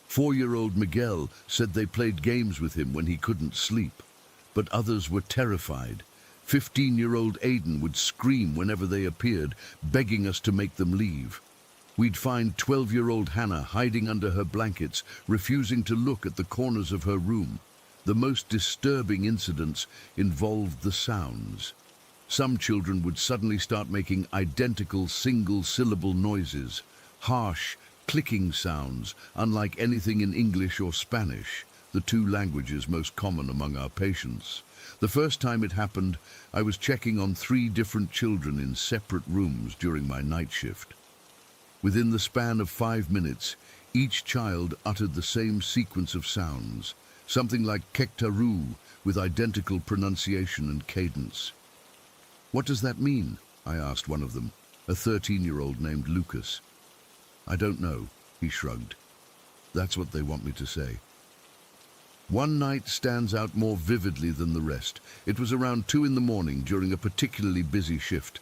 Speaker 1: 4-year-old Miguel said they played games with him when he couldn't sleep, but others were terrified. 15-year-old Aiden would scream whenever they appeared, begging us to make them leave. We'd find 12-year-old Hannah hiding under her blankets, refusing to look at the corners of her room. The most disturbing incidents involved the sounds. Some children would suddenly start making identical single-syllable noises, harsh, clicking sounds, unlike anything in English or Spanish, the 2 languages most common among our patients. The first time it happened, I was checking on 3 different children in separate rooms during my night shift. Within the span of 5 minutes, each child uttered the same sequence of sounds, something like kektaru, with identical pronunciation and cadence. "What does that mean?" I asked one of them, a 13-year-old named Lucas. "I don't know," he shrugged. "That's what they want me to say." One night stands out more vividly than the rest. It was around 2 in the morning during a particularly busy shift.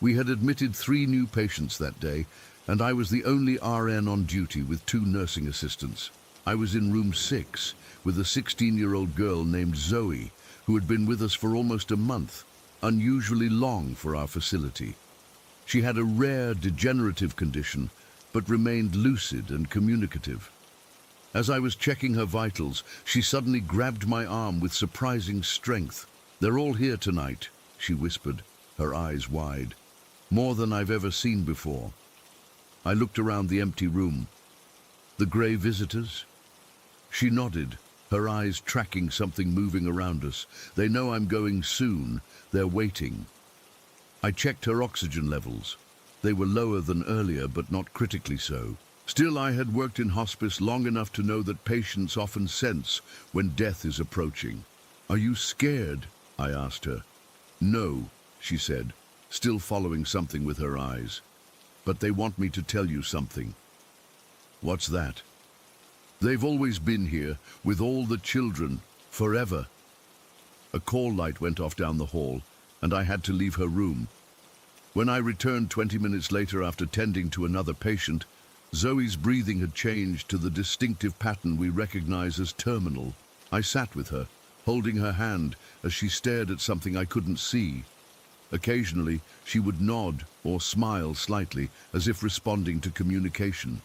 Speaker 1: We had admitted 3 new patients that day, and I was the only RN on duty with 2 nursing assistants. I was in room 6 with a 16-year-old girl named Zoe, who had been with us for almost a month, unusually long for our facility. She had a rare degenerative condition, but remained lucid and communicative. As I was checking her vitals, she suddenly grabbed my arm with surprising strength. "They're all here tonight," she whispered, her eyes wide. "More than I've ever seen before." I looked around the empty room. "The grey visitors?" She nodded, her eyes tracking something moving around us. "They know I'm going soon. They're waiting." I checked her oxygen levels. They were lower than earlier, but not critically so. Still, I had worked in hospice long enough to know that patients often sense when death is approaching. "Are you scared?" I asked her. "No," she said, still following something with her eyes. "But they want me to tell you something." "What's that?" "They've always been here, with all the children, forever." A call light went off down the hall, and I had to leave her room. When I returned 20 minutes later after tending to another patient, Zoe's breathing had changed to the distinctive pattern we recognize as terminal. I sat with her, holding her hand as she stared at something I couldn't see. Occasionally, she would nod or smile slightly, as if responding to communication.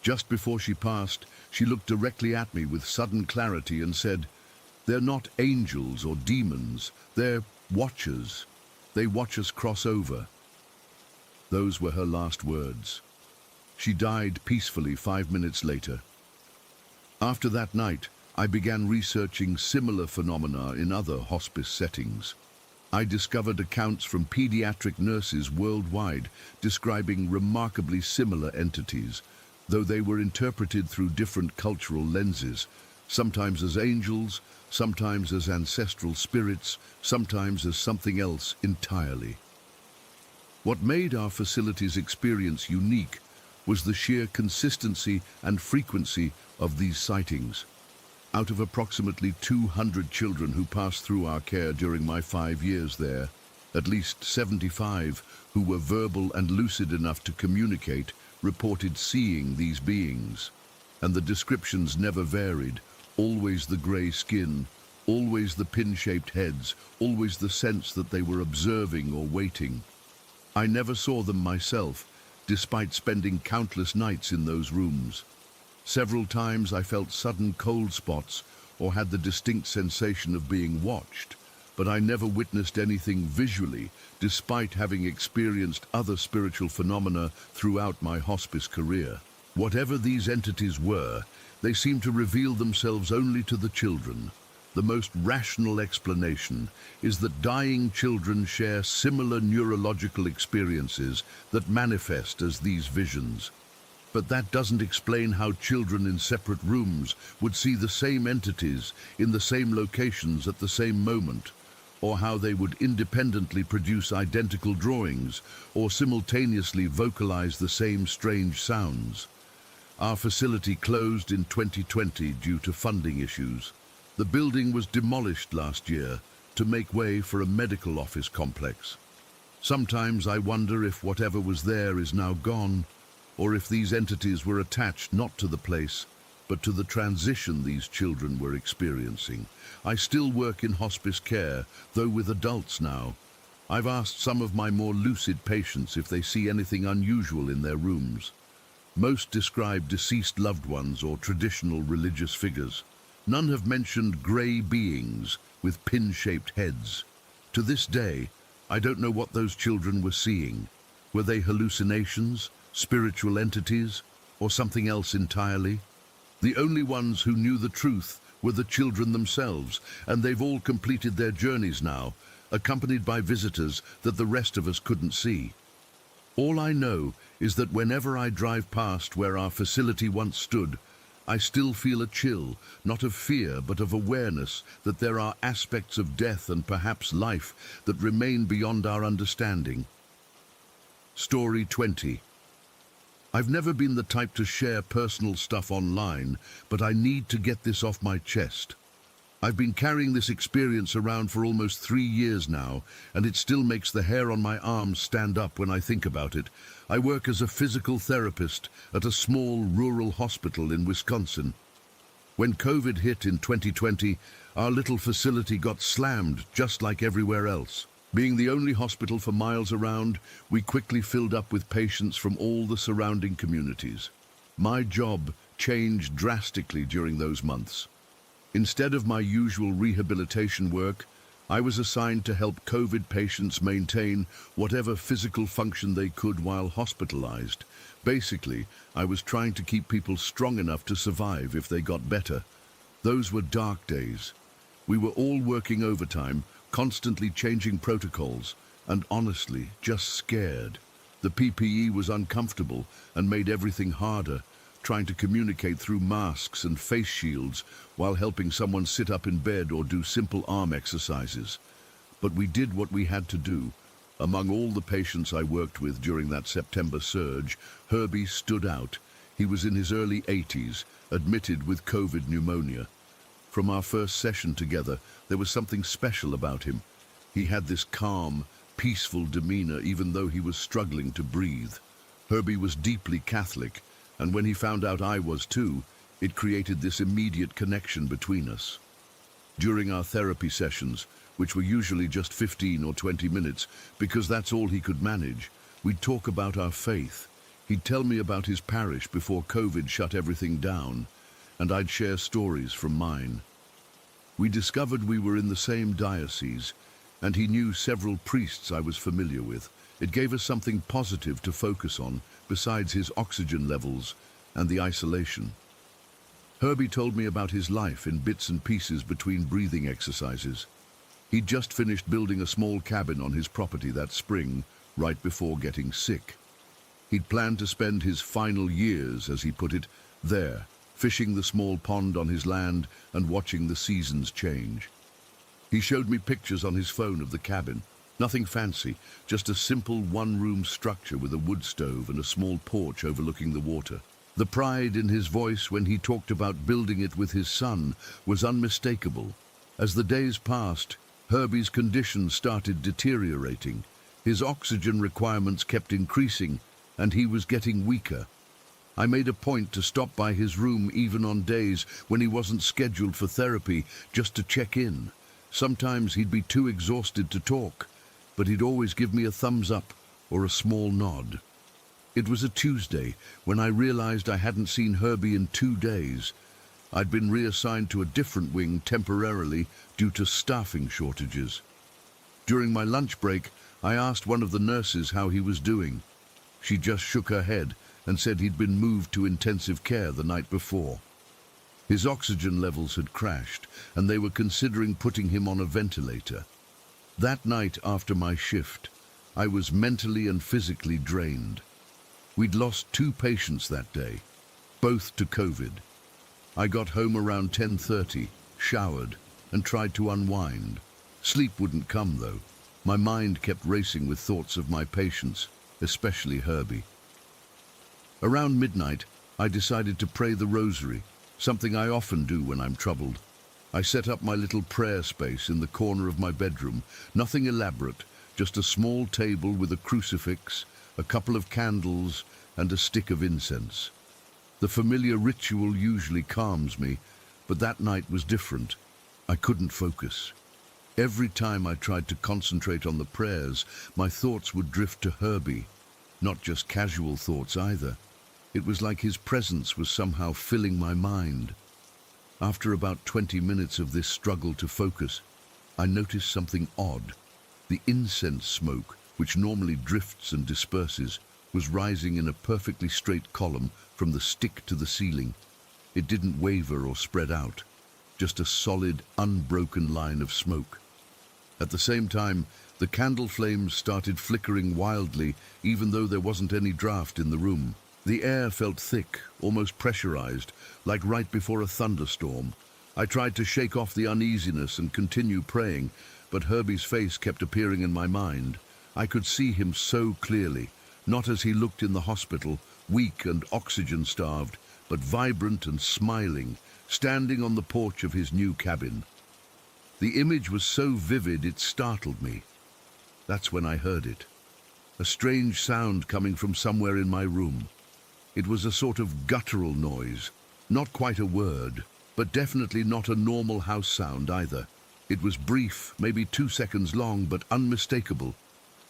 Speaker 1: Just before she passed, she looked directly at me with sudden clarity and said, "They're not angels or demons, they're watchers. They watch us cross over." Those were her last words. She died peacefully 5 minutes later. After that night, I began researching similar phenomena in other hospice settings. I discovered accounts from pediatric nurses worldwide describing remarkably similar entities, though they were interpreted through different cultural lenses, sometimes as angels, sometimes as ancestral spirits, sometimes as something else entirely. What made our facility's experience unique was the sheer consistency and frequency of these sightings. Out of approximately 200 children who passed through our care during my 5 years there, at least 75 who were verbal and lucid enough to communicate reported seeing these beings. And the descriptions never varied, always the grey skin, always the pin-shaped heads, always the sense that they were observing or waiting. I never saw them myself, despite spending countless nights in those rooms. Several times I felt sudden cold spots or had the distinct sensation of being watched, but I never witnessed anything visually, despite having experienced other spiritual phenomena throughout my hospice career. Whatever these entities were, they seemed to reveal themselves only to the children. The most rational explanation is that dying children share similar neurological experiences that manifest as these visions. But that doesn't explain how children in separate rooms would see the same entities in the same locations at the same moment, or how they would independently produce identical drawings or simultaneously vocalize the same strange sounds. Our facility closed in 2020 due to funding issues. The building was demolished last year to make way for a medical office complex. Sometimes I wonder if whatever was there is now gone, or if these entities were attached not to the place, but to the transition these children were experiencing. I still work in hospice care, though with adults now. I've asked some of my more lucid patients if they see anything unusual in their rooms. Most describe deceased loved ones or traditional religious figures. None have mentioned grey beings with pin-shaped heads. To this day, I don't know what those children were seeing. Were they hallucinations, spiritual entities, or something else entirely? The only ones who knew the truth were the children themselves, and they've all completed their journeys now, accompanied by visitors that the rest of us couldn't see. All I know is that whenever I drive past where our facility once stood, I still feel a chill, not of fear, but of awareness that there are aspects of death and perhaps life that remain beyond our understanding. Story 20. I've never been the type to share personal stuff online, but I need to get this off my chest. I've been carrying this experience around for almost 3 years now, and it still makes the hair on my arms stand up when I think about it. I work as a physical therapist at a small rural hospital in Wisconsin. When COVID hit in 2020, our little facility got slammed just like everywhere else. Being the only hospital for miles around, we quickly filled up with patients from all the surrounding communities. My job changed drastically during those months. Instead of my usual rehabilitation work, I was assigned to help COVID patients maintain whatever physical function they could while hospitalized. Basically, I was trying to keep people strong enough to survive if they got better. Those were dark days. We were all working overtime, constantly changing protocols, and honestly, just scared. The PPE was uncomfortable and made everything harder, trying to communicate through masks and face shields while helping someone sit up in bed or do simple arm exercises. But we did what we had to do. Among all the patients I worked with during that September surge, Herbie stood out. He was in his early 80s, admitted with COVID pneumonia. From our first session together, there was something special about him. He had this calm, peaceful demeanor even though he was struggling to breathe. Herbie was deeply Catholic, and when he found out I was too, it created this immediate connection between us. During our therapy sessions, which were usually just 15 or 20 minutes, because that's all he could manage, we'd talk about our faith. He'd tell me about his parish before COVID shut everything down, and I'd share stories from mine. We discovered we were in the same diocese, and he knew several priests I was familiar with. It gave us something positive to focus on, besides his oxygen levels and the isolation. Herbie told me about his life in bits and pieces between breathing exercises. He'd just finished building a small cabin on his property that spring, right before getting sick. He'd planned to spend his final years, as he put it, there, fishing the small pond on his land and watching the seasons change. He showed me pictures on his phone of the cabin. Nothing fancy, just a simple one-room structure with a wood stove and a small porch overlooking the water. The pride in his voice when he talked about building it with his son was unmistakable. As the days passed, Herbie's condition started deteriorating. His oxygen requirements kept increasing, and he was getting weaker. I made a point to stop by his room even on days when he wasn't scheduled for therapy, just to check in. Sometimes he'd be too exhausted to talk, but he'd always give me a thumbs up or a small nod. It was a Tuesday when I realized I hadn't seen Herbie in 2 days. I'd been reassigned to a different wing temporarily due to staffing shortages. During my lunch break, I asked one of the nurses how he was doing. She just shook her head and said he'd been moved to intensive care the night before. His oxygen levels had crashed, and they were considering putting him on a ventilator. That night after my shift, I was mentally and physically drained. We'd lost 2 patients that day, both to COVID. I got home around 10:30, showered, and tried to unwind. Sleep wouldn't come, though. My mind kept racing with thoughts of my patients, especially Herbie. Around midnight, I decided to pray the rosary, something I often do when I'm troubled. I set up my little prayer space in the corner of my bedroom, nothing elaborate, just a small table with a crucifix, a couple of candles, and a stick of incense. The familiar ritual usually calms me, but that night was different. I couldn't focus. Every time I tried to concentrate on the prayers, my thoughts would drift to Herbie. Not just casual thoughts either. It was like his presence was somehow filling my mind. After about 20 minutes of this struggle to focus, I noticed something odd. The incense smoke, which normally drifts and disperses, was rising in a perfectly straight column from the stick to the ceiling. It didn't waver or spread out, just a solid, unbroken line of smoke. At the same time, the candle flames started flickering wildly, even though there wasn't any draft in the room. The air felt thick, almost pressurized, like right before a thunderstorm. I tried to shake off the uneasiness and continue praying, but Herbie's face kept appearing in my mind. I could see him so clearly, not as he looked in the hospital, weak and oxygen-starved, but vibrant and smiling, standing on the porch of his new cabin. The image was so vivid it startled me. That's when I heard it. A strange sound coming from somewhere in my room. It was a sort of guttural noise, not quite a word, but definitely not a normal house sound either. It was brief, maybe 2 seconds long, but unmistakable.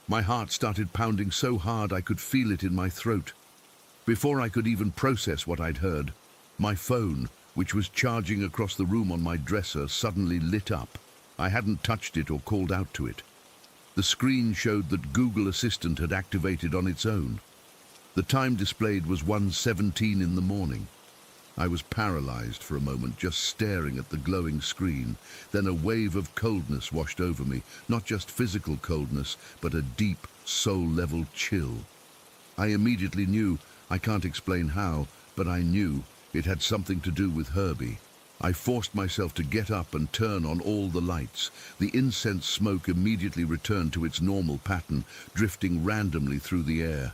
Speaker 1: My heart started pounding so hard I could feel it in my throat. Before I could even process what I'd heard, my phone, which was charging across the room on my dresser, suddenly lit up. I hadn't touched it or called out to it. The screen showed that Google Assistant had activated on its own. The time displayed was 1:17 in the morning. I was paralyzed for a moment, just staring at the glowing screen. Then a wave of coldness washed over me, not just physical coldness, but a deep, soul-level chill. I immediately knew, I can't explain how, but I knew it had something to do with Herbie. I forced myself to get up and turn on all the lights. The incense smoke immediately returned to its normal pattern, drifting randomly through the air.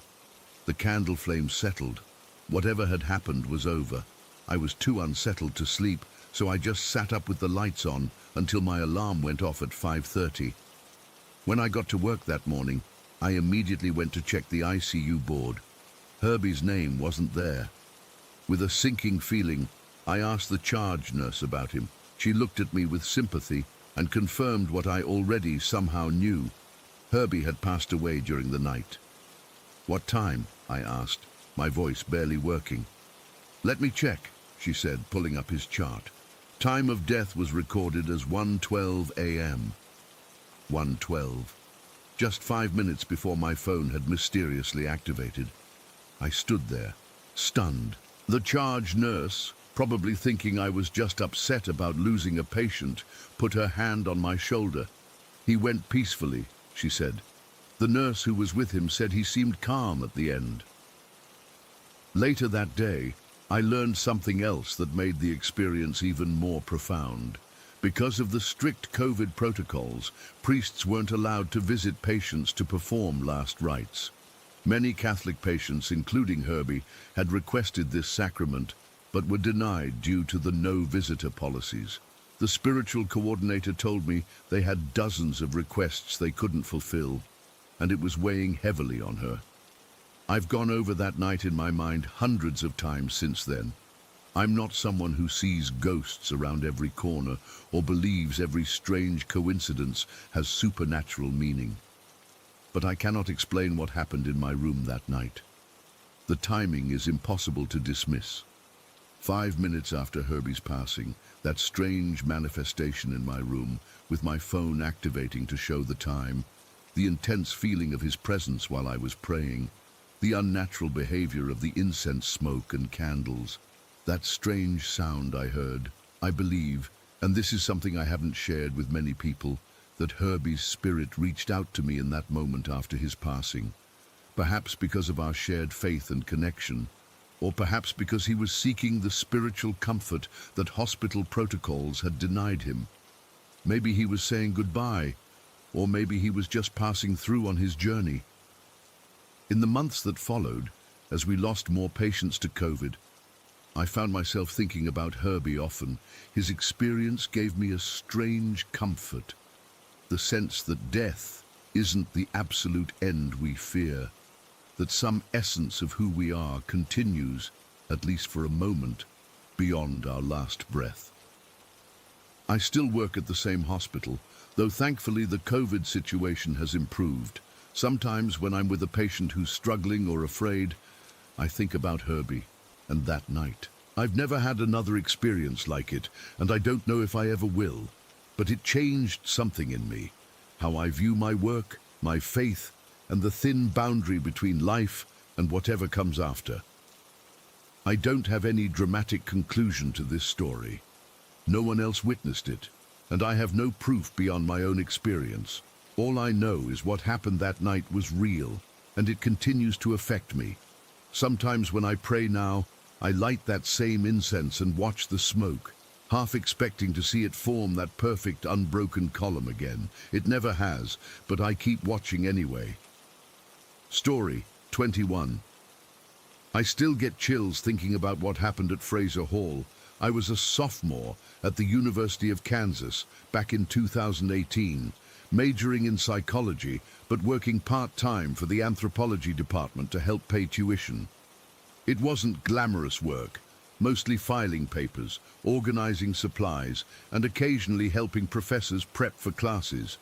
Speaker 1: The candle flame settled. Whatever had happened was over. I was too unsettled to sleep, so I just sat up with the lights on until my alarm went off at 5:30. When I got to work that morning, I immediately went to check the ICU board. Herbie's name wasn't there. With a sinking feeling, I asked the charge nurse about him. She looked at me with sympathy and confirmed what I already somehow knew. Herbie had passed away during the night. "What time?" I asked, my voice barely working. "Let me check," she said, pulling up his chart. Time of death was recorded as 1:12 a.m. 1:12. Just 5 minutes before my phone had mysteriously activated. I stood there, stunned. The charge nurse, probably thinking I was just upset about losing a patient, put her hand on my shoulder. "He went peacefully," she said. The nurse who was with him said he seemed calm at the end. Later that day, I learned something else that made the experience even more profound. Because of the strict COVID protocols, priests weren't allowed to visit patients to perform last rites. Many Catholic patients, including Herbie, had requested this sacrament, but were denied due to the no-visitor policies. The spiritual coordinator told me they had dozens of requests they couldn't fulfill, and it was weighing heavily on her. I've gone over that night in my mind hundreds of times since then. I'm not someone who sees ghosts around every corner or believes every strange coincidence has supernatural meaning. But I cannot explain what happened in my room that night. The timing is impossible to dismiss. 5 minutes after Herbie's passing, that strange manifestation in my room, with my phone activating to show the time, the intense feeling of his presence while I was praying, the unnatural behavior of the incense smoke and candles, that strange sound I heard, I believe, and this is something I haven't shared with many people, that Herbie's spirit reached out to me in that moment after his passing, perhaps because of our shared faith and connection, or perhaps because he was seeking the spiritual comfort that hospital protocols had denied him. Maybe he was saying goodbye, or maybe he was just passing through on his journey. In the months that followed, as we lost more patients to COVID, I found myself thinking about Herbie often. His experience gave me a strange comfort, the sense that death isn't the absolute end we fear, that some essence of who we are continues, at least for a moment, beyond our last breath. I still work at the same hospital, though thankfully the COVID situation has improved. Sometimes when I'm with a patient who's struggling or afraid, I think about Herbie and that night. I've never had another experience like it, and I don't know if I ever will, but it changed something in me, how I view my work, my faith, and the thin boundary between life and whatever comes after. I don't have any dramatic conclusion to this story. No one else witnessed it, and I have no proof beyond my own experience. All I know is what happened that night was real, and it continues to affect me. Sometimes when I pray now, I light that same incense and watch the smoke, half expecting to see it form that perfect unbroken column again. It never has, but I keep watching anyway. Story 21. I still get chills thinking about what happened at Fraser Hall. I was a sophomore at the University of Kansas back in 2018, majoring in psychology, but working part-time for the anthropology department to help pay tuition. It wasn't glamorous work, mostly filing papers, organizing supplies, and occasionally helping professors prep for classes.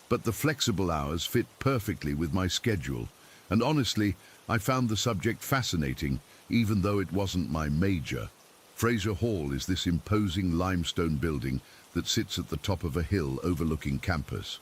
Speaker 1: But the flexible hours fit perfectly with my schedule, and honestly, I found the subject fascinating, even though it wasn't my major. Fraser Hall is this imposing limestone building that sits at the top of a hill overlooking campus.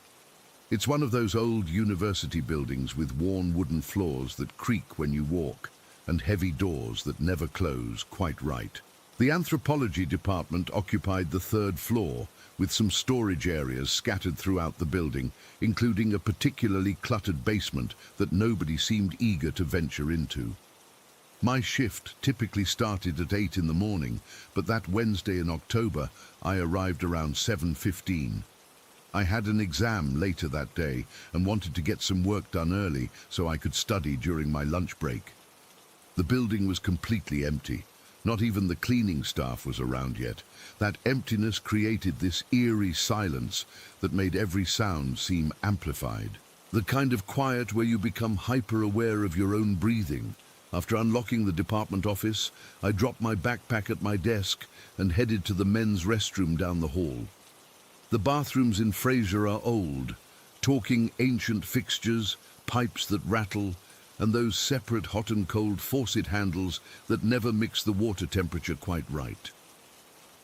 Speaker 1: It's one of those old university buildings with worn wooden floors that creak when you walk, and heavy doors that never close quite right. The anthropology department occupied the third floor, with some storage areas scattered throughout the building, including a particularly cluttered basement that nobody seemed eager to venture into. My shift typically started at 8 in the morning, but that Wednesday in October, I arrived around 7:15. I had an exam later that day and wanted to get some work done early so I could study during my lunch break. The building was completely empty. Not even the cleaning staff was around yet. That emptiness created this eerie silence that made every sound seem amplified. The kind of quiet where you become hyper-aware of your own breathing. After unlocking the department office, I dropped my backpack at my desk and headed to the men's restroom down the hall. The bathrooms in Fraser are old, talking ancient fixtures, pipes that rattle, and those separate hot and cold faucet handles that never mix the water temperature quite right.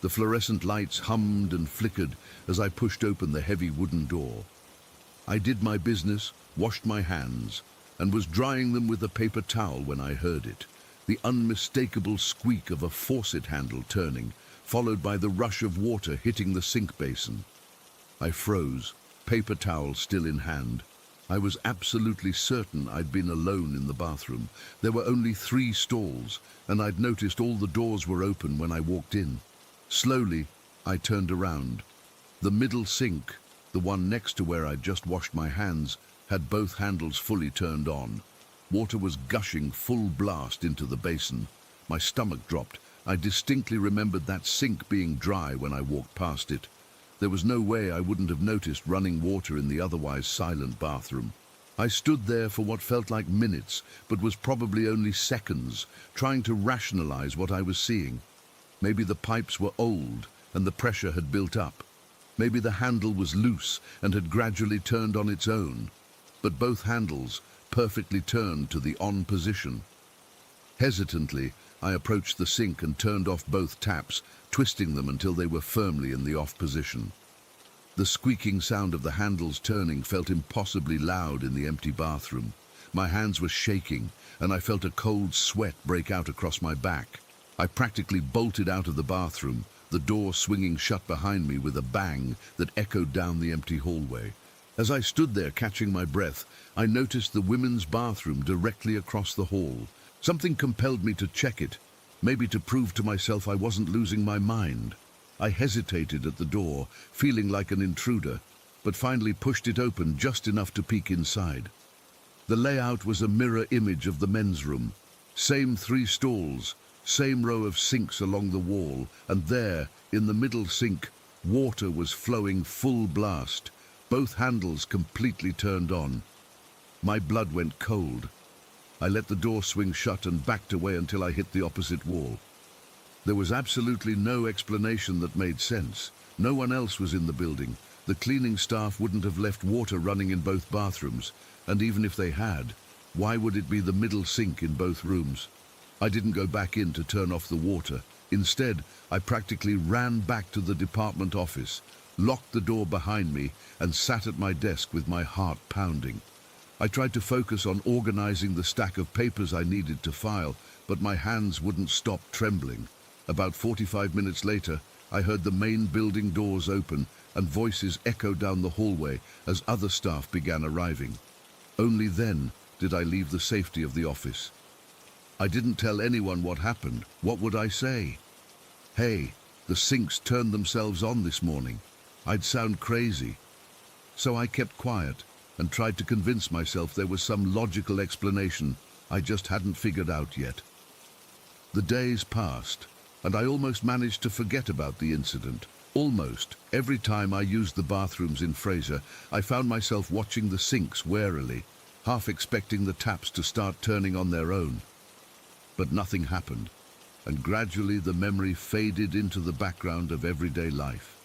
Speaker 1: The fluorescent lights hummed and flickered as I pushed open the heavy wooden door. I did my business, washed my hands, and was drying them with a paper towel when I heard it. The unmistakable squeak of a faucet handle turning, followed by the rush of water hitting the sink basin. I froze, paper towel still in hand. I was absolutely certain I'd been alone in the bathroom. There were only 3 stalls, and I'd noticed all the doors were open when I walked in. Slowly, I turned around. The middle sink, the one next to where I'd just washed my hands, had both handles fully turned on. Water was gushing full blast into the basin. My stomach dropped. I distinctly remembered that sink being dry when I walked past it. There was no way I wouldn't have noticed running water in the otherwise silent bathroom. I stood there for what felt like minutes, but was probably only seconds, trying to rationalize what I was seeing. Maybe the pipes were old and the pressure had built up. Maybe the handle was loose and had gradually turned on its own. But both handles perfectly turned to the on position. Hesitantly, I approached the sink and turned off both taps, twisting them until they were firmly in the off position. The squeaking sound of the handles turning felt impossibly loud in the empty bathroom. My hands were shaking, and I felt a cold sweat break out across my back. I practically bolted out of the bathroom, the door swinging shut behind me with a bang that echoed down the empty hallway. As I stood there catching my breath, I noticed the women's bathroom directly across the hall. Something compelled me to check it, maybe to prove to myself I wasn't losing my mind. I hesitated at the door, feeling like an intruder, but finally pushed it open just enough to peek inside. The layout was a mirror image of the men's room. Same 3 stalls, same row of sinks along the wall, and there, in the middle sink, water was flowing full blast, both handles completely turned on. My blood went cold. I let the door swing shut and backed away until I hit the opposite wall. There was absolutely no explanation that made sense. No one else was in the building. The cleaning staff wouldn't have left water running in both bathrooms, and even if they had, why would it be the middle sink in both rooms? I didn't go back in to turn off the water. Instead, I practically ran back to the department office, locked the door behind me, and sat at my desk with my heart pounding. I tried to focus on organizing the stack of papers I needed to file, but my hands wouldn't stop trembling. About 45 minutes later, I heard the main building doors open and voices echo down the hallway as other staff began arriving. Only then did I leave the safety of the office. I didn't tell anyone what happened. What would I say? Hey, the sinks turned themselves on this morning. I'd sound crazy. So I kept quiet and tried to convince myself there was some logical explanation I just hadn't figured out yet. The days passed, and I almost managed to forget about the incident. Almost. Every time I used the bathrooms in Fraser, I found myself watching the sinks warily, half expecting the taps to start turning on their own. But nothing happened, and gradually the memory faded into the background of everyday life,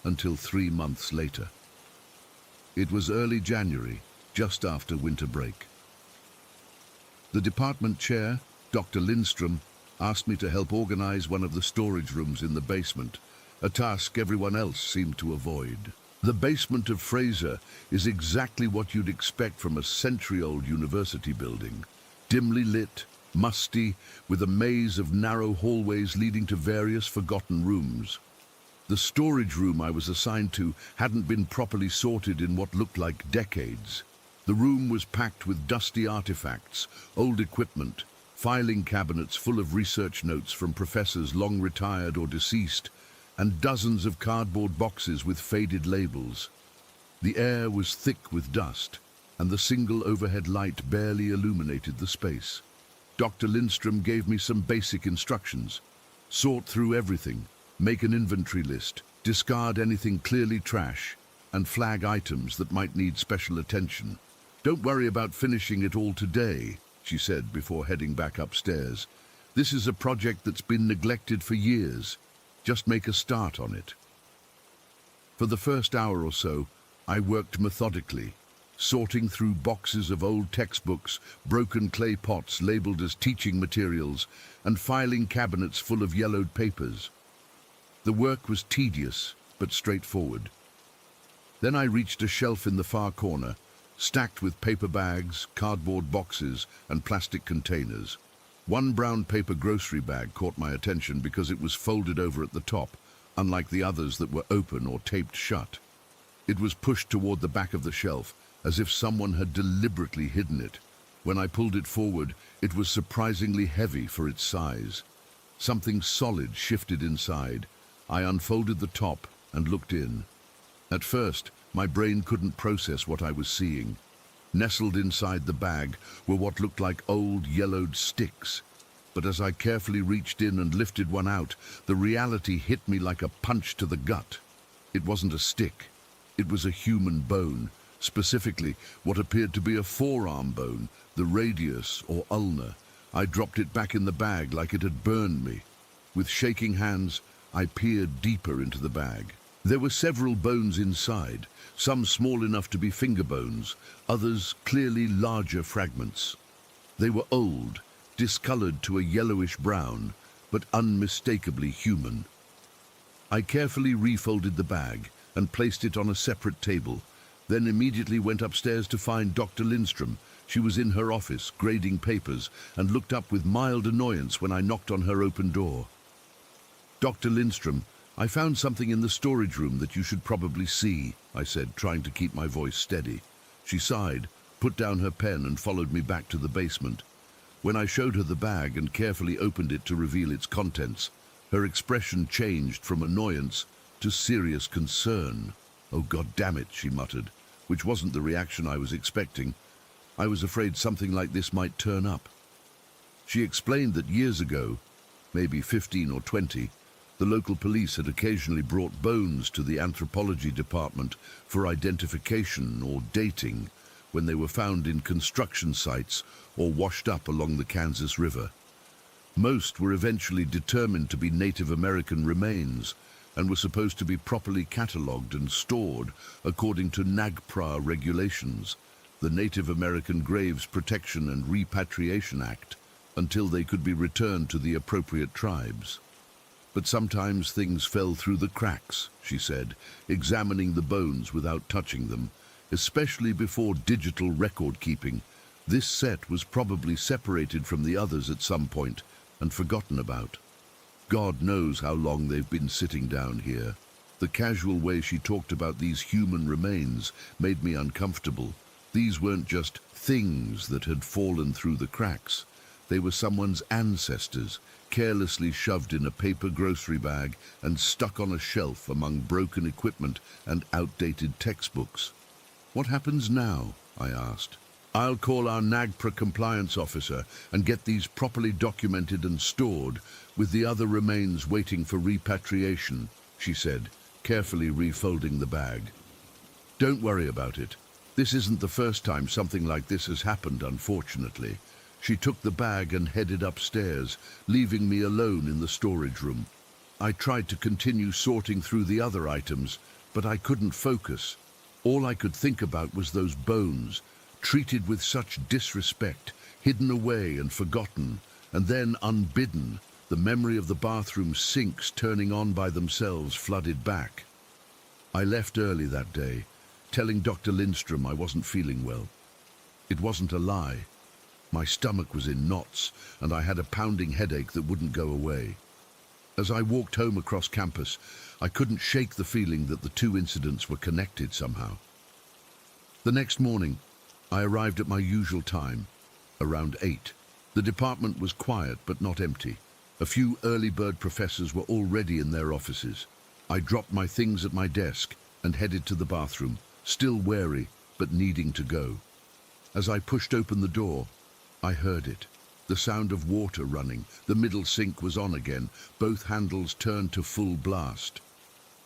Speaker 1: until 3 months later. It was early January, just after winter break. The department chair, Dr. Lindstrom, asked me to help organize one of the storage rooms in the basement, a task everyone else seemed to avoid. The basement of Fraser is exactly what you'd expect from a century-old university building. Dimly lit, musty, with a maze of narrow hallways leading to various forgotten rooms. The storage room I was assigned to hadn't been properly sorted in what looked like decades. The room was packed with dusty artifacts, old equipment, filing cabinets full of research notes from professors long retired or deceased, and dozens of cardboard boxes with faded labels. The air was thick with dust, and the single overhead light barely illuminated the space. Dr. Lindstrom gave me some basic instructions. Sort through everything, make an inventory list, discard anything clearly trash, and flag items that might need special attention. Don't worry about finishing it all today, she said before heading back upstairs. This is a project that's been neglected for years. Just make a start on it. For the first hour or so, I worked methodically, sorting through boxes of old textbooks, broken clay pots labeled as teaching materials, and filing cabinets full of yellowed papers. The work was tedious, but straightforward. Then I reached a shelf in the far corner, stacked with paper bags, cardboard boxes, and plastic containers. One brown paper grocery bag caught my attention because it was folded over at the top, unlike the others that were open or taped shut. It was pushed toward the back of the shelf, as if someone had deliberately hidden it. When I pulled it forward, it was surprisingly heavy for its size. Something solid shifted inside. I unfolded the top and looked in. At first, my brain couldn't process what I was seeing. Nestled inside the bag were what looked like old yellowed sticks. But as I carefully reached in and lifted one out, the reality hit me like a punch to the gut. It wasn't a stick. It was a human bone, specifically what appeared to be a forearm bone, the radius or ulna. I dropped it back in the bag like it had burned me. With shaking hands, I peered deeper into the bag. There were several bones inside, some small enough to be finger bones, others clearly larger fragments. They were old, discolored to a yellowish brown, but unmistakably human. I carefully refolded the bag and placed it on a separate table, then immediately went upstairs to find Dr. Lindstrom. She was in her office, grading papers, and looked up with mild annoyance when I knocked on her open door. "Dr. Lindstrom, I found something in the storage room that you should probably see," I said, trying to keep my voice steady. She sighed, put down her pen, and followed me back to the basement. When I showed her the bag and carefully opened it to reveal its contents, her expression changed from annoyance to serious concern. "Oh, God damn it," she muttered, which wasn't the reaction I was expecting. I was afraid something like this might turn up. She explained that years ago, maybe 15 or 20, the local police had occasionally brought bones to the anthropology department for identification or dating when they were found in construction sites or washed up along the Kansas River. Most were eventually determined to be Native American remains and were supposed to be properly catalogued and stored according to NAGPRA regulations, the Native American Graves Protection and Repatriation Act, until they could be returned to the appropriate tribes. But sometimes things fell through the cracks, she said, examining the bones without touching them, especially before digital record keeping. This set was probably separated from the others at some point and forgotten about. God knows how long they've been sitting down here. The casual way she talked about these human remains made me uncomfortable. These weren't just things that had fallen through the cracks. They were someone's ancestors, carelessly shoved in a paper grocery bag and stuck on a shelf among broken equipment and outdated textbooks. "What happens now?" I asked. "I'll call our NAGPRA compliance officer and get these properly documented and stored, with the other remains waiting for repatriation," she said, carefully refolding the bag. "Don't worry about it. This isn't the first time something like this has happened, unfortunately." She took the bag and headed upstairs, leaving me alone in the storage room. I tried to continue sorting through the other items, but I couldn't focus. All I could think about was those bones, treated with such disrespect, hidden away and forgotten, and then unbidden, the memory of the bathroom sinks turning on by themselves flooded back. I left early that day, telling Dr. Lindstrom I wasn't feeling well. It wasn't a lie. My stomach was in knots, and I had a pounding headache that wouldn't go away. As I walked home across campus, I couldn't shake the feeling that the two incidents were connected somehow. The next morning, I arrived at my usual time, around 8. The department was quiet but not empty. A few early bird professors were already in their offices. I dropped my things at my desk and headed to the bathroom, still wary but needing to go. As I pushed open the door, I heard it. The sound of water running. The middle sink was on again, both handles turned to full blast.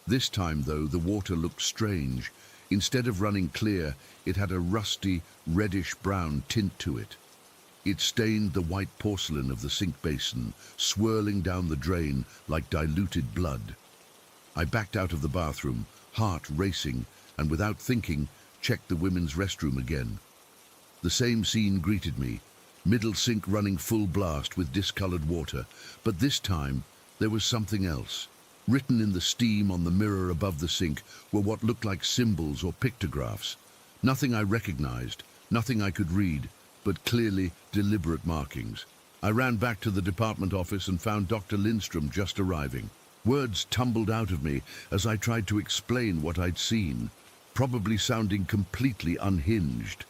Speaker 1: This time, though, the water looked strange. Instead of running clear, it had a rusty, reddish-brown tint to it. It stained the white porcelain of the sink basin, swirling down the drain like diluted blood. I backed out of the bathroom, heart racing, and without thinking, checked the women's restroom again. The same scene greeted me. Middle sink running full blast with discolored water, but this time there was something else. Written in the steam on the mirror above the sink were what looked like symbols or pictographs. Nothing I recognized, nothing I could read, but clearly deliberate markings. I ran back to the department office and found Dr. Lindstrom just arriving. Words tumbled out of me as I tried to explain what I'd seen, probably sounding completely unhinged.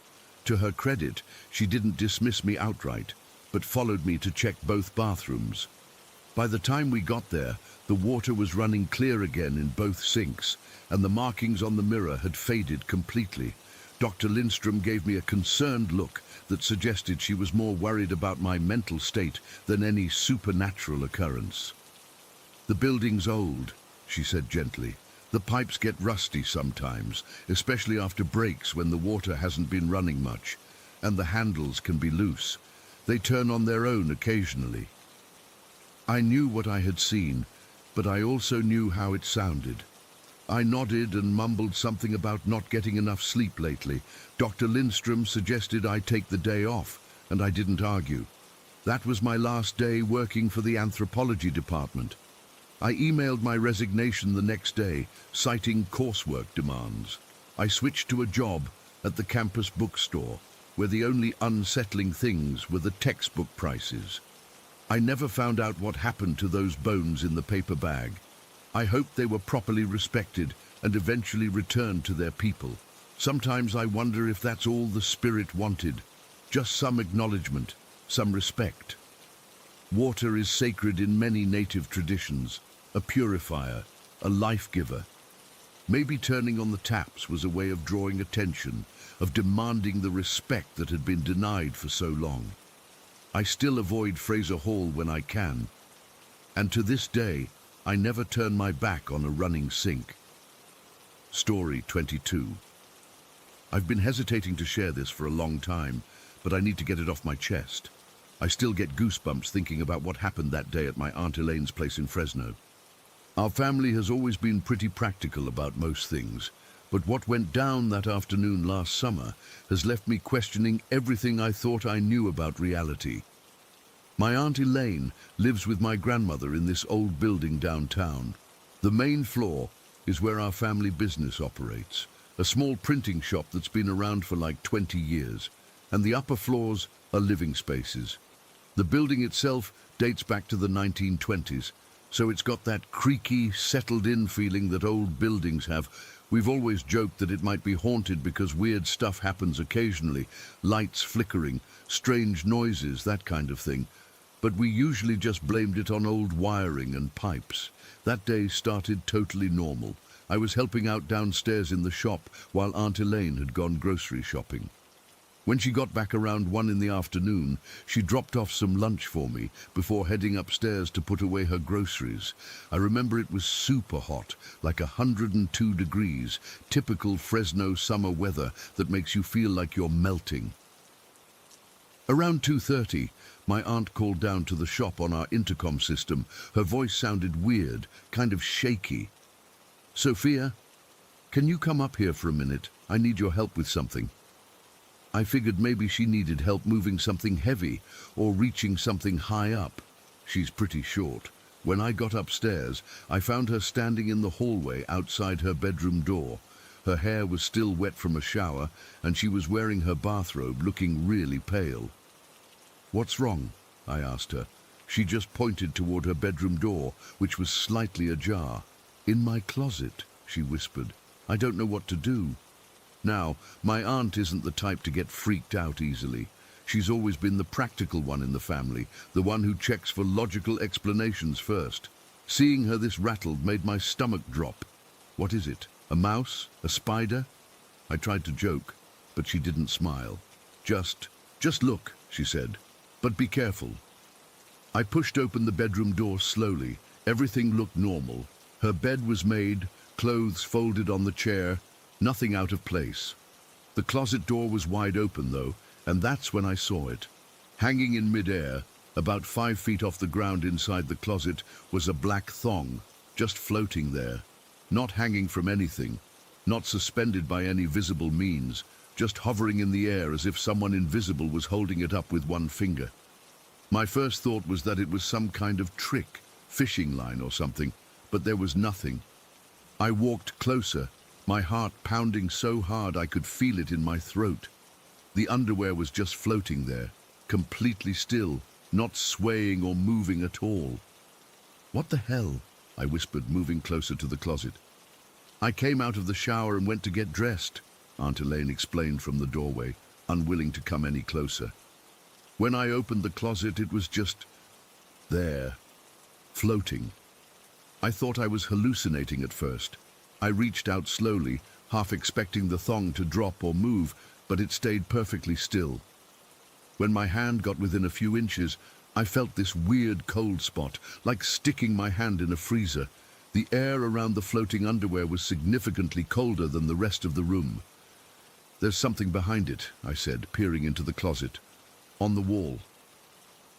Speaker 1: To her credit, she didn't dismiss me outright, but followed me to check both bathrooms. By the time we got there, the water was running clear again in both sinks, and the markings on the mirror had faded completely. Dr. Lindstrom gave me a concerned look that suggested she was more worried about my mental state than any supernatural occurrence. "The building's old," she said gently. "The pipes get rusty sometimes, especially after breaks when the water hasn't been running much, and the handles can be loose. They turn on their own occasionally." I knew what I had seen, but I also knew how it sounded. I nodded and mumbled something about not getting enough sleep lately. Dr. Lindstrom suggested I take the day off, and I didn't argue. That was my last day working for the anthropology department. I emailed my resignation the next day, citing coursework demands. I switched to a job at the campus bookstore, where the only unsettling things were the textbook prices. I never found out what happened to those bones in the paper bag. I hoped they were properly respected and eventually returned to their people. Sometimes I wonder if that's all the spirit wanted, just some acknowledgement, some respect. Water is sacred in many native traditions, a purifier, a life-giver. Maybe turning on the taps was a way of drawing attention, of demanding the respect that had been denied for so long. I still avoid Fraser Hall when I can, and to this day, I never turn my back on a running sink. Story 22. I've been hesitating to share this for a long time, but I need to get it off my chest. I still get goosebumps thinking about what happened that day at my Aunt Elaine's place in Fresno. Our family has always been pretty practical about most things, but what went down that afternoon last summer has left me questioning everything I thought I knew about reality. My Aunt Elaine lives with my grandmother in this old building downtown. The main floor is where our family business operates, a small printing shop that's been around for like 20 years, and the upper floors are living spaces. The building itself dates back to the 1920s, so it's got that creaky, settled-in feeling that old buildings have. We've always joked that it might be haunted because weird stuff happens occasionally, lights flickering, strange noises, that kind of thing. But we usually just blamed it on old wiring and pipes. That day started totally normal. I was helping out downstairs in the shop while Aunt Elaine had gone grocery shopping. When she got back around 1 in the afternoon, she dropped off some lunch for me before heading upstairs to put away her groceries. I remember it was super hot, like 102 degrees, typical Fresno summer weather that makes you feel like you're melting. Around 2:30, my aunt called down to the shop on our intercom system. Her voice sounded weird, kind of shaky. "Sophia, can you come up here for a minute? I need your help with something." I figured maybe she needed help moving something heavy or reaching something high up. She's pretty short. When I got upstairs, I found her standing in the hallway outside her bedroom door. Her hair was still wet from a shower, and she was wearing her bathrobe, looking really pale. "What's wrong?" I asked her. She just pointed toward her bedroom door, which was slightly ajar. "In my closet," she whispered. "I don't know what to do." Now, my aunt isn't the type to get freaked out easily. She's always been the practical one in the family, the one who checks for logical explanations first. Seeing her this rattled made my stomach drop. "What is it? A mouse? A spider?" I tried to joke, but she didn't smile. Just look," she said. "But be careful." I pushed open the bedroom door slowly. Everything looked normal. Her bed was made, clothes folded on the chair, nothing out of place. The closet door was wide open, though, and that's when I saw it. Hanging in midair, about 5 feet off the ground inside the closet, was a black thong, just floating there. Not hanging from anything, not suspended by any visible means, just hovering in the air as if someone invisible was holding it up with one finger. My first thought was that it was some kind of trick, fishing line or something, but there was nothing. I walked closer, my heart pounding so hard I could feel it in my throat. The underwear was just floating there, completely still, not swaying or moving at all. "What the hell?" I whispered, moving closer to the closet. "I came out of the shower and went to get dressed," Aunt Elaine explained from the doorway, unwilling to come any closer. When I opened the closet, it was just there, floating. I thought I was hallucinating at first. I reached out slowly, half expecting the thong to drop or move, but it stayed perfectly still. When my hand got within a few inches, I felt this weird cold spot, like sticking my hand in a freezer. The air around the floating underwear was significantly colder than the rest of the room. "There's something behind it," I said, peering into the closet. "On the wall."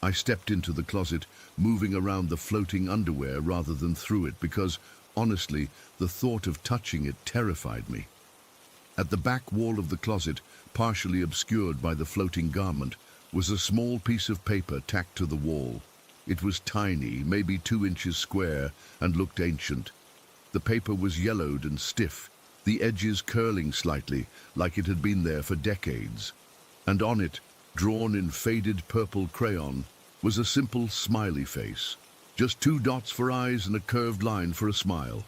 Speaker 1: I stepped into the closet, moving around the floating underwear rather than through it because, honestly, the thought of touching it terrified me. At the back wall of the closet, partially obscured by the floating garment, was a small piece of paper tacked to the wall. It was tiny, maybe 2 inches square, and looked ancient. The paper was yellowed and stiff, the edges curling slightly, like it had been there for decades. And on it, drawn in faded purple crayon, was a simple smiley face. Just 2 dots for eyes and a curved line for a smile.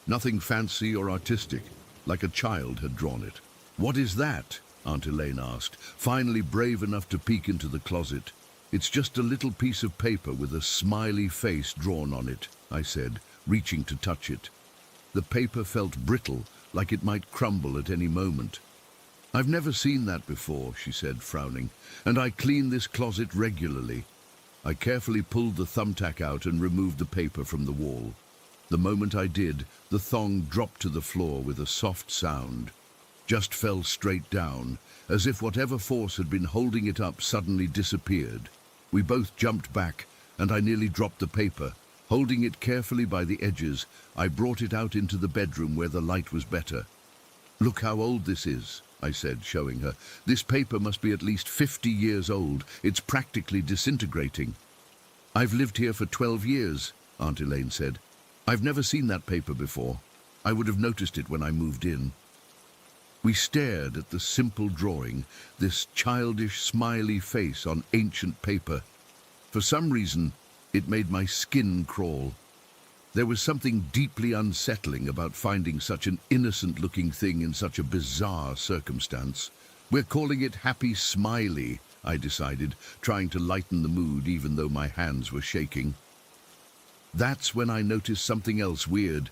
Speaker 1: Nothing fancy or artistic, like a child had drawn it. "What is that?" Aunt Elaine asked, finally brave enough to peek into the closet. "It's just a little piece of paper with a smiley face drawn on it," I said, reaching to touch it. The paper felt brittle, like it might crumble at any moment. "I've never seen that before," she said, frowning, "and I clean this closet regularly." I carefully pulled the thumbtack out and removed the paper from the wall. The moment I did, the thong dropped to the floor with a soft sound. Just fell straight down, as if whatever force had been holding it up suddenly disappeared. We both jumped back, and I nearly dropped the paper. Holding it carefully by the edges, I brought it out into the bedroom where the light was better. "Look how old this is," I said, showing her. "This paper must be at least 50 years old. It's practically disintegrating." "I've lived here for 12 years, Aunt Elaine said. "I've never seen that paper before. I would have noticed it when I moved in." We stared at the simple drawing, this childish, smiley face on ancient paper. For some reason, it made my skin crawl. There was something deeply unsettling about finding such an innocent-looking thing in such a bizarre circumstance. "We're calling it Happy Smiley," I decided, trying to lighten the mood even though my hands were shaking. That's when I noticed something else weird.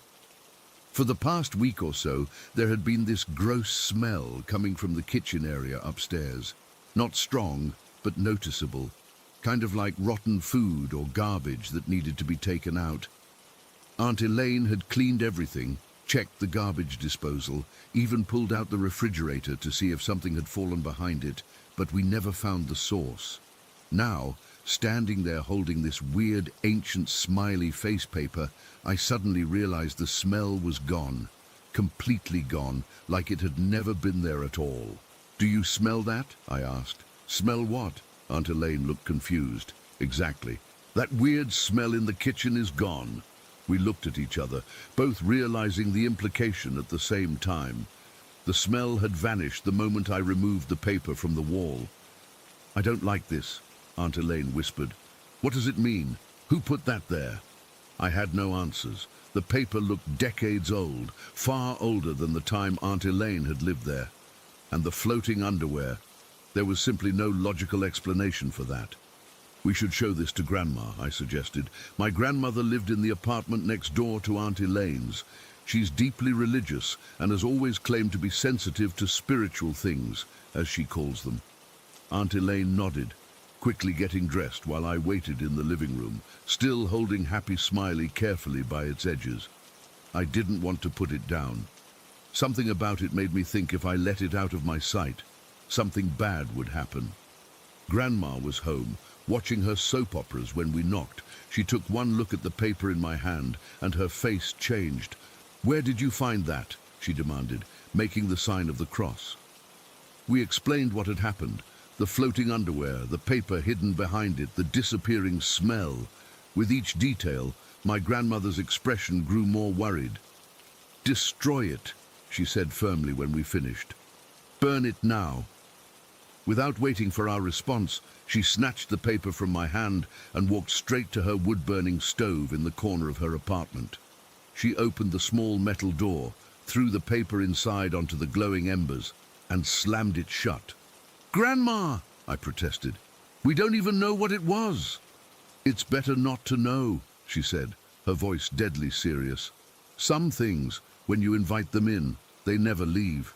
Speaker 1: For the past week or so, there had been this gross smell coming from the kitchen area upstairs. Not strong, but noticeable. Kind of like rotten food or garbage that needed to be taken out. Aunt Elaine had cleaned everything, checked the garbage disposal, even pulled out the refrigerator to see if something had fallen behind it, but we never found the source. Now, standing there holding this weird, ancient, smiley face paper, I suddenly realized the smell was gone. Completely gone, like it had never been there at all. "Do you smell that?" I asked. "Smell what?" Aunt Elaine looked confused. "Exactly. That weird smell in the kitchen is gone." We looked at each other, both realizing the implication at the same time. The smell had vanished the moment I removed the paper from the wall. "I don't like this," Aunt Elaine whispered. "What does it mean? Who put that there?" I had no answers. The paper looked decades old, far older than the time Aunt Elaine had lived there. And the floating underwear. There was simply no logical explanation for that. "We should show this to Grandma," I suggested. "My grandmother lived in the apartment next door to Aunt Elaine's. She's deeply religious and has always claimed to be sensitive to spiritual things, as she calls them." Aunt Elaine nodded, quickly getting dressed while I waited in the living room, still holding Happy Smiley carefully by its edges. I didn't want to put it down. Something about it made me think if I let it out of my sight, something bad would happen. Grandma was home, watching her soap operas when we knocked. She took one look at the paper in my hand, and her face changed. "Where did you find that?" she demanded, making the sign of the cross. We explained what had happened. The floating underwear, the paper hidden behind it, the disappearing smell. With each detail, My grandmother's expression grew more worried. "Destroy it," she said firmly when we finished. "Burn it now." Without waiting for our response, she snatched the paper from my hand and walked straight to her wood-burning stove in the corner of her apartment. She opened the small metal door, threw the paper inside onto the glowing embers, and slammed it shut. "Grandma," I protested, "we don't even know what it was." "It's better not to know," she said, her voice deadly serious. "Some things, when you invite them in, they never leave."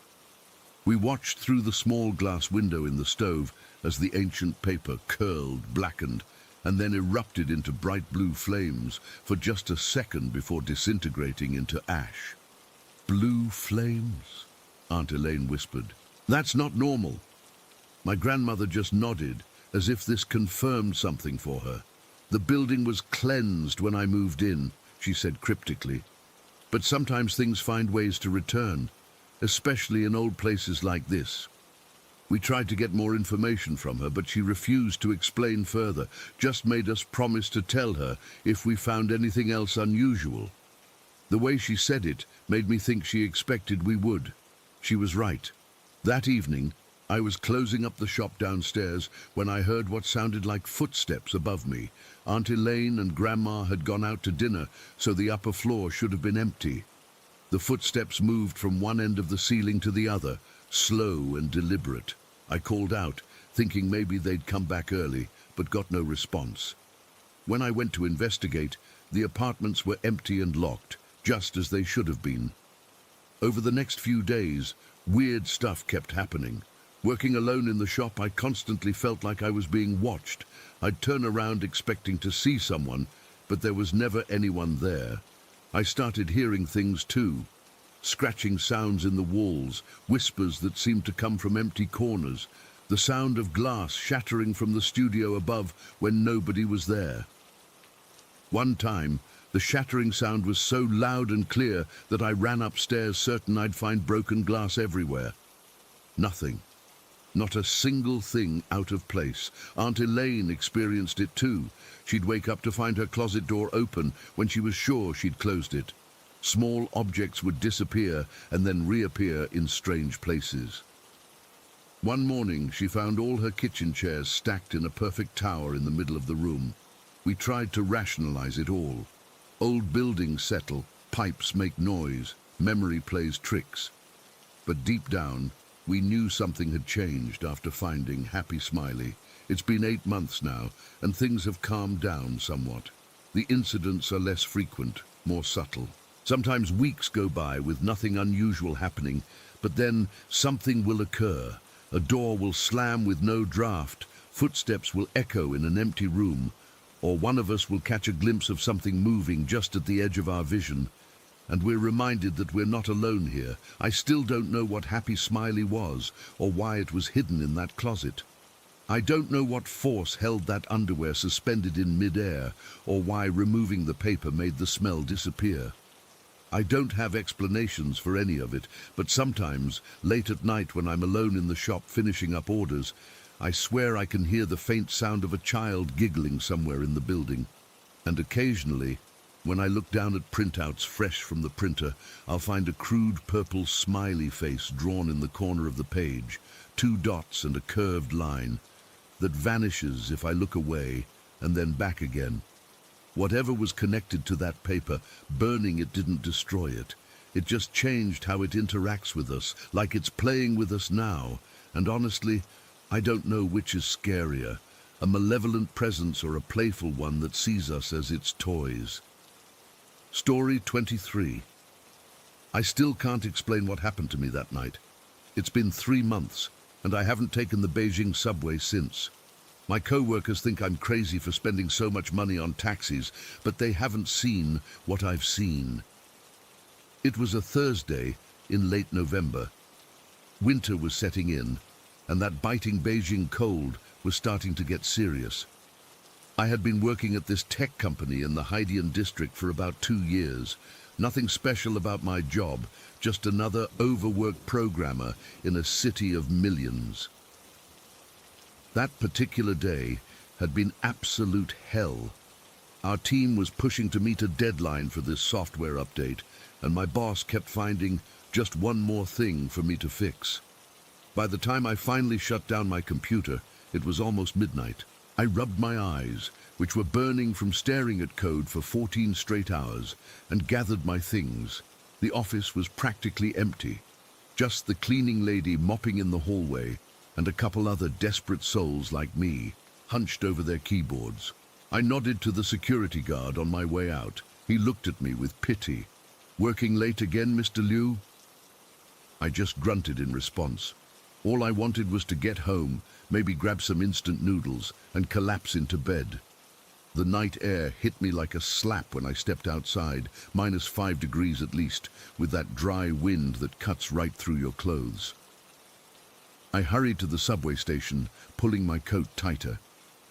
Speaker 1: We watched through the small glass window in the stove as the ancient paper curled, blackened, and then erupted into bright blue flames for just a second before disintegrating into ash. "Blue flames?" Aunt Elaine whispered. "That's not normal." My grandmother just nodded, as if this confirmed something for her. "The building was cleansed when I moved in," she said cryptically. "But sometimes things find ways to return, especially in old places like this." We tried to get more information from her, but she refused to explain further, just made us promise to tell her if we found anything else unusual. The way she said it made me think she expected we would. She was right. That evening, I was closing up the shop downstairs when I heard what sounded like footsteps above me. Aunt Elaine and Grandma had gone out to dinner, so the upper floor should have been empty. The footsteps moved from one end of the ceiling to the other, slow and deliberate. I called out, thinking maybe they'd come back early, but got no response. When I went to investigate, the apartments were empty and locked, just as they should have been. Over the next few days, weird stuff kept happening. Working alone in the shop, I constantly felt like I was being watched. I'd turn around expecting to see someone, but there was never anyone there. I started hearing things too. Scratching sounds in the walls, whispers that seemed to come from empty corners, the sound of glass shattering from the studio above when nobody was there. One time, the shattering sound was so loud and clear that I ran upstairs certain I'd find broken glass everywhere. Nothing. Not a single thing out of place. Aunt Elaine experienced it too. She'd wake up to find her closet door open when she was sure she'd closed it. Small objects would disappear and then reappear in strange places. One morning, she found all her kitchen chairs stacked in a perfect tower in the middle of the room. We tried to rationalize it all. Old buildings settle, pipes make noise, memory plays tricks. But deep down, we knew something had changed after finding Happy Smiley. It's been 8 months now, and things have calmed down somewhat. The incidents are less frequent, more subtle. Sometimes weeks go by with nothing unusual happening, but then something will occur. A door will slam with no draft, footsteps will echo in an empty room, or one of us will catch a glimpse of something moving just at the edge of our vision. And we're reminded that we're not alone here. I still don't know what Happy Smiley was, or why it was hidden in that closet. I don't know what force held that underwear suspended in mid-air, or why removing the paper made the smell disappear. I don't have explanations for any of it, but sometimes, late at night when I'm alone in the shop finishing up orders, I swear I can hear the faint sound of a child giggling somewhere in the building. And occasionally, when I look down at printouts fresh from the printer, I'll find a crude purple smiley face drawn in the corner of the page, 2 dots and a curved line, that vanishes if I look away and then back again. Whatever was connected to that paper, burning it didn't destroy it. It just changed how it interacts with us, like it's playing with us now. And honestly, I don't know which is scarier, a malevolent presence or a playful one that sees us as its toys. Story 23. I still can't explain what happened to me that night. It's been 3 months, and I haven't taken the Beijing subway since. My co-workers think I'm crazy for spending so much money on taxis, but they haven't seen what I've seen. It was a Thursday in late November. Winter was setting in, and that biting Beijing cold was starting to get serious. I had been working at this tech company in the Haidian district for about 2 years. Nothing special about my job, just another overworked programmer in a city of millions. That particular day had been absolute hell. Our team was pushing to meet a deadline for this software update, and my boss kept finding just one more thing for me to fix. By the time I finally shut down my computer, it was almost midnight. I rubbed my eyes, which were burning from staring at code for 14 straight hours, and gathered my things. The office was practically empty. Just the cleaning lady mopping in the hallway, and a couple other desperate souls like me, hunched over their keyboards. I nodded to the security guard on my way out. He looked at me with pity. "Working late again, Mr. Liu?" I just grunted in response. All I wanted was to get home, maybe grab some instant noodles, and collapse into bed. The night air hit me like a slap when I stepped outside, -5 degrees at least, with that dry wind that cuts right through your clothes. I hurried to the subway station, pulling my coat tighter.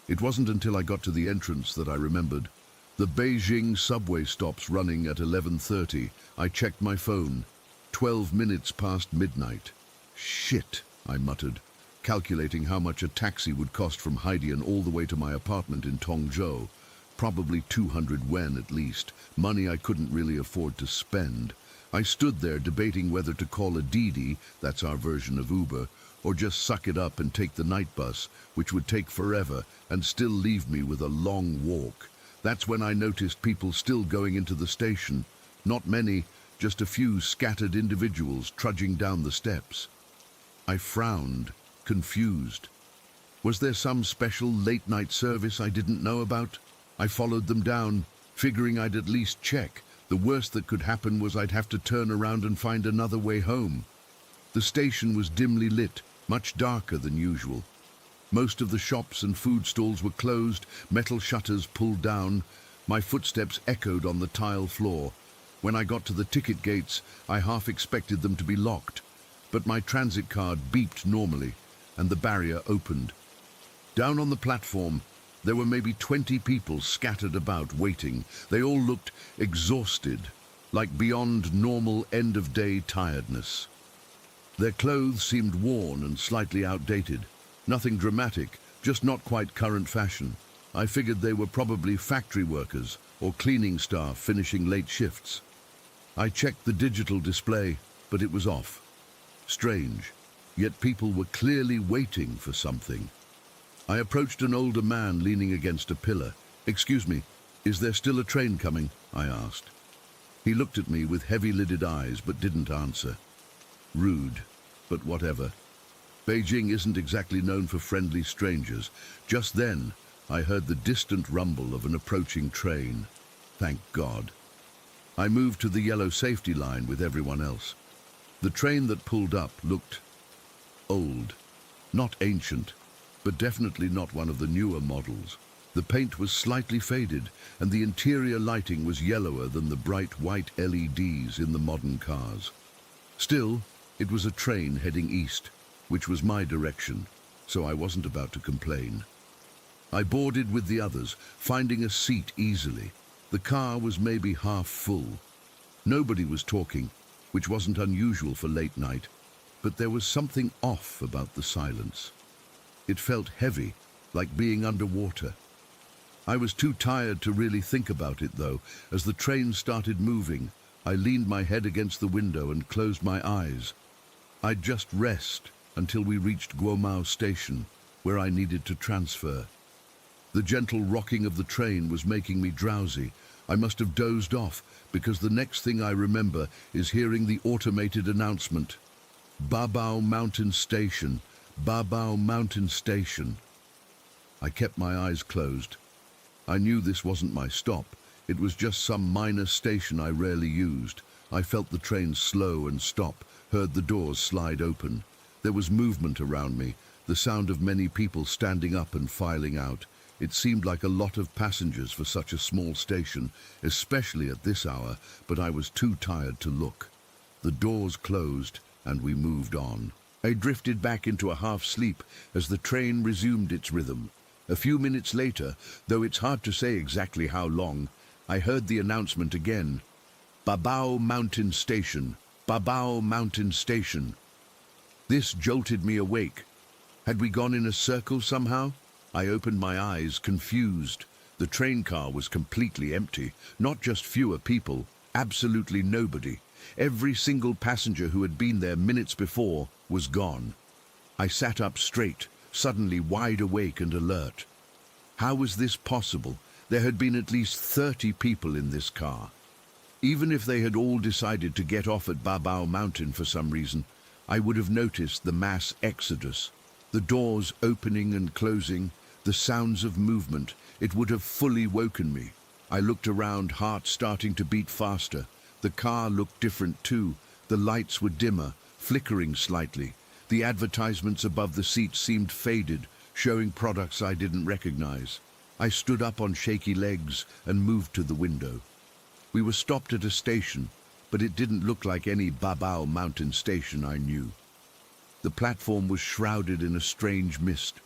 Speaker 1: It wasn't until I got to the entrance that I remembered. The Beijing subway stops running at 11:30. I checked my phone. 12 minutes past midnight. Shit, I muttered, calculating how much a taxi would cost from Haidian all the way to my apartment in Tongzhou. Probably 200 yuan at least, money I couldn't really afford to spend. I stood there debating whether to call a Didi, that's our version of Uber, or just suck it up and take the night bus, which would take forever and still leave me with a long walk. That's when I noticed people still going into the station. Not many, just a few scattered individuals trudging down the steps. I frowned, confused. Was there some special late-night service I didn't know about? I followed them down, figuring I'd at least check. The worst that could happen was I'd have to turn around and find another way home. The station was dimly lit, much darker than usual. Most of the shops and food stalls were closed, metal shutters pulled down. My footsteps echoed on the tile floor. When I got to the ticket gates, I half expected them to be locked. But my transit card beeped normally, and the barrier opened. Down on the platform, there were maybe 20 people scattered about waiting. They all looked exhausted, like beyond normal end-of-day tiredness. Their clothes seemed worn and slightly outdated. Nothing dramatic, just not quite current fashion. I figured they were probably factory workers or cleaning staff finishing late shifts. I checked the digital display, but it was off. Strange, yet people were clearly waiting for something. I approached an older man leaning against a pillar. "Excuse me, is there still a train coming?" I asked. He looked at me with heavy-lidded eyes but didn't answer. Rude, but whatever. Beijing isn't exactly known for friendly strangers. Just then, I heard the distant rumble of an approaching train. Thank God. I moved to the yellow safety line with everyone else. The train that pulled up looked old, not ancient, but definitely not one of the newer models. The paint was slightly faded, and the interior lighting was yellower than the bright white LEDs in the modern cars. Still, it was a train heading east, which was my direction, so I wasn't about to complain. I boarded with the others, finding a seat easily. The car was maybe half full. Nobody was talking, which wasn't unusual for late night, but there was something off about the silence. It felt heavy, like being underwater. I was too tired to really think about it, though. As the train started moving, I leaned my head against the window and closed my eyes. I'd just rest until we reached Guomao Station, where I needed to transfer. The gentle rocking of the train was making me drowsy. I must have dozed off, because the next thing I remember is hearing the automated announcement. Babao Mountain Station. Babao Mountain Station. I kept my eyes closed. I knew this wasn't my stop. It was just some minor station I rarely used. I felt the train slow and stop, heard the doors slide open. There was movement around me, the sound of many people standing up and filing out. It seemed like a lot of passengers for such a small station, especially at this hour, but I was too tired to look. The doors closed, and we moved on. I drifted back into a half-sleep as the train resumed its rhythm. A few minutes later, though it's hard to say exactly how long, I heard the announcement again. Babao Mountain Station. Babao Mountain Station. This jolted me awake. Had we gone in a circle somehow? I opened my eyes, confused. The train car was completely empty, not just fewer people, absolutely nobody. Every single passenger who had been there minutes before was gone. I sat up straight, suddenly wide awake and alert. How was this possible? There had been at least 30 people in this car. Even if they had all decided to get off at Babao Mountain for some reason, I would have noticed the mass exodus. The doors opening and closing, the sounds of movement. It would have fully woken me. I looked around, heart starting to beat faster. The car looked different too. The lights were dimmer, flickering slightly. The advertisements above the seats seemed faded, showing products I didn't recognize. I stood up on shaky legs and moved to the window. We were stopped at a station, but it didn't look like any Babao Mountain station I knew. The platform was shrouded in a strange mist,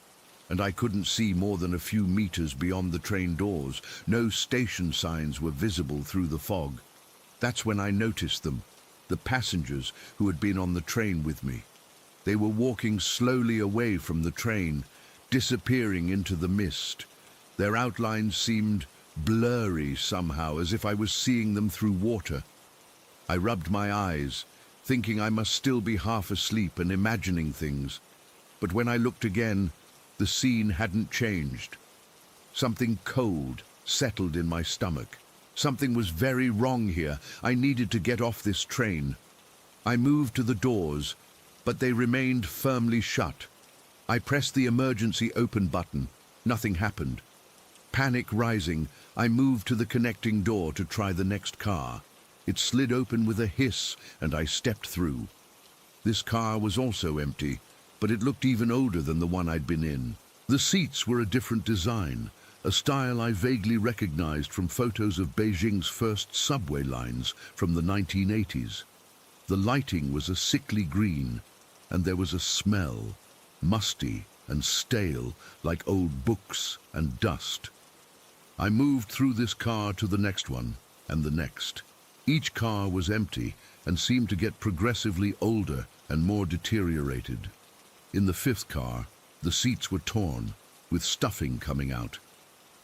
Speaker 1: and I couldn't see more than a few meters beyond the train doors. No station signs were visible through the fog. That's when I noticed them, the passengers who had been on the train with me. They were walking slowly away from the train, disappearing into the mist. Their outlines seemed blurry somehow, as if I was seeing them through water. I rubbed my eyes, thinking I must still be half asleep and imagining things. But when I looked again, the scene hadn't changed. Something cold settled in my stomach. Something was very wrong here. I needed to get off this train. I moved to the doors, but they remained firmly shut. I pressed the emergency open button. Nothing happened. Panic rising, I moved to the connecting door to try the next car. It slid open with a hiss, and I stepped through. This car was also empty, but it looked even older than the one I'd been in. The seats were a different design, a style I vaguely recognized from photos of Beijing's first subway lines from the 1980s. The lighting was a sickly green, and there was a smell, musty and stale, like old books and dust. I moved through this car to the next one, and the next. Each car was empty and seemed to get progressively older and more deteriorated. In the fifth car, the seats were torn, with stuffing coming out.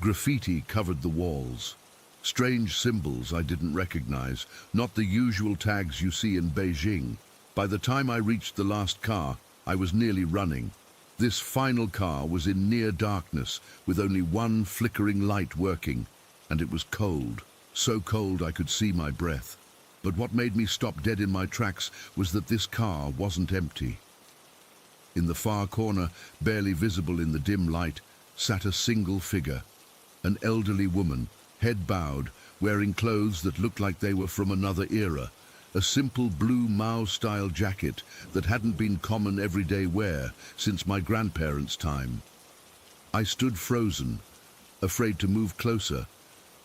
Speaker 1: Graffiti covered the walls. Strange symbols I didn't recognize, not the usual tags you see in Beijing. By the time I reached the last car, I was nearly running. This final car was in near darkness, with only one flickering light working, and it was cold, so cold I could see my breath. But what made me stop dead in my tracks was that this car wasn't empty. In the far corner, barely visible in the dim light, sat a single figure, an elderly woman, head bowed, wearing clothes that looked like they were from another era, a simple blue Mao-style jacket that hadn't been common everyday wear since my grandparents' time. I stood frozen, afraid to move closer,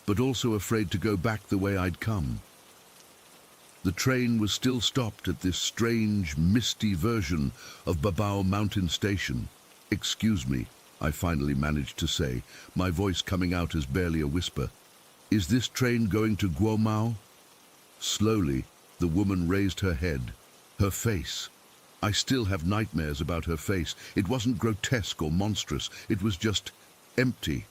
Speaker 1: but also afraid to go back the way I'd come. The train was still stopped at this strange, misty version of Babao Mountain Station. "Excuse me," I finally managed to say, my voice coming out as barely a whisper. "Is this train going to Guomao?" Slowly, the woman raised her head, her face. I still have nightmares about her face. It wasn't grotesque or monstrous. It was just empty,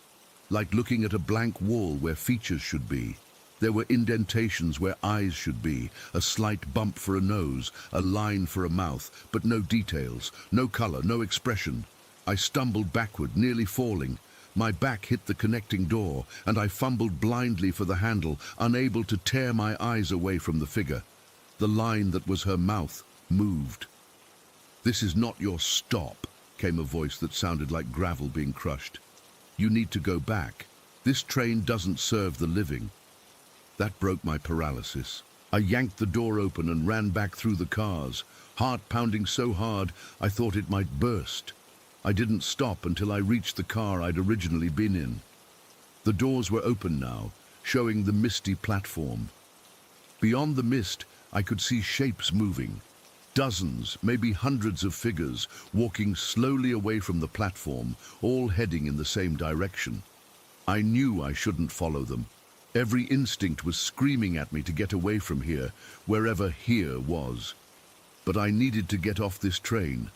Speaker 1: like looking at a blank wall where features should be. There were indentations where eyes should be, a slight bump for a nose, a line for a mouth, but no details, no color, no expression. I stumbled backward, nearly falling. My back hit the connecting door, and I fumbled blindly for the handle, unable to tear my eyes away from the figure. The line that was her mouth moved. "This is not your stop," came a voice that sounded like gravel being crushed. "You need to go back. This train doesn't serve the living." That broke my paralysis. I yanked the door open and ran back through the cars, heart pounding so hard I thought it might burst. I didn't stop until I reached the car I'd originally been in. The doors were open now, showing the misty platform. Beyond the mist, I could see shapes moving. Dozens, maybe hundreds of figures, walking slowly away from the platform, all heading in the same direction. I knew I shouldn't follow them. Every instinct was screaming at me to get away from here, wherever here was. But I needed to get off this train.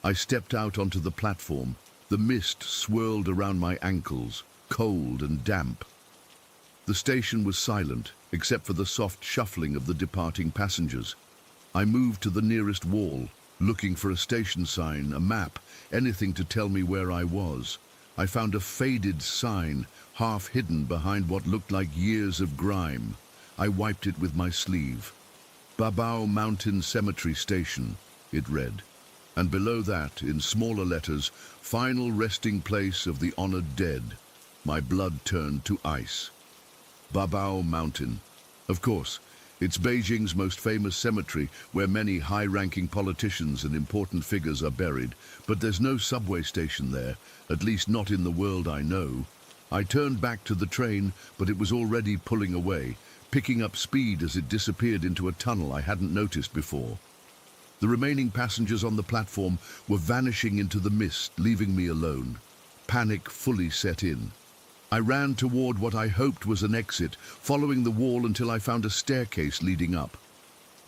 Speaker 1: I stepped out onto the platform. The mist swirled around my ankles. cold and damp. The station was silent, except for the soft shuffling of the departing passengers. I moved to the nearest wall, looking for a station sign, a map, anything to tell me where I was. I found a faded sign, half hidden behind what looked like years of grime. I wiped it with my sleeve. Babao Mountain Cemetery Station, it read. And below that, in smaller letters, final resting place of the honored dead. My blood turned to ice. Babao Mountain. Of course, it's Beijing's most famous cemetery, where many high-ranking politicians and important figures are buried, but there's no subway station there, at least not in the world I know. I turned back to the train, but it was already pulling away, picking up speed as it disappeared into a tunnel I hadn't noticed before. The remaining passengers on the platform were vanishing into the mist, leaving me alone. Panic fully set in. I ran toward what I hoped was an exit, following the wall until I found a staircase leading up.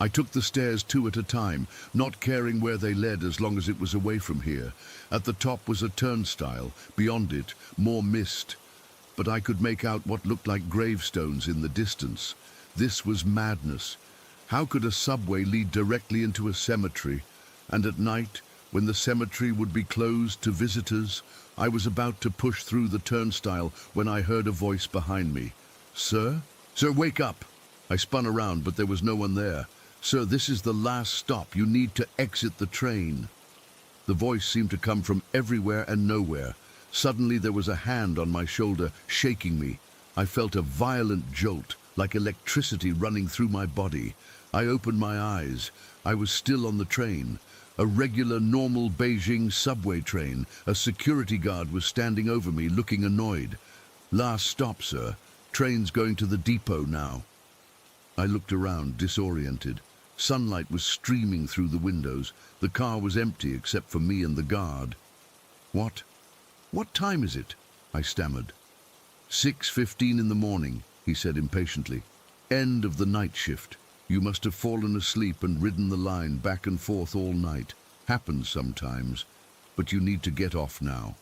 Speaker 1: I took the stairs two at a time, not caring where they led as long as it was away from here. At the top was a turnstile, beyond it, more mist. But I could make out what looked like gravestones in the distance. This was madness. How could a subway lead directly into a cemetery? And at night, when the cemetery would be closed to visitors, I was about to push through the turnstile when I heard a voice behind me. "Sir? Sir, wake up!" I spun around, but there was no one there. "Sir, this is the last stop. You need to exit the train." The voice seemed to come from everywhere and nowhere. Suddenly there was a hand on my shoulder, shaking me. I felt a violent jolt, like electricity running through my body. I opened my eyes. I was still on the train. A regular, normal Beijing subway train. A security guard was standing over me, looking annoyed. "Last stop, sir. Train's going to the depot now." I looked around, disoriented. Sunlight was streaming through the windows. The car was empty except for me and the guard. What time is it?" I stammered. 6:15 in the morning, he said impatiently. "End of the night shift. You must have fallen asleep and ridden the line back and forth all night. Happens sometimes, but you need to get off now."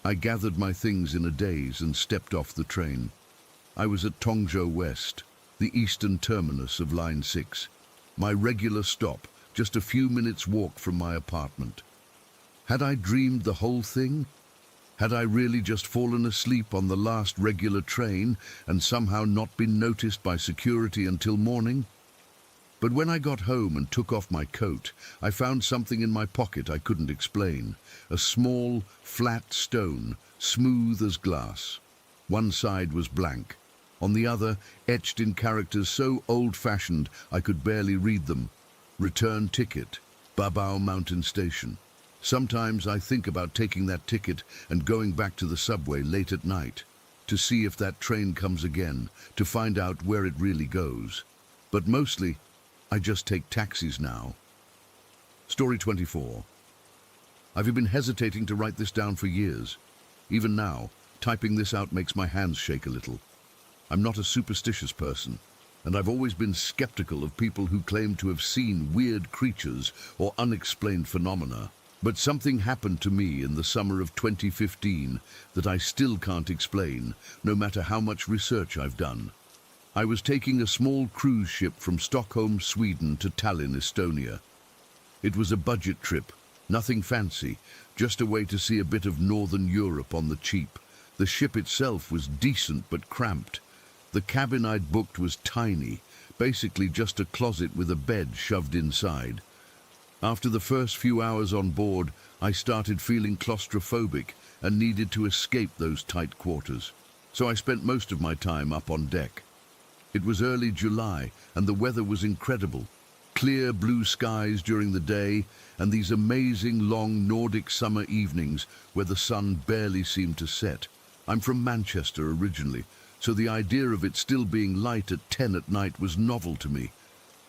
Speaker 1: I gathered my things in a daze and stepped off the train. I was at Tongzhou West, the eastern terminus of Line 6. My regular stop, just a few minutes' walk from my apartment. Had I dreamed the whole thing? Had I really just fallen asleep on the last regular train and somehow not been noticed by security until morning? But when I got home and took off my coat, I found something in my pocket I couldn't explain. A small, flat stone, smooth as glass. One side was blank. On the other, etched in characters so old-fashioned I could barely read them. "Return ticket, Babao Mountain Station." Sometimes I think about taking that ticket and going back to the subway late at night, to see if that train comes again, to find out where it really goes. But mostly, I just take taxis now. Story 24. I've been hesitating to write this down for years. Even now, typing this out makes my hands shake a little. I'm not a superstitious person, and I've always been skeptical of people who claim to have seen weird creatures or unexplained phenomena. But something happened to me in the summer of 2015 that I still can't explain, no matter how much research I've done. I was taking a small cruise ship from Stockholm, Sweden to Tallinn, Estonia. It was a budget trip, nothing fancy, just a way to see a bit of Northern Europe on the cheap. The ship itself was decent but cramped. The cabin I'd booked was tiny, basically just a closet with a bed shoved inside. After the first few hours on board, I started feeling claustrophobic and needed to escape those tight quarters. So I spent most of my time up on deck. It was early July, and the weather was incredible. Clear blue skies during the day, and these amazing long Nordic summer evenings where the sun barely seemed to set. I'm from Manchester originally, so the idea of it still being light at 10 at night was novel to me.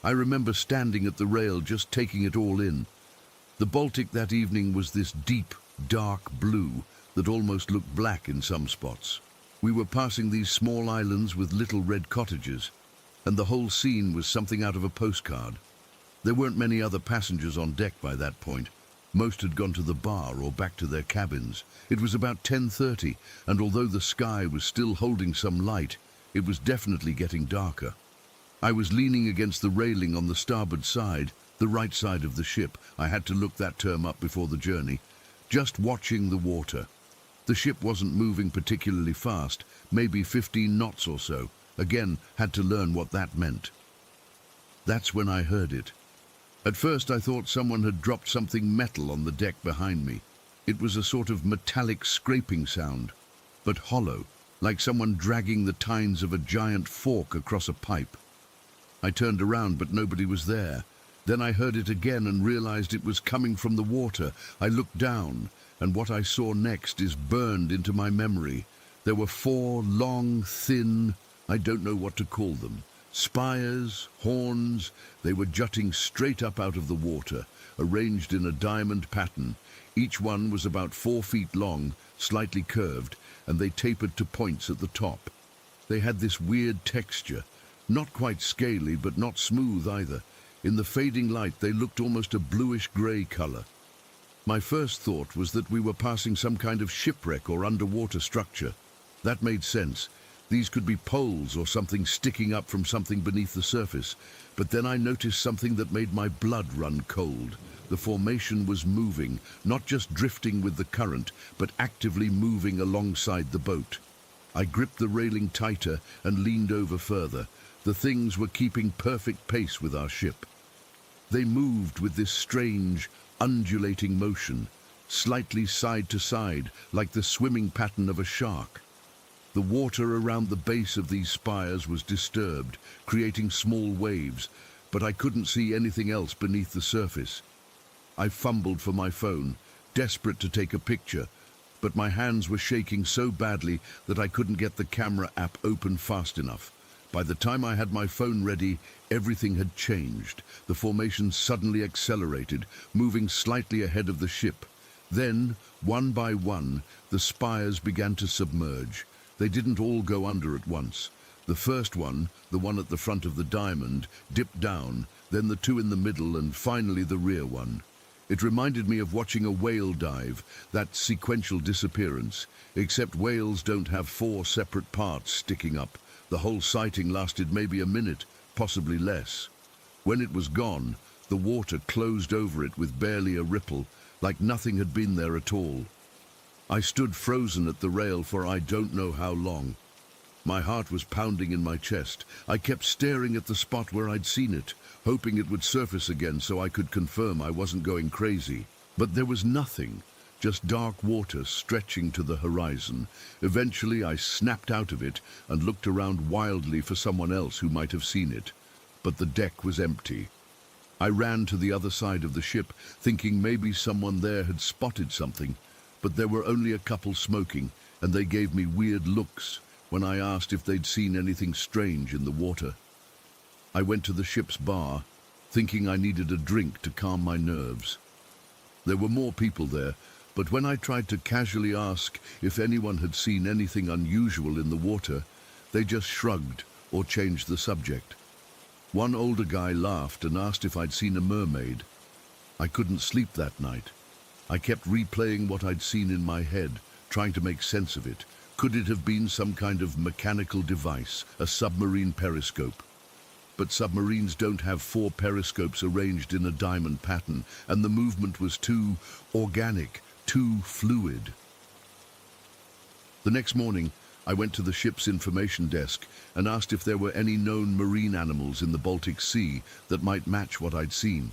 Speaker 1: I remember standing at the rail just taking it all in. The Baltic that evening was this deep, dark blue that almost looked black in some spots. We were passing these small islands with little red cottages, and the whole scene was something out of a postcard. There weren't many other passengers on deck by that point. Most had gone to the bar or back to their cabins. It was about 10:30, and although the sky was still holding some light, it was definitely getting darker. I was leaning against the railing on the starboard side, the right side of the ship. I had to look that term up before the journey, just watching the water. The ship wasn't moving particularly fast, maybe 15 knots or so. Again, had to learn what that meant. That's when I heard it. At first I thought someone had dropped something metal on the deck behind me. It was a sort of metallic scraping sound, but hollow, like someone dragging the tines of a giant fork across a pipe. I turned around, but nobody was there. Then I heard it again and realized it was coming from the water. I looked down, and what I saw next is burned into my memory. There were 4 long, thin, I don't know what to call them, spires, horns. They were jutting straight up out of the water, arranged in a diamond pattern. Each one was about 4 feet long, slightly curved, and they tapered to points at the top. They had this weird texture, not quite scaly, but not smooth either. In the fading light, they looked almost a bluish-grey color. My first thought was that we were passing some kind of shipwreck or underwater structure. That made sense. These could be poles or something sticking up from something beneath the surface. But then I noticed something that made my blood run cold. The formation was moving, not just drifting with the current, but actively moving alongside the boat. I gripped the railing tighter and leaned over further. The things were keeping perfect pace with our ship. They moved with this strange, undulating motion, slightly side to side, like the swimming pattern of a shark. The water around the base of these spires was disturbed, creating small waves, but I couldn't see anything else beneath the surface. I fumbled for my phone, desperate to take a picture, but my hands were shaking so badly that I couldn't get the camera app open fast enough. By the time I had my phone ready, everything had changed. The formation suddenly accelerated, moving slightly ahead of the ship. Then, one by one, the spires began to submerge. They didn't all go under at once. The first one, the one at the front of the diamond, dipped down, then the 2 in the middle, and finally the rear one. It reminded me of watching a whale dive, that sequential disappearance, except whales don't have 4 separate parts sticking up. The whole sighting lasted maybe a minute, possibly less. When it was gone, the water closed over it with barely a ripple, like nothing had been there at all. I stood frozen at the rail for I don't know how long. My heart was pounding in my chest. I kept staring at the spot where I'd seen it, hoping it would surface again so I could confirm I wasn't going crazy. But there was nothing, just dark water stretching to the horizon. Eventually I snapped out of it and looked around wildly for someone else who might have seen it. But the deck was empty. I ran to the other side of the ship, thinking maybe someone there had spotted something. But there were only a couple smoking, and they gave me weird looks when I asked if they'd seen anything strange in the water. I went to the ship's bar, thinking I needed a drink to calm my nerves. There were more people there, but when I tried to casually ask if anyone had seen anything unusual in the water, they just shrugged or changed the subject. One older guy laughed and asked if I'd seen a mermaid. I couldn't sleep that night. I kept replaying what I'd seen in my head, trying to make sense of it. Could it have been some kind of mechanical device, a submarine periscope? But submarines don't have 4 periscopes arranged in a diamond pattern, and the movement was too organic, too fluid. The next morning, I went to the ship's information desk and asked if there were any known marine animals in the Baltic Sea that might match what I'd seen.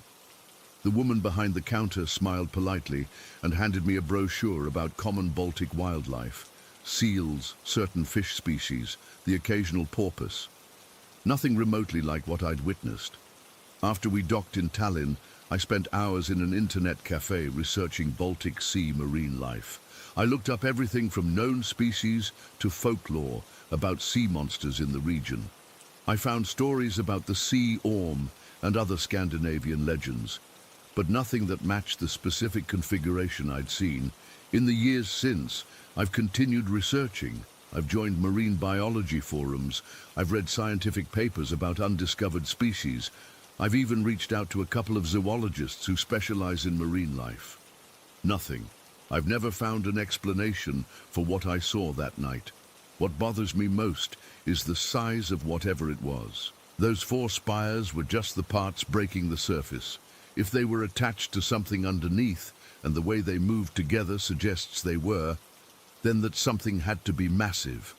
Speaker 1: The woman behind the counter smiled politely and handed me a brochure about common Baltic wildlife: seals, certain fish species, the occasional porpoise. Nothing remotely like what I'd witnessed. After we docked in Tallinn, I spent hours in an internet cafe researching Baltic Sea marine life. I looked up everything from known species to folklore about sea monsters in the region. I found stories about the sea orm and other Scandinavian legends, but nothing that matched the specific configuration I'd seen. In the years since, I've continued researching. I've joined marine biology forums. I've read scientific papers about undiscovered species. I've even reached out to a couple of zoologists who specialize in marine life. Nothing. I've never found an explanation for what I saw that night. What bothers me most is the size of whatever it was. Those four spires were just the parts breaking the surface. If they were attached to something underneath, and the way they moved together suggests they were, then that something had to be massive.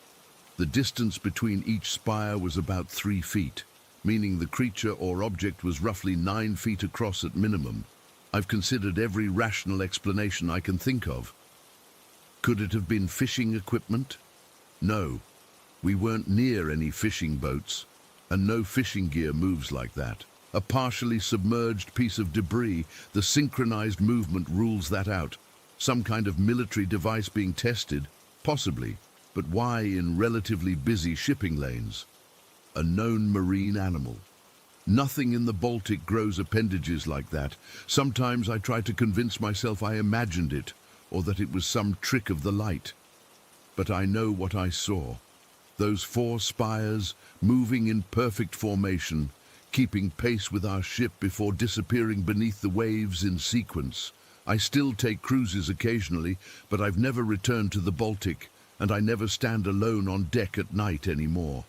Speaker 1: The distance between each spire was about 3 feet, meaning the creature or object was roughly 9 feet across at minimum. I've considered every rational explanation I can think of. Could it have been fishing equipment? No. We weren't near any fishing boats, and no fishing gear moves like that. A partially submerged piece of debris, the synchronized movement rules that out. Some kind of military device being tested? Possibly. But why in relatively busy shipping lanes? A known marine animal. Nothing in the Baltic grows appendages like that. Sometimes I try to convince myself I imagined it, or that it was some trick of the light. But I know what I saw. Those four spires, moving in perfect formation, keeping pace with our ship before disappearing beneath the waves in sequence. I still take cruises occasionally, but I've never returned to the Baltic, and I never stand alone on deck at night anymore.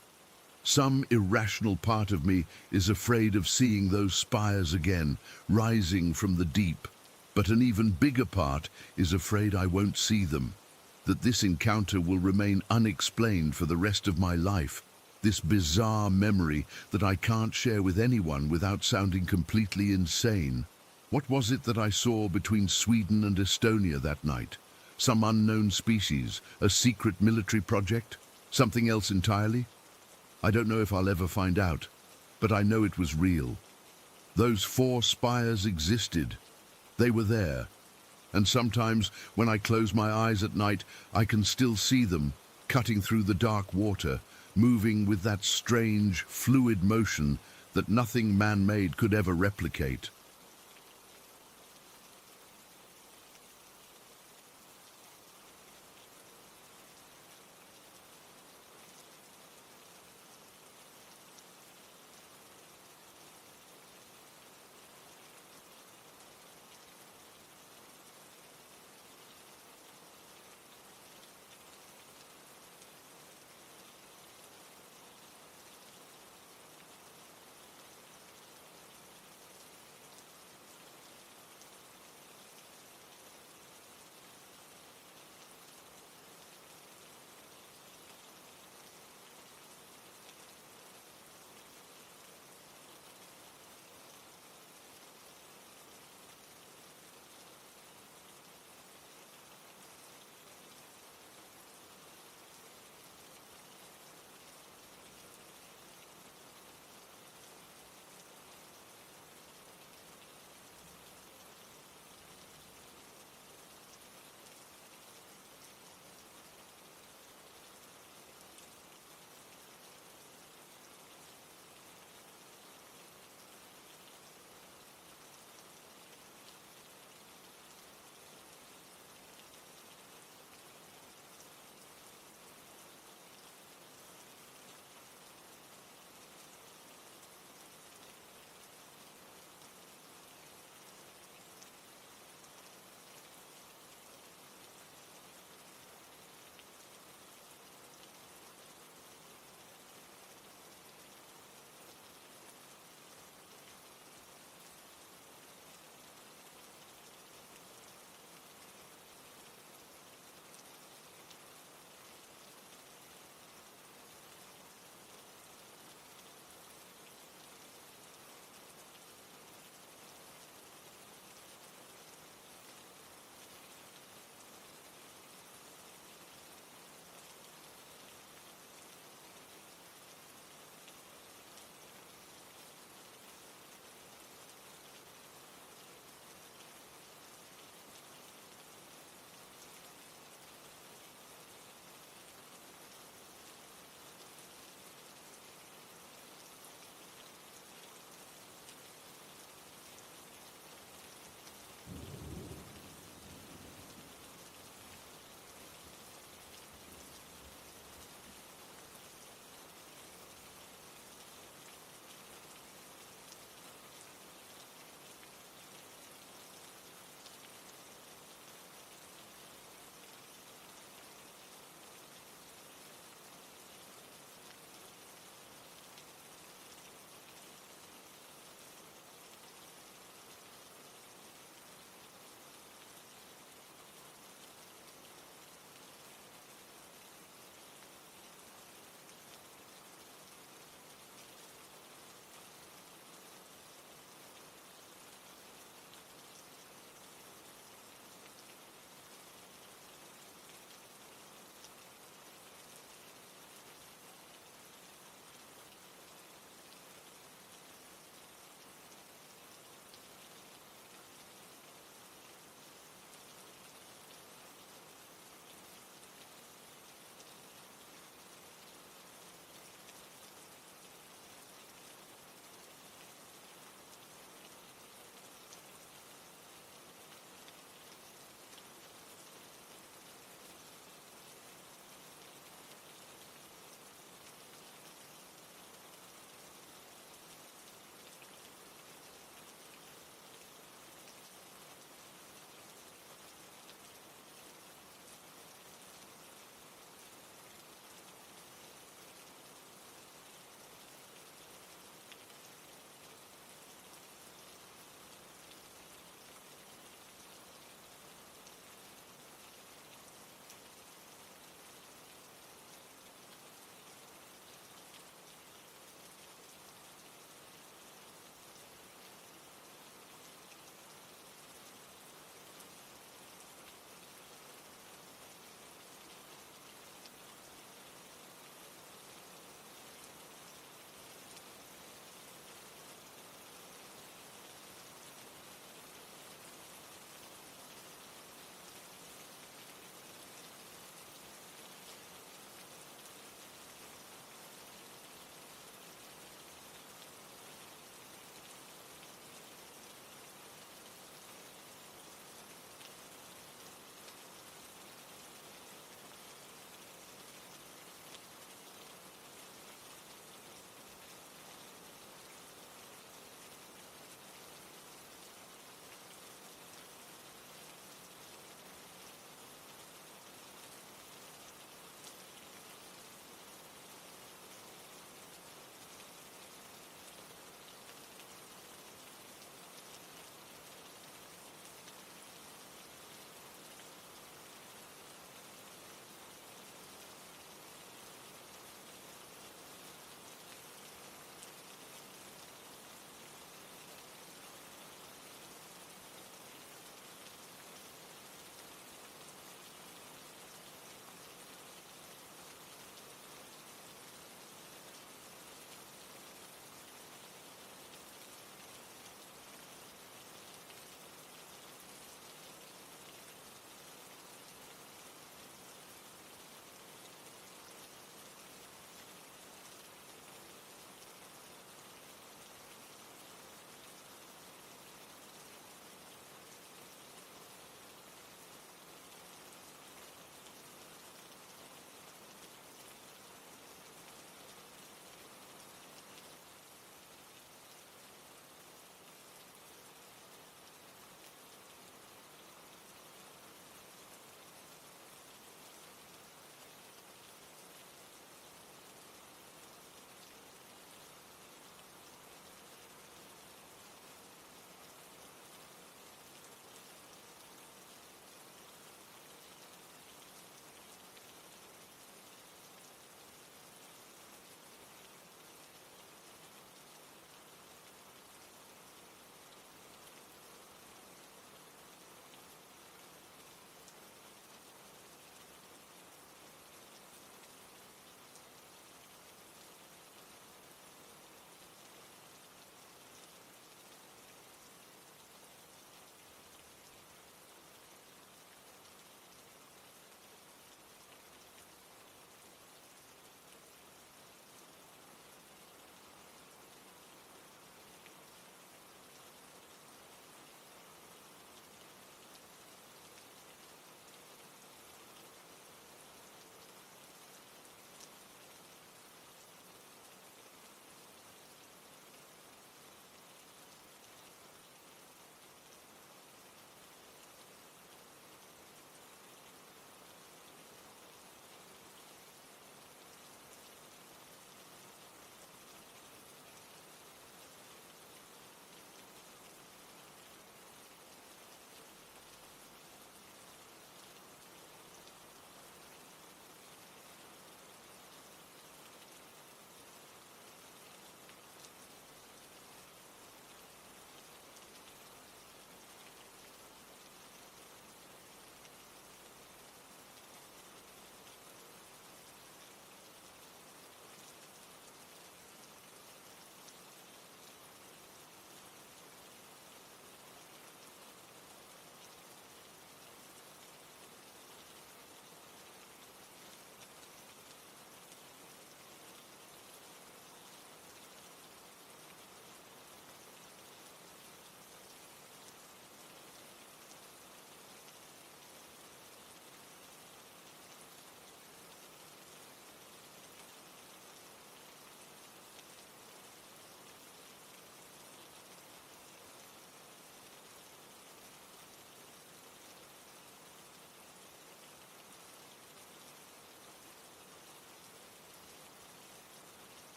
Speaker 1: Some irrational part of me is afraid of seeing those spires again, rising from the deep. But an even bigger part is afraid I won't see them, that this encounter will remain unexplained for the rest of my life. This bizarre memory that I can't share with anyone without sounding completely insane. What was it that I saw between Sweden and Estonia that night? Some unknown species, a secret military project, something else entirely? I don't know if I'll ever find out, but I know it was real. Those four spires existed. They were there. And sometimes, when I close my eyes at night, I can still see them, cutting through the dark water, moving with that strange, fluid motion that nothing man-made could ever replicate.